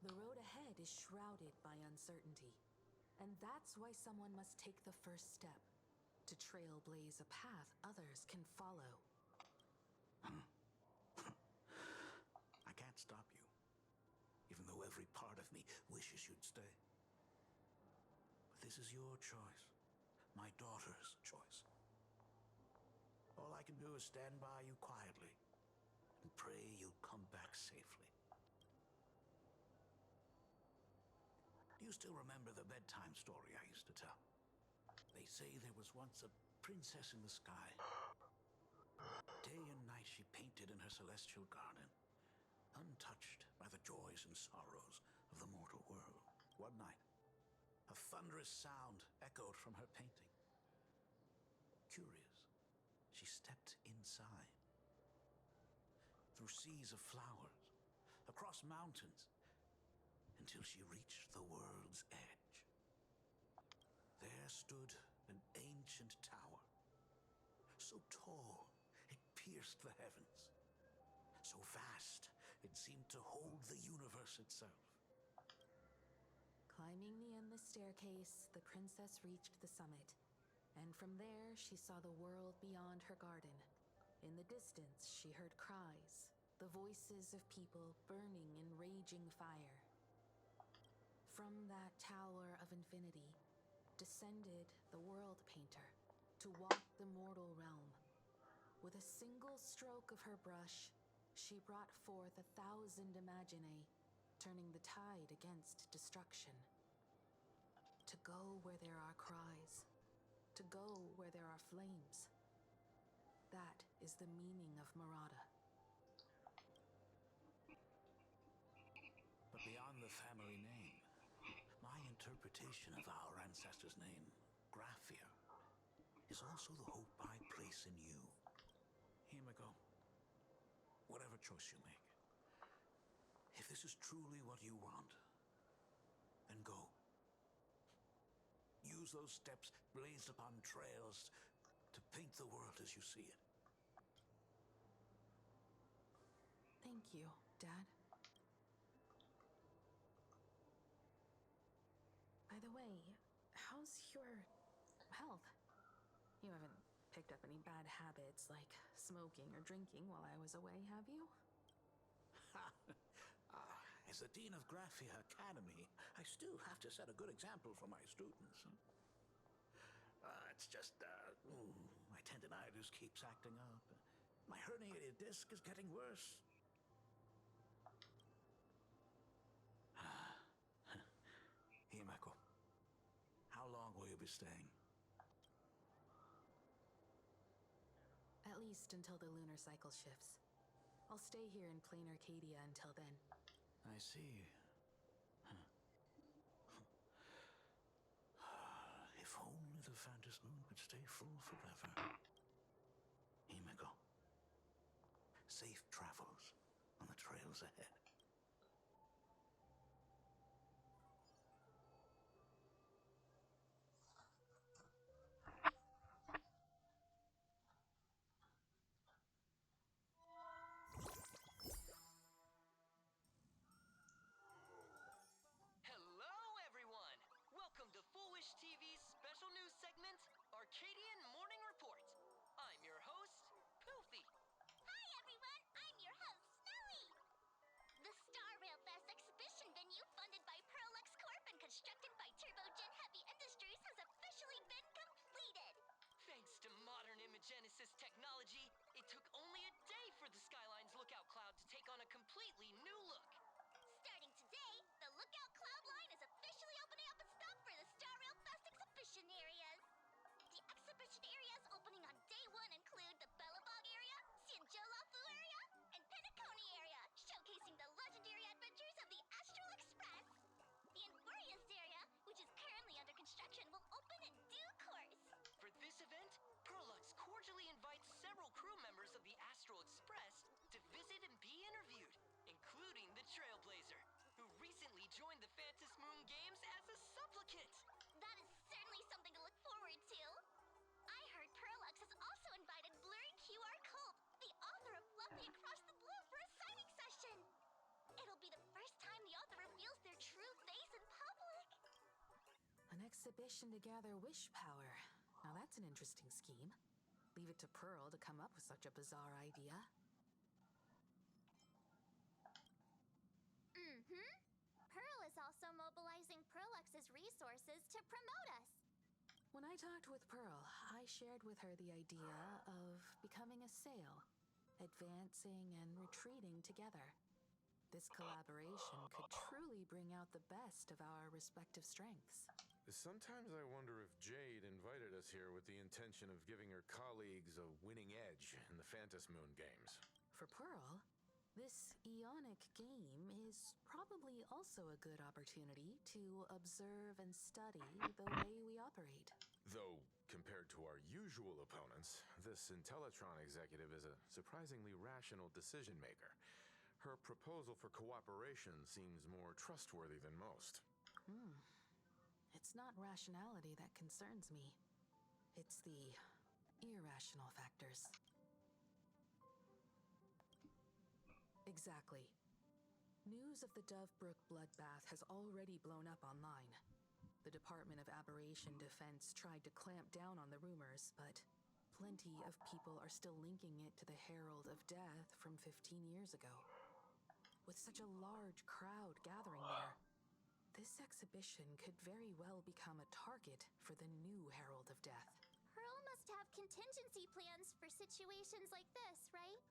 The road ahead is shrouded by uncertainty, and that's why someone must take the first step, to trailblaze a path others can follow. I can't stop you, even though every part of me wishes you'd stay. But this is your choice, my daughter's choice. All I can do is stand by you quietly and pray you'll come back safely. Do you still remember the bedtime story I used to tell? They say there was once a princess in the sky. Day and night she painted in her celestial garden, untouched by the joys and sorrows of the mortal world. One night, a thunderous sound echoed from her painting. Curious, she stepped inside. Through seas of flowers, across mountains, until she reached the world's edge. There stood an ancient tower, so tall it pierced the heavens, so vast it seemed to hold the universe itself. Climbing the endless staircase, the princess reached the summit, and from there she saw the world beyond her garden. In the distance, she heard cries, the voices of people burning in raging fire. From that tower of infinity descended the world painter to walk the mortal realm. With a single stroke of her brush, she brought forth 1,000 imaginae, turning the tide against destruction. To go where there are cries, to go where there are flames. That is the meaning of Murata. But beyond the family name, my interpretation of our ancestor's name, Graphia, is also the hope I place in you. Himiko, whatever choice you make, if this is truly what you want, then go. Use those steps blazed upon trails to paint the world as you see it. Thank you, Dad. By the way, how's your health? You haven't picked up any bad habits like smoking or drinking while I was away, have you? As the Dean of Graphia Academy, I still have to set a good example for my students. It's just, my tendinitis keeps acting up. My herniated disc is getting worse. Himeko, how long will you be staying? At least until the lunar cycle shifts. I'll stay here in plain Arcadia until then. I see. If only the Phantom Moon could stay full forever. Himeko, safe travels on the trails ahead. Hello, everyone! Welcome to Foolish TV's special news segment, Arcadian Morning Report. I'm your host, Poofy. Hi, everyone! I'm your host, Snowy! The Star Rail Fest exhibition venue funded by Perlux Corp and constructed by Turbogen Heavy Industries has officially been completed! Thanks to modern Imagenesis technology, it took only a day for the Skyline's lookout cloud to take on a completely new look. Starting today, the Lookout Cloud line is officially opening up its stuff for the Star Rail Fest exhibition areas. The exhibition areas opening on day one include the Bellabog area, Xianzhou area, and Penacony area, showcasing the legendary adventures of the Astral Express. The Infurious area, which is currently under construction, will open in due course. For this event, Perlux cordially invites several crew members of the Astral Express to visit and be interviewed, including the Trailblazer, who recently joined the Phantom Moon Games as a supplicant. That is certainly something to look forward to. I heard Perlux has also invited Blurry QR Cult, the author of Fluffy Across the Blue, for a signing session. It'll be the first time the author reveals their true face in public. An exhibition to gather wish power. Now that's an interesting scheme. Leave it to Pearl to come up with such a bizarre idea. Pearl is also mobilizing Perlux's resources to promote us. When I talked with Pearl, I shared with her the idea of becoming a sail, advancing and retreating together. This collaboration could truly bring out the best of our respective strengths. Sometimes I wonder if Jade invited us here with the intention of giving her colleagues a winning edge in the Phantom Moon games. For Pearl, this Ionic game is probably also a good opportunity to observe and study the way we operate. Though, compared to our usual opponents, this Intellitron executive is a surprisingly rational decision maker. Her proposal for cooperation seems more trustworthy than most. It's not rationality that concerns me. It's the irrational factors. Exactly. News of the Dovebrook bloodbath has already blown up online. The Department of Aberration Defense tried to clamp down on the rumors, but plenty of people are still linking it to the Herald of Death from 15 years ago. With such a large crowd gathering there, this exhibition could very well become a target for the new Herald of Death. Pearl must have contingency plans for situations like this, right?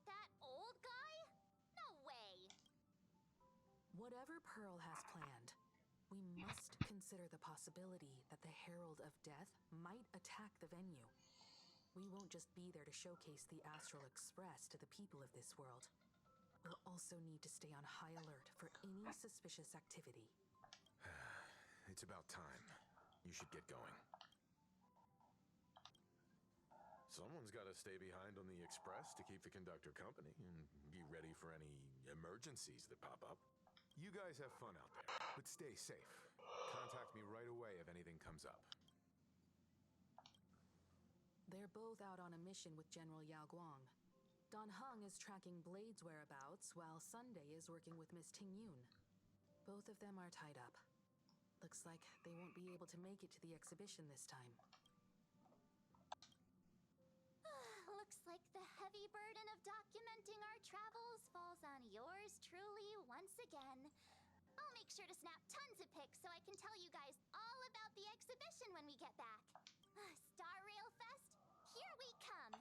That old guy? No way! Whatever Pearl has planned, we must consider the possibility that the Herald of Death might attack the venue. We won't just be there to showcase the Astral Express to the people of this world. We'll also need to stay on high alert for any suspicious activity. It's about time. You should get going. Someone's got to stay behind on the express to keep the conductor company and be ready for any emergencies that pop up. You guys have fun out there, but stay safe. Contact me right away if anything comes up. They're both out on a mission with General Yao Guang. Don Hung is tracking Blade's whereabouts, while Sunday is working with Miss Ting Yun. Both of them are tied up. Looks like they won't be able to make it to the exhibition this time. Looks like the heavy burden of documenting our travels falls on yours truly once again. I'll make sure to snap tons of pics so I can tell you guys all about the exhibition when we get back. Star Rail Fest, here we come!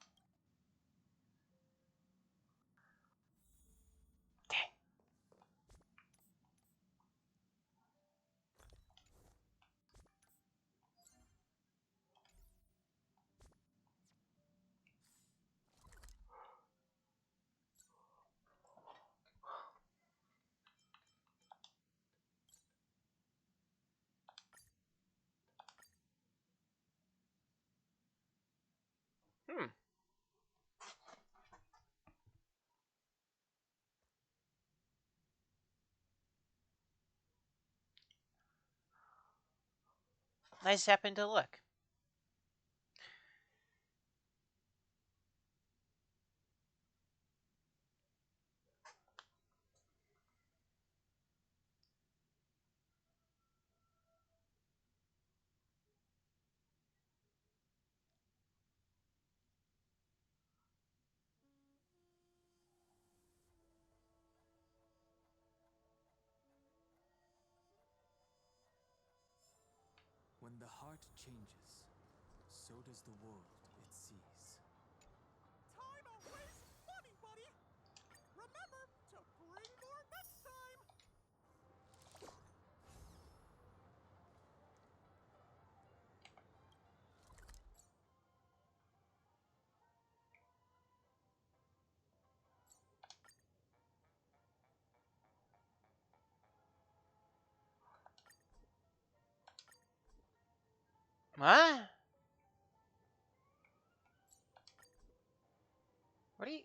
I just happened to look. When the heart changes, so does the world it sees. Time to waste money, buddy! Remember to bring more next time! What? What are you...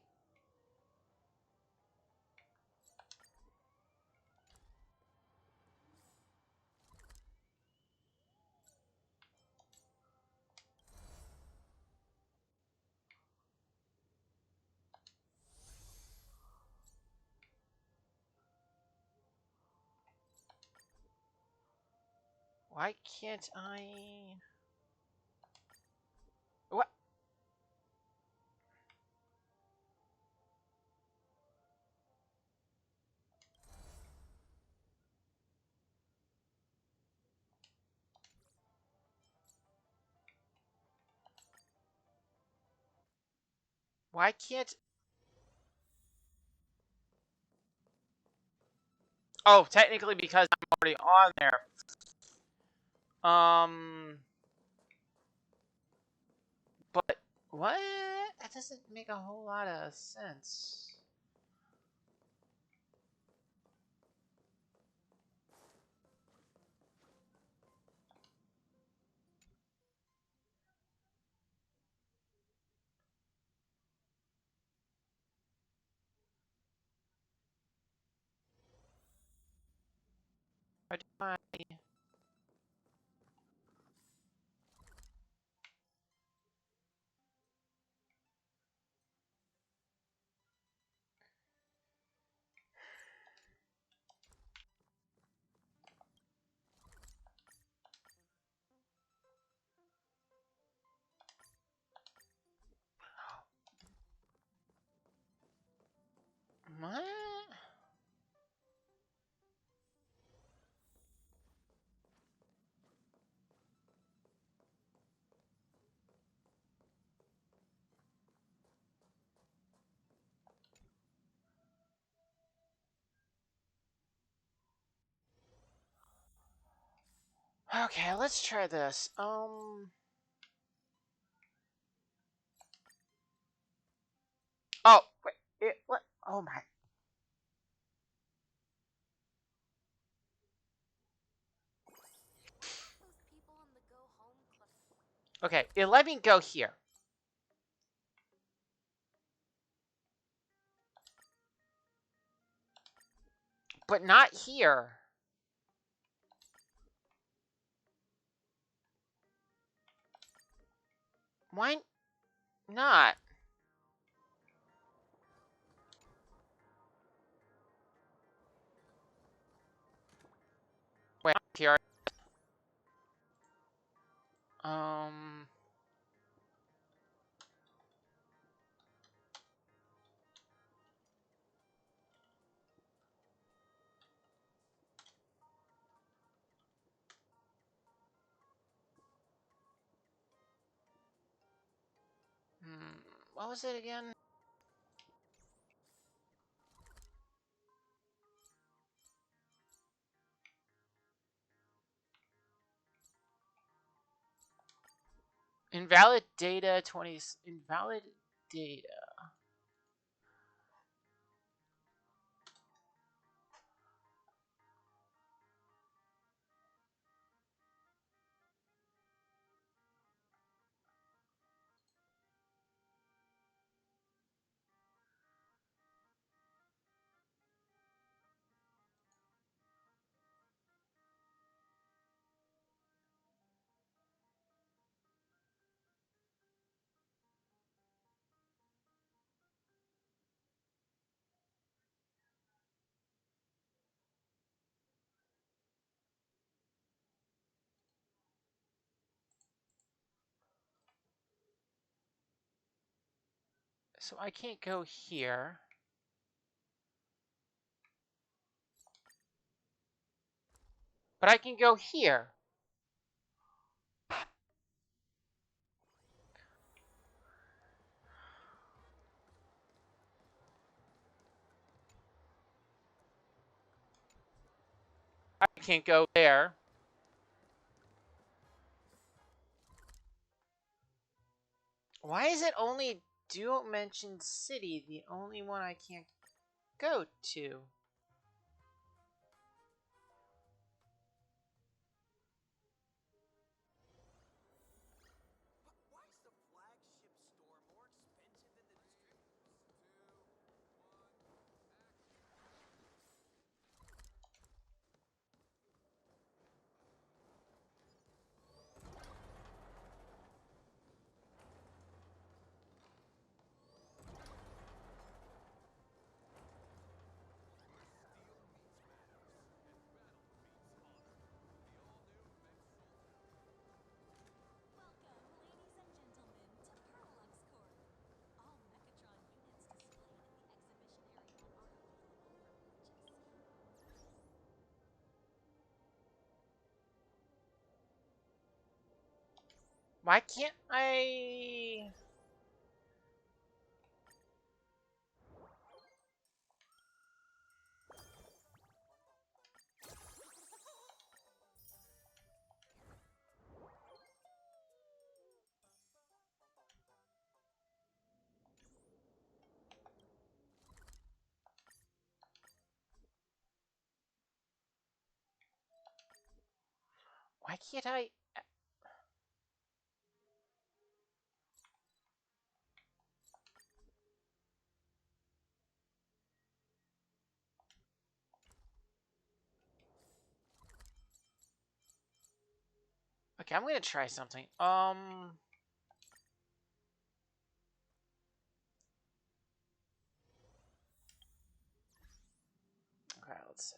Why can't I... What? Why can't... Oh, technically because I'm already on there. But what? That doesn't make a whole lot of sense. How do I... What? Okay, let's try this. Oh, wait. What? Oh my... Those people on the Go Home Club. Okay, it let me go here. But not here. Why not? Wait, here. Um. What was it again? Invalid data 20. Invalid data. So I can't go here. But I can go here. I can't go there. Why is it only Don't Mention City the only one I can't go to? Why is the flagship store more expensive than the distributors? Welcome, ladies and gentlemen, to Perlux Corp. All Mechatron units displayed in the exhibition area are available for purchase. Why can't I? Why can't I? Okay, I'm gonna try something. Okay, let's see.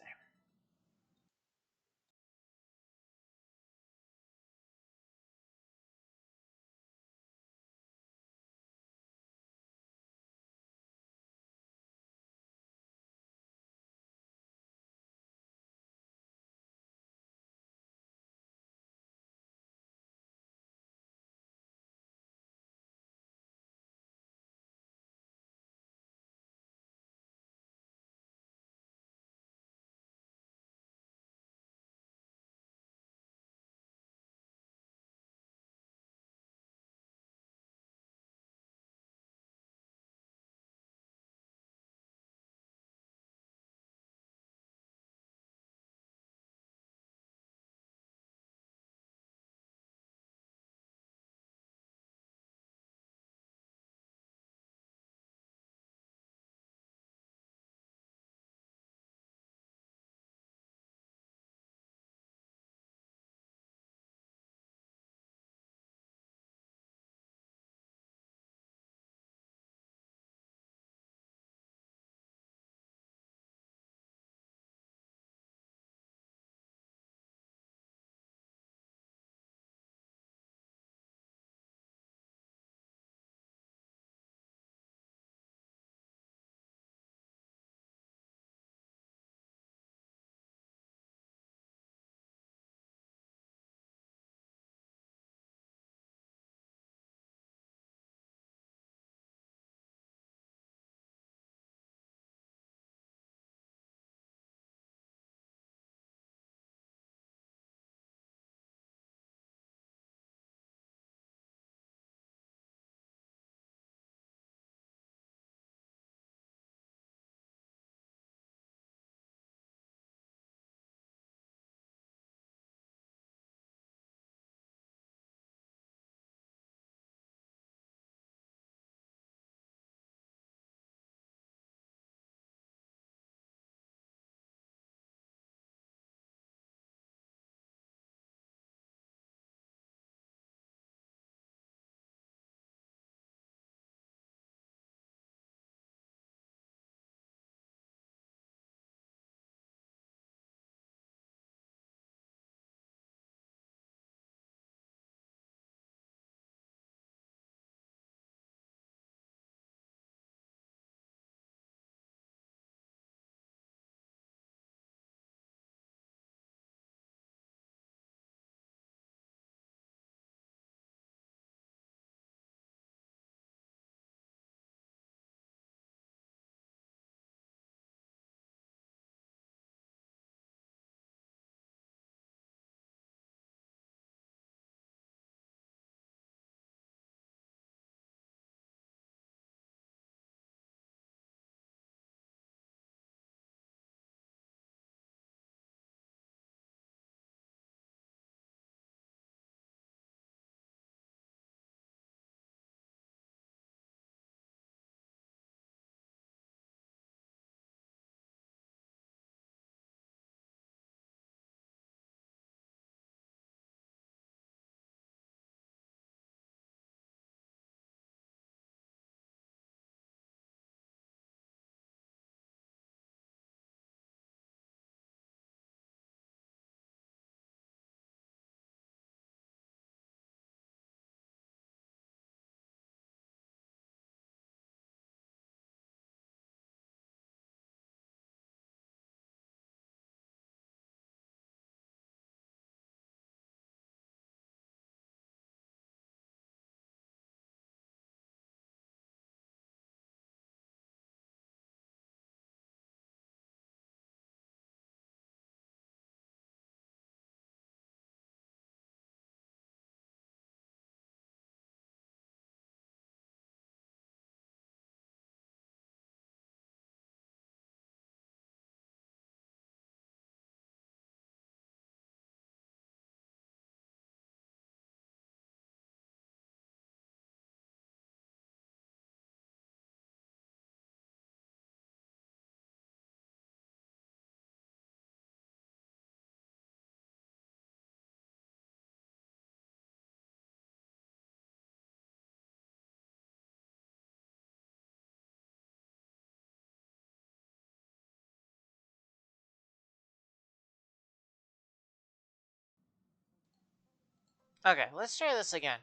Okay, let's try this again.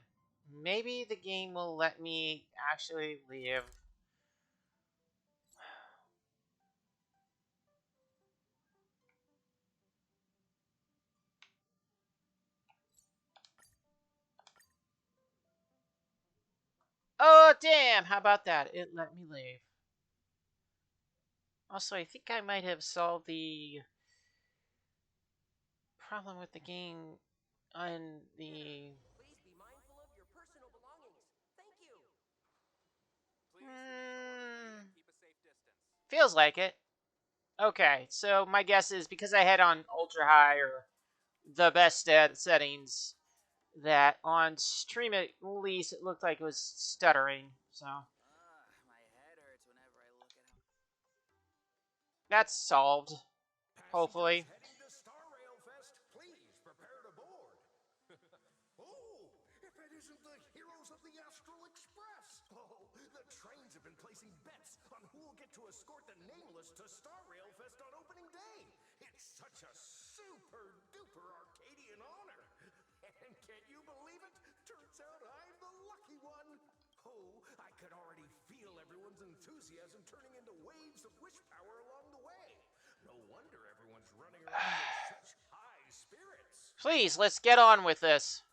Maybe the game will let me actually leave. Oh, damn! How about that? It let me leave. Also, I think I might have solved the problem with the game on the... Please be mindful of your personal belongings. Thank you. Keep a safe distance. Feels like it. Okay, so my guess is because I had on ultra high or the best settings, that on stream at least it looked like it was stuttering. So My head hurts whenever I look at him. that's solved. Hopefully. Heading to Star Rail Fest, please prepare to board. Oh, if it isn't the heroes of the Astral Express! Oh, the trains have been placing bets on who will get to escort the Nameless to Star Rail Fest on opening day. It's such a super duper Arcadian honor. And can you believe it? Turns out I'm the lucky one. Oh, I could already feel everyone's enthusiasm turning into waves of wish power along the way. No wonder everyone's running around with such high spirits. Please, let's get on with this.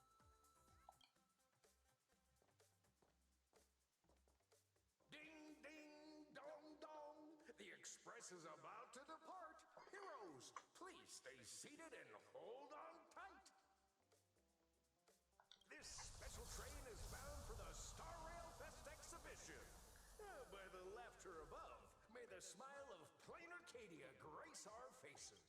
Ding, ding, dong, dong. The express is about to depart. Heroes, please stay seated and hold on tight. This special train is bound for the Star Rail Fest exhibition. By the laughter above, may the smile of plain Arcadia grace our faces.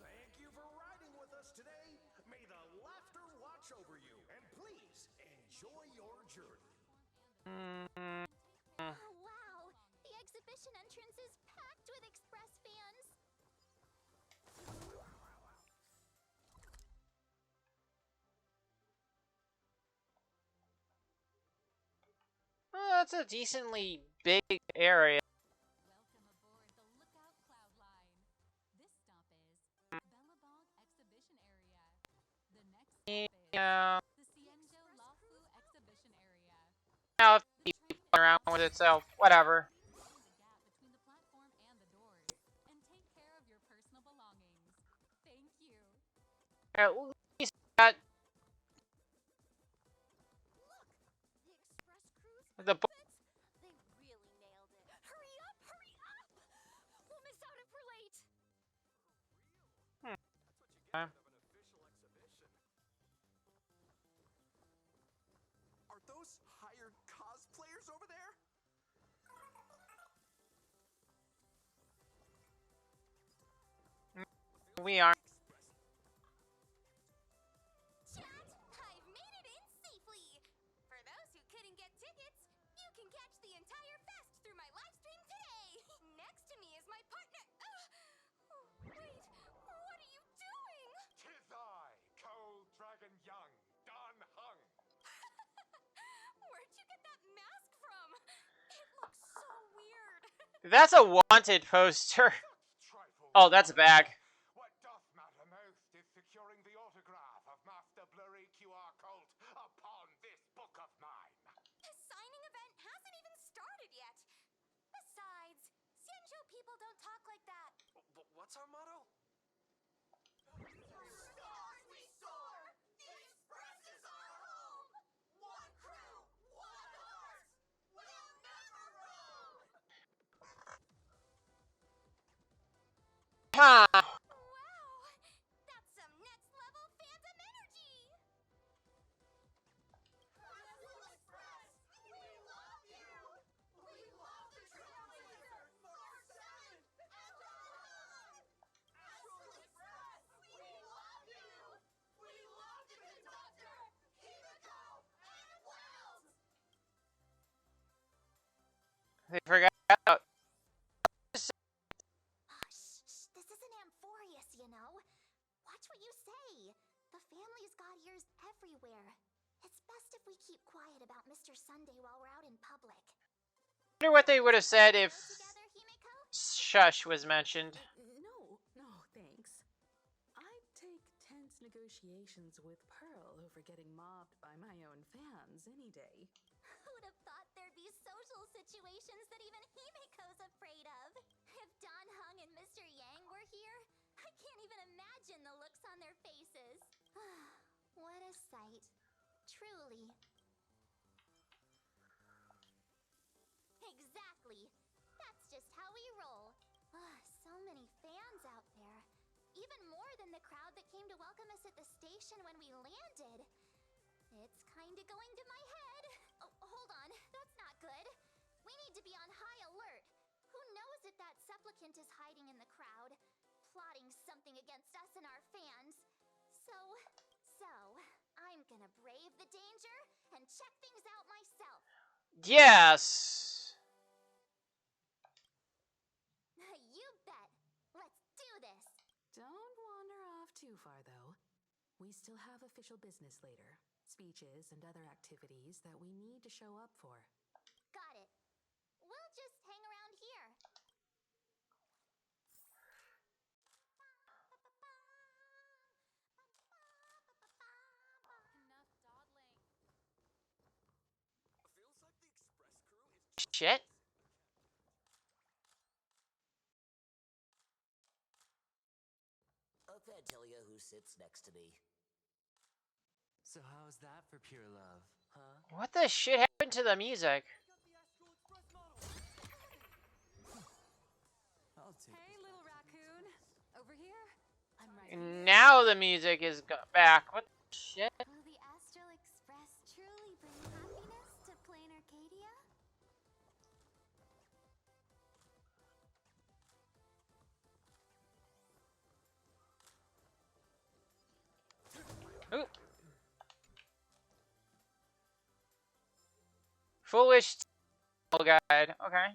Thank you for riding with us today. May the laughter watch over you, and please enjoy your journey. Oh, wow! The exhibition entrance is packed with Express fans! Well, that's a decently big area. Welcome aboard the Lookout Cloud Line. This stop is Bellabog Exhibition Area. The next stop is Yeah. the Cienjo Lafu Exhibition Area. Now, if it keeps around with itself, whatever. Mind the gap between the platform and the doors, and take care of your personal belongings. Thank you. At least that Look! The Express crew's the outfits! They really nailed it. Hurry up! Hurry up! We'll miss out if we're late! Are those hired cosplayers over there? we are. Chat! I've made it in safely! For those who couldn't get tickets, you can catch the entire fest through my live stream today! Next to me is my partner. Wait, what are you doing? Tis I, Cold Dragon Young, Don Hung. Where'd you get that mask from? It looks so weird. That's a wanted poster. Oh, that's a bag. What doth matter most is securing the autograph of Master Blurry QR Colt upon this book of mine. The signing event hasn't even started yet. Besides, Xianzhou people don't talk like that. What's our motto? Stars we soar! The Express is our home! One crew, one heart! We'll never roam! Huh. Wow! That's some next level phantom energy! Astral Express! We love you! We love the Trailblazer! Marcellin! And Don! Astral Express! We love you! We love the conductor! Himiko and Wells! They forgot. Shh, this isn't Amphorius, you know. Watch what you say. The family's got ears everywhere. It's best if we keep quiet about Mr. Sunday while we're out in public. I wonder what they would have said if shush was mentioned. No, thanks. I'd take tense negotiations with Pearl over getting mobbed by my own fans any day. Who'd have thought there'd be social situations that even Himiko's afraid of? If Don Hung and Mr. Yang were here, I can't even imagine the looks on their faces. What a sight. Truly. Exactly. That's just how we roll. So many fans out there. Even more than the crowd that came to welcome us at the station when we landed. It's kinda going to my head. Oh, hold on. That's not good. We need to be on high alert. Who knows if that supplicant is hiding in the crowd, plotting something against us and our fans. So, I'm gonna brave the danger and check things out myself. Yes! You bet. Let's do this. Don't wander off too far, though. We still have official business later. Speeches and other activities that we need to show up for. Got it. We'll just hang around here. Enough dawdling. Feels like the Express crew is Shit. I can't tell you who sits next to me. So how's that for pure love, huh? What the shit happened to the music? I'll take Hey, little raccoon. Over here? I'm right And now the music is back. What the shit? Will the Astral Express truly bring happiness to Plain Arcadia? Ooh. Foolish guide. Okay.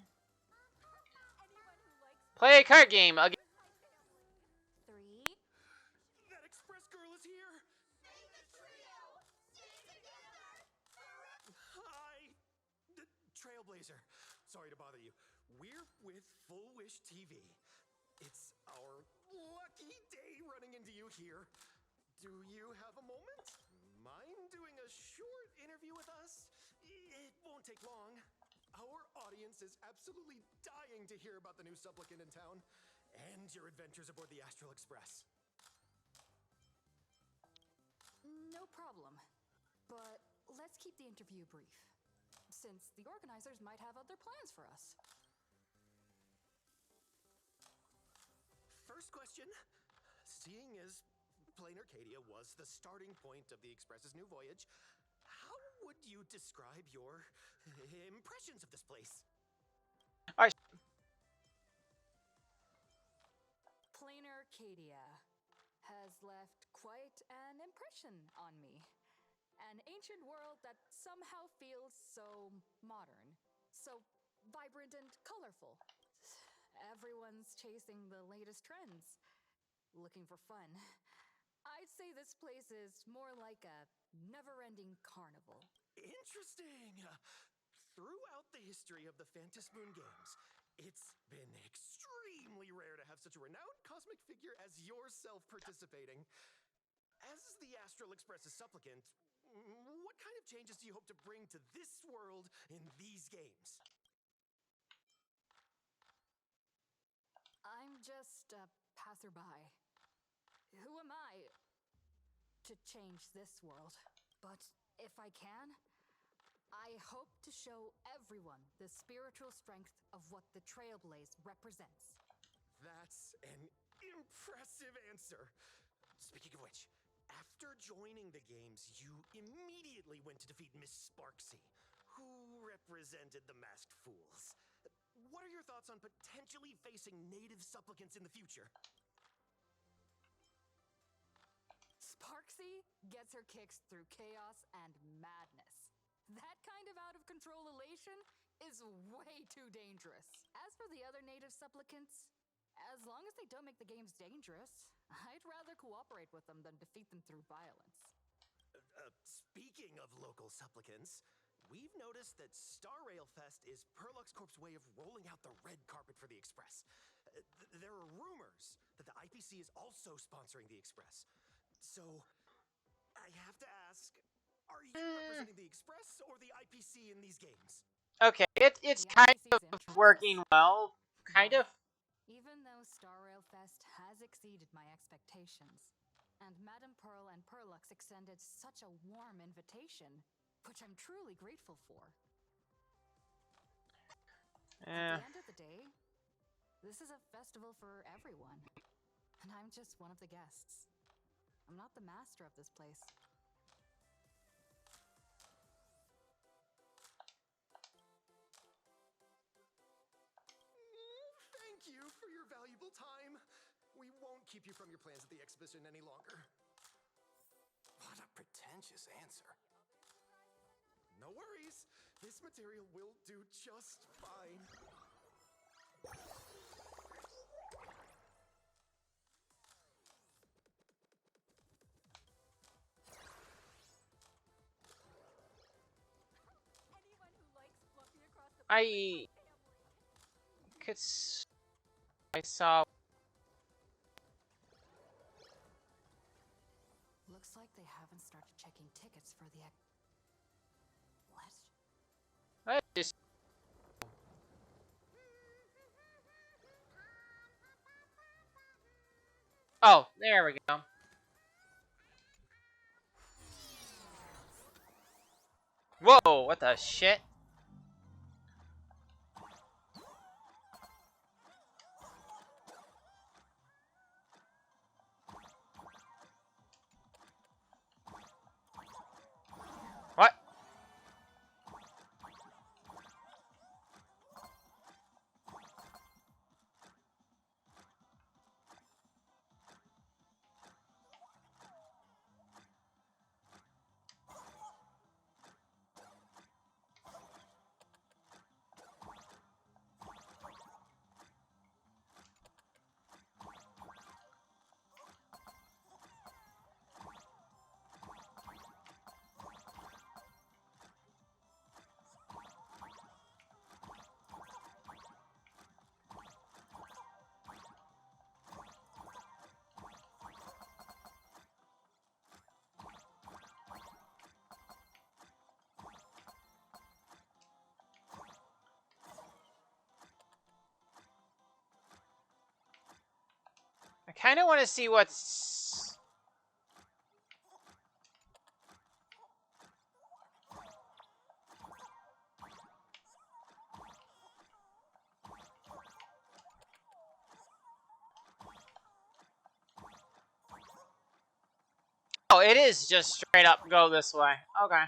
Play a card game again. 3. That Express girl is here! Save the trio! Stay together! Hi! Trailblazer. Sorry to bother you. We're with Full Wish TV. It's our lucky day running into you here. Do you have a moment? Mind doing a short interview with us? It won't take long. Our audience is absolutely dying to hear about the new supplicant in town and your adventures aboard the Astral Express. No problem. But let's keep the interview brief, since the organizers might have other plans for us. First question. Seeing as Plain Arcadia was the starting point of the Express's new voyage, how would you describe your impressions of this place? Plain Arcadia has left quite an impression on me. An ancient world that somehow feels so modern, so vibrant and colorful. Everyone's chasing the latest trends, looking for fun. I'd say this place is more like a never-ending carnival. Interesting! Throughout the history of the Phantom Moon games, it's been extremely rare to have such a renowned cosmic figure as yourself participating. As the Astral Express's supplicant, what kind of changes do you hope to bring to this world in these games? I'm just a passerby. Who am I to change this world? But if I can, I hope to show everyone the spiritual strength of what the Trailblaze represents. That's an impressive answer. Speaking of which, after joining the games, you immediately went to defeat Miss Sparksy, who represented the Masked Fools. What are your thoughts on potentially facing native supplicants in the future? Sparksy gets her kicks through chaos and madness. That kind of out-of-control elation is way too dangerous. As for the other native supplicants, as long as they don't make the games dangerous, I'd rather cooperate with them than defeat them through violence. Speaking of local supplicants, we've noticed that Star Rail Fest is Perlux Corp's way of rolling out the red carpet for the Express. There are rumors that the IPC is also sponsoring the Express. So, I have to ask, are you representing the Express or the IPC in these games? Okay, it's kind of working well, kind of. Even though Star Rail Fest has exceeded my expectations, and Madame Pearl and Perlux extended such a warm invitation, which I'm truly grateful for. At the end of the day, this is a festival for everyone, and I'm just one of the guests. I'm not the master of this place. Thank you for your valuable time. We won't keep you from your plans at the exhibition any longer. What a pretentious answer. No worries. This material will do just fine. I saw. Looks like they haven't started checking tickets for the What? I just. Oh, there we go. Whoa, what the shit? What? I kind of want to see what's. Oh, it is just straight up go this way. Okay.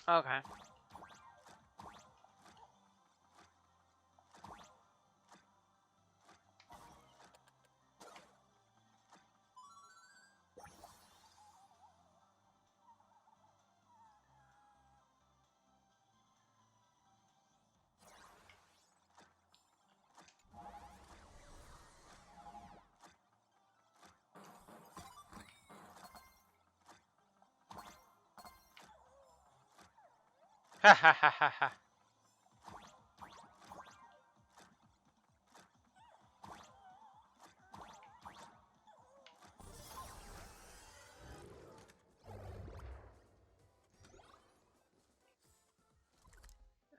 Okay. Ha ha ha ha ha.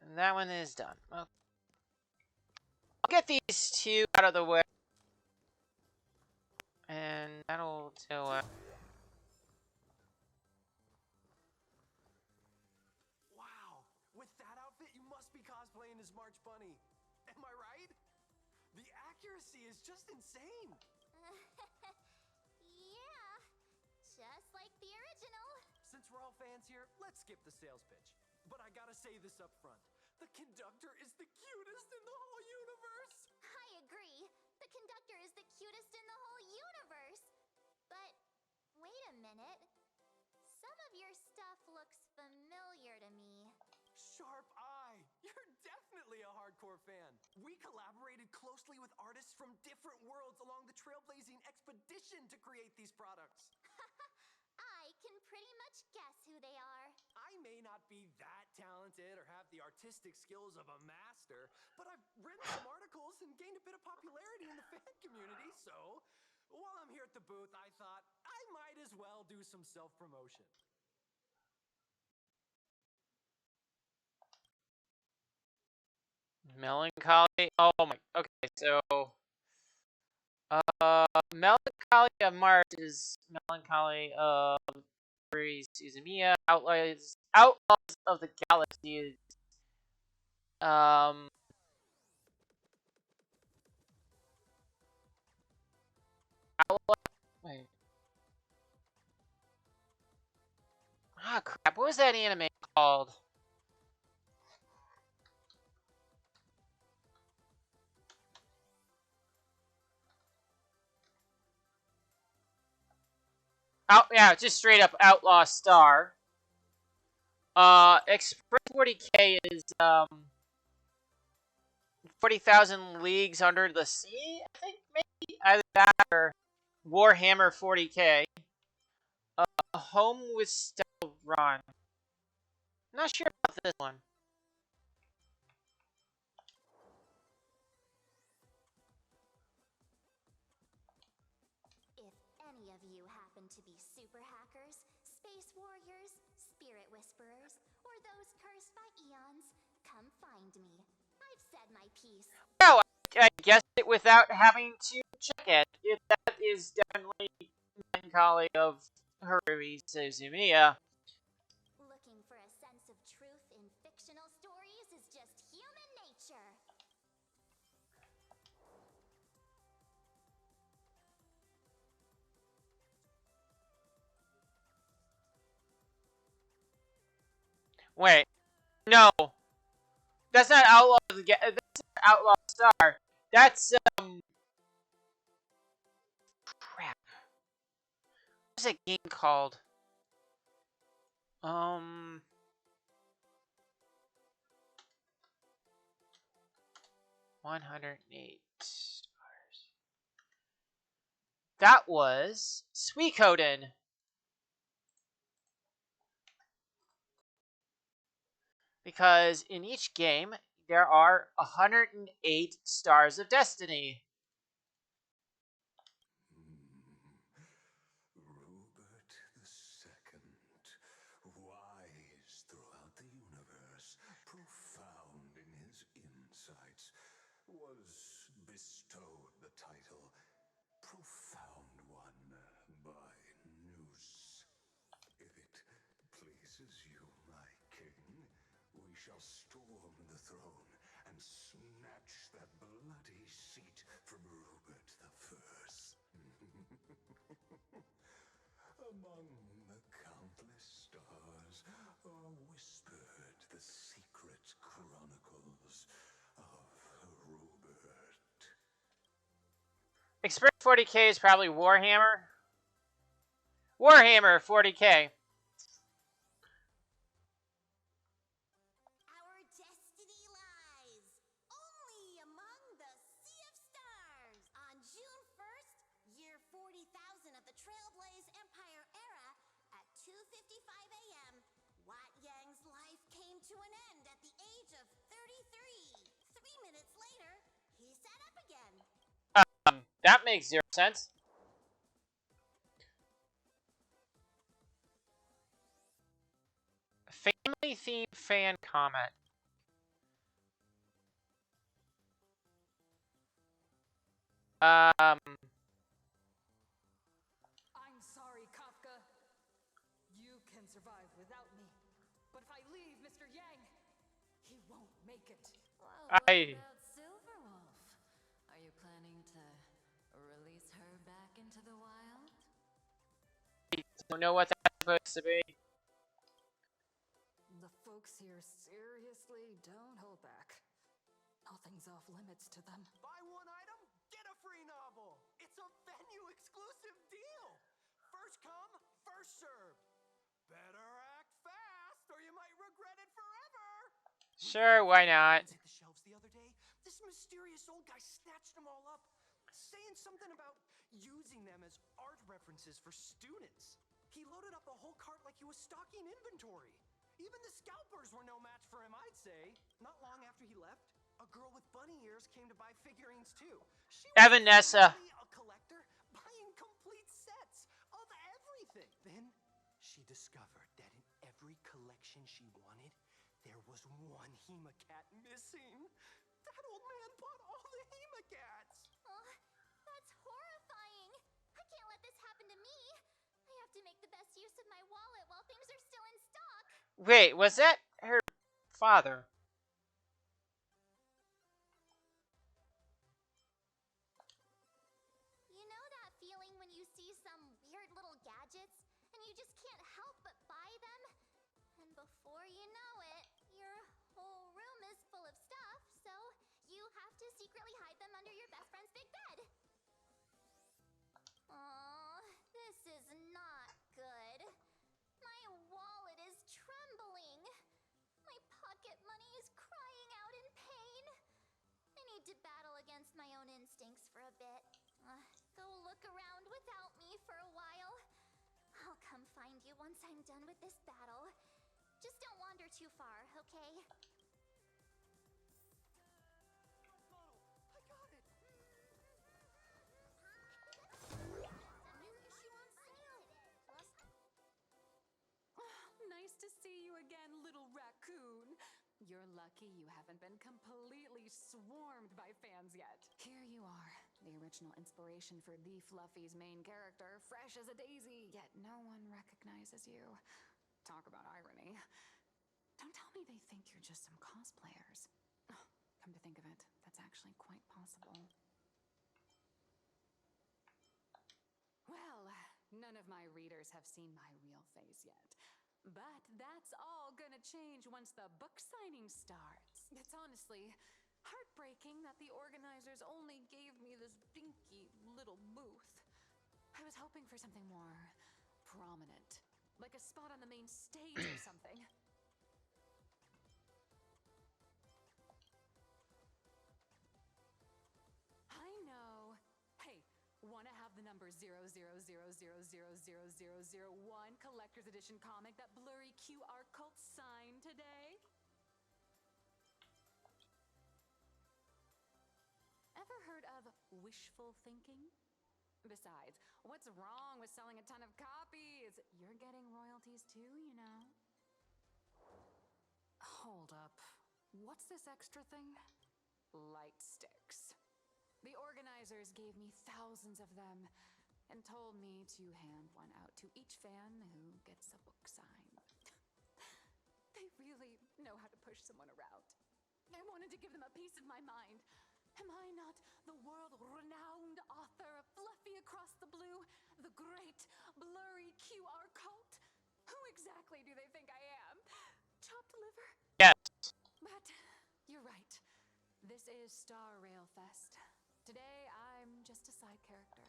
And that one is done. Okay. I'll get these two out of the way. And that'll do it. Wow, with that outfit, you must be cosplaying as March Bunny. Am I right? The accuracy is just insane. Yeah, just like the original. Since we're all fans here, let's skip the sales pitch. But I gotta say this up front. The conductor is the cutest in the whole universe. I agree. The minute. Some of your stuff looks familiar to me. Sharp eye! You're definitely a hardcore fan. We collaborated closely with artists from different worlds along the trailblazing expedition to create these products. I can pretty much guess who they are. I may not be that talented or have the artistic skills of a master, but I've written some articles and gained a bit of popularity in the fan community, so while I'm here at the booth, I thought I might as well do some self-promotion. Melancholy. Oh my. Okay, so Melancholy of Mars is Melancholy of Suzumiya. Outlaws of the Galaxy is um Outlaw. Wait. Ah, crap. What was that anime called? Yeah, just straight up Outlaw Star. Express 40K is 40,000 Leagues Under the Sea. I think maybe either that or Warhammer 40K. Home with Style Run. Not sure about this one. If any of you happen to be super hackers, space warriors, spirit whisperers, or those cursed by eons, come find me. I've said my piece. Oh, I guessed it without having to check it. That is definitely Melancholy of Haruhi Suzumiya. Looking for a sense of truth in fictional stories is just human nature. Wait, no, that's not Outlaw. That's not Outlaw Star. That's crap. What's that game called? 108 stars. That was Suikoden. Because in each game, there are 108 stars of destiny. Rupert II, wise throughout the universe, profound in his insights, was bestowed the title Profound One by Noose. If it pleases you, my king, we shall storm the throne and snatch that bloody seat from Rupert the First. Among the countless stars are whispered the secret chronicles of Rupert. Express 40K is probably Warhammer. Warhammer 40K. Our destiny lies only among the Sea of Stars. On June 1st, year 40,000 of the Trailblaze Empire era, at 2:55 a.m., Wat Yang's life came to an end at the age of 33. 3 minutes later, he sat up again. That makes zero sense. Family themed fan comment. I'm sorry, Kafka. You can survive without me. But if I leave Mr. Yang, he won't make it. Well, what I about Silverwolf? Are you planning to release her back into the wild? don't know what that's supposed to be. The folks here seriously don't hold back. Nothing's off limits to them. Buy one item, get a free novel. It's a venue exclusive deal. First come, first served. Better act fast, or you might regret it forever. Sure, why not? Hit the shelves the other day. This mysterious old guy snatched them all up, saying something about using them as art references for students. He loaded up the whole cart like he was stocking inventory. Even the scalpers were no match for him, I'd say. Not long after he left, a girl with bunny ears came to buy figurines too. She was Evanessa. clearly a collector, buying complete sets of everything. Then she discovered that in every collection she wanted, there was one Hemacat missing. That old man bought all the Hemacats. Oh, that's horrifying. I can't let this happen to me. I have to make the best use of my wallet while things are still in stock. Wait, was that her father? You know that feeling when you see some weird little gadgets and you just can't help but buy them? And before you know it, your whole room is full of stuff, so you have to secretly hide them under your best friend's big bed. Aw, this is not good. My wallet is trembling. My pocket money is crying out in pain. I need to battle against my own instincts for a bit. Go look around without me for a while. I'll come find you once I'm done with this battle. Just don't wander too far, okay? I got it. New issue on sale. Plus, Nice to see you again, little raccoon. You're lucky you haven't been completely swarmed by fans yet. Here you are, the original inspiration for the Fluffy's main character, fresh as a daisy, yet no one recognizes you. Talk about irony. Don't tell me they think you're just some cosplayers. Oh, come to think of it, that's actually quite possible. Well, none of my readers have seen my real face yet. But that's all gonna change once the book signing starts. It's honestly heartbreaking that the organizers only gave me this dinky little booth. I was hoping for something more prominent, like a spot on the main stage or something. I know. Hey, wanna have the number 000000001 collector's edition comic that blurry QR cult signed today? Ever heard of wishful thinking? Besides, what's wrong with selling a ton of copies? You're getting royalties too, you know. Hold up. What's this extra thing? Light sticks. The organizers gave me thousands of them and told me to hand one out to each fan who gets a book signed. They really know how to push someone around. I wanted to give them a piece of my mind. Am I not the world-renowned author of Fluffy Across the Blue, the great blurry QR cult? Who exactly do they think I am? Chopped liver? Yes. But you're right. This is Star Rail Fest. Today, I'm just a side character.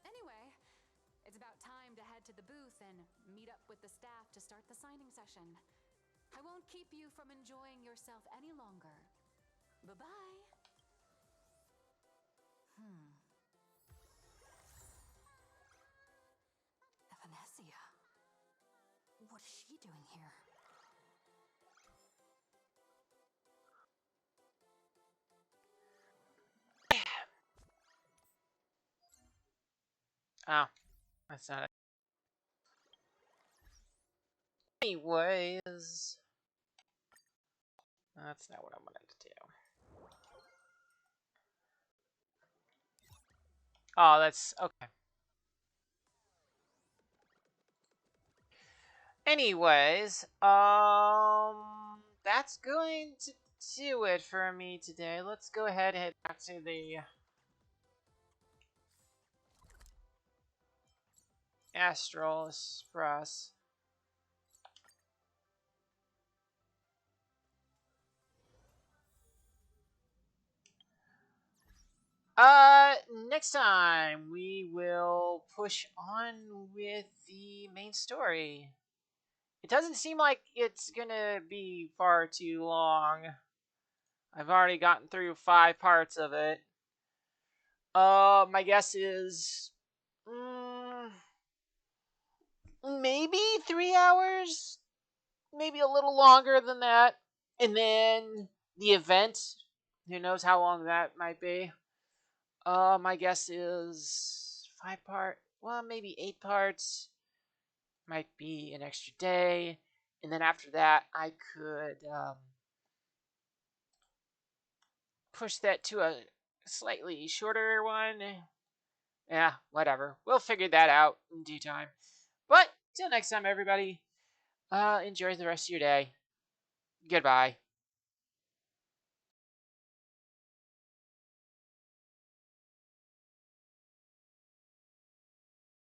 Anyway, it's about time to head to the booth and meet up with the staff to start the signing session. I won't keep you from enjoying yourself any longer. Bye-bye. Evanesia. What is she doing here? Oh, that's not it. Anyways, that's not what I wanted to do. Oh, that's okay. Anyways, that's going to do it for me today. Let's go ahead and head back to the Astral Express. next time we will push on with the main story. It doesn't seem like it's gonna be far too long. I've already gotten through 5 parts of it. My guess is maybe 3 hours, maybe a little longer than that, and then the event. Who knows how long that might be? My guess is 5 part. Well, maybe 8 parts. Might be an extra day, and then after that, I could push that to a slightly shorter one. Yeah, whatever. We'll figure that out in due time. But till next time, everybody. Enjoy the rest of your day. Goodbye.